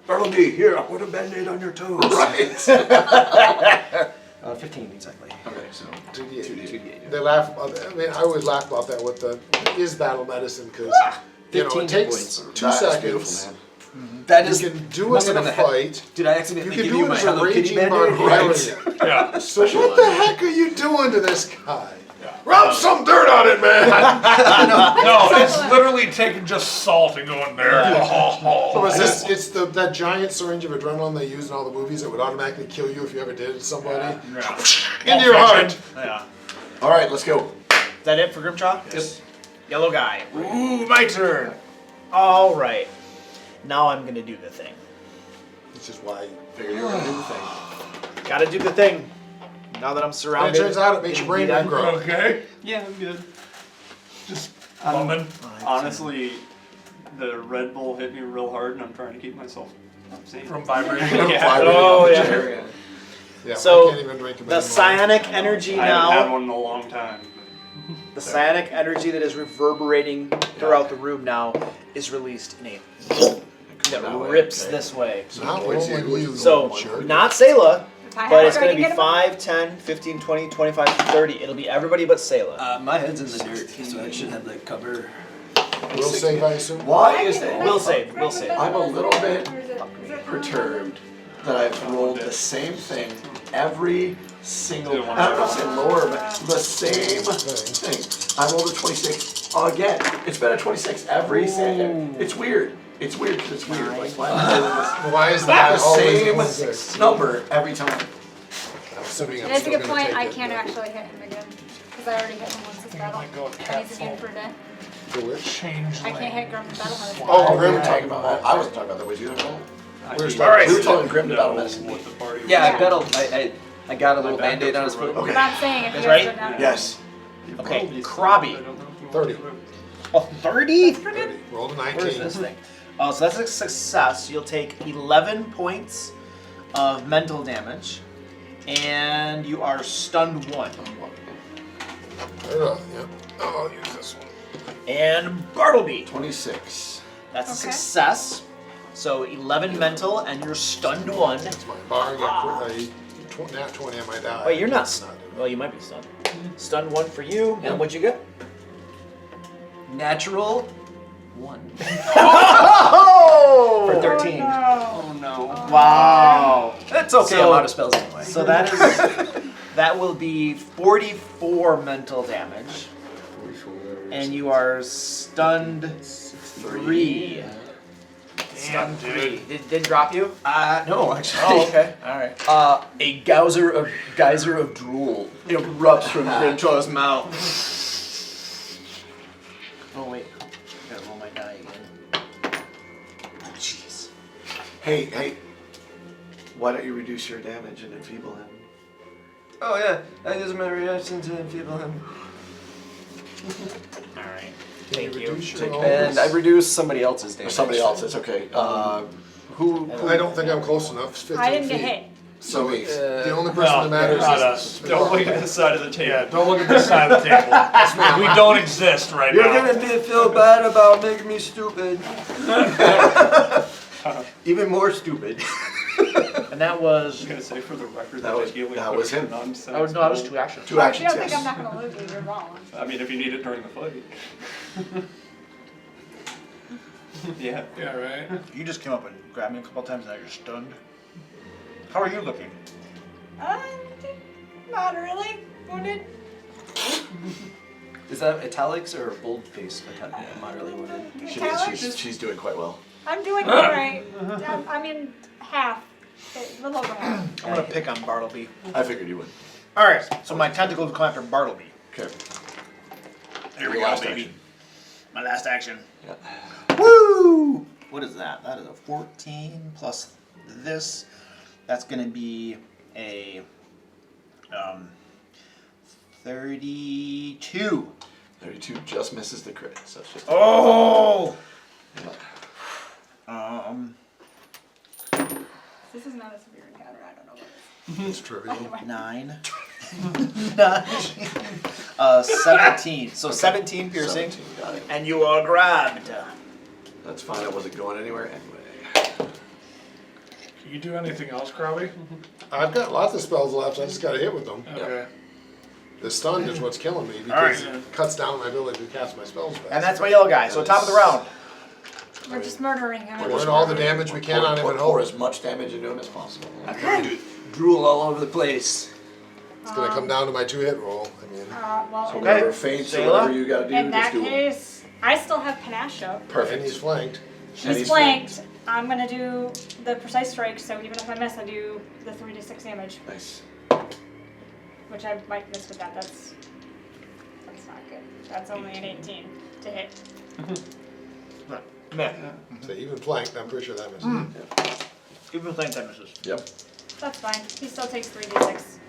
Bartleby, here, I'll put a band-aid on your toes. Right.
15 exactly.
Okay, so
2d8.
2d8.
They laugh about that. I mean, I always laugh about that with the is battle medicine because you know
15
it takes
points.
2
That's
seconds.
beautiful, man.
That
You
is.
can do
must
it in
have
a
been the
fight.
Did I
You
accidentally
can
give
do
you
it
my
as a
Hello Kitty
raging
band-aid?
barbarian.
Yeah.
So what the heck are you doing to this guy? Rub some dirt on it, man.
No, it's literally taking just salt and going there.
So it's that giant syringe of adrenaline they use in all the movies that would automatically kill you if you ever did it to somebody. Into your heart.
Yeah.
All right, let's go.
Is that it for Grimchaw?
Yes.
Yellow guy. Ooh, my turn. All right. Now I'm gonna do the thing.
Which is why
Figure you're gonna do the thing.
Gotta do the thing. Now that I'm
and
surrounded.
it turns out it makes your brain
Indeed,
grow.
Okay.
Yeah, I'm good.
Just bumming.
Honestly, the Red Bull hit me real hard, and I'm trying to keep myself sane.
From vibrating.
Yeah.
Oh yeah.
Yeah,
So,
I can't even drink them
The
anymore.
psionic energy
I haven't had
now.
one in a long time.
The psionic energy that is reverberating throughout the room now is released in a that
That way,
rips
okay.
this way.
Not rolling you.
So,
jerk.
not Sayla,
If I
but
have
it's
it, I
going to
can
be
get him.
5, 10, 15, 20, 25, 30. It'll be everybody but Sayla.
My head's in the dirt, so I should have like cover.
Will save, I assume?
Why is that?
We'll save. We'll save.
I'm a little bit perturbed that I've rolled the same thing every single. I'm not saying lower, but the same thing. I rolled a 26 again. It's been a 26 every second. It's weird. It's weird because it's weird. Like
Why is
the
that always
same
26?
number every time?
I'm assuming I'm
That's a
still
good
gonna
point.
take
I
it,
can't
but-
actually hit him again because I already hit him once this
think I
battle.
might go with
That needs to be in
Catfall.
for a day.
For which?
Change
I can't hit Grim Battle Hunter.
Oh,
we
Grim.
were talking about that. I wasn't talking about that. Was you?
We were
We were talking Grim to battle medicine.
What the party
Yeah,
Yeah.
I bet I got a little
My
band-aid on his
backups are
foot.
running.
But I'm saying if
That's
you guys
right?
go down.
Yes.
Okay, Krabby.
30.
Oh, 30?
30. Rolled a
Where is
19.
this thing? Oh, so that's a success. You'll take 11 points of mental damage, and you are stunned 1.
Right on, yep. Oh, I'll use this one.
And Bartleby.
26.
That's a
Okay.
success. So 11 mental, and you're stunned 1.
That's my bar. Got nat 20 on my die.
Wait, you're not stunned. Well, you might be stunned. Stunned 1 for you. And what'd you get?
Natural 1.
Oh!
For 13.
Oh no.
Wow.
That's okay,
So-
I'm out of spells anyway.
So that is that will be 44 mental damage, and you are stunned 3. Stunned 3. Did drop you?
No, actually.
Oh, okay. All right.
A geyser of drool erupts from Grimchaw's mouth.
Oh wait, I gotta roll my die again. Jeez.
Hey. Why don't you reduce your damage and enfeeble him?
Oh yeah, I use my reaction to enfeeble him.
All right.
Can
Thank you.
reduce your own?
And I reduce somebody else's
Or
damage.
somebody else's, okay. Who?
I don't think I'm close enough. It's 15
I didn't get
feet.
hit.
So the only person that matters
not
is
us.
Don't look at the side of the table.
Yeah, don't look at this side of the table. We don't exist right
You're
now.
gonna feel bad about making me stupid. Even more stupid.
And that
I
was.
was gonna say for the record
That was-
I healing
that was
put
him.
nonsense.
No, that was 2 actions.
2
If you
actions,
don't think
yes.
I'm not gonna lose, you're wrong.
I mean, if you need it during the fight. Yeah.
Yeah, right.
You just came up and grabbed me a couple times, and now you're stunned. How are you looking?
Not really. Wounded.
Is that italics or bold face? Moderately wounded.
She's doing quite well.
I'm doing alright. I mean, half. A little over half.
I'm gonna pick on Bartleby.
I figured you would.
All right, so my tentacles come after Bartleby.
Okay.
Here we
Your
go,
last
baby.
action.
My last action.
Yeah.
Woo! What is that? That is a 14 plus this. That's gonna be a 32.
32 just misses the crit, so it's just.
Oh!
This is not a severe encounter. I don't know what it
It's trivial.
9. 17. So 17 piercing.
17, got it.
And you are grabbed.
That's fine. I wasn't going anywhere anyway.
Can you do anything else, Crowley?
I've got lots of spells left. I just got to hit with them.
Okay.
The stun is what's killing me because
Alright.
it cuts down my ability to cast my spells back.
And that's my yellow guy. So top of the round.
is. We're just murdering him.
We're doing all the damage we can on him and
Pour
hope.
as much damage into him as possible.
I'm going to drool all over the place.
It's going to come down to my 2-hit roll. I mean,
Well,
So
in,
whatever feints or
Sayla?
whatever you gotta do,
in
just
that
do it.
case, I still have panache up.
and
Perfect.
he's flanked.
And
She's
he's
flanked. I'm gonna do the precise strike, so even if I miss, I do the 3d6 damage,
Nice.
which I might miss with that. That's not good. That's only an 18 to hit.
So even flanked, I'm pretty sure that misses.
Even playing 10 misses.
Yep.
That's fine. He still takes 3d6.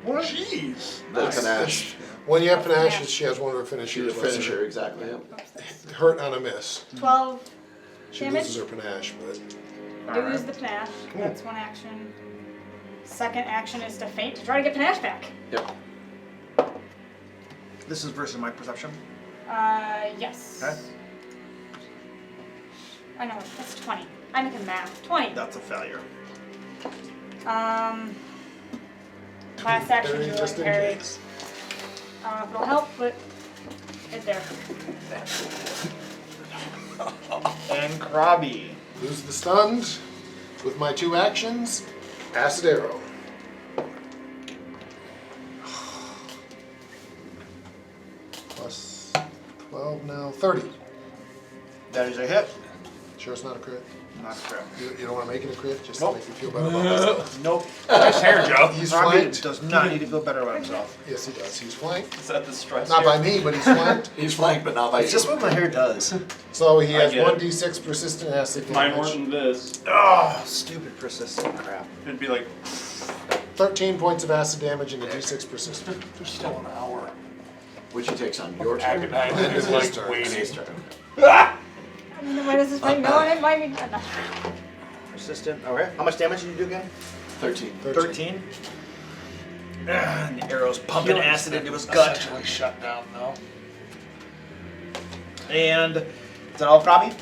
Jeez.
The panache.
When you have panache, she has one of her finishers.
She's a finisher, exactly. Yep.
Hurt on a miss.
12
She
damage.
loses her panache, but
Lose the panache. That's one action. Second action is to feint to try to get panache back.
Yep.
This is versus my perception.
Yes.
Okay.
I know, that's 20. I'm making math. 20.
That's a failure.
Last action,
Parry
do
just
a
in
parry.
case.
I don't know if it'll help, but it's there.
And Krabi.
Lose the stunned with my 2 actions. Acid arrow. Plus 12 now, 30.
That is a hit.
Sure it's not a crit?
Not crap.
You don't want to make it a crit just
Nope.
to make you feel better about myself?
Nope.
Nice hair, Joe.
He's
Robbie
flanked.
does not need to feel better about himself.
Yes, he does. He's flanked.
Is that the stress?
Not
here?
by me, but he's flanked.
He's flanked, but not by
It's just what my hair does.
So he has
get it.
1d6 persistent acid
Mine
damage.
wasn't this.
Oh, stupid persistent crap.
It'd be like
13 points of acid damage and a d6 persistent.
There's still an hour.
Which he takes on your turn.
Agonizing
End of
is
his
like
turn.
waiting.
His turn.
I mean, why does this fight no one? It might be.
Persistent. Okay. How much damage did you do again?
13.
13. And the arrow's pumping acid into his gut.
Essentially shut down though.
And is that all, Robbie?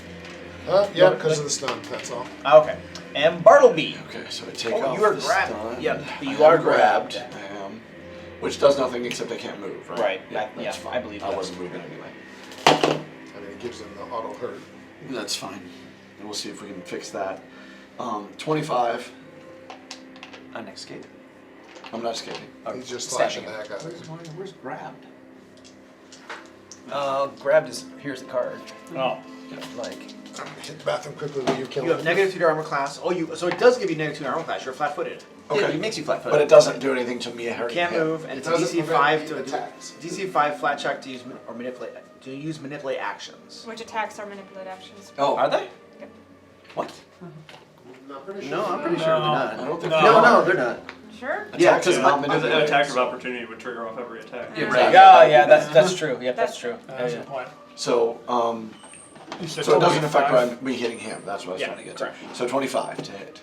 Yeah, because of the stun, that's all.
Okay. And Bartleby.
Okay, so I take
Oh,
off
you are
the
grabbed.
stun.
Yep,
I
you are
am grabbed.
grabbed.
I am. Which does nothing except I can't move, right?
Right,
Yeah,
that-
that's
yeah,
fine.
I believe
I
that.
wasn't moving anyway.
I mean, it gives him the auto hurt.
That's fine. And we'll see if we can fix that. 25.
An escape.
I'm not escaping.
He's just
Slashing
slashing the heck out of you.
Where's grabbed?
Grabbed his. Here's the card.
Oh.
Like.
Hit the bathroom quickly, will you kill
You have
him?
-2 to armor class. Oh, so it does give you -2 to armor class. You're flat-footed.
Yeah, it makes you flat-footed.
But it doesn't do anything to me.
Can't move, and it's a
Doesn't
DC
prevent
5
any
to
attacks.
DC 5 flat check to use or manipulate manipulate actions.
Which attacks are manipulate actions?
Oh,
Are they?
what?
Not pretty
No,
sure.
I'm pretty sure they're not.
I don't think
No, they're not.
Sure.
Yeah,
Attacks are
because
not
the
manipulated.
attack of opportunity would trigger off every attack.
Yeah,
Yeah.
right.
Yeah, that's true. Yep, that's true.
That's the point.
So,
You said
so it doesn't
25.
affect me hitting him. That's what I was
Yeah,
trying to get
correct.
to. So 25 to hit.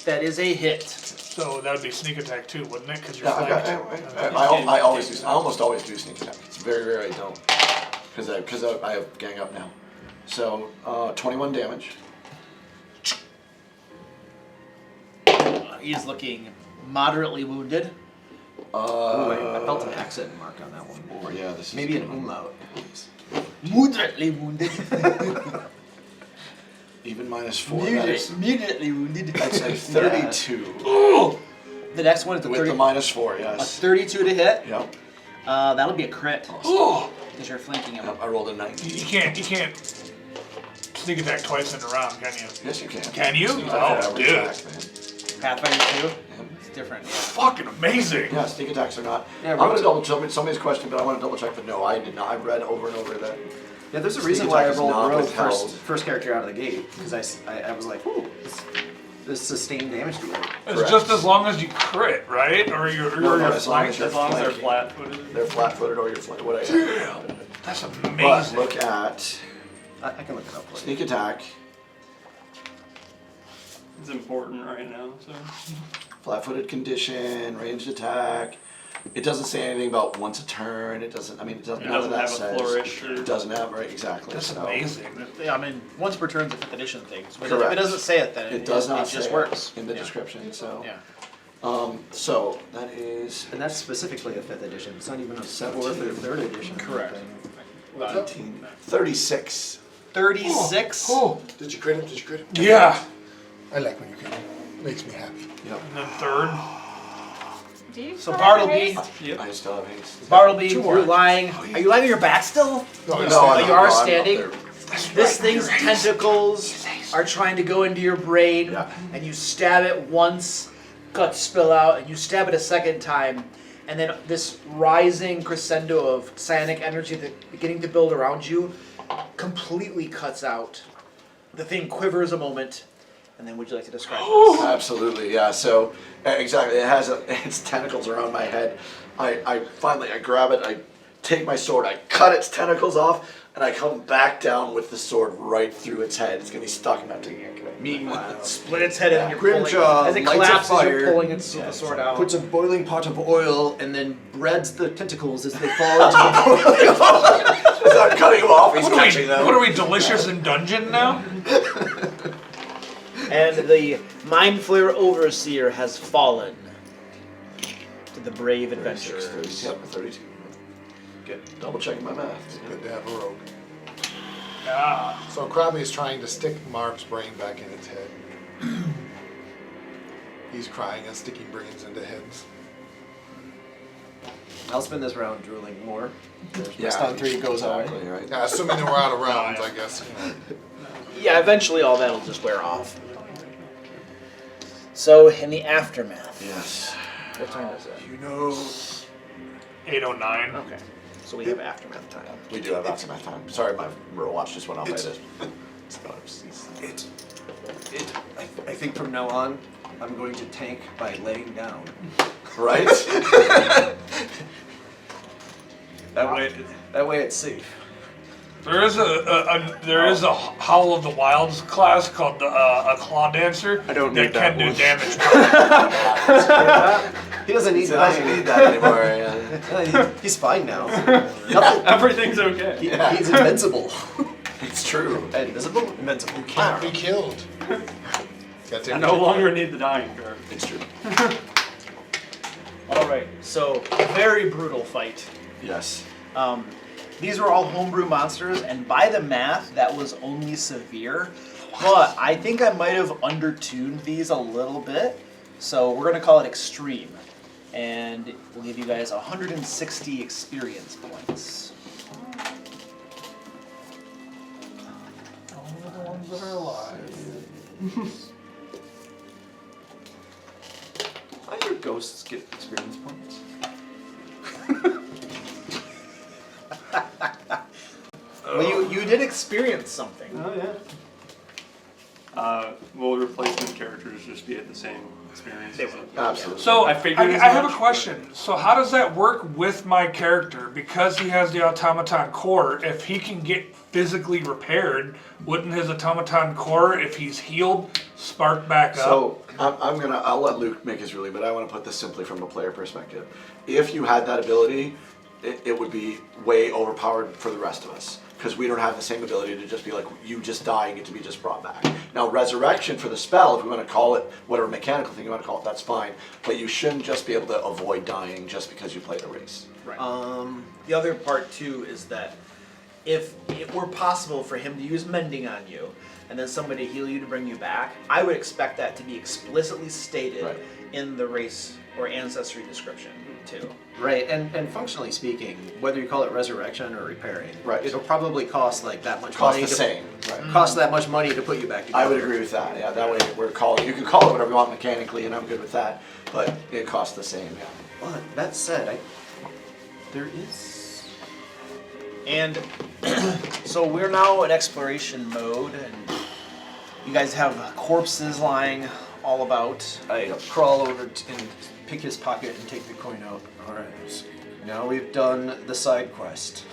That is a hit.
So that would be sneak attack too, wouldn't it? Because you're
Yeah,
flanked.
I almost always do sneak attack. It's very rare I don't, because I have gang up now. So 21 damage.
He's looking moderately wounded.
Oh, wait, I felt an accent mark on that one.
Or yeah, this is
Maybe an umlaut.
Moderately wounded.
even -4. That is,
Immediately wounded.
that's a 32
The next one is the
with
30,
the -4.
a
Yes.
32 to hit.
Yep.
That'll be a crit. Because you're flanking him.
I rolled a 19.
You can't sneak attack twice in a round, can you?
Yes, you can.
Can you?
Sneak
Oh,
attack every
dude.
attack, man.
Pathfinder 2.
Yep.
It's different. Yeah.
Fucking amazing.
Yeah, sneak attacks are not.
Yeah,
I'm gonna double check somebody's question, but I want to double check that no, I did not. I've read over and over that.
Yeah, there's a
Sneak
reason why I
attack is
rolled
not
rogue
withheld.
first character out of the gate. Because I was like, ooh, this sustained damage dealer.
It's
Correct.
just as long as you crit, right? Or you're
No,
you're
as long
flanked.
as you're
As long as they're
flanking.
flat-footed.
They're flat-footed or you're flat. What I
Damn, that's
But
amazing.
look at
I can look it up for you.
sneak attack,
It's important right now, so.
flat-footed condition, ranged attack. It doesn't say anything about once a turn. It doesn't. I mean, it doesn't.
It
None of
doesn't
that
have a
says.
flourish or-
It doesn't have right exactly.
That's
so
amazing.
Yeah, I mean, once per turn's a 5th edition thing. So if
Correct.
it doesn't say it, then
It does not
It just
say
works.
in the
Yeah.
description. So,
Yeah.
so that is
And that's specifically a 5th edition. It's not even a 4th
17.
or 3rd edition.
Correct.
thing.
19, 36.
36.
Oh,
Did you crit him? Did you crit him?
yeah.
I like when you crit him. Makes me happy.
Yep.
And then third.
Do you
So
still have
Bartleby,
haste?
I still have haste.
Bartleby,
Two
you're
more.
lying. Are you lying on your back still?
No,
No,
he's
Oh,
standing.
you are
I'm up
standing?
there.
This thing's tentacles are trying to go into your brain,
Yeah.
and you stab it once, guts spill out, and you stab it a second time, and then this rising crescendo of psionic energy that's beginning to build around you completely cuts out. The thing quivers a moment, and then would you like to describe this?
Absolutely, yeah. So exactly, it has its tentacles around my head. I finally grab it. I take my sword. I cut its tentacles off, and I come back down with the sword right through its head. It's gonna be stuck in that thing.
Meanwhile, split its head and you're
Grimjaw
pulling, as it
lights a
collapses,
fire.
you're pulling its the sword out.
Puts a boiling pot of oil and then breads the tentacles as they fall into the
As I'm cutting them off, he's catching them.
What are we, delicious in dungeon now?
And the Mind Flayer Overseer has fallen to the brave adventurers.
32. Good. Double checking my math.
It's good to have a rogue.
Yeah.
So Krabby is trying to stick Mark's brain back in its head. He's crying and sticking brains into heads.
I'll spend this round drooling more. There's my
Yeah,
stun 3 goes
exactly,
away.
right?
Yeah, assuming that we're out of rounds, I guess.
Yeah, eventually all that'll just wear off. So, in the aftermath.
Yes.
What time is it?
You know,
8:09.
Okay. So we have aftermath time.
we do have aftermath time. Sorry, my Mror watch just went off.
I think from now on, I'm going to tank by laying down.
Right?
That way it's safe.
There is a Howl of the Wilds class called a Claw Dancer
I don't
that
need that
can do
one.
damage.
He doesn't need
He doesn't need that anymore. Yeah.
He's fine now.
Everything's okay.
He's invincible.
It's true.
Invisible? Invincible.
Can't be killed. Gotta take
I
a
no
look.
longer need the dying card.
It's true.
All right. So, very brutal fight.
Yes.
These were all homebrew monsters, and by the math, that was only severe. But I think I might have undertuned these a little bit, so we're gonna call it extreme, and we'll give you guys 160 experience points.
Only the ones that are alive.
Why do ghosts get experience points?
Well, you did experience something.
Oh, yeah.
Will replacement characters just be at the same experience?
They will.
Absolutely.
So
I
I
figured as
have a
much,
question. So how does that work with my character? Because he has the automaton core, if he can get physically repaired, wouldn't his automaton core, if he's healed, spark back up?
So I'll let Luke make his ruling, but I want to put this simply from a player perspective. If you had that ability, it would be way overpowered for the rest of us. Because we don't have the same ability to just be like, you just die and get to be just brought back. Now, resurrection for the spell, if we want to call it whatever mechanical thing you want to call it, that's fine. But you shouldn't just be able to avoid dying just because you played a race.
Right. The other part too is that if it were possible for him to use mending on you and then somebody heal you to bring you back, I would expect that to be explicitly stated
Right.
in the race or ancestry description too.
Right, and functionally speaking, whether you call it resurrection or repairing,
Right.
it'll probably cost like that much
Cost
money.
the same. Right.
Cost that much money to put you back together.
I would agree with that. Yeah, that way you can call it whatever you want mechanically, and I'm good with that. But it costs the same. Yeah.
But that said, there is.
And so we're now in exploration mode, and you guys have corpses lying all about.
I crawl over and pick his pocket and take the coin out. All right. Now we've done the side quest.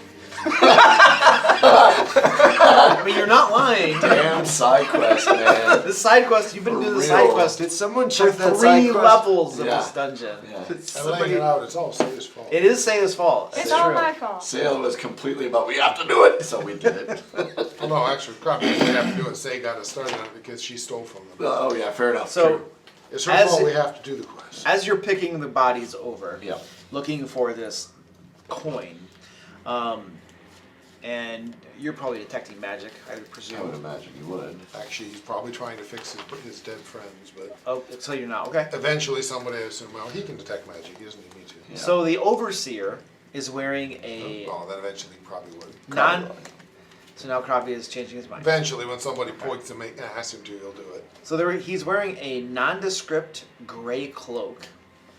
I mean, you're not lying.
Damn side quest, man.
This side quest, you've been
For
doing the
real.
side quest
Did someone
for
check that side
3
quest?
levels of
Yeah.
this dungeon.
Yeah.
I'm laying it out. It's all Say's fault.
It is Say's fault.
It's
It's
all
true.
my fault.
Sale was completely about we have to do it, so we did it.
Oh, no, actually, probably we have to do it. Say got us started on it because she stole from them.
Oh yeah, fair enough.
So,
True.
It's her
As
fault
it-
we have to do the quest.
as you're picking the bodies over,
Yeah.
looking for this coin, and you're probably detecting magic, I would
I would
presume.
imagine you would.
Actually, he's probably trying to fix his dead friends, but
Oh, so you're not, okay.
eventually somebody will assume, well, he can detect magic. He doesn't need me to.
Yeah.
So the overseer is wearing a
Oh, then eventually he probably would.
non. So now Krabi is changing his mind.
Eventually, when somebody points and asks him to, he'll do it.
So he's wearing a nondescript gray cloak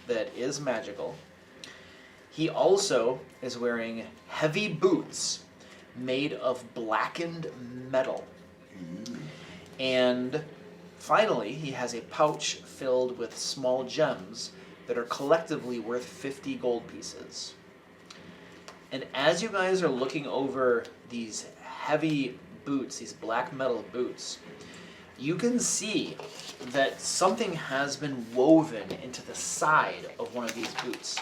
that is magical. He also is wearing heavy boots made of blackened metal. And finally, he has a pouch filled with small gems that are collectively worth 50 gold pieces. And as you guys are looking over these heavy boots, these black metal boots, you can see that something has been woven into the side of one of these boots.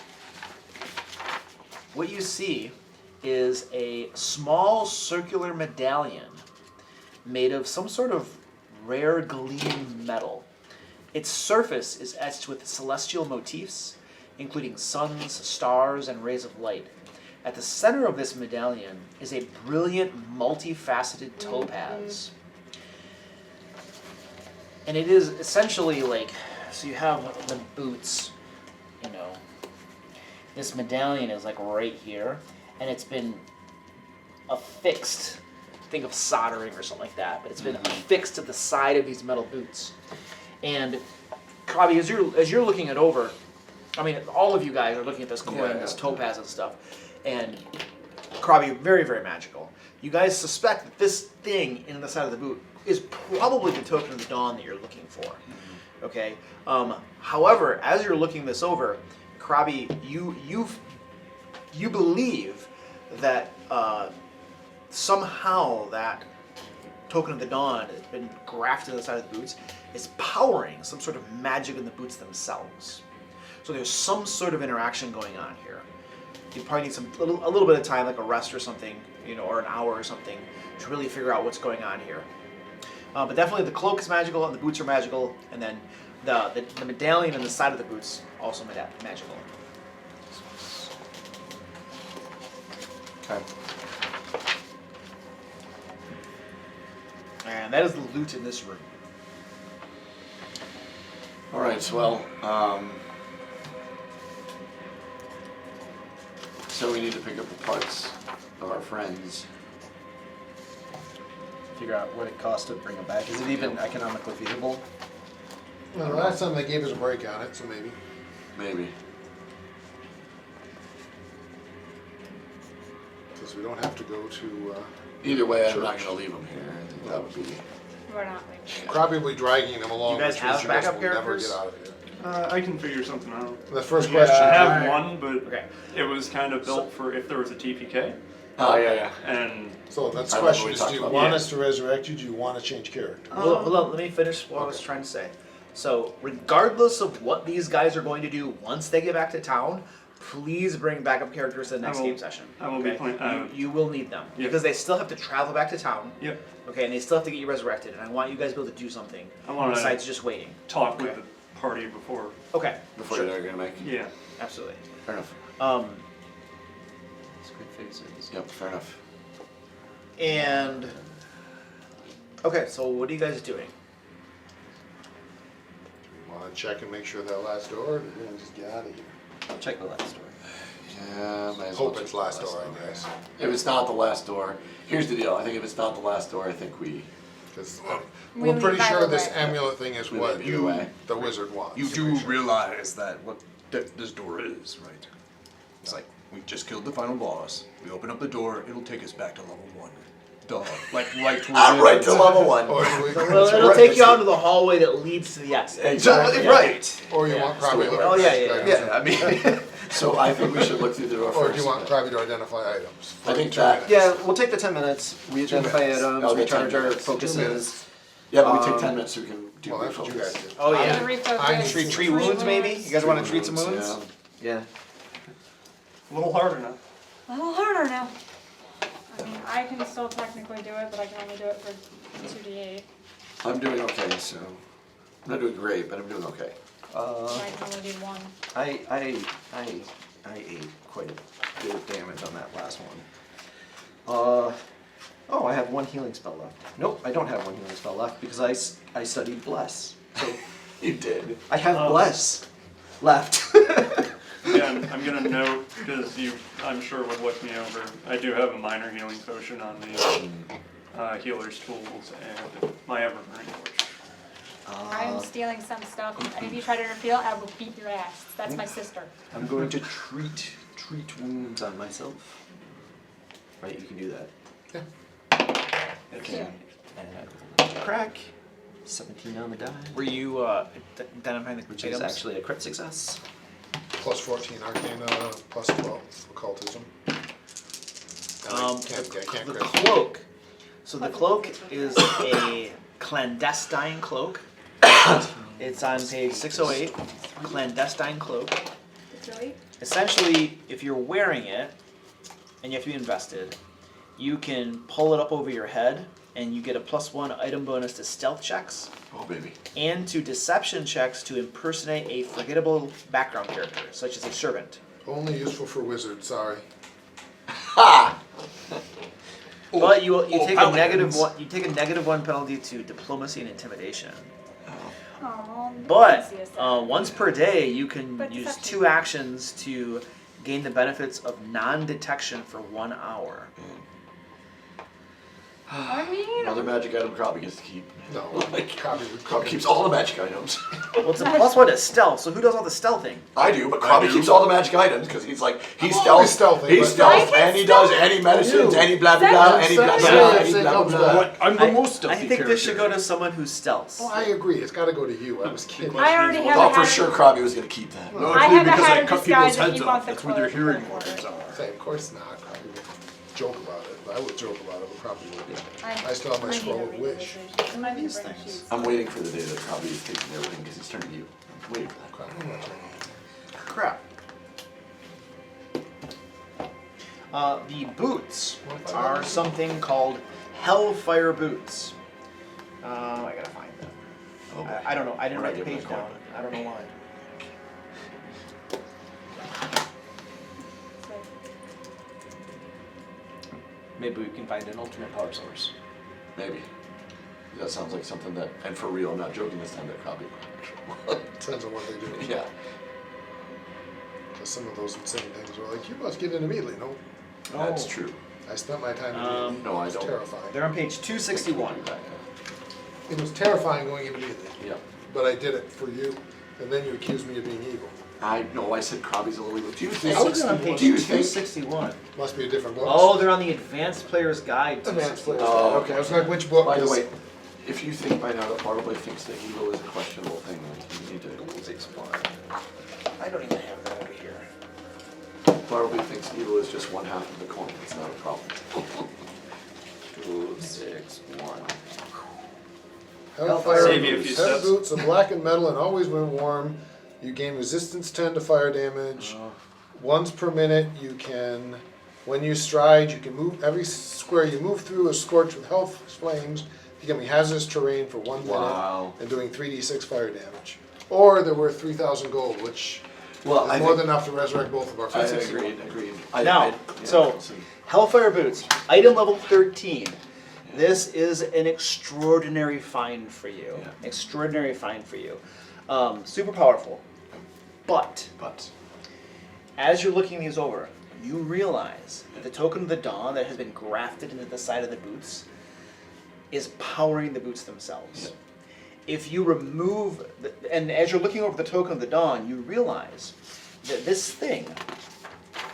What you see is a small circular medallion made of some sort of rare gleaming metal. Its surface is etched with celestial motifs, including suns, stars, and rays of light. At the center of this medallion is a brilliant, multifaceted topaz. And it is essentially like, so you have the boots, you know, this medallion is like right here, and it's been affixed. Think of soldering or something like that, but it's been affixed to the side of these metal boots. And Krabi, as you're looking it over, I mean, all of you guys are looking at this coin, this topaz and stuff, and Krabi, very, very magical. You guys suspect that this thing in the side of the boot is probably the token of the dawn that you're looking for. Okay. However, as you're looking this over, Krabi, you believe that somehow that token of the dawn has been grafted to the side of the boots is powering some sort of magic in the boots themselves. So there's some sort of interaction going on here. You probably need a little bit of time, like a rest or something, or an hour or something, to really figure out what's going on here. But definitely the cloak is magical and the boots are magical, and then the medallion on the side of the boots also magical.
Okay.
And that is the loot in this room.
All right. Well, so we need to pick up the parts of our friends.
Figure out what it costs to bring them back. Is it even economically feasible?
Well, the last time they gave us a break on it, so maybe.
Maybe.
Because we don't have to go to.
Either way, I'm
church.
not going to leave them here. I think that would be.
We're not leaving.
Probably dragging them along.
You guys
which
have
means you guys
backup
will never
characters?
get out of here.
I can figure something out.
The first
I
question.
have one, but
Okay.
it was kind of built for if there was a TPK.
Oh yeah.
And
So the next
I remember
question
we
is:
talked
do you
about
want
that.
us to resurrect you? Do you want to change character?
Hold on, let me finish what I was trying to say. So, regardless of what these guys are going to do once they get back to town, please bring backup characters to the next
I will-
game session.
I will be
okay?
playing-
You will need them
Yeah.
because they still have to travel back to town.
Yep.
Okay, and they still have to get you resurrected, and I want you guys to be able to do something
I wanna
besides just waiting.
talk with
Okay.
the party before.
Okay,
Before
sure.
they're going to make.
Yeah.
Absolutely.
Fair enough.
Squid faces.
Yep. Fair enough.
And okay, so what are you guys doing?
Want to check and make sure that last door, or do we want to just get out of here?
I'll check the last story.
Yeah. Might as well
Hope
check
it's
the
last door, I guess.
If it's not the last door, here's the deal. I think if it's not the last door, I think we.
Because
We
we're
leave
pretty
either
sure this
way.
amulet thing is
We
what
leave either way.
the wizard wants.
You do realize that what this door is, right? It's like, we just killed the final boss. We open up the door, it'll take us back to level 1. Duh. Like, right towards
I'm
the
right to level 1.
Or do we,
Well, it'll take you out to the hallway that leads to the exit.
Exactly.
Right.
or you want Krabi to
Oh, yeah.
Yeah, I mean,
So I think we should look through the door
Or
first.
do you want Krabi to identify items?
I think
For 2
that-
minutes.
Yeah, we'll take the 10 minutes. We identify
minutes.
items,
I'll
we
get 10
charge our
minutes. 2
focuses.
minutes.
Yeah, but we take 10 minutes so we can do
Well, that's what you guys
refocus.
did.
Oh
I'm
yeah.
gonna refocus.
I need
Treat
Three
wounds maybe? You guys want to treat some
Wounds,
wounds?
Yeah.
A little harder now.
A little harder now. I mean, I can still technically do it, but I can only do it for 2d8.
I'm doing okay, so I'm not doing great, but I'm doing okay.
I can only do 1.
I ate quite a bit of damage on that last one. Oh, I have 1 healing spell left. Nope, I don't have 1 healing spell left because I studied Bless. So
You did.
I have Bless left.
Yeah, I'm gonna note, because you, I'm sure would look me over, I do have a minor healing potion on the healer's tools and my Eberron torch.
I'm stealing some stuff, and if you try to reveal, I will beat your ass. That's my sister.
I'm going to treat wounds on myself. Right, you can do that.
Okay.
And crack. 17 on the die.
Were you identifying the
Which
items?
is actually a crit success.
Plus 14 Arcana, plus 12 Occultism. I can't
the
crit.
cloak. So the cloak is a clandestine cloak. It's on page 608. Clandestine cloak.
Really?
Essentially, if you're wearing it and you have to be invested, you can pull it up over your head and you get a +1 item bonus to stealth checks
Oh, baby.
and to deception checks to impersonate a forgettable background character, such as a servant.
Only useful for wizards, sorry.
Ha!
But you take a negative
paladins.
one. You take a -1 penalty to diplomacy and intimidation.
Oh,
But once per day, you can
But
use
deception.
2 actions to gain the benefits of non-detection for 1 hour.
I mean,
Another magic item Krabi gets to keep.
No,
Krabi keeps all the magic items.
Well, it's a +1 to stealth, so who does all the stealthing?
I do, but Krabi keeps all the magic items because he's like, he's
always
stealth,
stealthing,
he's
but-
stealth, and he does any medicines,
You.
any blah blah blah, any blah blah blah, any
Same
blah blah
comes
blah.
back.
I'm the most
I
stealthy
think this should go
character.
to someone who stealths.
Oh, I agree. It's got to go to you. I was kidding.
I already have
Thought
a
for
habit.
sure Krabi was gonna keep that.
No,
I
it's
have a
because I
habit
cut
of
people's
disguise to
heads
keep
off.
off the
That's where their
clothes
hearing
before.
organs are.
Say, of course not. Probably would joke about it. I would joke about it, but probably wouldn't.
I
I still have my
need
scroll
to
of
read
wish.
this. It might be
These
a break
things.
sheet.
I'm waiting for the day that Krabi is taking everything because he's turning you. I'm waiting for that.
Crap, I'm not checking.
Crap. The boots are something called Hellfire boots. I gotta find them.
Oh,
I don't know. I didn't
Where'd
write the
I get
page
my
down.
card?
I don't know why.
Maybe we can find an alternate power source.
maybe. That sounds like something that, and for real, I'm not joking this time, that Krabi.
Depends on what they do.
Yeah.
Because some of those insane things were like, you must get in immediately. No,
That's true.
I spent my time immediately.
No, I
It was
don't.
terrifying.
They're on page 261.
It was terrifying going in immediately.
Yeah.
But I did it for you. And then you accused me of being evil.
I said Krabi's a little evil. Do you think?
I was on page
Do you think?
261.
Must be a different book.
Oh, they're on the Advanced Player's Guide. to
Advanced
61.
players.
Oh,
Okay, I was like, which book?
By the
is-
way, if you think by now that Bartleby thinks that evil is a questionable thing, then you need to explain.
I don't even have that over here.
Bartleby thinks evil is just one half of the coin. It's not a problem. 2, 6, 1.
Hellfire
Save you a
boots.
few
Heavy
steps.
boots of blackened metal and always when warm. You gain resistance 10 to fire damage. Once per minute you can, when you stride, you can move, every square you move through is scorched with health flames, becoming hazardous terrain for 1 minute.
Wow.
And doing 3d6 fire damage. Or they're worth 3,000 gold, which
Well,
is
I
more
think,
than enough to resurrect both of our
I
faces.
agreed.
Now, so Hellfire boots, item level 13. This is an extraordinary find for you.
Yeah.
Extraordinary find for you. Super powerful. But as you're looking these over, you realize that the token of the dawn that has been grafted into the side of the boots is powering the boots themselves.
Yeah.
If you remove, and as you're looking over the token of the dawn, you realize that this thing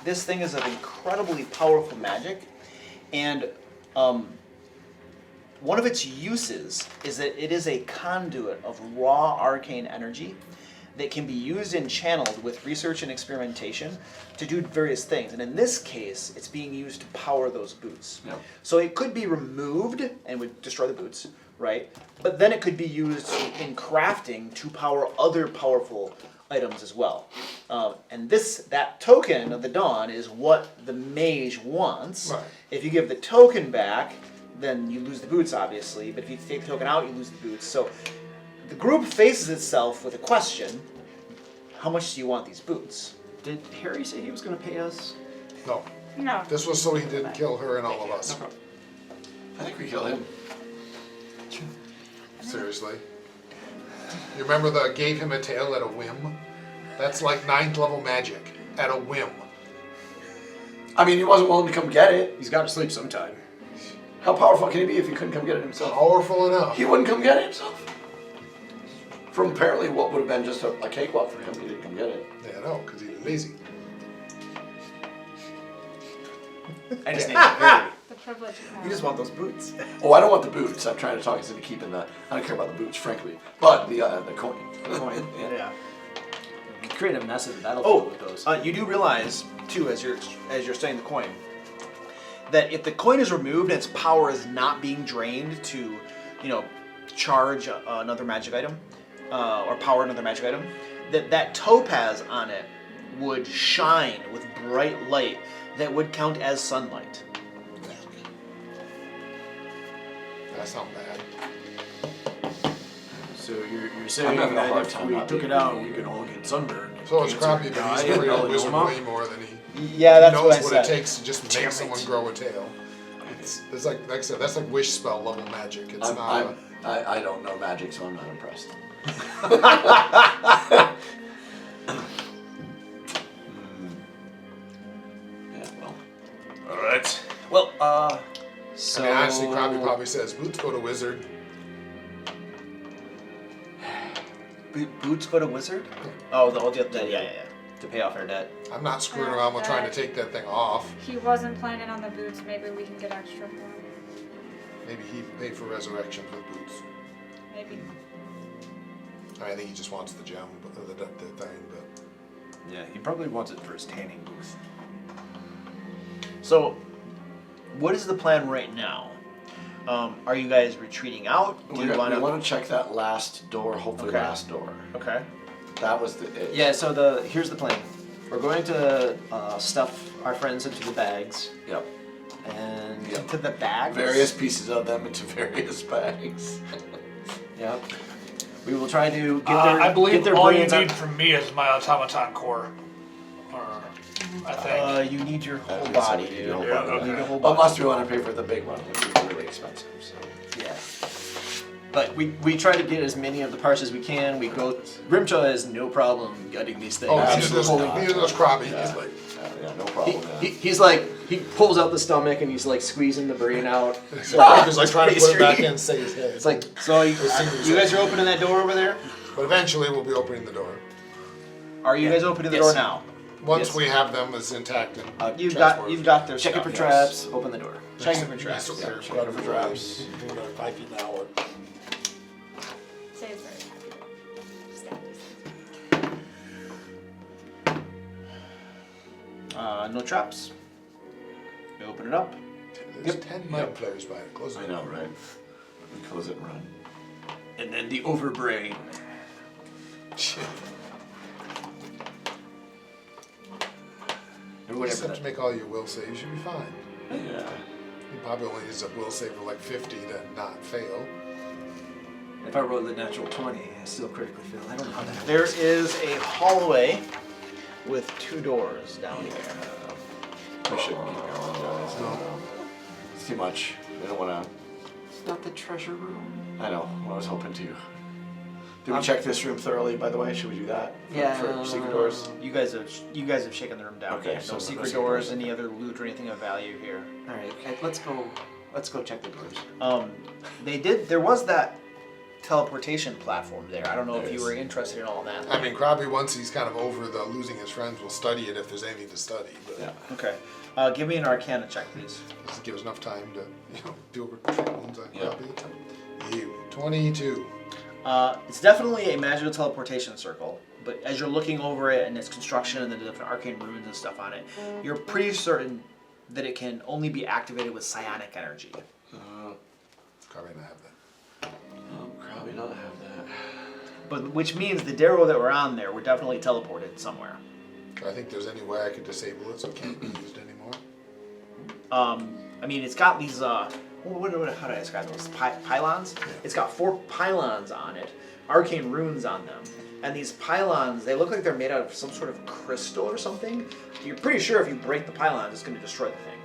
is of incredibly powerful magic, and one of its uses is that it is a conduit of raw arcane energy that can be used and channeled with research and experimentation to do various things. And in this case, it's being used to power those boots.
Yep.
So it could be removed and would destroy the boots, right? But then it could be used in crafting to power other powerful items as well. And that token of the dawn is what the mage wants.
Right.
If you give the token back, then you lose the boots, obviously. But if you take the token out, you lose the boots. So the group faces itself with a question: how much do you want these boots?
Did Harry say he was going to pay us?
No,
No.
this was so he didn't kill her and all of us.
I think we kill him.
Seriously. You remember the gave him a tail at a whim? That's like 9th level magic. At a whim.
I mean, he wasn't willing to come get it.
He's got to sleep sometime.
How powerful can he be if he couldn't come get it himself?
Powerful enough.
He wouldn't come get it himself. From apparently what would have been just a cakewalk for him, he didn't come get it.
Yeah, I know, because he's lazy.
I just need Harry.
The privilege of
You
power.
just want those boots.
Oh, I don't want the boots. I'm trying to talk us into keeping that. I don't care about the boots, frankly. But the coin.
Coin. Yeah.
We could create a mess of the
Oh,
battlefield with those.
you do realize too, as you're studying the coin, that if the coin is removed and its power is not being drained to, charge another magic item or power another magic item, that topaz on it would shine with bright light that would count as sunlight.
That's not bad.
So you're saying
having a
that
hard
if
time
we
not
took
being
it out,
greedy.
we could all get sunburned.
So it's
cancer,
crappy, but
die,
he's
and
a real wizard
melanoma?
way more than he
Yeah, that's
knows
what I
what
said.
it takes to just
Damn
make
it.
someone grow a tail. It's like I said, that's like wish spell level magic. It's not.
I don't know magic, so I'm not impressed.
Actually, Krabby probably says, boots go to wizard.
Boots go to wizard?
Oh, yeah.
To pay off our debt.
I'm not screwing around with trying to take that thing off.
He wasn't planning on the boots. Maybe we can get extra for him.
Maybe he paid for resurrections with boots.
Maybe.
I think he just wants the gem, the thing, but...
Yeah, he probably wants it for his tanning booth.
So, what is the plan right now? Are you guys retreating out? Do
We
you want
want to check that last door, hopefully
Okay.
last door.
Okay.
That was the...
Yeah, so here's the plan. We're going to stuff our friends into the bags.
Yep.
And
Into the bags?
Various pieces of them into various bags.
Yep. We will try to get
I believe all you
brains out-
need from me is my automaton core. Or, I think.
You need your whole
Okay, so
body,
we need
dude.
your whole
Yeah,
body.
okay.
You need your whole body.
Unless we want to pay for the big one, which would be really expensive. So.
Yeah. But we try to get as many of the parts as we can. We go. Grimshaw has no problem gutting these things.
Oh, neither
Absolutely not.
does Krabby.
Yeah.
He's like...
Yeah, no problem.
He's like, he pulls out the stomach and he's like squeezing the brain out.
He's like trying to put it back in and save his head.
It's like,
So you guys are opening that door over there?
But eventually we'll be opening the door.
Are you guys opening the
Yes.
door now?
Once
Yes.
we have them as intact and
You've
transported.
got their
check it
stuff.
for traps, open the door.
Check it for traps.
Yes, sir.
Check it for traps.
5 feet an hour.
Say it's very happy. Stab these things.
No traps. You open it up.
There's 10 mind players by it. Close it.
I know, right? We close it and run.
And then the overbrain.
You
Or whatever.
just have to make all your will saves. You should be fine.
Yeah.
You probably only use a will save of like 50 to not fail.
If I roll the natural 20, I still critically fail. I don't know how that
There
works.
is a hallway with 2 doors down here.
We shouldn't keep going, guys. No. It's too much. We don't want to...
It's not the treasure room.
I know. I was hoping to. Did we check this room thoroughly, by the way? Should we do that? For secret doors?
You guys have shaken the room down.
Okay,
Yeah,
so
no
no
secret
secret
doors,
doors.
any other loot or anything of value here.
All right, let's go check the doors.
There was that teleportation platform there. I don't know if
There
you
is.
were interested in all that.
I mean, Krabby, once he's kind of over the losing his friends, will study it if there's anything to study. But
Yeah.
Okay. Give me an Arcana check, please.
does it give us enough time to, deal with treat wounds on
Yeah.
Krabby? You. 22.
It's definitely a magical teleportation circle, but as you're looking over it and its construction and the different arcane runes and stuff on it, you're pretty certain that it can only be activated with psionic energy.
Krabby and I have that.
Probably not have that.
But which means the Darrow that were on there were definitely teleported somewhere.
Do I think there's any way I could disable it so it can't be used anymore?
I mean, it's got these, how do I describe those? Pylons? It's got 4 pylons on it, arcane runes on them. And these pylons, they look like they're made out of some sort of crystal or something. You're pretty sure if you break the pylons, it's going to destroy the thing.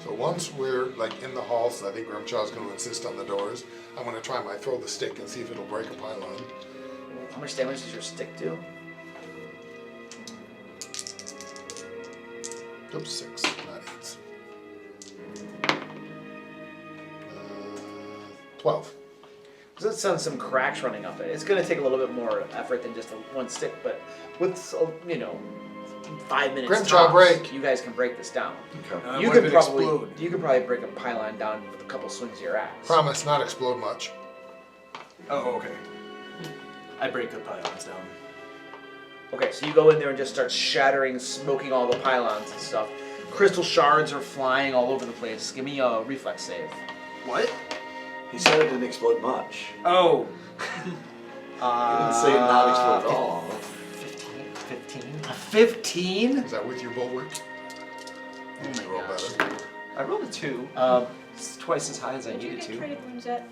So once we're like in the hall, so I think Grimshaw's going to insist on the doors, I'm going to try my throw the stick and see if it'll break a pylon.
How much damage does your stick do?
Oops, 6, not 8. 12.
Because it sends some cracks running up it. It's going to take a little bit more effort than just one stick, but with 5 minutes
Grimshaw,
tops,
break.
you guys can break this down.
Okay.
You
what
could
if it
probably
explode?
you could probably break a pylon down with a couple swings of your axe.
Promise not explode much.
Oh, okay. I break the pylons down.
Okay, so you go in there and just start shattering, smoking all the pylons and stuff. Crystal shards are flying all over the place. Give me a reflex save.
What?
He said it didn't explode much.
Oh.
He didn't say not explode at all.
15.
15?
Is that with your bulwark?
Oh my
Roll
gosh.
better.
I rolled a 2. It's twice as high as I
Did you
needed
get
to.
traded wounds yet?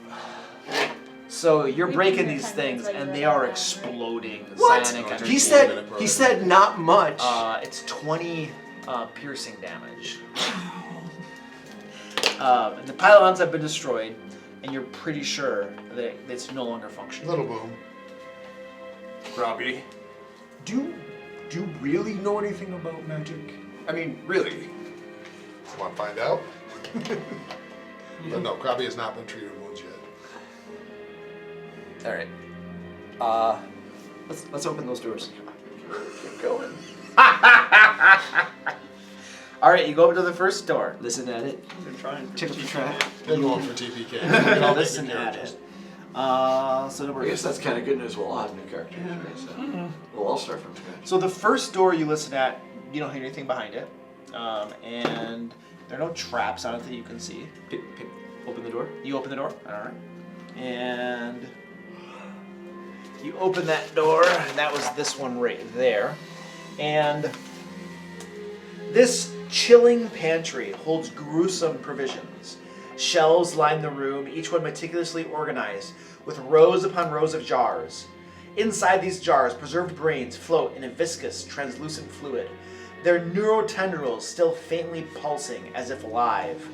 So you're
We've
breaking
been here
these
10 minutes
things
while you
and
were
they
at
are
that, right?
exploding.
What?
Psionic energy.
He said not much.
It's 20 piercing damage. And the pylons have been destroyed, and you're pretty sure that it's no longer functioning.
Little boom.
Robbie, do you really know anything about magic? I mean, really?
Want to find out? But no, Krabby has not been treated wounds yet.
All right. Let's open those doors.
Keep going.
All right, you go up to the first door.
Listen at it.
They're trying.
Tick up the track.
They're going for TPK. They all make
Listen
new
at
characters.
it. So number.
I guess that's kind of good news. We'll all have new characters, right? So we'll all start from scratch.
So the first door you listen at, you don't hear anything behind it, and there are no traps on it that you can see.
Open the door.
You open the door, all right, and you open that door, and that was this one right there, and this chilling pantry holds gruesome provisions. Shelves line the room, each one meticulously organized with rows upon rows of jars. Inside these jars, preserved brains float in a viscous, translucent fluid, their neurotendrils still faintly pulsing as if alive.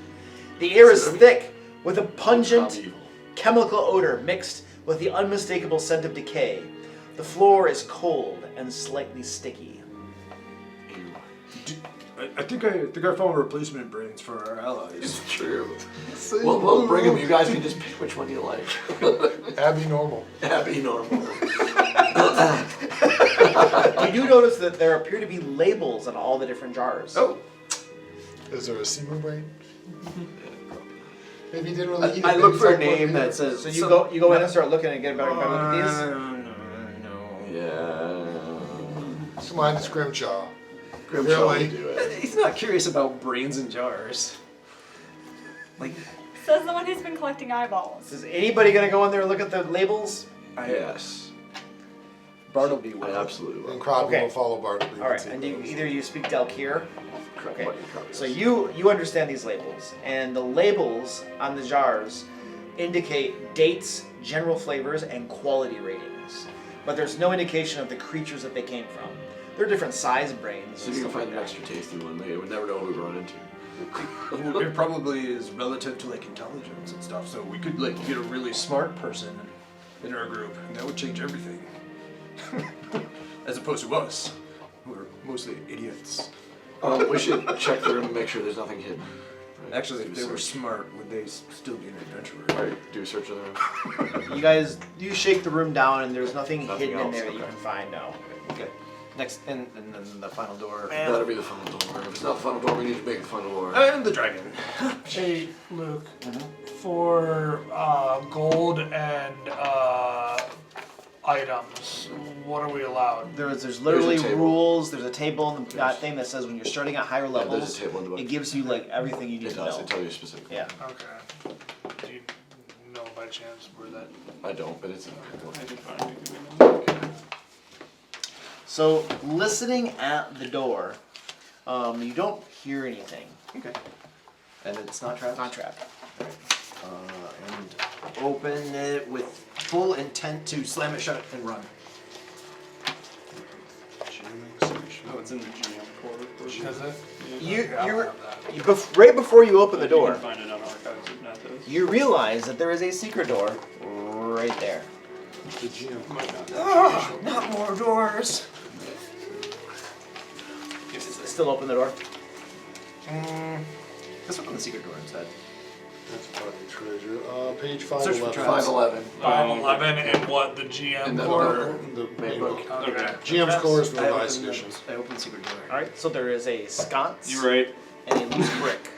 The air is thick with a pungent chemical odor mixed with the unmistakable scent of decay. The floor is cold and slightly sticky.
I think I found replacement brains for our allies.
It's true. We'll bring them. You guys can just pick which one you like.
Abby normal.
Abby normal.
You do notice that there appear to be labels on all the different jars.
Oh.
Is there a Seaman brain? Maybe you didn't really eat it.
I
Maybe
look for a
it's like
name
one-
that says.
So you go in and start looking and get a better look at these.
Yeah.
Come on, it's Grimshaw.
Grimshaw
Really?
would do it.
He's not curious about brains in jars. Like,
Says the one who's been collecting eyeballs.
Is anybody gonna go in there and look at the labels?
Yes.
Bartleby
I
will.
absolutely will.
And Krabby
Okay.
will follow Bartleby.
All right, and either you speak Dalkir. Okay. So you understand these labels, and the labels on the jars indicate dates, general flavors, and quality ratings. But there's no indication of the creatures that they came from. They're different size brains.
So if you can find an extra tasty one, they would never know who we run into.
It probably is relative to like intelligence and stuff. So we could like get a really smart person in our group, and that would change everything. As opposed to us, who are mostly idiots.
We should check the room and make sure there's nothing hidden. Right?
Actually,
Do
if they were
search.
smart, would they still be an adventurer?
Alright, do a search of the room.
You guys, you shake the room down, and there's nothing
Nothing
hidden in
else,
there that you
okay.
can find now.
Okay. Next, and then the final door.
That'll be the final door. If it's not the final door, we need to make the final door.
And the dragon.
Hey, Luke, for gold and items, what are we allowed?
There's literally
table.
rules. There's a table in the thing that says when you're starting at higher
there's a
levels,
table in the book.
it gives you like everything you need
It
to
does.
know.
It tells you specifically.
Yeah.
Okay. Do you know by chance where that?
I don't, but it's in
I can find it.
So listening at the door, you don't hear anything.
Okay. And it's not trapped?
Not trapped.
And open it with full intent to slam it shut and run.
Oh, it's in the GM quarter.
Is it?
Right before you open the
You
door,
can find it on archives if not those.
you realize that there is a secret door right there.
The GM might not.
Not more doors.
Still open the door.
Let's open the secret door instead.
That's probably treasure. Page
Search for
511.
511.
511 and what, the GM
And then
quarter?
The
main book.
Okay.
GM's core is the
I
revised
opened
edition.
I opened the secret door.
All right. So there is a sconce
You're right.
and a loose brick.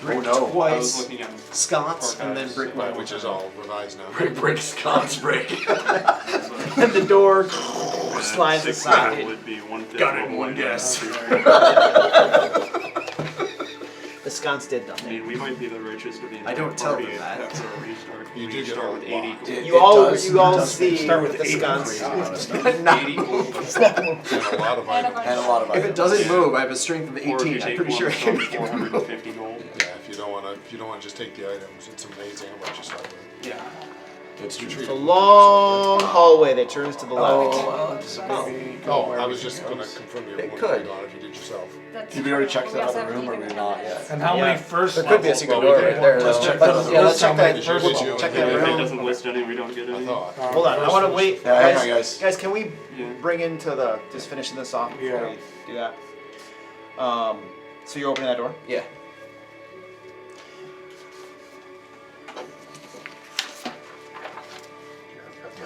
Brick
no.
I was
twice,
looking at
sconce, and then
archives.
brick
Right,
one.
which is all revised now.
Break, sconce, break.
And the door slides
6
aside.
would be 150.
Got it in one guess.
The sconce did
I
nothing.
mean, we might be the richest of the
I don't
entire
tell
party
them that.
after a restart.
You
We
do get
start
a
with
lot.
80 gold.
It
You all
does-
you all
does
see
start with
the
8
sconce.
80 gold.
And a lot of items.
And a lot of
If it
items.
doesn't move, I have a strength of
Or if you
18. I'm
take
pretty
one
sure I
from
can make it move.
450 gold.
Yeah, if you don't want to just take the items, it's amazing how much you start with.
Yeah.
It's true.
It's a long hallway that turns to the left.
Oh, I was just going to confirm you
It
wouldn't
could.
read on if you did yourself.
Did we already check that other room or we not yet?
And how
Yeah.
many first
There could be a
level-
secret
Well,
door
we
right
did.
there.
Let's
though.
check
But-
that
yeah, let's
first
check
time
that
we
first
did
one.
you,
Check
and
that
If it
room.
doesn't list any, we don't get
I
any.
thought.
Hold on, I want to wait.
Yeah, hang on, guys.
Guys, can we
Yeah.
bring into the just finishing this off before we do that? So you're opening that door.
Yeah.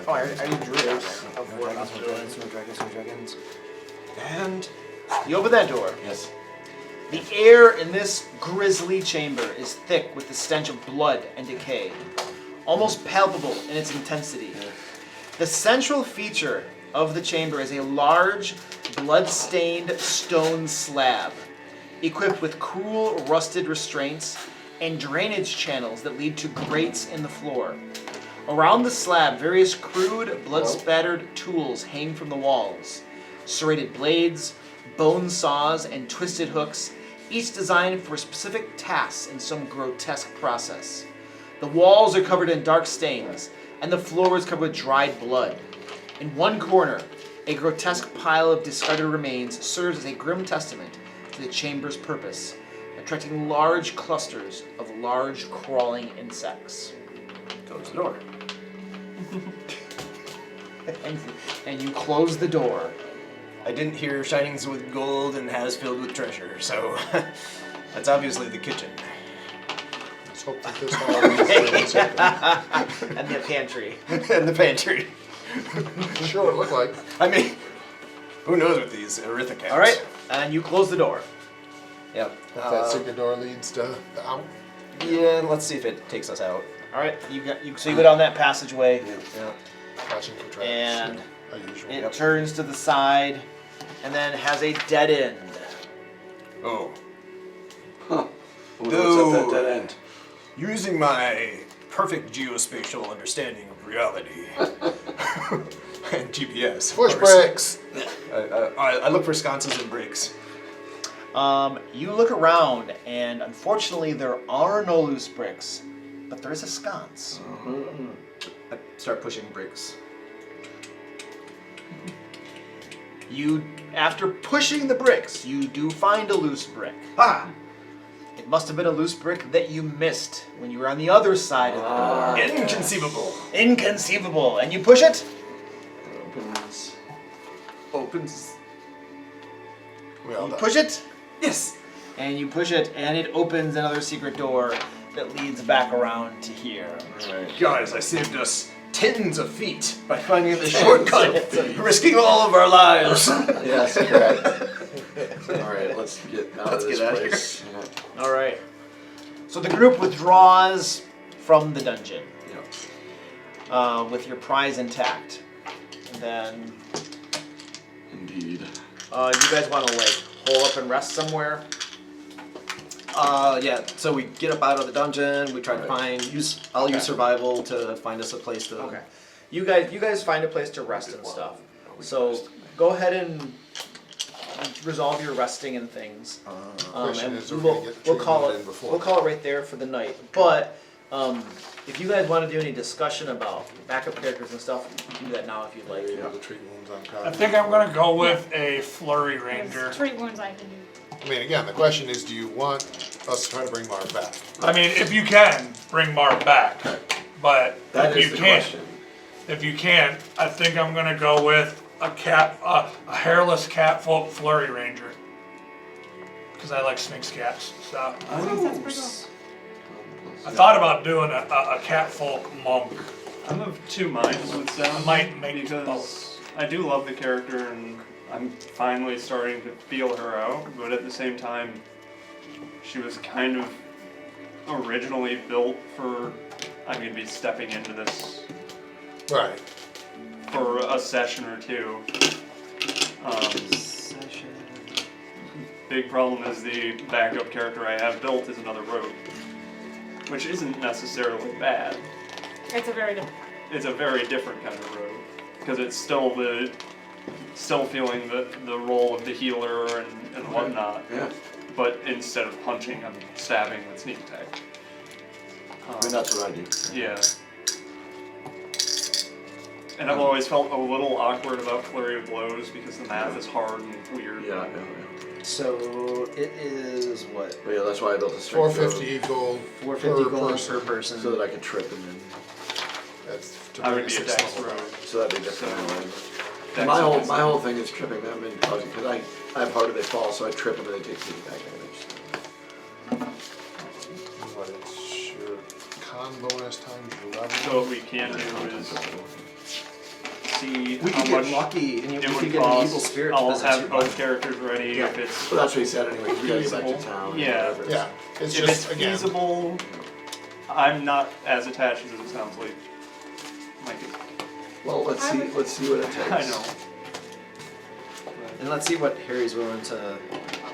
Oh, I already drew it down there.
No dragons. And
You open that door.
Yes.
The air in this grisly chamber is thick with the stench of blood and decay, almost palpable in its intensity. The central feature of the chamber is a large, blood-stained stone slab, equipped with cruel, rusted restraints and drainage channels that lead to grates in the floor. Around the slab, various crude, blood-spattered tools hang from the walls. Serrated blades, bone saws, and twisted hooks, each designed for specific tasks in some grotesque process. The walls are covered in dark stains, and the floor is covered with dried blood. In one corner, a grotesque pile of discarded remains serves as a grim testament to the chamber's purpose, attracting large clusters of large crawling insects.
close the door.
And you close the door.
I didn't hear shinings with gold and has filled with treasure, so that's obviously the kitchen.
Let's hope that this all leads to the
And the pantry.
And the pantry.
Sure, it looked like.
I mean, who knows with these arithmetics?
All right, and you close the door.
Yep.
If that secret door leads to the out.
Yeah, let's see if it takes us out.
All right, so you go down that passageway,
Yeah.
Watching for traps.
and
As usual.
it turns to the side, and then has a dead end.
Oh.
What's at that dead end?
Using my perfect geospatial understanding of reality and GPS. of
Push
course.
bricks!
I look for sconces and bricks.
You look around, and unfortunately, there are no loose bricks, but there is a sconce.
I start pushing bricks.
After pushing the bricks, you do find a loose brick.
Ah!
It must have been a loose brick that you missed when you were on the other side of the door.
Inconceivable.
Inconceivable. And you push it?
Opens.
We all
You
die.
push it?
Yes.
And you push it, and it opens another secret door that leads back around to here.
Guys, I saved us tens of feet by finding the shortcut, risking all of our lives.
Yes, correct. All right, let's get out
Let's
of this
get out of
place. Yeah.
All right. So the group withdraws from the dungeon with your prize intact. And then
Indeed.
you guys want to like hole up and rest somewhere?
Yeah. So we get up out of the dungeon. We try to I'll use survival to find us a place to.
Okay. You guys find a place to rest and stuff. So go ahead and resolve your resting and things.
Question
And
is, are we gonna get the
we'll call
treatment
it
in before?
we'll call it right there for the night. But if you guys want to do any discussion about backup characters and stuff, you can do that now if you'd like.
Yeah, the treat wounds on
I
copy.
think I'm gonna go with a flurry ranger.
There's 3 wounds I can do.
I mean, again, the question is, do you want us to try to bring Marv back?
I mean, if you can, bring Marv back. But
That
if
is
you
the
can't,
question.
if you can't, I think I'm gonna go with a hairless catfolk flurry ranger. Because I like Sphinx cats. So
That's pretty cool.
I thought about doing a catfolk monk.
I'm of two minds with
I
Sam
might make
because
both.
I do love the character and I'm finally starting to feel her out, but at the same time, she was kind of originally built for, I'm going to be stepping into this
Right.
for a session or two. Big problem is the backup character I have built is another rogue, which isn't necessarily bad.
It's a very different.
It's a very different kind of rogue because it's still feeling the role of the healer and whatnot.
Yeah.
But instead of punching, I'm stabbing with sneak attack.
I mean, that's what I do.
Yeah. And I've always felt a little awkward about flurry of blows because the math is hard and weird.
Yeah.
So it is what?
But yeah, that's why I built a strength
450 gold
450
per
gold
person.
per person.
so that I could trip and then.
That's to
I
bring
would be a
6
dex
level
rogue.
back.
So that'd be different.
Dex
My
against
my
them.
whole thing is tripping them and causing because I have harder they fall, so I trip them and they take feedback damage.
What is your con bonus times 11?
So what we can do is
we
how
could get
much
lucky and we
it
could
would
get an
cost.
evil spirit.
I'll
visit
have
you.
both characters ready
Yeah.
if it's
Well, that's what he said anyway. We gotta get back to
feasible.
town.
Yeah.
whatever.
Yeah, it's
if
just,
it's
again,
feasible. I'm not as attached as it sounds like. Might be.
Well, let's see what it takes.
I know.
And let's see what Harry's willing to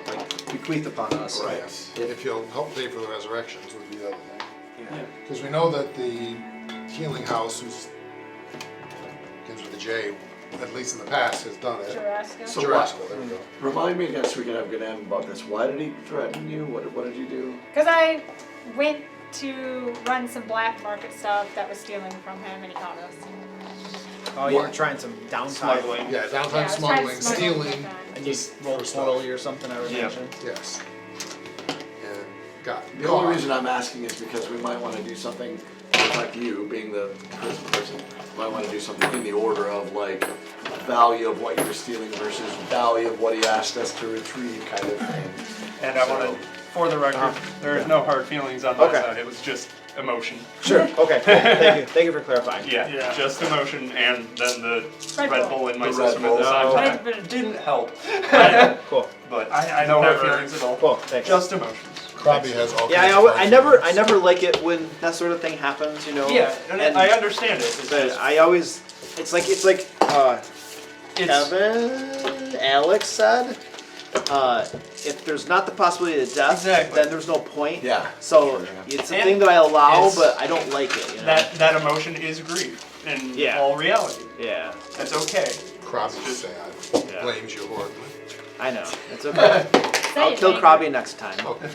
like bequeath upon us.
Right.
yes, if you'll help pay for the resurrections would be the other thing.
Yeah.
Because we know that the healing house, who's begins with a J, at least in the past, has done it.
Jurassic.
So
Jurassic, there we go.
Remind me again so we can have a good end about this. Why did he threaten you? What did you do?
Because I went to run some black market stuff that was stealing from him, and he caught us.
Oh, you were trying some downtime.
Smuggling.
Yeah,
Yeah,
downtime
I was trying
smuggling,
to smuggle
stealing.
that
And you rolled
for stuff.
poorly or something, I would
Yeah.
imagine.
Yes. And got
The only reason I'm asking is because we might want to do something, like you being the prison person, might want to do something in the order of like value of what you were stealing versus value of what he asked us to retrieve kind of thing.
And I want to, for the record, there is no hard feelings on my
Okay.
side. It was just emotion.
Sure. Okay. Cool. Thank you. Thank you for clarifying.
Yeah, just emotion, and then the
Red
Red
Bull.
Bull in my
The
system
Red
at the
Bull.
same time. It didn't help.
Cool.
But
I
no hard
never-
feelings at all.
Cool. Thanks.
Just emotions.
Krabby has all
Yeah,
kinds
I,
of
I never, I
feelings.
never like it when that sort of thing happens. You know.
Yeah, and I understand it. It's
But
just,
I always, it's like
it's
Kevin, Alex said, if there's not the possibility of death,
Exactly.
then there's no point.
Yeah.
So
Sure, yeah.
it's a
And
thing that I allow,
it's-
but I don't like it. You know?
that emotion is grief in
Yeah.
all reality.
Yeah,
That's okay.
Krabby's sad.
Yeah.
Blames you horribly.
I know. It's okay.
Say
I'll
it,
kill
Hank.
Krabby next time.
Okay.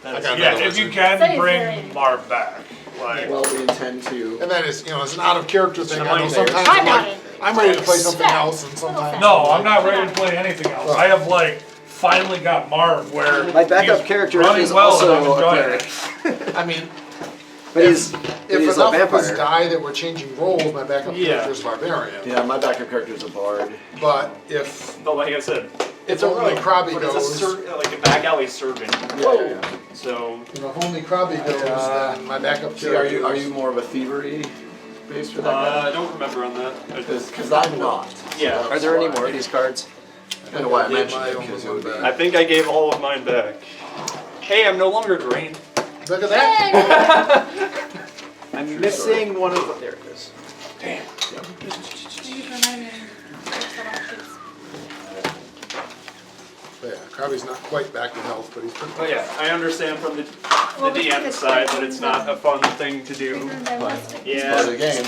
I got
Yeah,
another
if you
wizard.
can
Say
bring
very-
Marv back. Like,
Well, we intend to.
And then it's, you know, it's an out of character thing. I know
money
sometimes
there.
I'm like,
I'm
I'm ready to play something
Step.
else, and sometimes.
no, I'm not ready to play anything else. I have like finally got Marv where
My backup
he's
character
running
is
well
also
and I'm
a
enjoying
cleric.
it.
I mean,
But he's
if
he's a
enough of us
vampire.
die that we're changing roles, my backup
Yeah.
character is barbarian.
Yeah, my backup character is a bard.
But if
But like I said,
if only Krabby
but
goes,
it's like a back alley servant.
Whoa.
So
you know, if only Krabby goes, then my backup
See,
character.
are you more of a thievery based for that
I don't remember on that. I just-
Because I'm not.
Yeah.
Are there any more of these cards?
Kind of why I
Yeah,
mentioned
my
it
only
because it
one
would be.
back.
I think I gave all of mine back. Hey, I'm no longer drained.
Look at that.
I'm missing one of the. There it is.
Thank you for reminding me.
But yeah, Krabby's not quite back to health, but he's pretty.
But yeah, I understand from the
Well,
DM
it's
side
like-
that it's not a fun thing to do.
Part of the
Yeah.
game.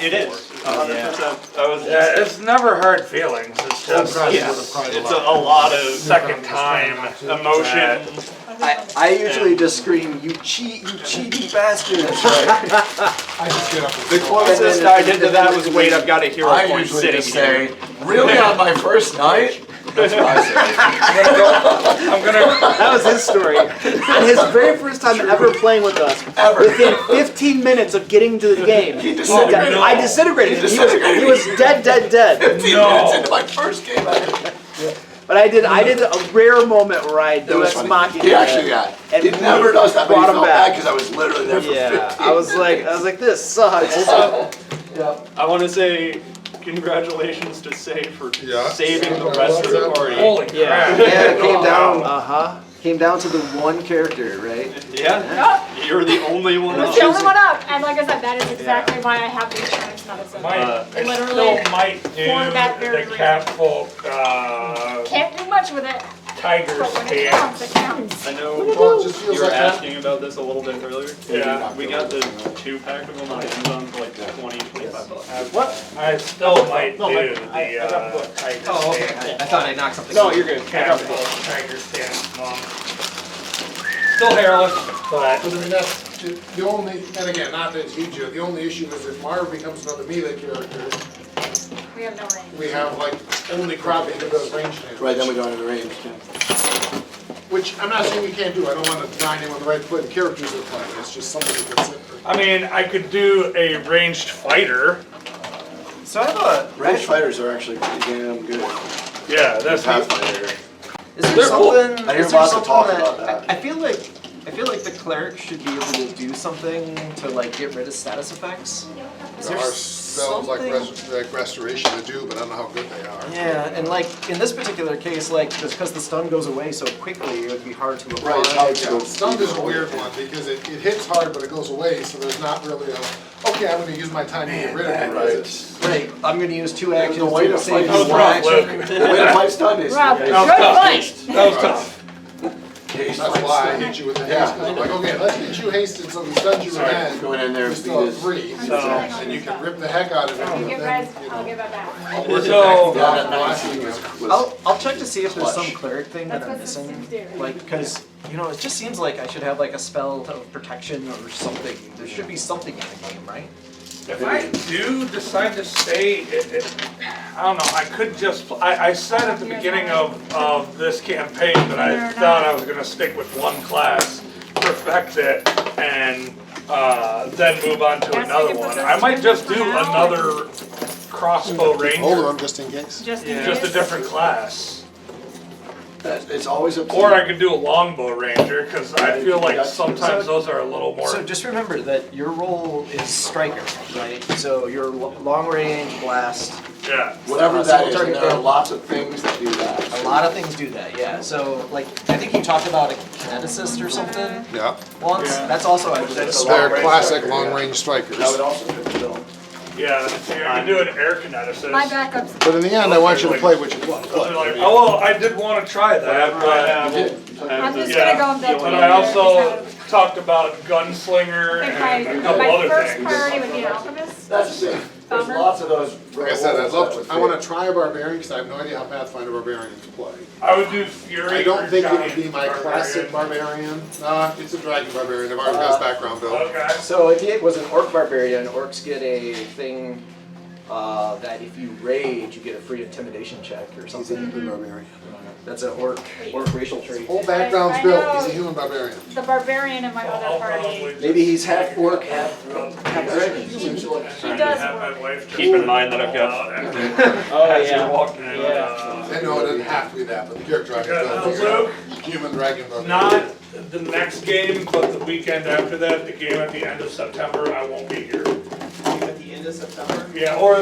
It is, 100%. I was
Yeah,
just,
it's never hard feelings. It's just
Krabby
yeah,
would have cried
it's
a
a
lot.
lot of
second time
emotion.
I usually just scream, "You cheating bastard!"
I just get up and
The closest I did to that was, wait, I've got a hero
I
point
usually
sitting
just
here.
say, really on my first night? That's what I say.
I'm gonna.
That was his story. On his very first time ever playing with us,
Ever.
within 15 minutes of getting to the game,
He disintegrated.
I disintegrated.
He
He was,
disintegrated.
he was dead.
15
No.
minutes into my first game ever.
But I did a rare moment where I
It
do
was
Ex
funny.
Machina.
He actually got.
And
He never does that, but he
brought him
felt bad
back.
because I was literally there for 15.
Yeah, I was like, this sucks.
I want to say congratulations to Say for
Yeah.
saving the rest of the party.
Holy
Yeah.
crap.
Yeah, it came down.
Uh-huh.
Came down to the one character, right?
Yeah, you're the only one
I was
up.
the only one up, and like I said, that is exactly why I have the insurance medicine.
Might, I
Literally,
still might do
for that very
the cat folk
can't do much with it,
tiger
but when it counts, it
stand.
counts.
I know
Well, it just feels
you were
like that.
asking about this a little bit earlier.
Yeah.
We got the 2-pack of them on Amazon for like $20-25.
What? I still might
No,
do
Mike,
the
I got the book.
tiger
Oh, okay.
stand.
I thought I knocked something.
No, you're good. I
Cat
got the
folk
book.
tiger stand. Still hairless, but
But I mean, that's the only, and again, not that it's huge, the only issue is if Marv becomes another melee character,
We have no range.
we have like only Krabby that does range damage.
Right, then we don't have the range.
Which I'm not saying we can't do, I don't want to deny anyone the right to play the characters they're playing, it's just something that gets in.
I mean, I could do a ranged fighter.
So I have a.
Range fighters are actually pretty damn good.
Yeah, that's
Pathfinder.
Is there
They're cool.
something?
I hear
Is there
lots of
something
talk
that,
about that.
I feel like the cleric should be able to do something to like get rid of status effects.
There are spells like restoration to do, but I don't know how good they are.
Yeah, and like in this particular case, like just because the stun goes away so quickly, it would be hard to apply.
Right, hard to-
Yeah, stunned is a weird one because it hits hard, but it goes away, so there's not really okay, I'm gonna use my time to get rid of it.
Right, I'm gonna use 2 actions
the way
to
to
save
fight
you
is
1
rough,
action.
The way to fight stun is.
Rob,
is
good
tough.
fight.
That was tough.
haste
That's
fight
why I
stun.
hit you with the haste, 'cause I'm like, okay, let's get you hasted so we stun you again.
Go in there
You
and
still
beat
have
his-
3,
So-
and you can rip the heck out of it.
I'll
but
give
then,
Red,
you
I'll
know,
give it back.
I'll work it
So-
back
Yeah,
down.
that last one was.
I'll check to see if there's some
Clutch.
cleric thing that
That's
I'm
what the
missing.
Sims do.
Like, because, you know, it just seems like I should have like a spell of protection or something. There should be something in the game, right?
If I do decide to stay, I don't know, I could just, I said at the beginning of this campaign that I thought I was gonna stick with one class, perfect it, and then move on to
Guess we
another
can put
one.
those
I might just do
for now.
another crossbow
Hold
ranger,
them just in case.
Just in
just a
case.
different class.
It's always up to
Or
you.
I could do a longbow ranger, cause I feel like sometimes those are a little more.
So just remember that your role is striker, right? So your long range blast.
Yeah.
Whatever
So
that
we'll
is,
target
and there are
that.
lots of things that do that.
A lot of things do that, yeah. So like I think you talked about a kineticist or something
Yeah,
once.
Yeah.
That's also I believe
That's
a
a
long
they're
range
classic
striker,
long
yeah.
range strikers.
That would also fit the bill.
Yeah, see, I can do an air kineticist.
My backup's.
But in the end, I want you to play which is one.
Those are like, oh, well, I did want to try that, but,
I'm just
Yeah.
gonna go with
but
that.
I also talked about gunslinger
I think
and a
my
couple other
first
things.
priority would be an alchemist.
That's the thing. There's
Bummer.
lots of those.
Like I said, I'd love
roles
to,
that
I
would
want to try a barbarian because I have no idea how Pathfinder barbarians play.
I would do fury.
I don't
or
think it would
giant
be my classic barbarian. It's a dragon barbarian. I've already got his background built.
Okay.
So if he was an orc barbarian, orcs get a thing that if you rage, you get a free intimidation check or
He's a
something.
human barbarian.
That's an orc racial trait.
Whole background's
I
built.
know.
He's a human barbarian.
The barbarian in my
Well,
other
I'll
party.
probably just
Maybe he's half
figure
orc,
it
half
out.
dragon.
He
Trying
does
to have my
work.
wife just
Keep in mind that I've got-
Oh
As
yeah.
you're walking.
And,
I know it doesn't have to be that, but the character I
because,
can
Luke,
build. Human dragon barbarian.
not the next game, but the weekend after that, the game at the end of September, I won't be here.
At the end of September.
Yeah, or